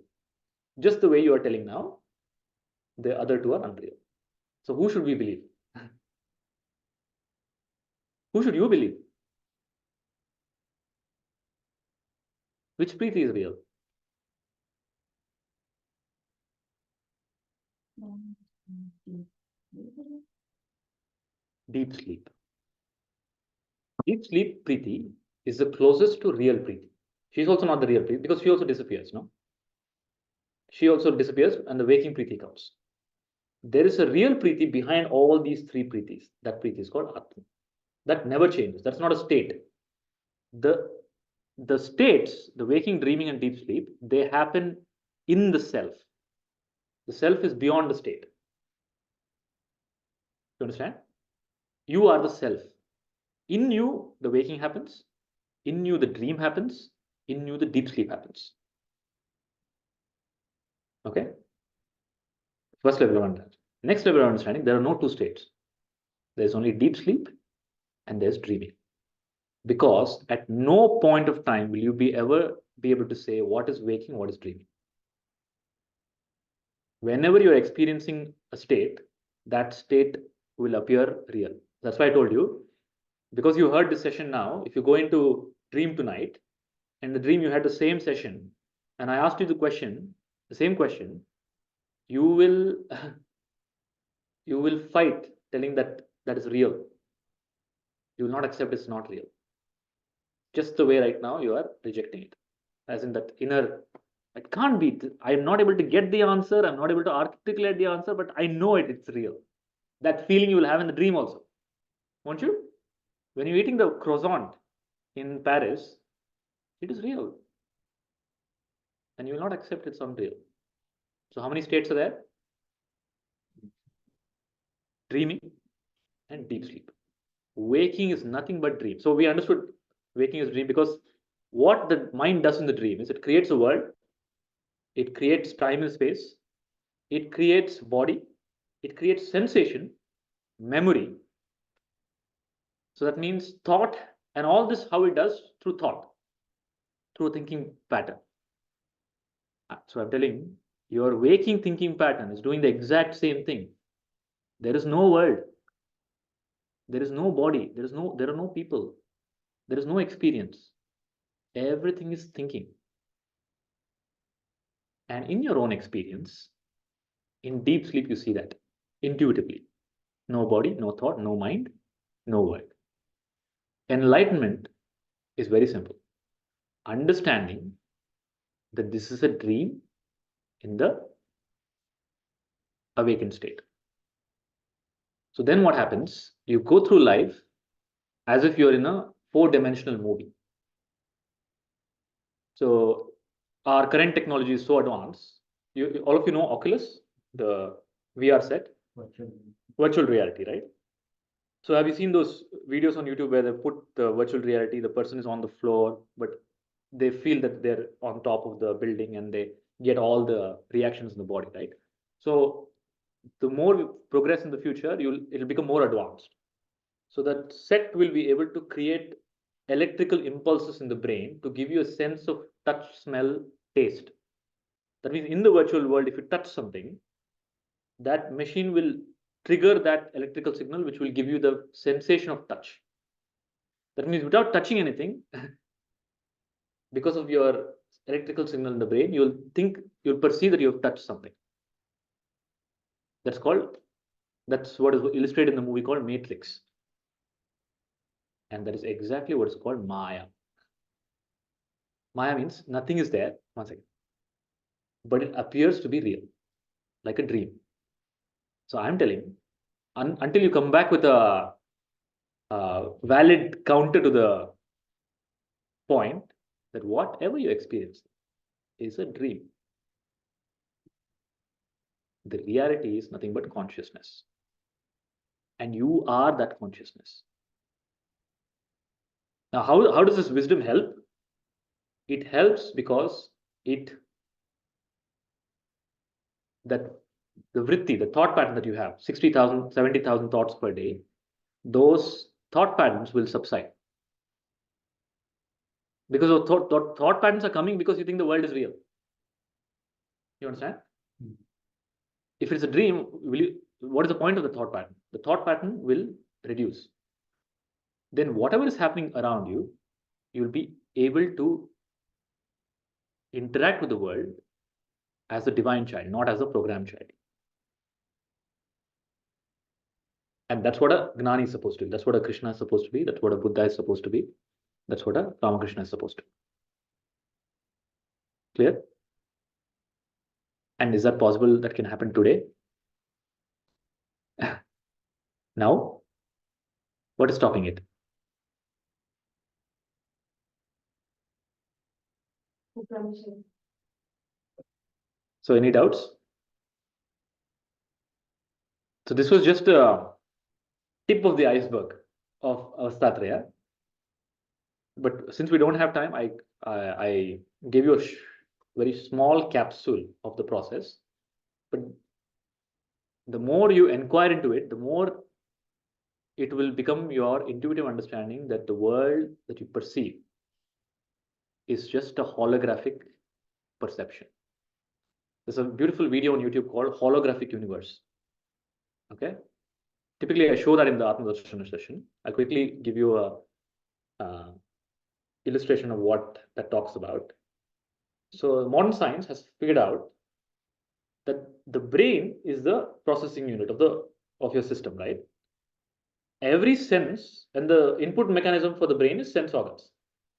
Just the way you are telling now, the other two are unreal. So who should we believe? Who should you believe? Which Preeti is real? Deep sleep. Deep sleep Preeti is the closest to real Preeti. She's also not the real Preeti because she also disappears, no? She also disappears and the waking Preeti comes. There is a real Preeti behind all these three Preetis. That Preeti is called Atma. That never changes. That's not a state. The states, the waking, dreaming, and deep sleep, they happen in the self. The self is beyond the state. You understand? You are the self. In you, the waking happens. In you, the dream happens. In you, the deep sleep happens. Okay? First level of understanding. Next level of understanding, there are no two states. There's only deep sleep and there's dreaming. Because at no point of time will you ever be able to say what is waking, what is dreaming. Whenever you're experiencing a state, that state will appear real. That's why I told you, because you heard this session now, if you go into dream tonight, and the dream you had the same session, and I asked you the same question, you will fight telling that is real. You will not accept it's not real. Just the way right now you are rejecting it. As in that inner, it can't be, I'm not able to get the answer, I'm not able to articulate the answer, but I know it's real. That feeling you will have in the dream also. Won't you? When you're eating the croissant in Paris, it is real. And you will not accept it's unreal. So how many states are there? Dreaming and deep sleep. Waking is nothing but dream. So we understood waking is dream because what the mind does in the dream is it creates a world it creates time and space, it creates body, it creates sensation, memory. So that means thought, and all this how it does through thought, through thinking pattern. So I'm telling your waking thinking pattern is doing the exact same thing. There is no world. There is no body. There are no people. There is no experience. Everything is thinking. And in your own experience, in deep sleep, you see that intuitively. No body, no thought, no mind, no world. Enlightenment is very simple. Understanding that this is a dream in the awakened state. So then what happens? You go through life as if you're in a 4-dimensional movie. So our current technology is so advanced. All of you know Oculus, the VR set, virtual reality, right? So have you seen those videos on YouTube where they put the virtual reality, the person is on the floor, but they feel that they're on top of the building and they get all the reactions in the body, right? So the more we progress in the future, it'll become more advanced. So that set will be able to create electrical impulses in the brain to give you a sense of touch, smell, taste. That means in the virtual world, if you touch something, that machine will trigger that electrical signal, which will give you the sensation of touch. That means without touching anything, because of your electrical signal in the brain, you'll perceive that you have touched something. That's what is illustrated in the movie called Matrix. And that is exactly what is called Maya. Maya means nothing is there, one second, but it appears to be real, like a dream. So I'm telling, until you come back with a valid counter to the point that whatever you experience is a dream. The reality is nothing but consciousness. And you are that consciousness. Now, how does this wisdom help? It helps because the vritti, the thought pattern that you have, 60,000, 70,000 thoughts per day, those thought patterns will subside. Because thought patterns are coming because you think the world is real. You understand? If it's a dream, what is the point of the thought pattern? The thought pattern will reduce. Then whatever is happening around you, you'll be able to interact with the world as a divine child, not as a programmed child. And that's what a Gnani is supposed to be. That's what a Krishna is supposed to be. That's what a Buddha is supposed to be. That's what a Ramakrishna is supposed to be. Clear? And is that possible? That can happen today? Now, what is stopping it? So any doubts? So this was just a tip of the iceberg of Avastatraya. But since we don't have time, I gave you a very small capsule of the process. But the more you inquire into it, the more it will become your intuitive understanding that the world that you perceive is just a holographic perception. There's a beautiful video on YouTube called Holographic Universe. Okay. Typically, I show that in the Atma Darshana session. I'll quickly give you a illustration of what that talks about. So modern science has figured out that the brain is the processing unit of your system, right? Every sense and the input mechanism for the brain is sense organs,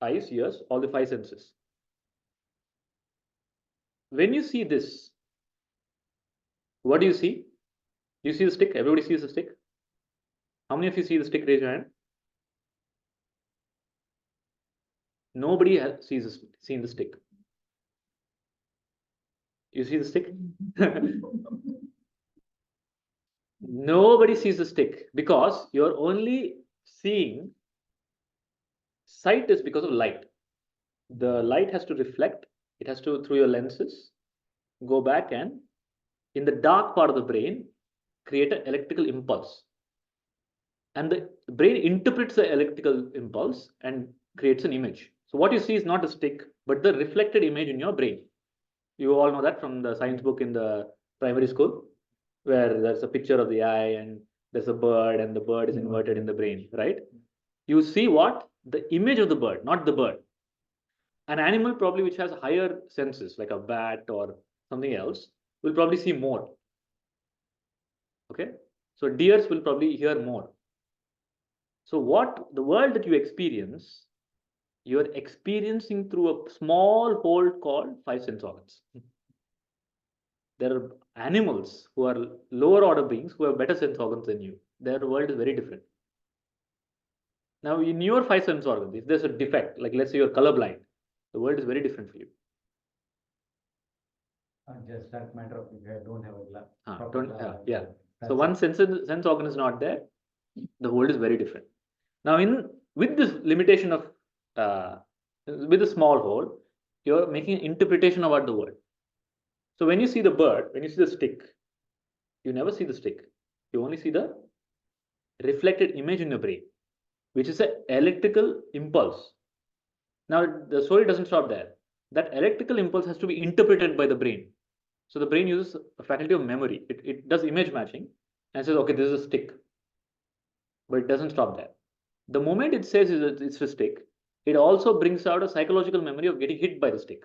eyes, ears, all the 5 senses. When you see this, what do you see? You see the stick? Everybody sees the stick? How many of you see the stick? Raise your hand. Nobody has seen the stick. You see the stick? Nobody sees the stick because you're only seeing sight is because of light. The light has to reflect, it has to through your lenses, go back and in the dark part of the brain, create an electrical impulse. And the brain interprets the electrical impulse and creates an image. So what you see is not a stick, but the reflected image in your brain. You all know that from the science book in the primary school, where there's a picture of the eye and there's a bird and the bird is inverted in the brain, right? You see what? The image of the bird, not the bird. An animal probably which has higher senses, like a bat or something else, will probably see more. Okay? So deers will probably hear more. So what the world that you experience, you're experiencing through a small hole called five sense organs. There are animals who are lower order beings who have better sense organs than you. Their world is very different. Now, in your five sense organs, if there's a defect, like let's say you're colorblind, the world is very different for you. Just that matter of if you don't have a glass. Yeah. So one sense organ is not there, the world is very different. Now, with this limitation of with a small hole, you're making an interpretation about the world. So when you see the bird, when you see the stick, you never see the stick. You only see the reflected image in your brain, which is an electrical impulse. Now, the story doesn't stop there. That electrical impulse has to be interpreted by the brain. So the brain uses a faculty of memory. It does image matching and says, okay, this is a stick. But it doesn't stop there. The moment it says it's a stick, it also brings out a psychological memory of getting hit by the stick.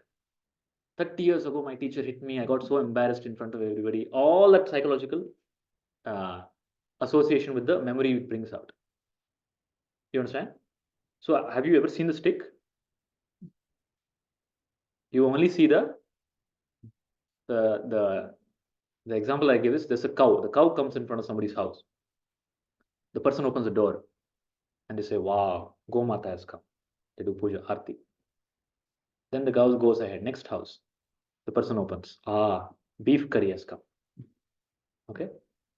30 years ago, my teacher hit me. I got so embarrassed in front of everybody. All that psychological association with the memory it brings out. You understand? So have you ever seen the stick? You only see the example I give is there's a cow. The cow comes in front of somebody's house. The person opens the door and they say, wow, Gomata has come. They do puja, arti. Then the cow goes ahead. Next house. The person opens. Beef curry has come. Okay.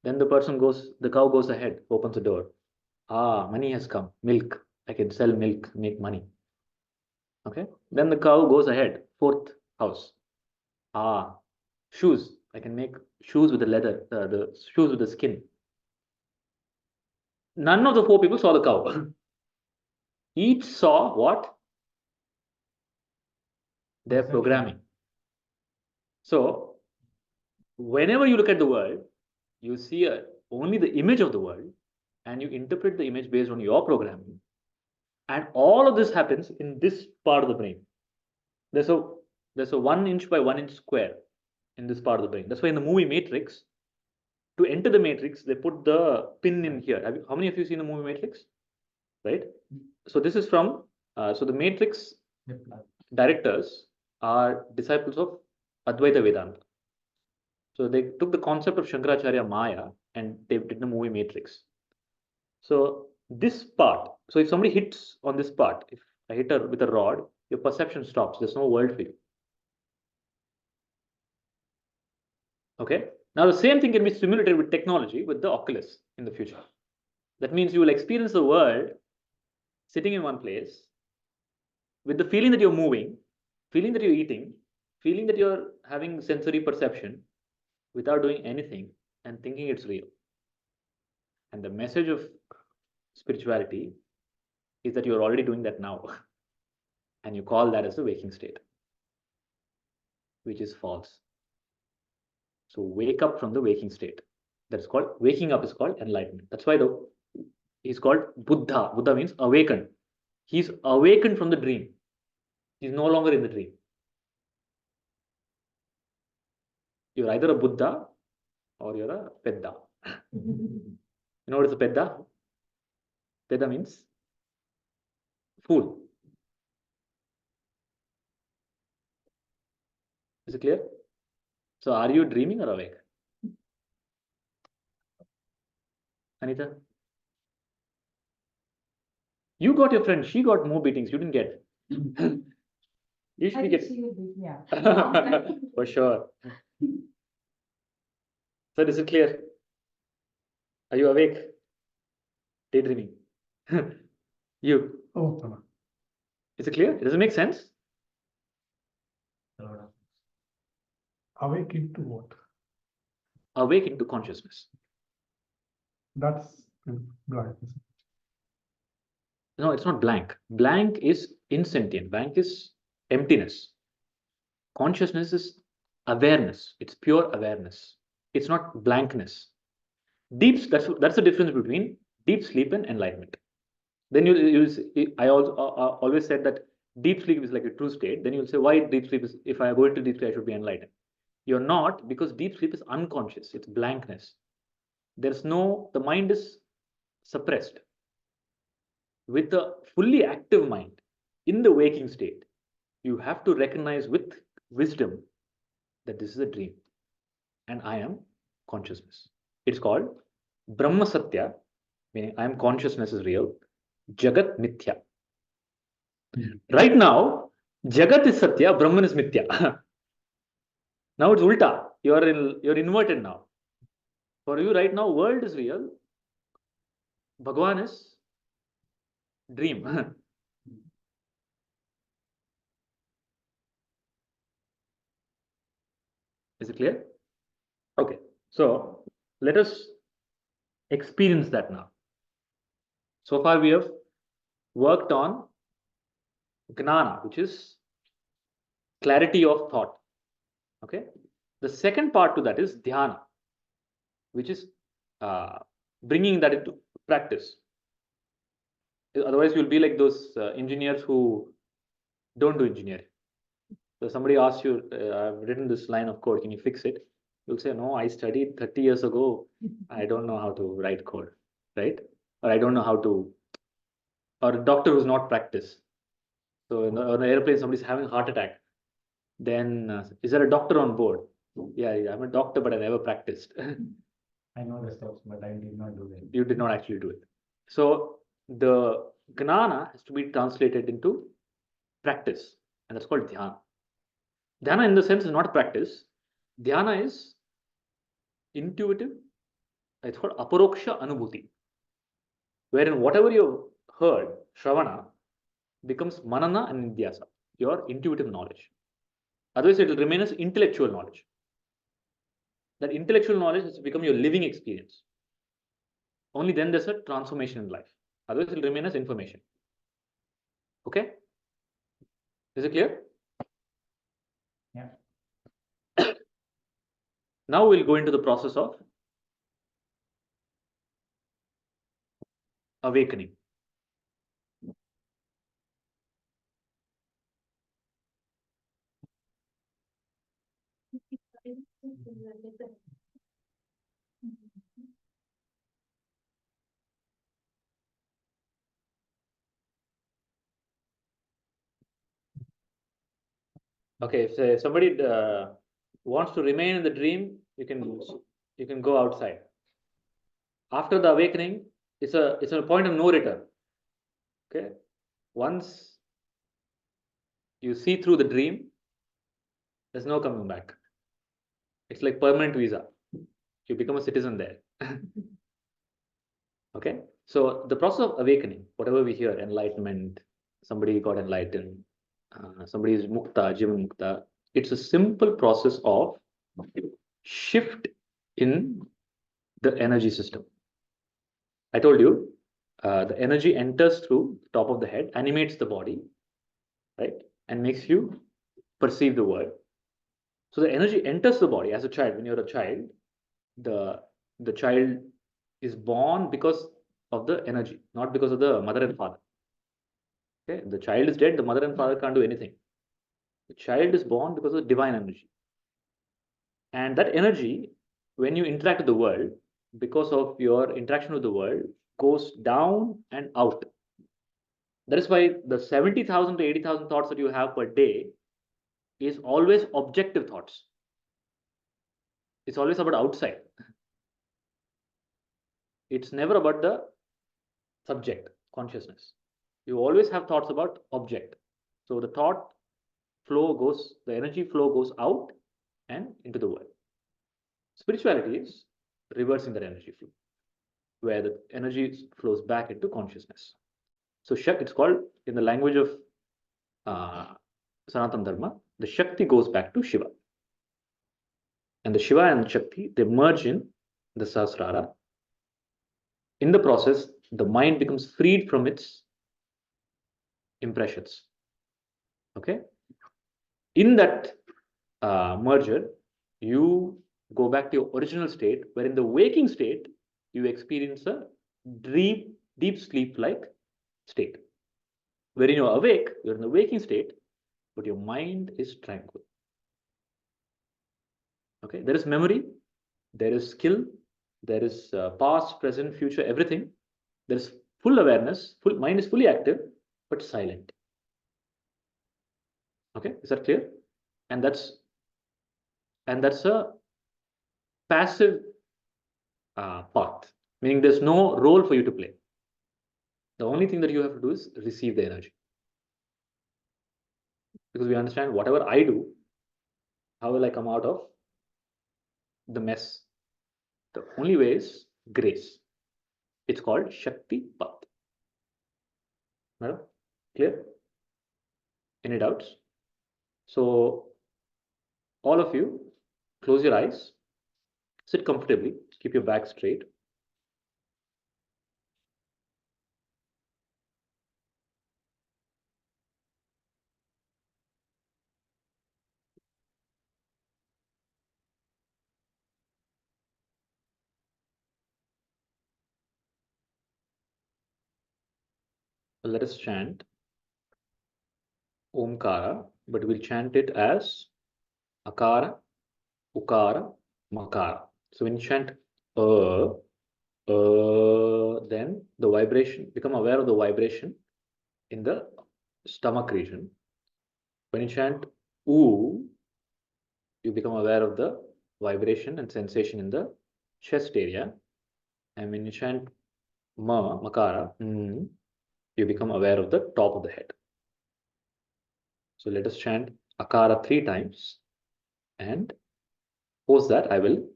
Then the cow goes ahead, opens the door. Money has come. Milk. I can sell milk, make money. Okay. Then the cow goes ahead. Fourth house. Shoes. I can make shoes with the leather, the shoes with the skin. None of the four people saw the cow. Each saw what? Their programming. So, whenever you look at the world, you see only the image of the world and you interpret the image based on your programming. And all of this happens in this part of the brain. There's a 1 inch by 1 inch square in this part of the brain. That's why in the movie Matrix, to enter the Matrix, they put the pin in here. How many of you seen the movie Matrix? Right? So this is from, so the Matrix directors are disciples of Advaita Vedanta. So they took the concept of Shankaracharya Maya and they did the movie Matrix. So this part, so if somebody hits on this part, if I hit her with a rod, your perception stops. There's no world for you. Okay. Now the same thing can be simulated with technology with the Oculus in the future. That means you will experience the world sitting in one place with the feeling that you're moving, feeling that you're eating, feeling that you're having sensory perception without doing anything and thinking it's real. And the message of spirituality is that you're already doing that now. And you call that as the waking state, which is false. So wake up from the waking state. That's called, waking up is called enlightenment. That's why he's called Buddha. Buddha means awakened. He's awakened from the dream. He's no longer in the dream. You're either a Buddha or you're a Pedda. You know what is a Pedda? Pedda means fool. Is it clear? So are you dreaming or awake? Anita? You got your friend, she got more beatings, you didn't get. You should get. Yeah. For sure. So is it clear? Are you awake? Daydreaming. You. Oh, Is it clear? Does it make sense? Awake into what? Awake into consciousness. That's blank. No, it's not blank. Blank is insentient. Blank is emptiness. Consciousness is awareness. It's pure awareness. It's not blankness. That's the difference between deep sleep and enlightenment. Then I also always said that deep sleep is like a true state. Then you'll say, why deep sleep is, if I go into deep sleep, I should be enlightened. You're not, because deep sleep is unconscious. It's blankness. The mind is suppressed. With a fully active mind in the waking state, you have to recognize with wisdom that this is a dream and I am consciousness. It's called Brahma Satya, meaning I am consciousness is real, Jagat Mithya. Right now, Jagat is Satya, Brahman is Mithya. Now it's Ulta. You're inverted now. For you right now, world is real, Bhagwan is dream. Is it clear? Okay, so let us experience that now. So far we have worked on Gnana, which is clarity of thought. Okay, the second part to that is Dhyana, which is bringing that into practice. Otherwise, you'll be like those engineers who don't do engineering. So somebody asks you, I've written this line of code, can you fix it? You'll say, no, I studied 30 years ago. I don't know how to write code, right? Or I don't know how to, or a doctor who's not practiced. So on the airplane, somebody's having a heart attack. Then, is there a doctor on board? Yeah, I'm a doctor, but I never practiced. I know the steps, but I did not do it. You did not actually do it. So the Gnana has to be translated into practice, and that's called Dhyana. Dhyana, in the sense, is not practice. Dhyana is intuitive. It's called Aparoksha Anubhuti, wherein whatever you've heard, Shravana, becomes Manana and Nidhyasa, your intuitive knowledge. Otherwise, it will remain as intellectual knowledge. That intellectual knowledge has become your living experience. Only then there's a transformation in life. Otherwise, it will remain as information. Okay? Is it clear? Yeah. Now we'll go into the process of awakening. Okay, if somebody wants to remain in the dream, you can go outside. After the awakening, it's a point of no return. Okay, once you see through the dream, there's no coming back. It's like permanent visa. You become a citizen there. Okay, so the process of awakening, whatever we hear, enlightenment, somebody got enlightened, somebody is mukta, jivan mukta. It's a simple process of shift in the energy system. I told you, the energy enters through the top of the head, animates the body, right, and makes you perceive the world. So the energy enters the body as a child. When you're a child, the child is born because of the energy, not because of the mother and father. Okay, the child is dead, the mother and father can't do anything. The child is born because of divine energy. And that energy, when you interact with the world, because of your interaction with the world, goes down and out. That is why the 70,000 to 80,000 thoughts that you have per day is always objective thoughts. It's always about outside. It's never about the subject, consciousness. You always have thoughts about object. So the thought flow goes, the energy flow goes out and into the world. Spirituality is reversing that energy flow, where the energy flows back into consciousness. So it's called, in the language of Sanatana Dharma, the Shakti goes back to Shiva. And the Shiva and Shakti, they merge in the Sahasrara. In the process, the mind becomes freed from its impressions. Okay? In that merger, you go back to your original state, where in the waking state, you experience a deep sleep-like state. Wherein you're awake, you're in the waking state, but your mind is tranquil. Okay, there is memory, there is skill, there is past, present, future, everything. There is full awareness, full mind is fully active, but silent. Okay, is that clear? And that's a passive path, meaning there's no role for you to play. The only thing that you have to do is receive the energy. Because we understand whatever I do, how will I come out of the mess? The only way is grace. It's called Shakti Path. Madam, clear? Any doubts? So, all of you, close your eyes, sit comfortably, keep your back straight. Let us chant Omkara, but we'll chant it as Akara, Ukara, Makara. So when you chant then the vibration, become aware of the vibration in the stomach region. When you chant you become aware of the vibration and sensation in the chest area. And when you chant Makara, you become aware of the top of the head. So let us chant Akara 3 times, and post that I will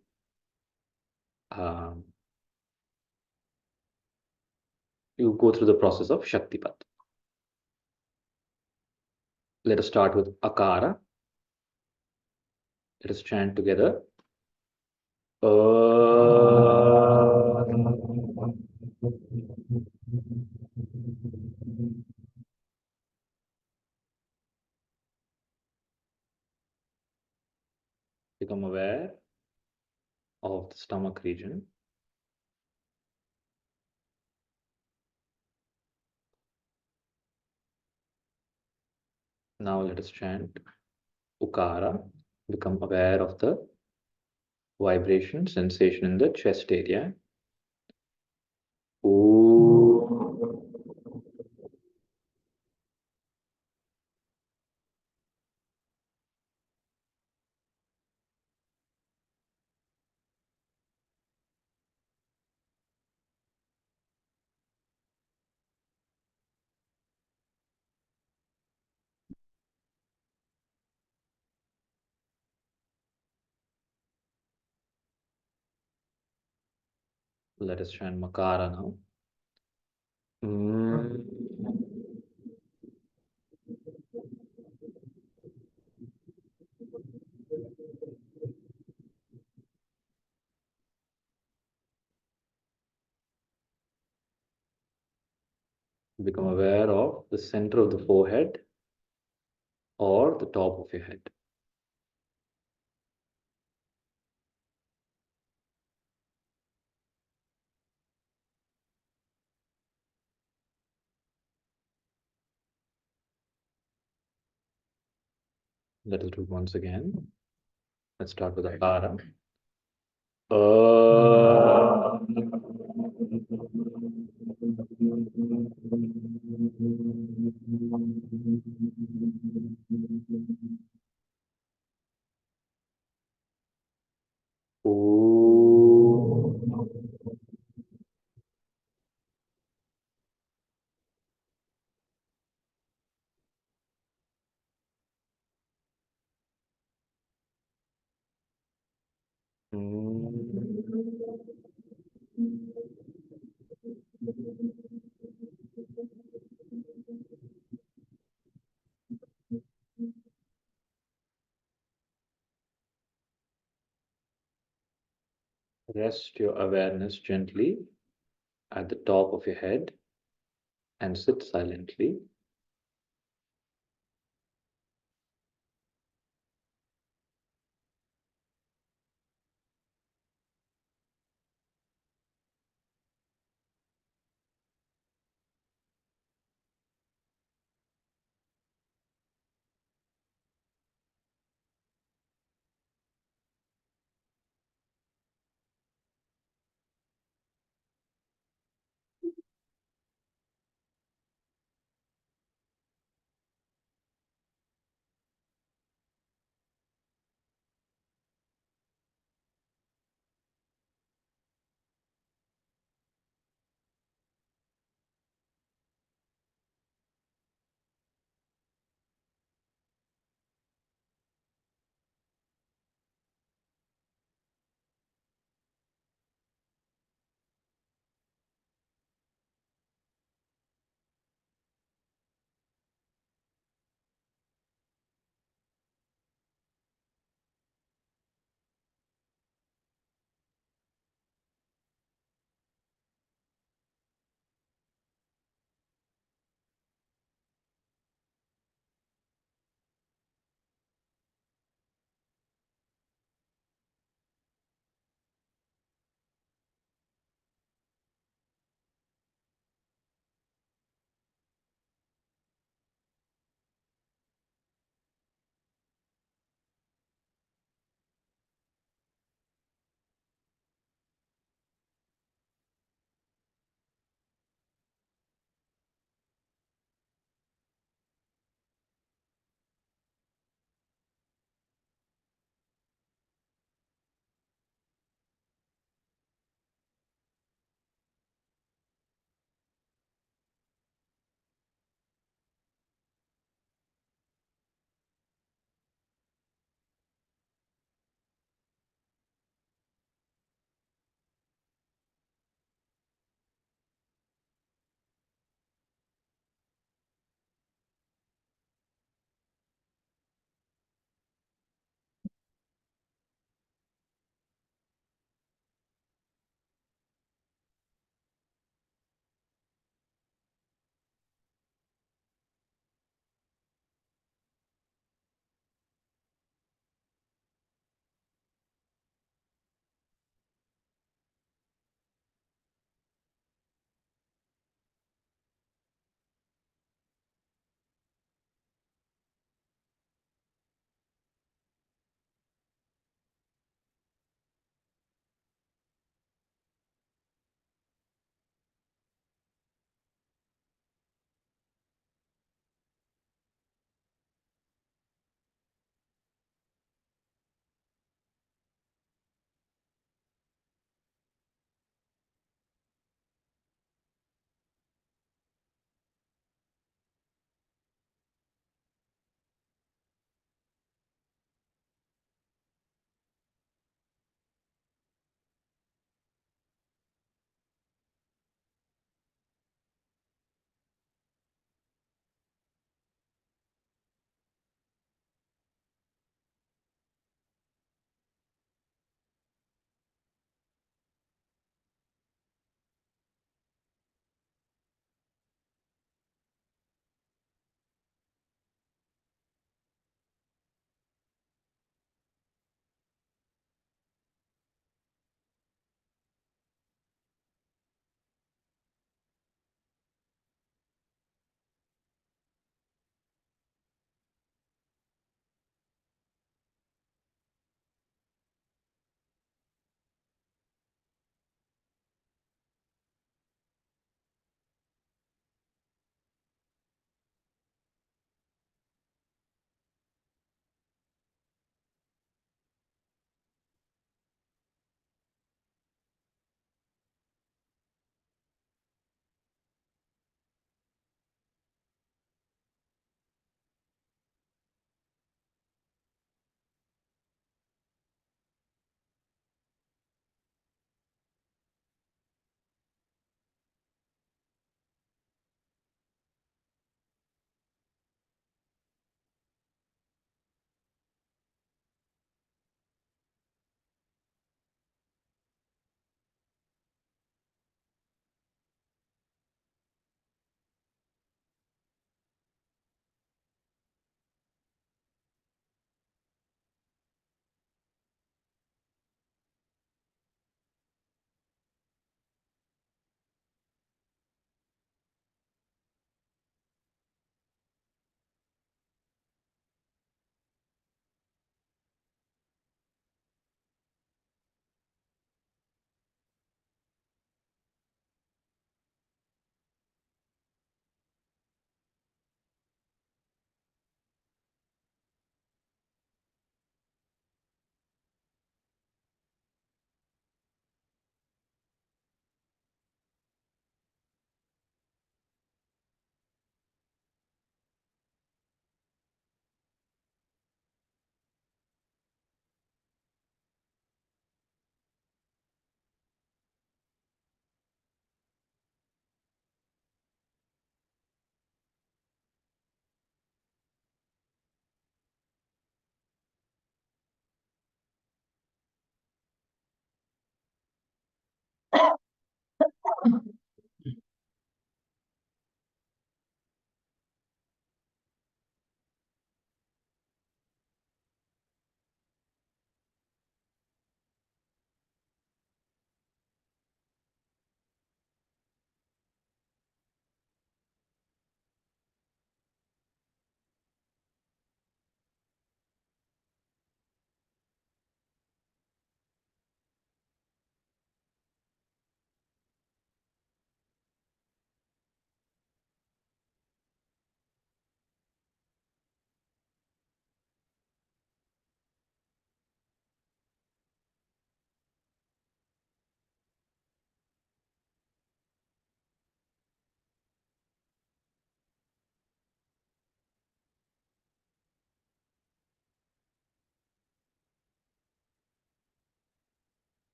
you go through the process of Shaktipat. Let us start with Akara. Let us chant together. Become aware of the stomach region. Now let us chant Ukara. Become aware of the vibration, sensation in the chest area. Ooh. Let us chant Makara now. Become aware of the center of the forehead or the top of your head. Let us do it once again. Let's start with Akara. Rest your awareness gently at the top of your head and sit silently.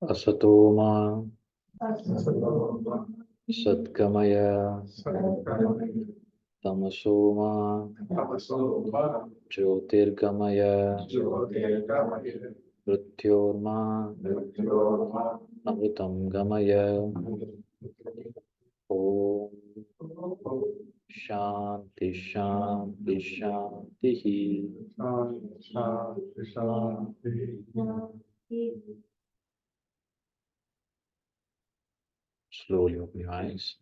Asatoma Satgamaya Tamasoma Jyotirgamaya Mrityorma Amritam Gamaya. Om Shanti Shanti Shanti. Slowly open your eyes.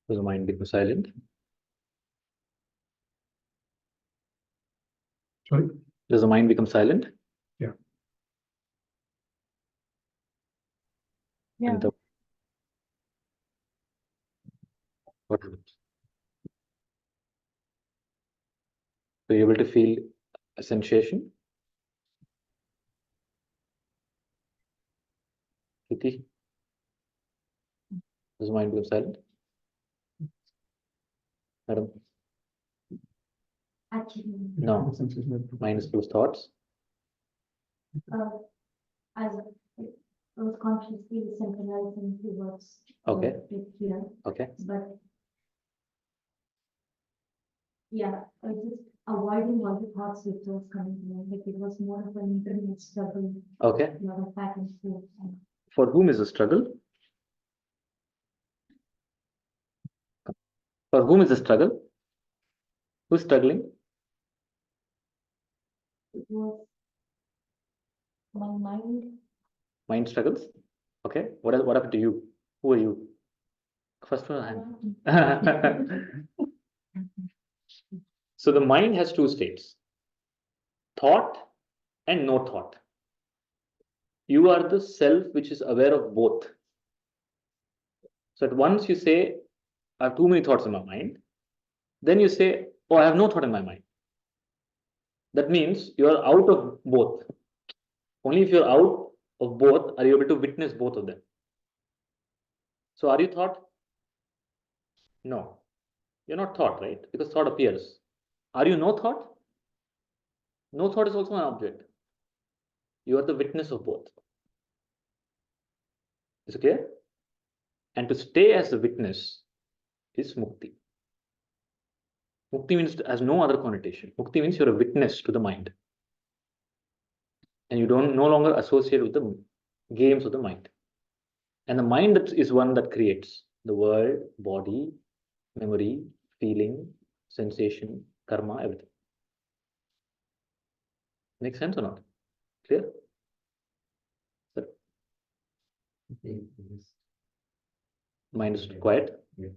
Does the mind become silent? Sorry? Does the mind become silent? Yeah. And what happens? So you're able to feel a sensation? Kriti? Does the mind become silent? Madam? Actually, No. Mind is full of thoughts. as I was consciously synchronizing towards Okay. here, Okay. but yeah, I was just avoiding all the thoughts which was coming to me. Like it was more of an intermittent struggle. Okay. A lot of back and forth. For whom is the struggle? For whom is the struggle? Who's struggling? It was my mind. Mind struggles? Okay. What happened to you? Who are you? First one. So the mind has two states, thought and no thought. You are the self which is aware of both. So at once you say, I have too many thoughts in my mind. Then you say, oh, I have no thought in my mind. That means you are out of both. Only if you're out of both are you able to witness both of them. So are you thought? No. You're not thought, right? Because thought appears. Are you no thought? No thought is also an object. You are the witness of both. Is it clear? And to stay as a witness is mukti. Mukti means has no other connotation. Mukti means you're a witness to the mind. And you don't no longer associate with the games of the mind. And the mind is one that creates the world, body, memory, feeling, sensation, karma, everything. Make sense or not? Clear? Sir? Mind is quiet? Yeah.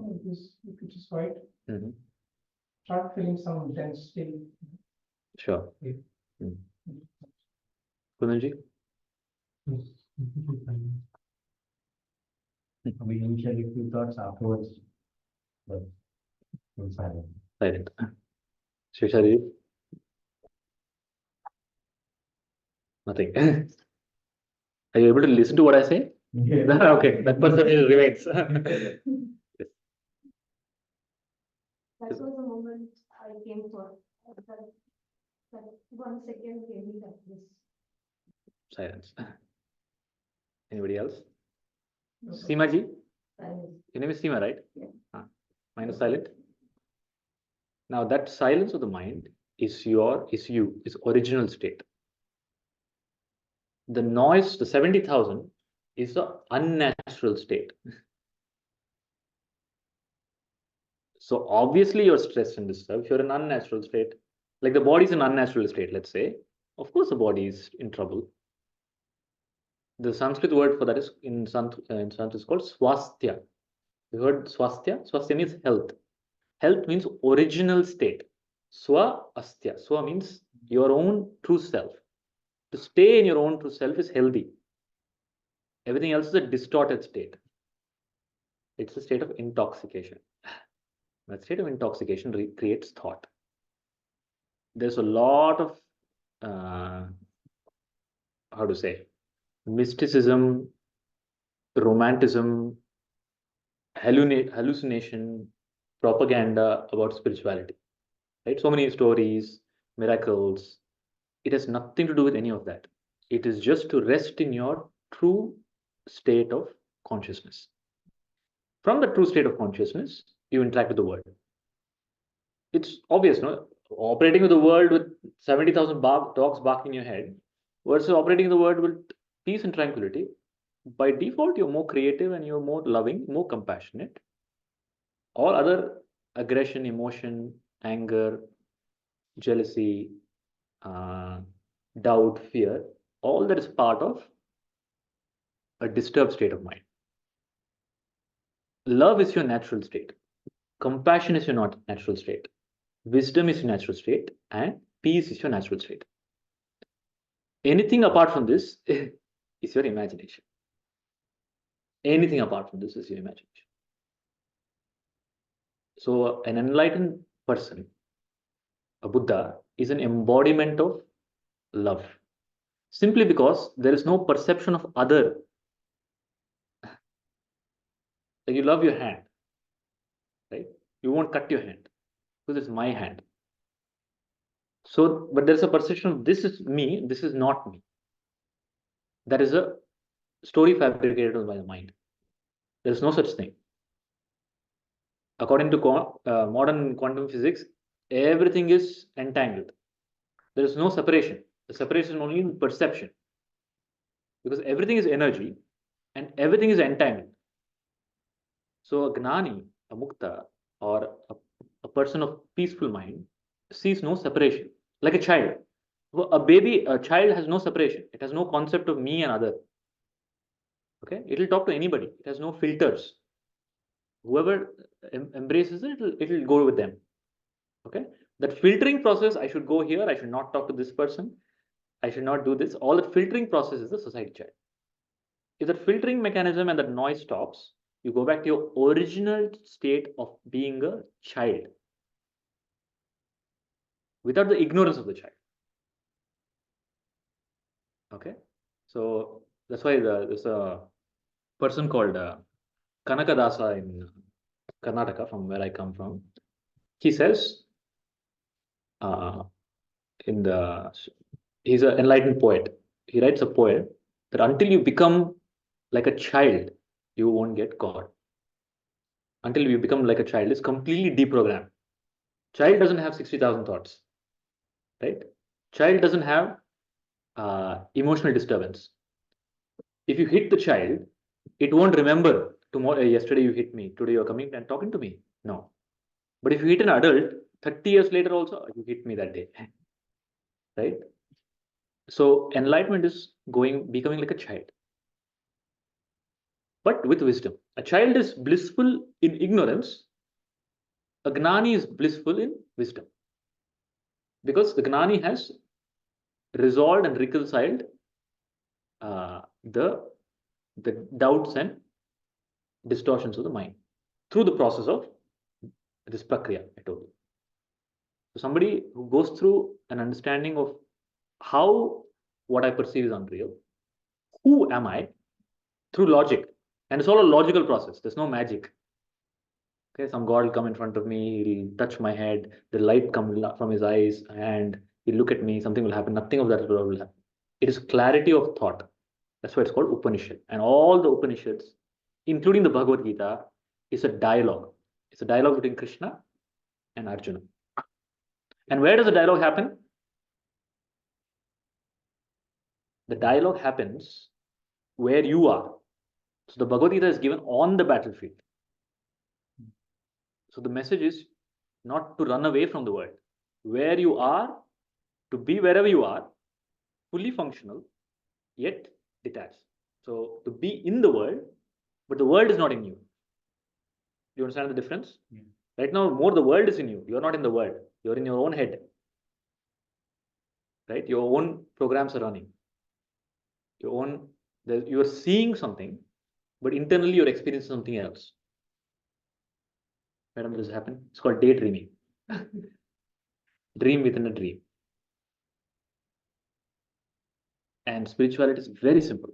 If it is white, Mhm. start feeling some density. Sure. Yeah. Kunalji? We initially few thoughts afterwards, but in silence. Silent. Shishari? Nothing. Are you able to listen to what I say? Yeah. Okay, that percentage remains. That was the moment I came for, that 1 second gave me that this. Silence. Anybody else? Seema ji? Silence. Your name is Seema, right? Yeah. Mine is silent. Now that silence of the mind is is original state. The noise, the 70,000 is the unnatural state. So obviously you're stressed and disturbed. You're in an unnatural state. Like the body is in an unnatural state, let's say. Of course the body is in trouble. The Sanskrit word for that is in Sanskrit is called swasthya. You heard swasthya? Swasthya means health. Health means original state. Swa astya. Swa means your own true self. To stay in your own true self is healthy. Everything else is a distorted state. It's a state of intoxication. That state of intoxication creates thought. There's a lot of, how to say, mysticism, romanticism, hallucination, propaganda about spirituality. Right? So many stories, miracles. It has nothing to do with any of that. It is just to rest in your true state of consciousness. From the true state of consciousness, you interact with the world. It's obvious, no? Operating with the world with 70,000 dogs barking in your head versus operating in the world with peace and tranquility. By default, you're more creative and you're more loving, more compassionate. All other aggression, emotion, anger, jealousy, doubt, fear, all that is part of a disturbed state of mind. Love is your natural state. Compassion is your not natural state. Wisdom is your natural state, and peace is your natural state. Anything apart from this is your imagination. Anything apart from this is your imagination. So an enlightened person, a Buddha, is an embodiment of love. Simply because there is no perception of other. Like you love your hand, right? You won't cut your hand because it's my hand. So, but there's a perception of this is me, this is not me. That is a story fabricated by the mind. There's no such thing. According to modern quantum physics, everything is entangled. There is no separation. The separation is only in perception. Because everything is energy and everything is entangled. So a gnani, a mukta, or a person of peaceful mind sees no separation. Like a child. A child has no separation. It has no concept of me and other. Okay? It will talk to anybody. It has no filters. Whoever embraces it, it'll go with them. Okay? That filtering process, I should go here, I should not talk to this person, I should not do this. All that filtering process is the society child. If that filtering mechanism and that noise stops, you go back to your original state of being a child without the ignorance of the child. Okay? So that's why there's a person called Kanakadasa in Karnataka, from where I come from. He says, he's an enlightened poet. He writes a poem that until you become like a child, you won't get God. Until you become like a child, it's completely deprogrammed. Child doesn't have 60,000 thoughts, right? Child doesn't have emotional disturbance. If you hit the child, it won't remember tomorrow, yesterday you hit me, today you're coming and talking to me. No. But if you hit an adult, 30 years later also, you hit me that day, right? So enlightenment is becoming like a child. but with wisdom. A child is blissful in ignorance. A gnani is blissful in wisdom. Because the gnani has resolved and reconciled the doubts and distortions of the mind through the process of this prakriya, I told you. So somebody who goes through an understanding of how what I perceive is unreal, who am I, through logic. And it's all a logical process. There's no magic. Okay, some God will come in front of me, he'll touch my head, the light come from his eyes, and he'll look at me, something will happen. Nothing of that will happen. It is clarity of thought. That's why it's called Upanishad. And all the Upanishads, including the Bhagavad Gita, is a dialogue. It's a dialogue between Krishna and Arjuna. And where does the dialogue happen? The dialogue happens where you are. So the Bhagavad Gita is given on the battlefield. So the message is not to run away from the world. Where you are, to be wherever you are, fully functional, yet detached. So to be in the world, but the world is not in you. You understand the difference? Yeah. Right now, more the world is in you. You're not in the world. You're in your own head. Right? Your own programs are running. You are seeing something, but internally you're experiencing something else. Madam, this happened. It's called daydreaming. Dream within a dream. And spirituality is very simple.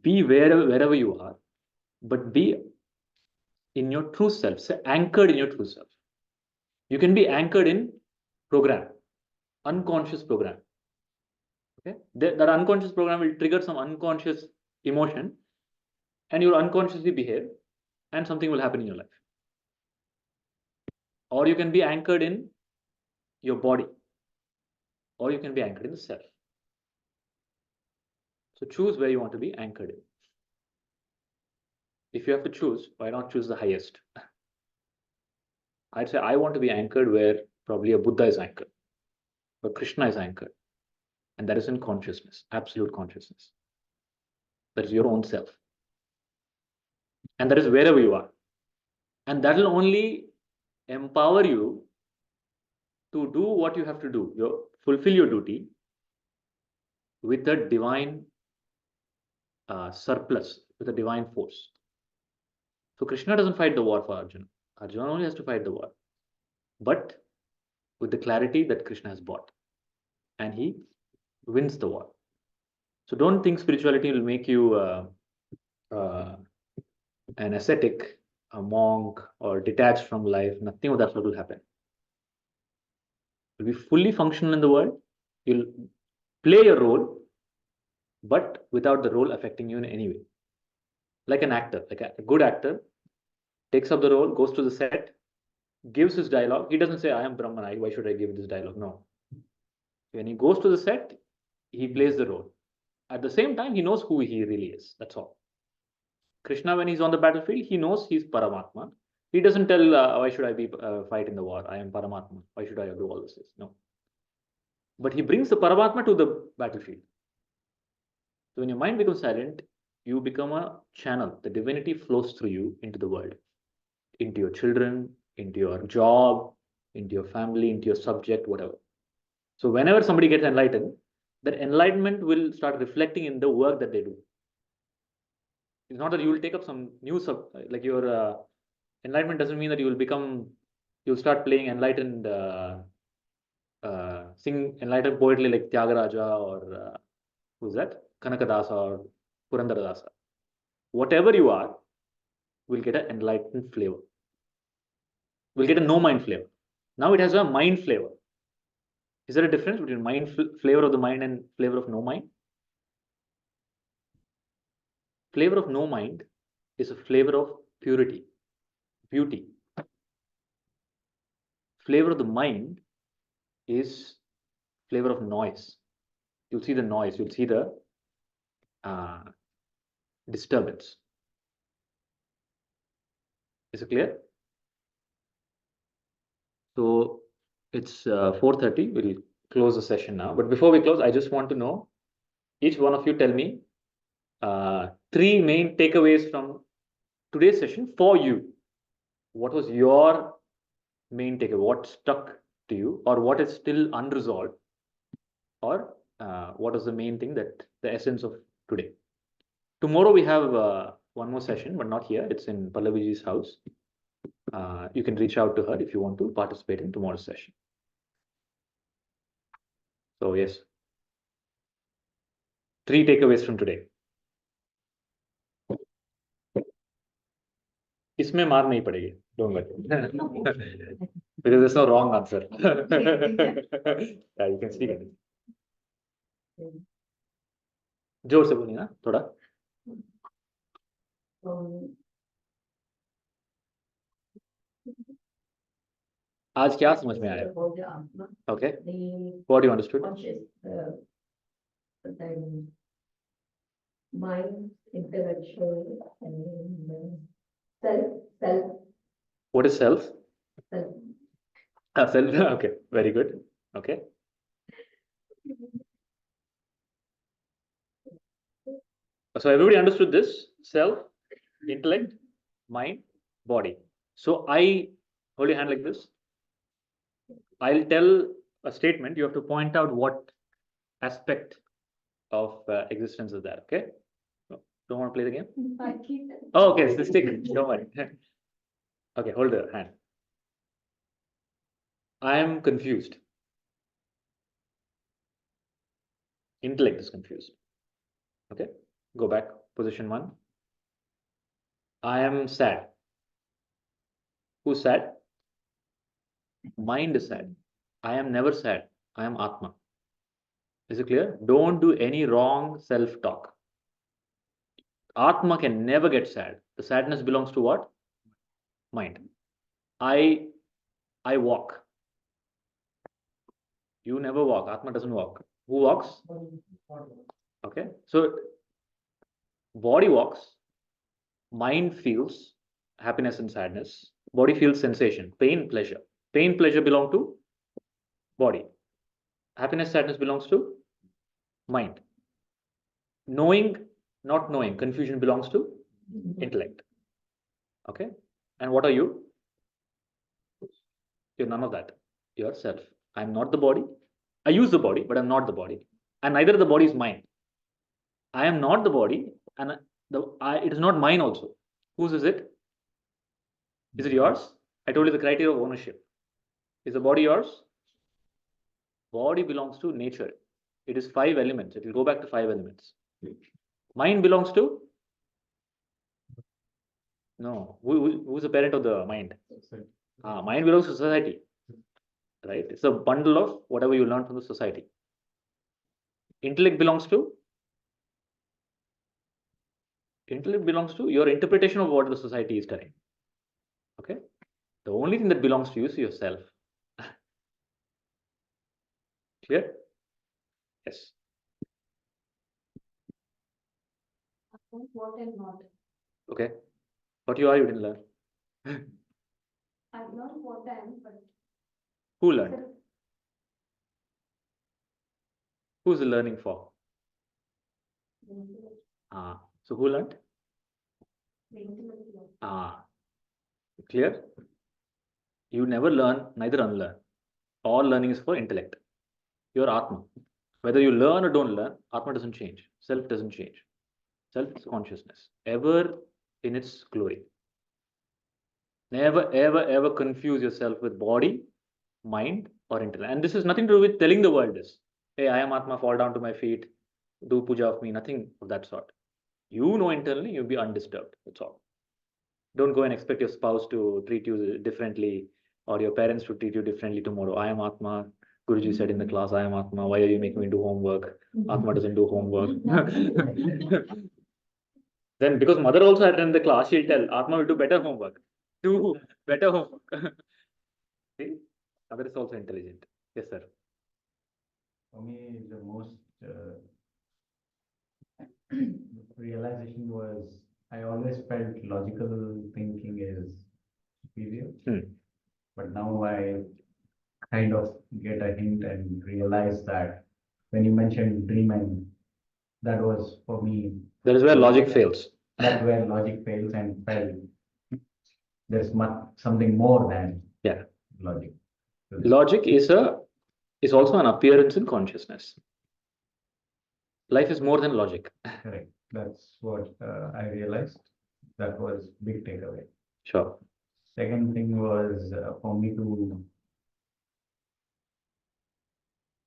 Be wherever you are, but be in your true self. Say anchored in your true self. You can be anchored in program, unconscious program. Okay, that unconscious program will trigger some unconscious emotion, and you'll unconsciously behave, and something will happen in your life. Or you can be anchored in your body, or you can be anchored in the self. So choose where you want to be anchored in. If you have to choose, why not choose the highest? I'd say I want to be anchored where probably a Buddha is anchored, where Krishna is anchored. And that is in consciousness, absolute consciousness. That is your own self. And that is wherever you are. And that will only empower you to do what you have to do, fulfill your duty with a divine surplus, with a divine force. So Krishna doesn't fight the war for Arjuna. Arjuna only has to fight the war. But with the clarity that Krishna has brought. And he wins the war. So don't think spirituality will make you an ascetic, a monk, or detached from life. Nothing of that sort will happen. You'll be fully functional in the world. You'll play your role, but without the role affecting you in any way. Like an actor, like a good actor, takes up the role, goes to the set, gives his dialogue. He doesn't say, I am Brahman, why should I give this dialogue? No. When he goes to the set, he plays the role. At the same time, he knows who he really is. That's all. Krishna, when he's on the battlefield, he knows he's Paramatma. He doesn't tell, why should I be fight in the war? I am Paramatma. Why should I do all this? No. But he brings the Paramatma to the battlefield. So when your mind becomes silent, you become a channel. The divinity flows through you into the world, into your children, into your job, into your family, into your subject, whatever. So whenever somebody gets enlightened, that enlightenment will start reflecting in the work that they do. It's not that you will take up some new like your enlightenment doesn't mean that you'll start playing enlightened, sing enlightened poetry like Tyagaraja or who's that? Kanakadasa or Purandaradasa. Whatever you are, will get an enlightened flavor. We'll get a no mind flavor. Now it has a mind flavor. Is there a difference between flavor of the mind and flavor of no mind? Flavor of no mind is a flavor of purity, beauty. Flavor of the mind is flavor of noise. You'll see the noise, you'll see the disturbance. Is it clear? So it's 4:30. We'll close the session now. But before we close, I just want to know, each one of you tell me 3 main takeaways from today's session for you. What was your main takeaway? What stuck to you, or what is still unresolved, or what is the main thing, that the essence of today? Tomorrow we have one more session, but not here. It's in Pallaviji's house. You can reach out to her if you want to participate in tomorrow's session. So yes, 3 takeaways from today. इसमें मार नहीं पड़ेगी, don't worry. Because there's no wrong answer. Yeah, you can speak it. जोर से बोलिए ना थोड़ा. आज क्या समझ में आया? Okay. What you understood? Mind, intellectual, and self. What is self? Self. Self. Okay, very good. Okay. So everybody understood this: self, intellect, mind, body. So I hold your hand like this. I'll tell a statement. You have to point out what aspect of existence is that. Okay. Don't want to play the game? Oh, okay, it's the stick. Don't worry. Okay, hold the hand. I am confused. Intellect is confused. Okay, go back, position 1. I am sad. Who's sad? Mind is sad. I am never sad. I am Atma. Is it clear? Don't do any wrong self-talk. Atma can never get sad. The sadness belongs to what? Mind. I walk. You never walk. Atma doesn't walk. Who walks? Okay. So body walks. Mind feels happiness and sadness. Body feels sensation, pain, pleasure. Pain, pleasure belong to body. Happiness, sadness belongs to mind. Knowing, not knowing, confusion belongs to intellect. Okay. And what are you? You're none of that. Yourself. I'm not the body. I use the body, but I'm not the body. And neither the body is mine. I am not the body, and it is not mine also. Whose is it? Is it yours? I told you the criteria of ownership. Is the body yours? Body belongs to nature. It is 5 elements. It will go back to 5 elements. Mind belongs to? No. Who's the parent of the mind? Mind belongs to society. Right? It's a bundle of whatever you learn from the society. Intellect belongs to? Intellect belongs to your interpretation of what the society is telling. Okay? The only thing that belongs to you is yourself. Clear? Yes. What and not. Okay. What you are, you didn't learn. I've learned what I am, but Who learned? Who's the learning for? So who learned? Clear? You never learn, neither unlearn. All learning is for intellect. Your Atma. Whether you learn or don't learn, Atma doesn't change. Self doesn't change. Self is consciousness, ever in its glory. Never, ever, ever confuse yourself with body, mind, or intellect. And this is nothing to do with telling the world this. Hey, I am Atma, fall down to my feet, do puja of me, nothing of that sort. You know internally, you'll be undisturbed. That's all. Don't go and expect your spouse to treat you differently, or your parents to treat you differently tomorrow. I am Atma. Guruji said in the class, I am Atma. Why are you making me do homework? Atma doesn't do homework. Then, because mother also attended the class, she'll tell Atma will do better homework. Do better homework. See, mother is also intelligent. Yes, sir. For me, the most realization was I always felt logical thinking is superior, but now I kind of get a hint and realize that when you mentioned dreaming, that was for me. That is where logic fails. That's where logic fails and there's something more than logic. Logic is also an appearance in consciousness. Life is more than logic. Correct. That's what I realized. That was big takeaway. Sure. Second thing was for me to,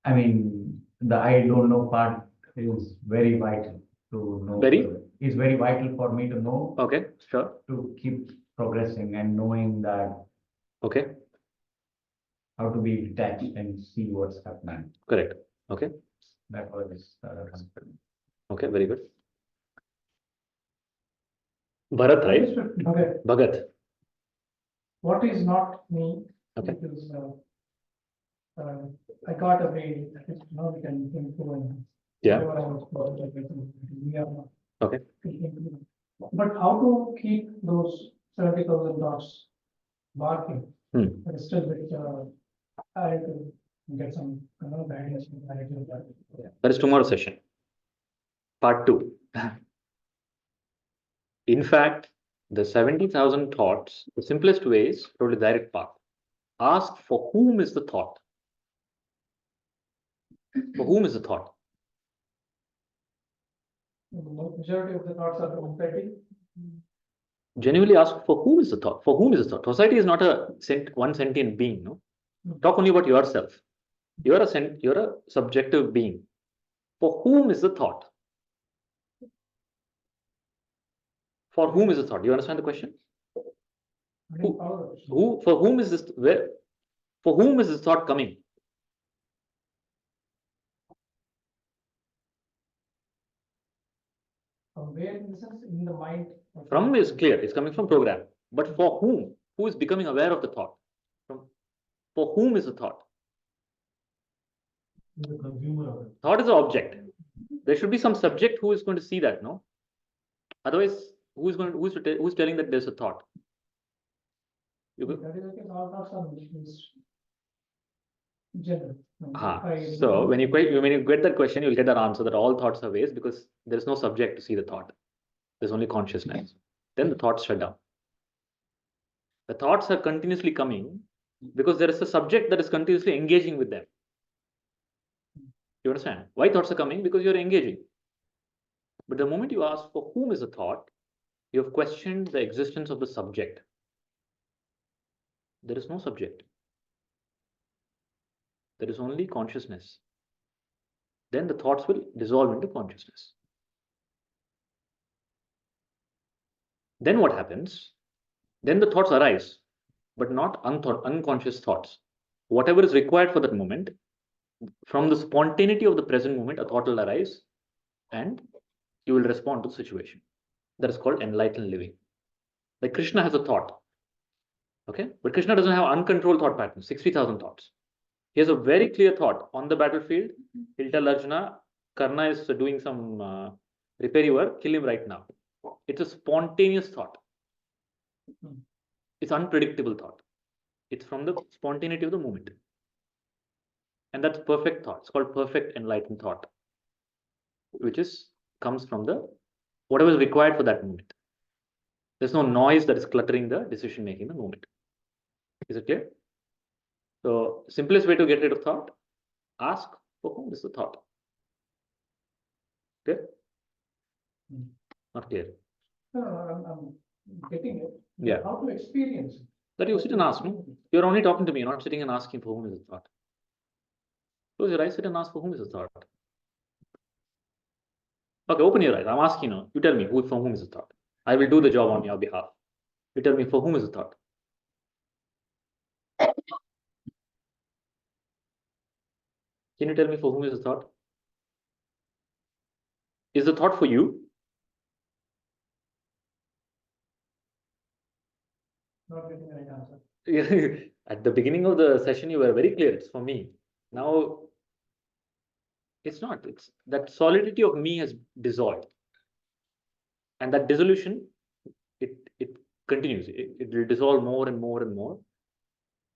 I mean, the I don't know part is very vital to know. It's very vital for me to know. Okay, sure. To keep progressing and knowing that. Okay. How to be detached and see what's happening. Correct. Okay. That was. Okay, very good. Bharat, right? Okay. Bhagat. What is not me? Okay. Because I got away, now we can improve and. Yeah. Okay. But how to keep those 70,000 dots barking? But it's still bit, I have to get some, guidance. That is tomorrow's session. Part 2. In fact, the 70,000 thoughts, the simplest way is totally direct path. Ask for whom is the thought. For whom is the thought? The majority of the thoughts are prophetic. Genuinely ask for whom is the thought. For whom is the thought? Society is not a one sentient being. No, talk only about yourself. You're a subjective being. For whom is the thought? For whom is the thought? Do you understand the question? For whom is this? Where? For whom is this thought coming? From where in the sense in the mind? From is clear. It's coming from program. But for whom? Who is becoming aware of the thought? For whom is the thought? The consumer of it. Thought is the object. There should be some subject who is going to see that, no? Otherwise, who's telling that there's a thought? That is okay. All thoughts are general. So when you get that question, you'll get that answer that all thoughts are waste because there is no subject to see the thought. There's only consciousness. Then the thoughts shut down. The thoughts are continuously coming because there is a subject that is continuously engaging with them. You understand? Why thoughts are coming? Because you're engaging. But the moment you ask for whom is the thought, you have questioned the existence of the subject. There is no subject. There is only consciousness. Then the thoughts will dissolve into consciousness. Then what happens? Then the thoughts arise, but not unconscious thoughts. Whatever is required for that moment, from the spontaneity of the present moment, a thought will arise and you will respond to the situation. That is called enlightened living. Like Krishna has a thought. Okay? But Krishna doesn't have uncontrolled thought patterns, 60,000 thoughts. He has a very clear thought on the battlefield. He'll tell Arjuna, Karna is doing some repair work, kill him right now. It's a spontaneous thought. It's unpredictable thought. It's from the spontaneity of the moment. And that's perfect thought. It's called perfect enlightened thought, which comes from whatever is required for that moment. There's no noise that is cluttering the decision making in the moment. Is it clear? So, simplest way to get rid of thought, ask for whom is the thought. Clear? Not clear. No, I'm getting it. Yeah. How to experience it? That you sit and ask me. You're only talking to me, you're not sitting and asking for whom is the thought. Close your eyes, sit and ask for whom is the thought. Okay, open your eyes. I'm asking you. You tell me for whom is the thought. I will do the job on your behalf. You tell me for whom is the thought. Can you tell me for whom is the thought? Is the thought for you? Not getting the right answer. At the beginning of the session, you were very clear. It's for me. Now, it's not. It's that solidity of me has dissolved. And that dissolution, it continues. It will dissolve more and more and more.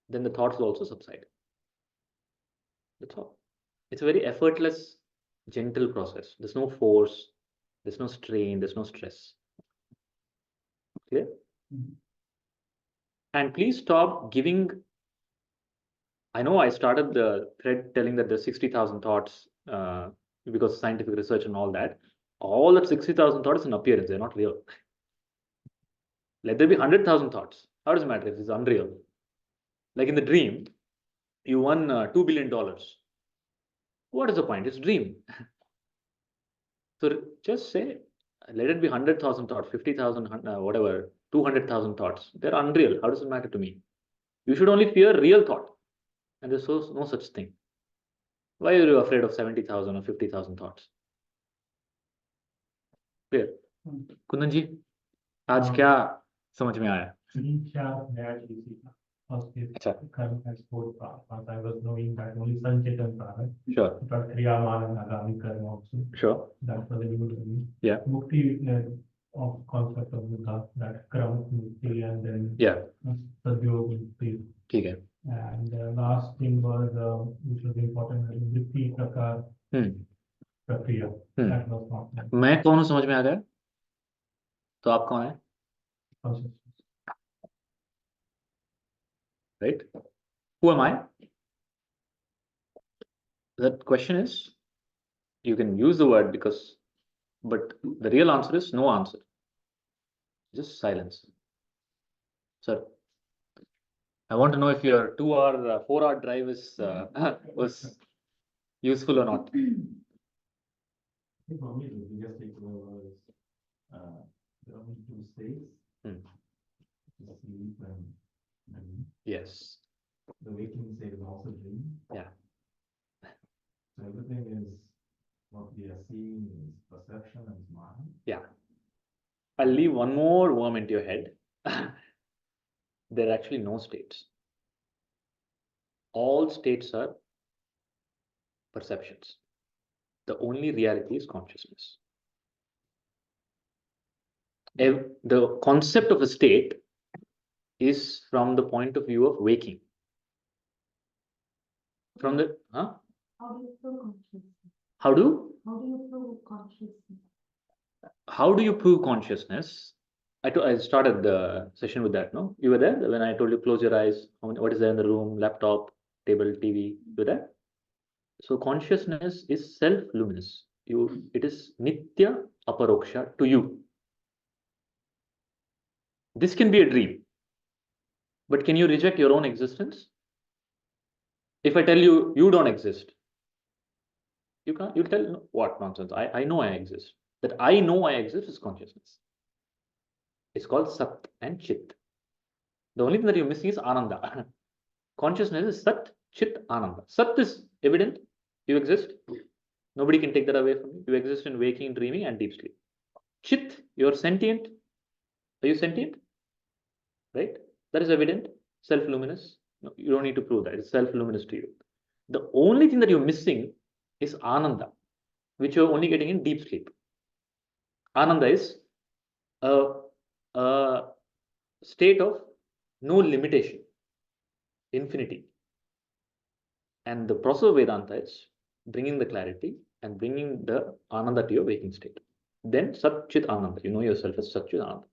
Then the thoughts will also subside. That's all. It's a very effortless, gentle process. There's no force. There's no strain. There's no stress. Clear? And please stop giving. I know I started the thread telling that there's 60,000 thoughts because of scientific research and all that. All that 60,000 thoughts is an appearance, they're not real. Let there be 100,000 thoughts. How does it matter if it's unreal? Like in the dream, you won $2 billion. What is the point? It's dream. So just say, let it be 100,000 thoughts, 50,000, whatever, 200,000 thoughts. They're unreal. How does it matter to me? You should only fear real thought. And there's no such thing. Why are you afraid of 70,000 or 50,000 thoughts? Clear? Kundan ji, आज क्या समझ में आया? अच्छा. Once I was knowing that only Sanchetan Prana. Sure. But Kriyaman and Agami Karma also. Sure. That was a new to me. Yeah. Mukti of concept of Buddha, that Kram Mukti and then Yeah. Sadhyoga Mukti. Okay. And the last thing was, which was important, Vritti Prakar Prakriya. That was not. मैं कौन हूँ समझ में आ गया? तो आप कौन है? Right? Who am I? That question is, you can use the word but the real answer is no answer. Just silence. Sir, I want to know if your 2 or 4 hour drive was useful or not. For me, the biggest takeaway was there are only 2 states. Sleep and yes. The waking state is also dream. Yeah. So everything is what we are seeing is perception and mind. Yeah. I'll leave one more worm into your head. There are actually no states. All states are perceptions. The only reality is consciousness. The concept of a state is from the point of view of waking. From the How do you prove consciousness? How do you prove consciousness? How do you prove consciousness? I started the session with that, no? You were there when I told you close your eyes. What is there in the room? Laptop, table, TV. You were there? So consciousness is self-luminous. It is nitya aparoksha to you. This can be a dream. But can you reject your own existence? If I tell you, you don't exist, you can't. You'll tell, no, what nonsense. I know I exist. That I know I exist is consciousness. It's called Sat and Chit. The only thing that you're missing is Ananda. Consciousness is Sat, Chit, Ananda. Sat is evident. You exist. Nobody can take that away from you. You exist in waking, dreaming, and deep sleep. Chit, you're sentient. Are you sentient? Right? That is evident. Self-luminous. No, you don't need to prove that. It's self-luminous to you. The only thing that you're missing is Ananda, which you're only getting in deep sleep. Ananda is a state of no limitation, infinity. And the process of Vedanta is bringing the clarity and bringing the Ananda to your waking state. Then Sat Chit Ananda. You know yourself as Sat Chit Ananda.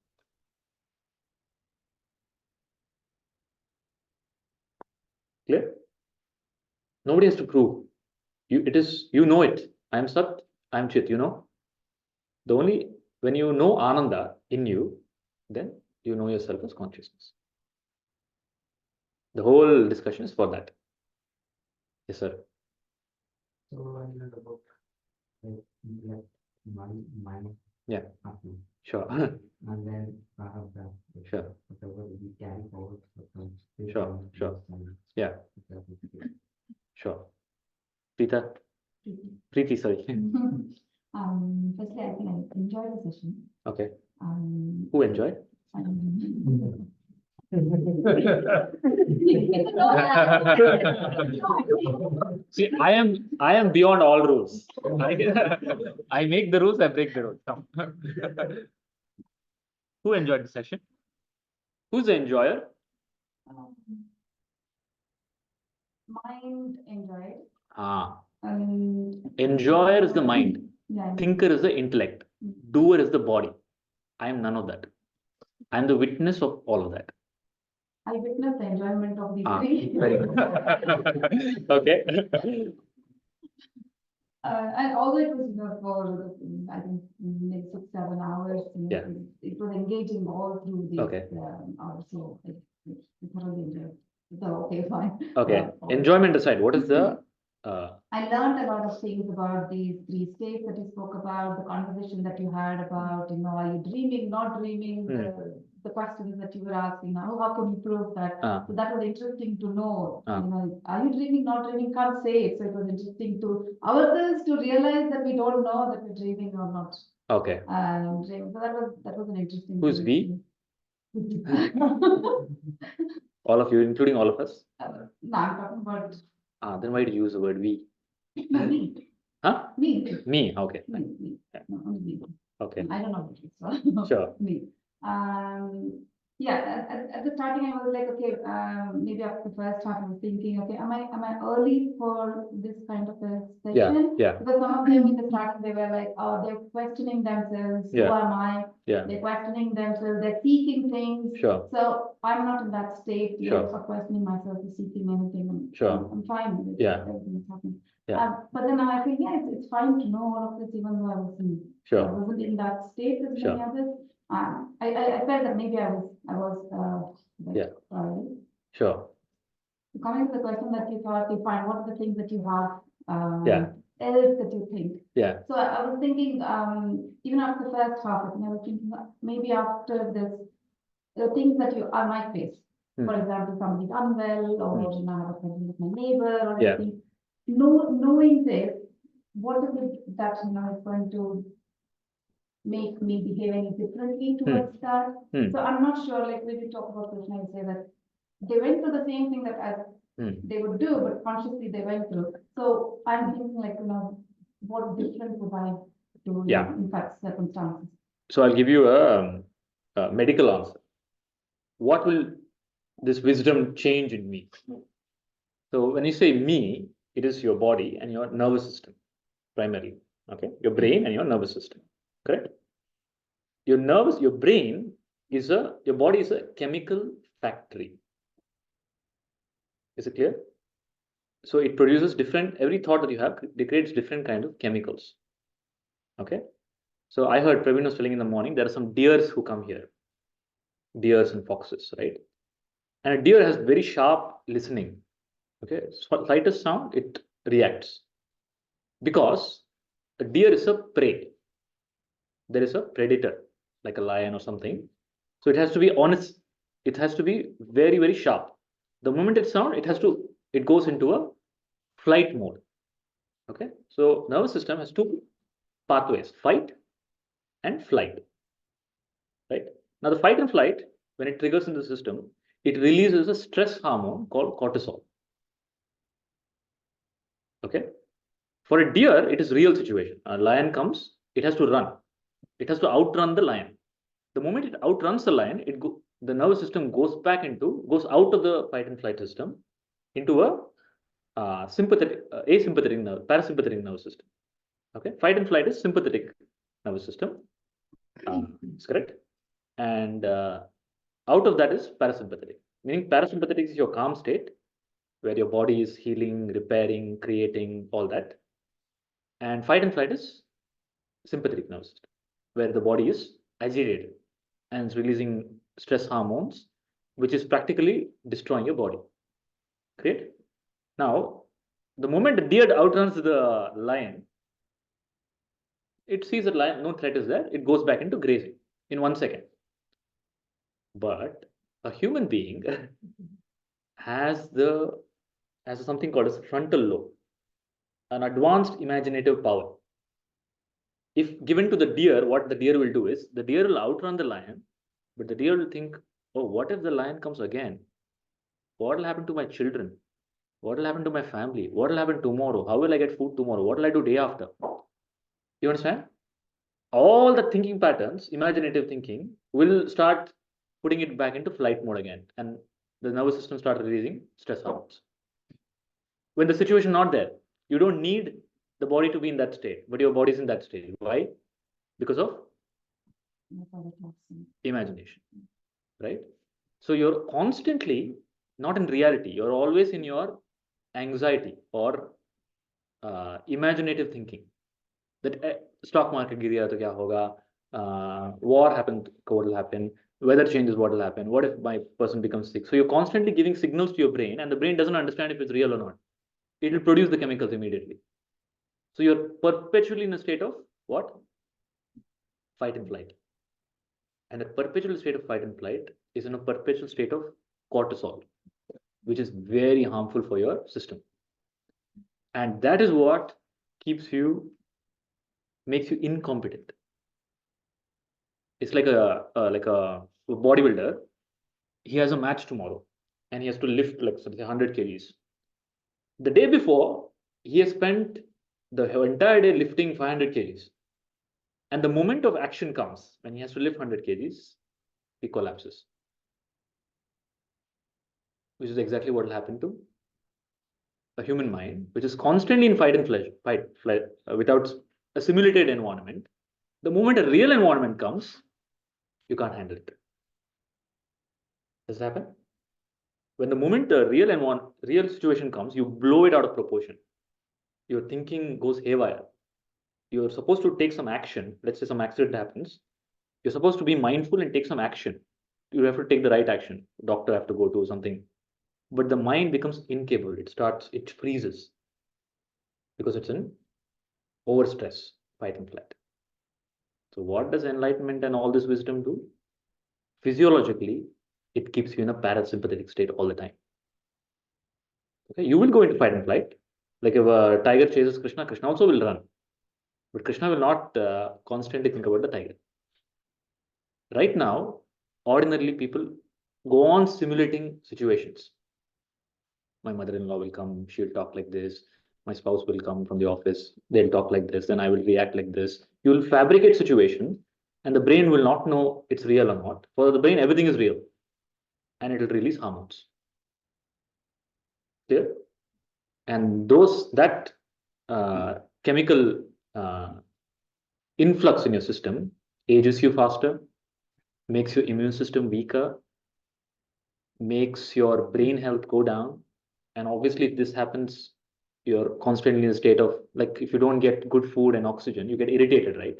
Clear? Nobody has to prove. You know it. I am Sat, I am Chit, you know. When you know Ananda in you, then you know yourself as consciousness. The whole discussion is for that. Yes, sir. So I learned about mind. Yeah. Atma. Sure. And then I have that. Sure. Whatever we carry forward. Sure. Yeah. Sure. Preeti, sorry. Firstly, I think I enjoyed the session. Okay. Who enjoyed? See, I am beyond all rules. I make the rules, I break the rules. Who enjoyed the session? Who's the enjoyer? Mind enjoyed. Enjoyer is the mind. Yeah. Thinker is the intellect. Doer is the body. I am none of that. I'm the witness of all of that. I witnessed the enjoyment of the three. Very good. Okay. And although it was, for, I think, maybe 6, 7 hours, Yeah. it was engaging all through the Okay. hours, so it thoroughly enjoyed. So, okay, fine. Okay. Enjoyment aside, what is the I learned a lot of things about these 3 states that you spoke about, the conversation that you had about, are you dreaming, not dreaming, the questions that you were asking, how can you prove that? So that was interesting to know, are you dreaming, not dreaming, can't say it. So it was interesting to ourselves to realize that we don't know that we're dreaming or not. Okay. So that was an interesting. Who's we? All of you, including all of us? No, I'm talking about Then why did you use the word we? me. Huh? Me. Me, okay. Me. No, only me. Okay. I don't know what it is. Sure. Me. Yeah, at the starting I was like, okay, maybe after the first half I was thinking, okay, am I early for this kind of a session? Yeah. Because some of them in the starting they were like, oh, they're questioning themselves, who am I? Yeah. They're questioning themselves, they're seeking things. Sure. So I'm not in that state yet Sure. of questioning myself or seeking anything. Sure. I'm fine with Yeah. everything that's happening. Yeah. But then I think, yeah, it's fine to know all of this, even though I Sure. wasn't in that state with Sure. many others. I felt that maybe I was Yeah. early. Sure. Coming to the question that you thought you find, what are the things that you have Yeah. else that you think? Yeah. So I was thinking, even after the first half, I think I was thinking maybe after this, the things that I might face. For example, somebody's unwell, or I have a problem with my neighbor, or Yeah. anything. Knowing this, what is it that is going to make me behave any differently towards that? So I'm not sure, like when you talk about Krishna, you say that they went through the same thing that they would do, but consciously they went through. So I'm thinking like, what difference would I do in such circumstances? So I'll give you a medical answer. What will this wisdom change in me? So when you say me, it is your body and your nervous system, primarily. Okay, your brain and your nervous system. Correct? Your brain is your body is a chemical factory. Is it clear? So it produces every thought that you have, it creates different kind of chemicals. Okay. So I heard Praveen was telling in the morning, there are some deers who come here. Deers and foxes, right? And a deer has very sharp listening. Okay. Slightest sound, it reacts. Because a deer is a prey. There is a predator, like a lion or something. So it has to be honest. It has to be very, very sharp. The moment it sounds, it goes into a flight mode. Okay. So nervous system has 2 pathways, fight and flight. Right. Now the fight and flight, when it triggers in the system, it releases a stress hormone called cortisol. Okay. For a deer, it is real situation. A lion comes, it has to run. It has to outrun the lion. The moment it outruns the lion, the nervous system goes out of the fight and flight system into a parasympathetic nervous system. Okay, fight and flight is sympathetic nervous system. Is correct. And out of that is parasympathetic. Meaning parasympathetic is your calm state, where your body is healing, repairing, creating, all that. And fight and flight is sympathetic nervous system, where the body is agitated and is releasing stress hormones, which is practically destroying your body. Great. Now, the moment the deer outruns the lion, it sees that lion, no threat is there, it goes back into grazing in 1 second. But a human being has something called as a frontal lobe, an advanced imaginative power. If given to the deer, what the deer will do is, the deer will outrun the lion, but the deer will think, oh, what if the lion comes again? What will happen to my children? What will happen to my family? What will happen tomorrow? How will I get food tomorrow? What will I do day after? You understand? All the thinking patterns, imaginative thinking, will start putting it back into flight mode again. And the nervous system starts releasing stress hormones. When the situation is not there, you don't need the body to be in that state, but your body is in that state. Why? Because of imagination. right? So you're constantly not in reality, you're always in your anxiety or imaginative thinking that stock market गिर गया तो क्या होगा, war happened, what will happen, weather changes, what will happen, what if my person becomes sick. So you're constantly giving signals to your brain, and the brain doesn't understand if it's real or not. It will produce the chemicals immediately. So you're perpetually in a state of what? Fight and flight. And a perpetual state of fight and flight is in a perpetual state of cortisol, which is very harmful for your system. And that is what makes you incompetent. It's like a bodybuilder. He has a match tomorrow and he has to lift like say 100 kgs. The day before, he has spent the entire day lifting 500 kgs. And the moment of action comes when he has to lift 100 kgs, he collapses. Which is exactly what will happen to a human mind, which is constantly in fight and flight, without a simulated environment. The moment a real environment comes, you can't handle it. Does it happen? When the moment a real situation comes, you blow it out of proportion. Your thinking goes haywire. You're supposed to take some action. Let's say some accident happens. You're supposed to be mindful and take some action. You have to take the right action. Doctor have to go to something. But the mind becomes incapable. It freezes because it's in overstress, fight and flight. So what does enlightenment and all this wisdom do? Physiologically, it keeps you in a parasympathetic state all the time. Okay, you will go into fight and flight. Like if a tiger chases Krishna, Krishna also will run. But Krishna will not constantly think about the tiger. Right now, ordinarily people go on simulating situations. My mother-in-law will come, she'll talk like this. My spouse will come from the office, they'll talk like this, then I will react like this. You will fabricate situation and the brain will not know it's real or not. For the brain, everything is real and it will release hormones. Clear? And that chemical influx in your system ages you faster, makes your immune system weaker, makes your brain health go down. And obviously, if this happens, you're constantly in a state of, like, if you don't get good food and oxygen, you get irritated, right?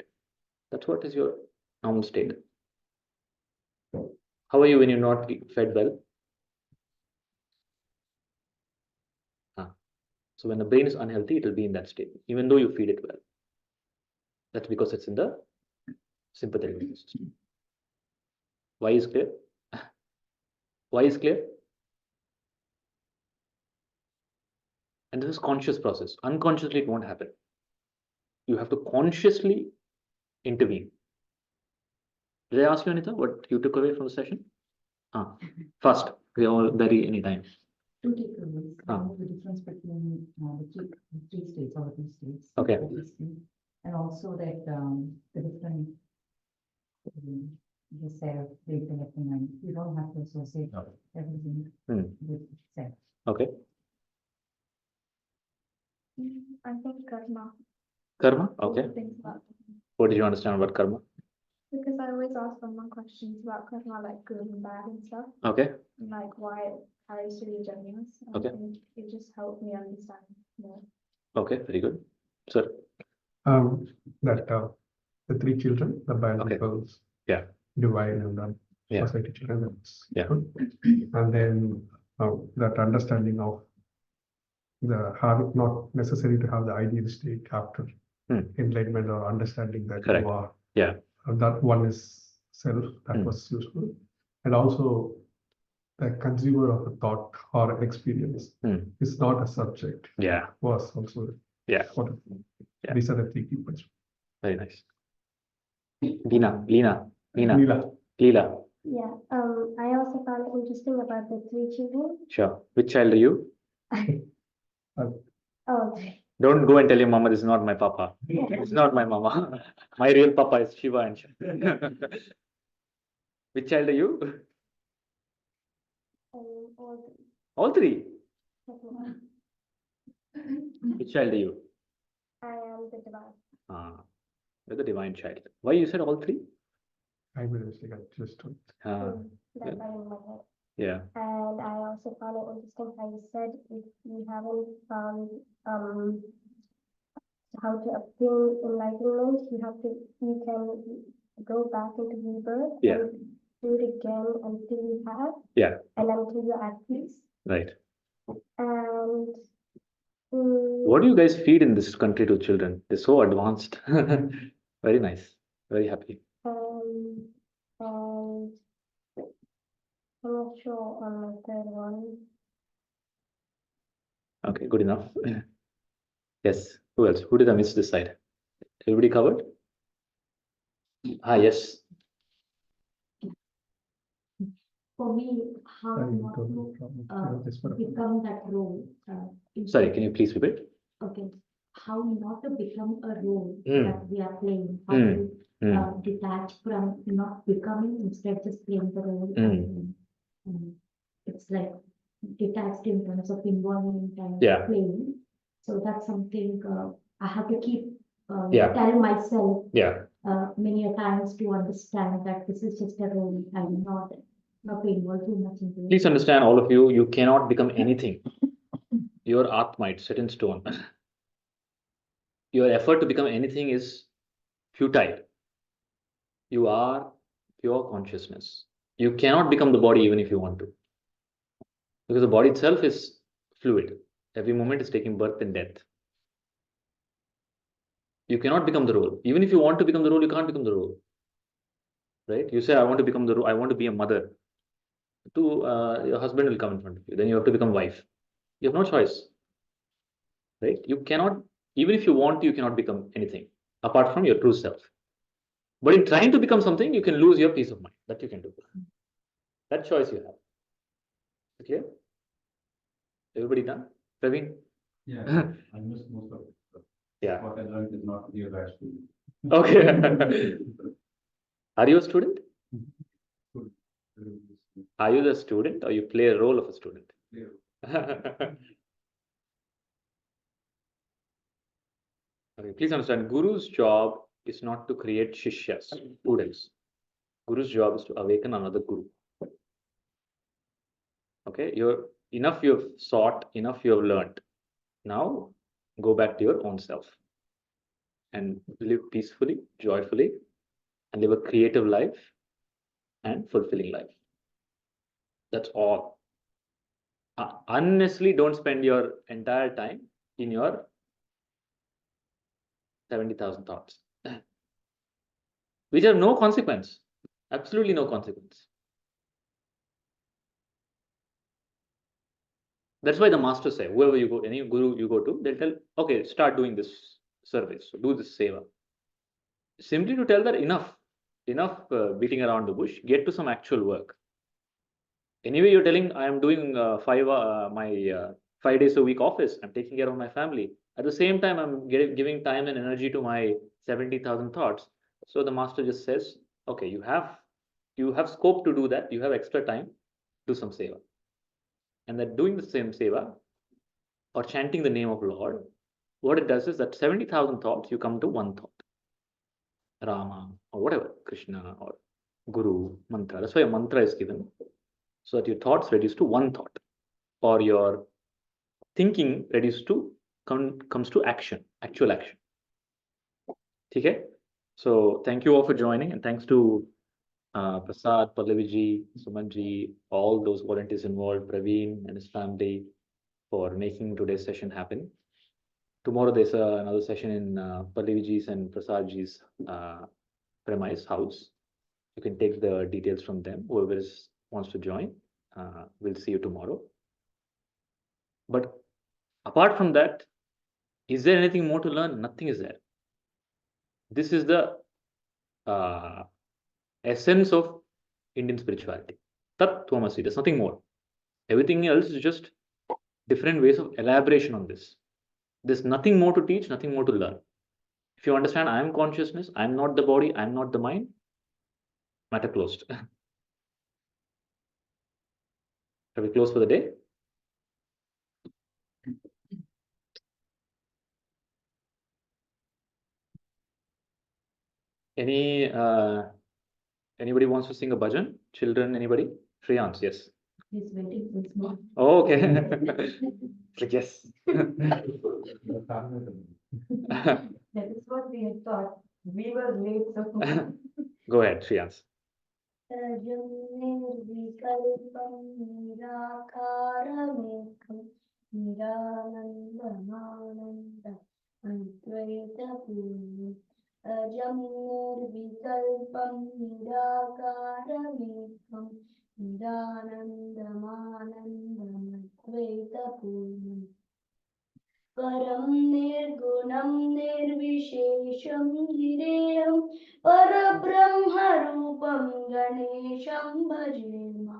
That's what is your normal state. How are you when you're not fed well? So when the brain is unhealthy, it will be in that state, even though you feed it well. That's because it's in the sympathetic nervous system. Why is clear? Why is clear? And this is conscious process. Unconsciously, it won't happen. You have to consciously intervene. Did I ask you, Anita, what you took away from the session? First, we all vary anytime. Two takeaways. The difference between the three states or three states. Okay. And also that the different the self, the intellect, and mind. You don't have to associate everything with self. Okay. I think karma. Karma? Okay. What did you understand about karma? Because I always ask someone questions about karma, like good and bad and stuff. Okay. And like why it carries to be generous. Okay. I think it just helped me understand more. Okay, very good. Sir? The three children, the biologicals, yeah, divine and the yeah, society children, that's yeah, good. And then that understanding of not necessary to have the ideal state after enlightenment or understanding that correct. you are. Yeah. That one is self, that was useful. And also the consumer of a thought or an experience is not a subject. Yeah. Was also important. Yeah. These are the three key points. Very nice. Leela. Yeah, I also found it interesting about the three children. Sure. Which child are you? Oh, Don't go and tell your mama this is not my papa. It's not my mama. My real papa is Shiva and Shiva. Which child are you? All three. Which child are you? I am the divine. You're the divine child. Why you said all three? I made a mistake. I just told. That line in my head. Yeah. And I also found it interesting how you said if you haven't found how to obtain enlightenment, you can go back into rebirth Yeah. and do it again until you have. Yeah. And until you're at peace. Right. And What do you guys feed in this country to children? They're so advanced. Very nice. Very happy. and I'm not sure on my third one. Okay, good enough. Yes. Who else? Who did I miss this side? Everybody covered? Yes. For me, how Sorry, not don't to problem. Just for a- become that role. Sorry, can you please repeat? Okay, how not to become a role Mm. that we are playing, how Mm. to detach from not becoming, instead just playing the role. And it's like detached in terms of involvement and Yeah. playing. So that's something I have to keep Yeah. tell myself Yeah. many a times to understand that this is just a role. I will not to involve too much into it. Please understand, all of you, you cannot become anything. Your Atma, it's set in stone. Your effort to become anything is futile. You are pure consciousness. You cannot become the body even if you want to. Because the body itself is fluid. Every moment is taking birth and death. You cannot become the role. Even if you want to become the role, you can't become the role. Right? You say, I want to become the role, I want to be a mother. Your husband will come in front of you. Then you have to become wife. You have no choice. Right? You cannot, even if you want to, you cannot become anything apart from your true self. But in trying to become something, you can lose your peace of mind. That you can do. That choice you have. Okay? Everybody done? Praveen? Yeah, I missed most of it. Yeah. What I learned is not real actually. Okay. Are you a student? Are you the student or you play a role of a student? Okay, please understand, Guru's job is not to create shishyas, students. Guru's job is to awaken another Guru. Okay, enough you have sought, enough you have learned. Now go back to your own self and live peacefully, joyfully, and live a creative life and fulfilling life. That's all. Unnecessarily don't spend your entire time in your 70,000 thoughts, which have no consequence, absolutely no consequence. That's why the masters say, whoever you go, any guru you go to, they'll tell, okay, start doing this service, so do this seva. Simply to tell that enough beating around the bush, get to some actual work. Anyway, you're telling I am doing my 5 days a week office, I'm taking care of my family. At the same time, I'm giving time and energy to my 70,000 thoughts. So the master just says, okay, you have scope to do that, you have extra time, do some seva. And that doing the same seva or chanting the name of Lord, what it does is that 70,000 thoughts, you come to one thought. Rama or whatever, Krishna or Guru, mantra. That's why a mantra is given. So that your thoughts reduce to one thought. Or your thinking reduces to comes to action, actual action. Okay? So thank you all for joining, and thanks to Prasad, Pallaviji, Sumanji, all those volunteers involved, Praveen and his family, for making today's session happen. Tomorrow there's another session in Pallaviji's and Prasadji's premise house. You can take the details from them. Whoever wants to join, we'll see you tomorrow. But apart from that, is there anything more to learn? Nothing is there. This is the essence of Indian spirituality. Tat Tvamasi. There's nothing more. Everything else is just different ways of elaboration on this. There's nothing more to teach, nothing more to learn. If you understand, I am consciousness, I am not the body, I am not the mind, matter closed. Shall we close for the day? Any Anybody wants to sing a bhajan? Children, anybody? Shreyans, yes. He's waiting for his mom. Oh, okay. Like, yes. That is what we had thought. We were late, so. Go ahead, Shreyans. Rajam nirvikalpam nirakaramekam niranandamananda advaitapurvam. Rajam nirvikalpam nirakaramekam niranandamanandam advaitapurvam. Param nirgunam nirvishesham gireyam Parabrahmarupam Ganesham bhajema.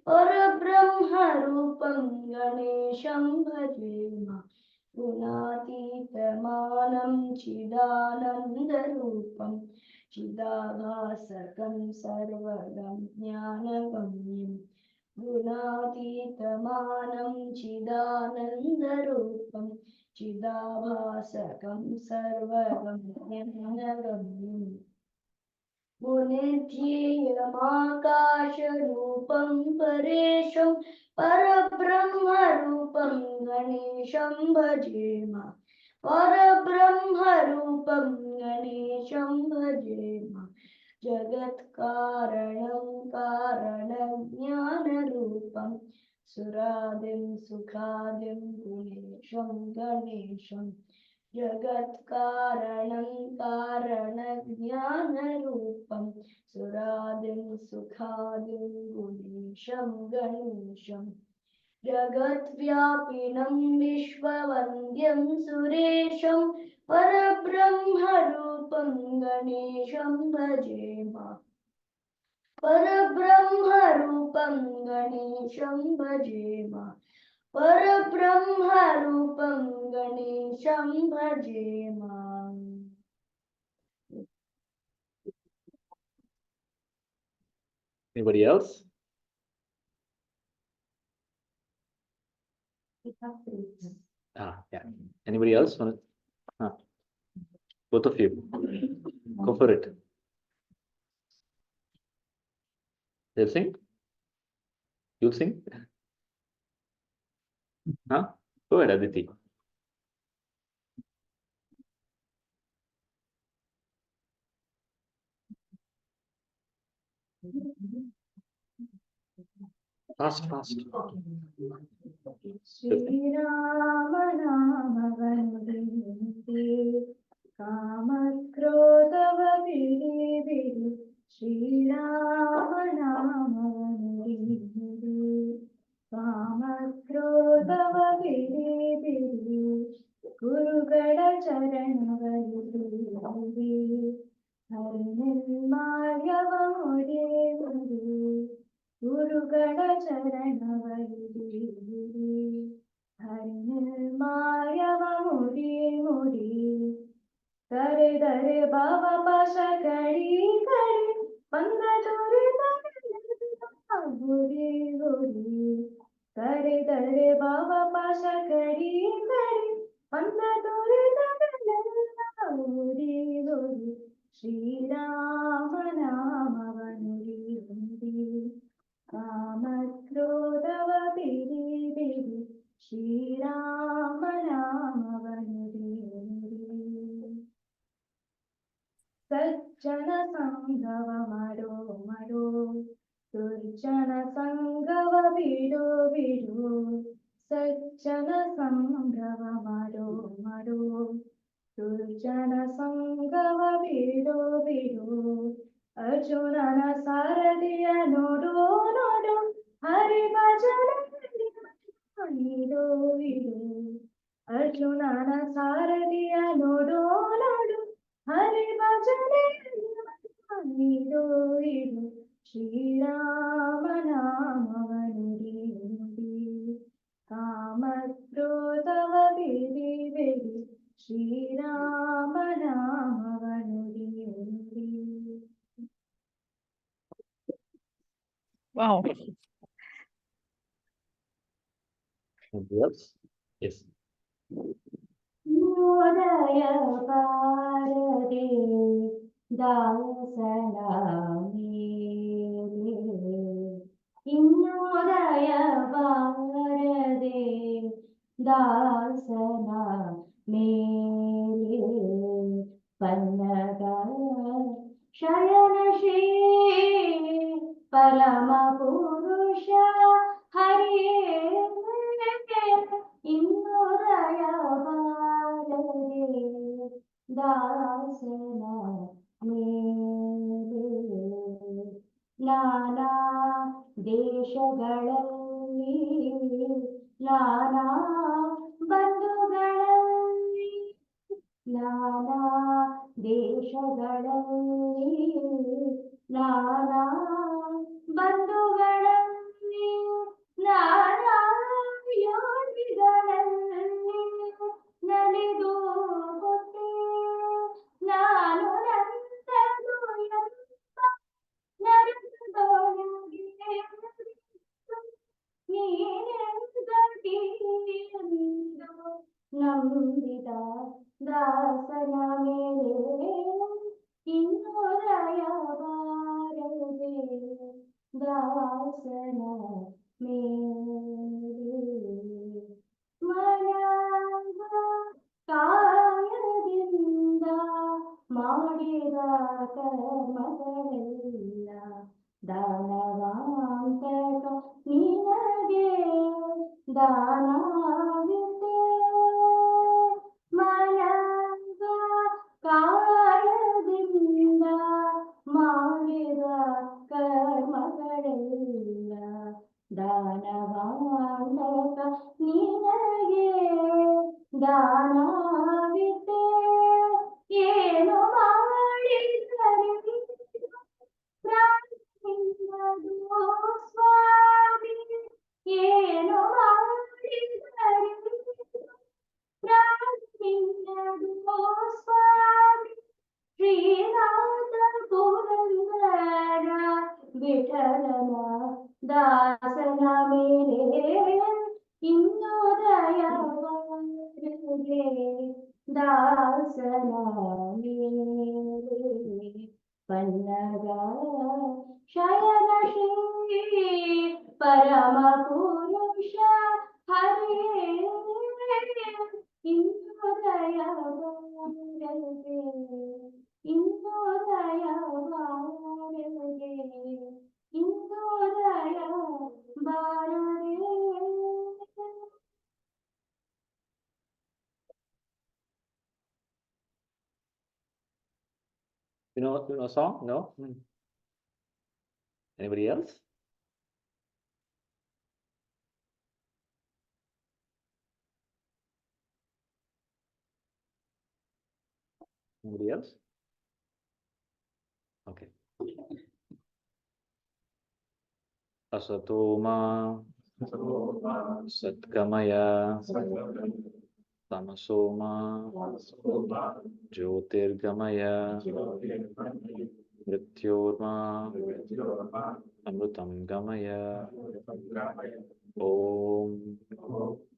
Parabrahmarupam Ganesham bhajema. Gunatitamanam chidanandarupam. Chidabhasakam sarvagam jnanagamyam. Gunatitamanam chidanandarupam. Chidabhasakam sarvagam jnanagamyam. Gunidhyeyamaakasharupam paresham Parabrahmarupam Ganesham bhajema. Parabrahmarupam Ganesham bhajema. Jagatkaranam karanajnanarupam Suradim sukhadim Gunesham Ganesham. Jagatkaranam karanajnanarupam Suradim sukhadim Gunesham Ganesham. Jagatvyapinam Vishwavandyam Suresham Parabrahmarupam Ganesham bhajema. Parabrahmarupam Ganesham bhajema. Parabrahmarupam Ganesham bhajema. Anybody else? Yeah. Anybody else? Both of you. Go for it. They'll sing? You'll sing? Huh? Go ahead, Aditi. Fast. Shri Rama Nama Vandite Kamakrodava Viri Viri Shri Rama Nama Vandite Kamakrodava Viri Viri Gurugada Charanavali Harinilmayava Mode Gurugada Charanavali Harinilmayava Mode Dare Dare Baba Pasha Kari Kari Panda Dore Guri Guri Dare Dare Baba Pasha Kari Kari Panda Dore Guri Guri Shri Rama Nama Vanuri Hundi Kamakrodava Viri Viri Shri Rama Nama Vanuri Hundi Sajjana Sangava Maro Maro Durjana Sangava Vido Vido Sajjana Sangava Maro Maro Durjana Sangava Vido Vido Arjunana Saradiya Nodo Nodo Hari Bhajana Vido Vido Arjunana Saradiya Nodo Nodo Hari Bhajane Vido Vido Shri Rama Nama Vanuri Kamakrodava Viri Viri Shri Rama Nama Vanuri. Wow. Anybody else? Yes. Mudaya Bharati Dasalami ಬಾರದೆ ದಾಸನ ಮೇಲೆ ಪನ್ನಗ ಶಯನ ಶ್ರೀ ಪರಮ ಪುರುಷ ಹರಿಯೇ ಇನ್ನುದಯ ಬಾರದೆ ದಾಸನ ಮೇಲೆ ನಾನಾ ದೇಶಗಳಲ್ಲಿ ನಾನಾ ಬಂಧುಗಳಲ್ಲಿ ನಾನಾ ದೇಶಗಳಲ್ಲಿ ನಾನಾ ಬಂಧುಗಳಲ್ಲಿ ನಾನಾ ಯೋಗಿಗಳಲ್ಲಿ ನಲಿದು ಕೊಟ್ಟೆ ನಾನು ನಂತದು ಎಂಬ ನರಕದೊಳಗೆ ನೀನೆಂದೆಂದು ನಂಬಿದ ದಾಸನ ಮೇಲೆ ಇನ್ನುದಯ ಬಾರದೆ ದಾಸನ ಮೇಲೆ ಮನವ ಕಾಯದಿಂದ ಮಾಡಿದ ಕರ್ಮಗಳೆಲ್ಲ ದಾನವಾಂತಕ ನಿನಗೆ ದಾನವಿದೆ ಮನವ ಕಾಯದಿಂದ ಮಾಡಿದ ಕರ್ಮಗಳೆಲ್ಲ ದಾನವಾಂತಕ ನಿನಗೆ ದಾನವಿದೆ ಏನು ಮಾಡಿದರೆ ಪ್ರಾಣಿಂದದು ಸ್ವಾಮಿ ಏನು ಮಾಡಿದರೆ ಪ್ರಾಣಿಂದದು ಸ್ವಾಮಿ ಶ್ರೀನಾಥ ಪುರಂದರ ವಿಠಲನ ದಾಸನ ಮೇಲೆ ಇನ್ನುದಯ ಬಾರದೆ ದಾಸನ ಮೇಲೆ ಪನ್ನಗ ಶಯನ ಶ್ರೀ ಪರಮ ಪುರುಷ ಹರಿಯೇ ಇನ್ನುದಯ ಬಾರದೆ ಇನ್ನುದಯ ಬಾರದೆ ಇನ್ನುದಯ ಬಾರದೆ. You know a song? No? Anybody else? Anybody else? Okay. Asatoma Satkamaya Tamasoma Jyotirgamaya Mrityorma Amrutam Gamaya Om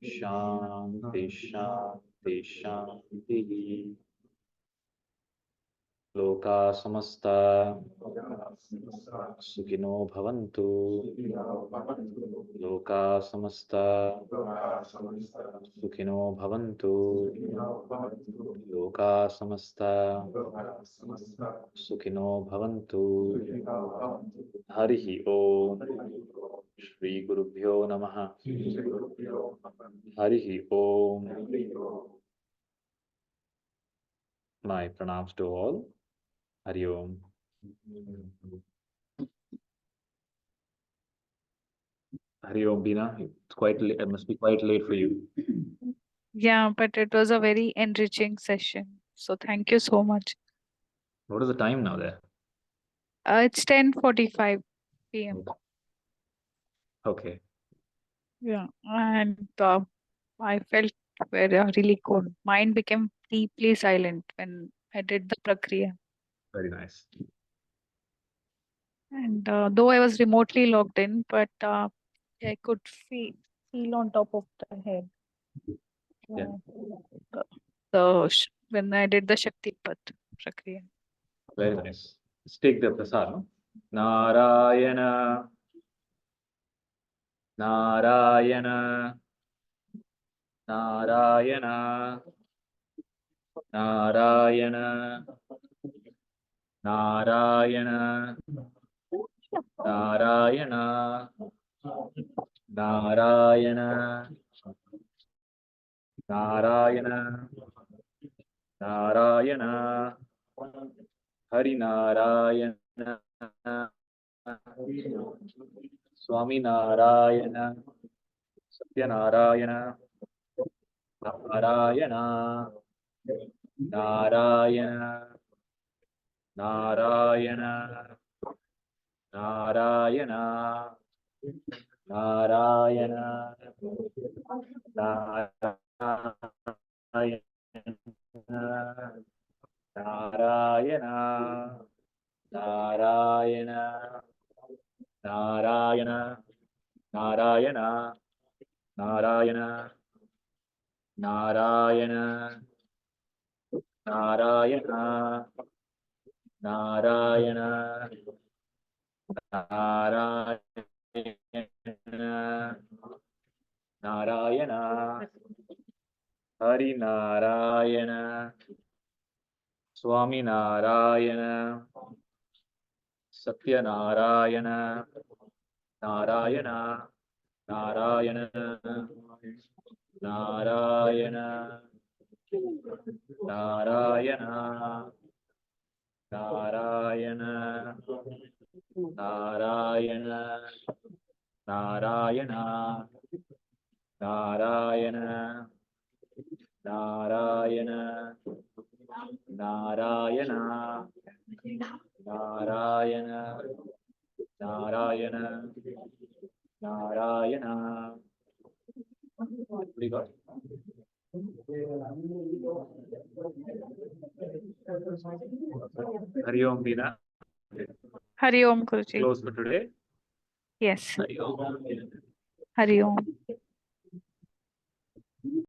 Shanti Shanti Shanti Loka samasta Sukhino bhavantu Loka samasta Sukhino bhavantu Loka samasta Sukhino bhavantu Harihi Om Shri Gurubhyo Namaha Harihi Om. My pranams to all. Hari Om. Hari Om, Bina. It's quite late. It must be quite late for you. Yeah, but it was a very enriching session. So thank you so much. What is the time now there? It's 10:45 p.m. Okay. Yeah, and I felt really good. Mind became deeply silent when I did the prakriya. Very nice. And though I was remotely logged in, but I could feel on top of the head. Yeah. When I did the Shakti Path prakriya. Very nice. Let's take the prasad. No? Narayana Narayana, Narayana, Narayana, Narayana, Narayana, Narayana, Narayana, Narayana, Hari Narayana, Swami Narayana, Satya Narayana, Narayana, Narayana, Narayana, Narayana, Narayana, Narayana, Narayana, Narayana, Narayana, Narayana, Narayana, Narayana, Narayana, Narayana, Narayana, Hari Narayana, Swami Narayana, Satya Narayana, Narayana, Narayana, Narayana, Narayana, Narayana, Narayana, Narayana, Narayana, Narayana, Narayana, Narayana, Narayana, Narayana. What do you got? Hari Om Veena. Hari Om, Guruji. Close for today. Yes. Hari Om. Hari Om.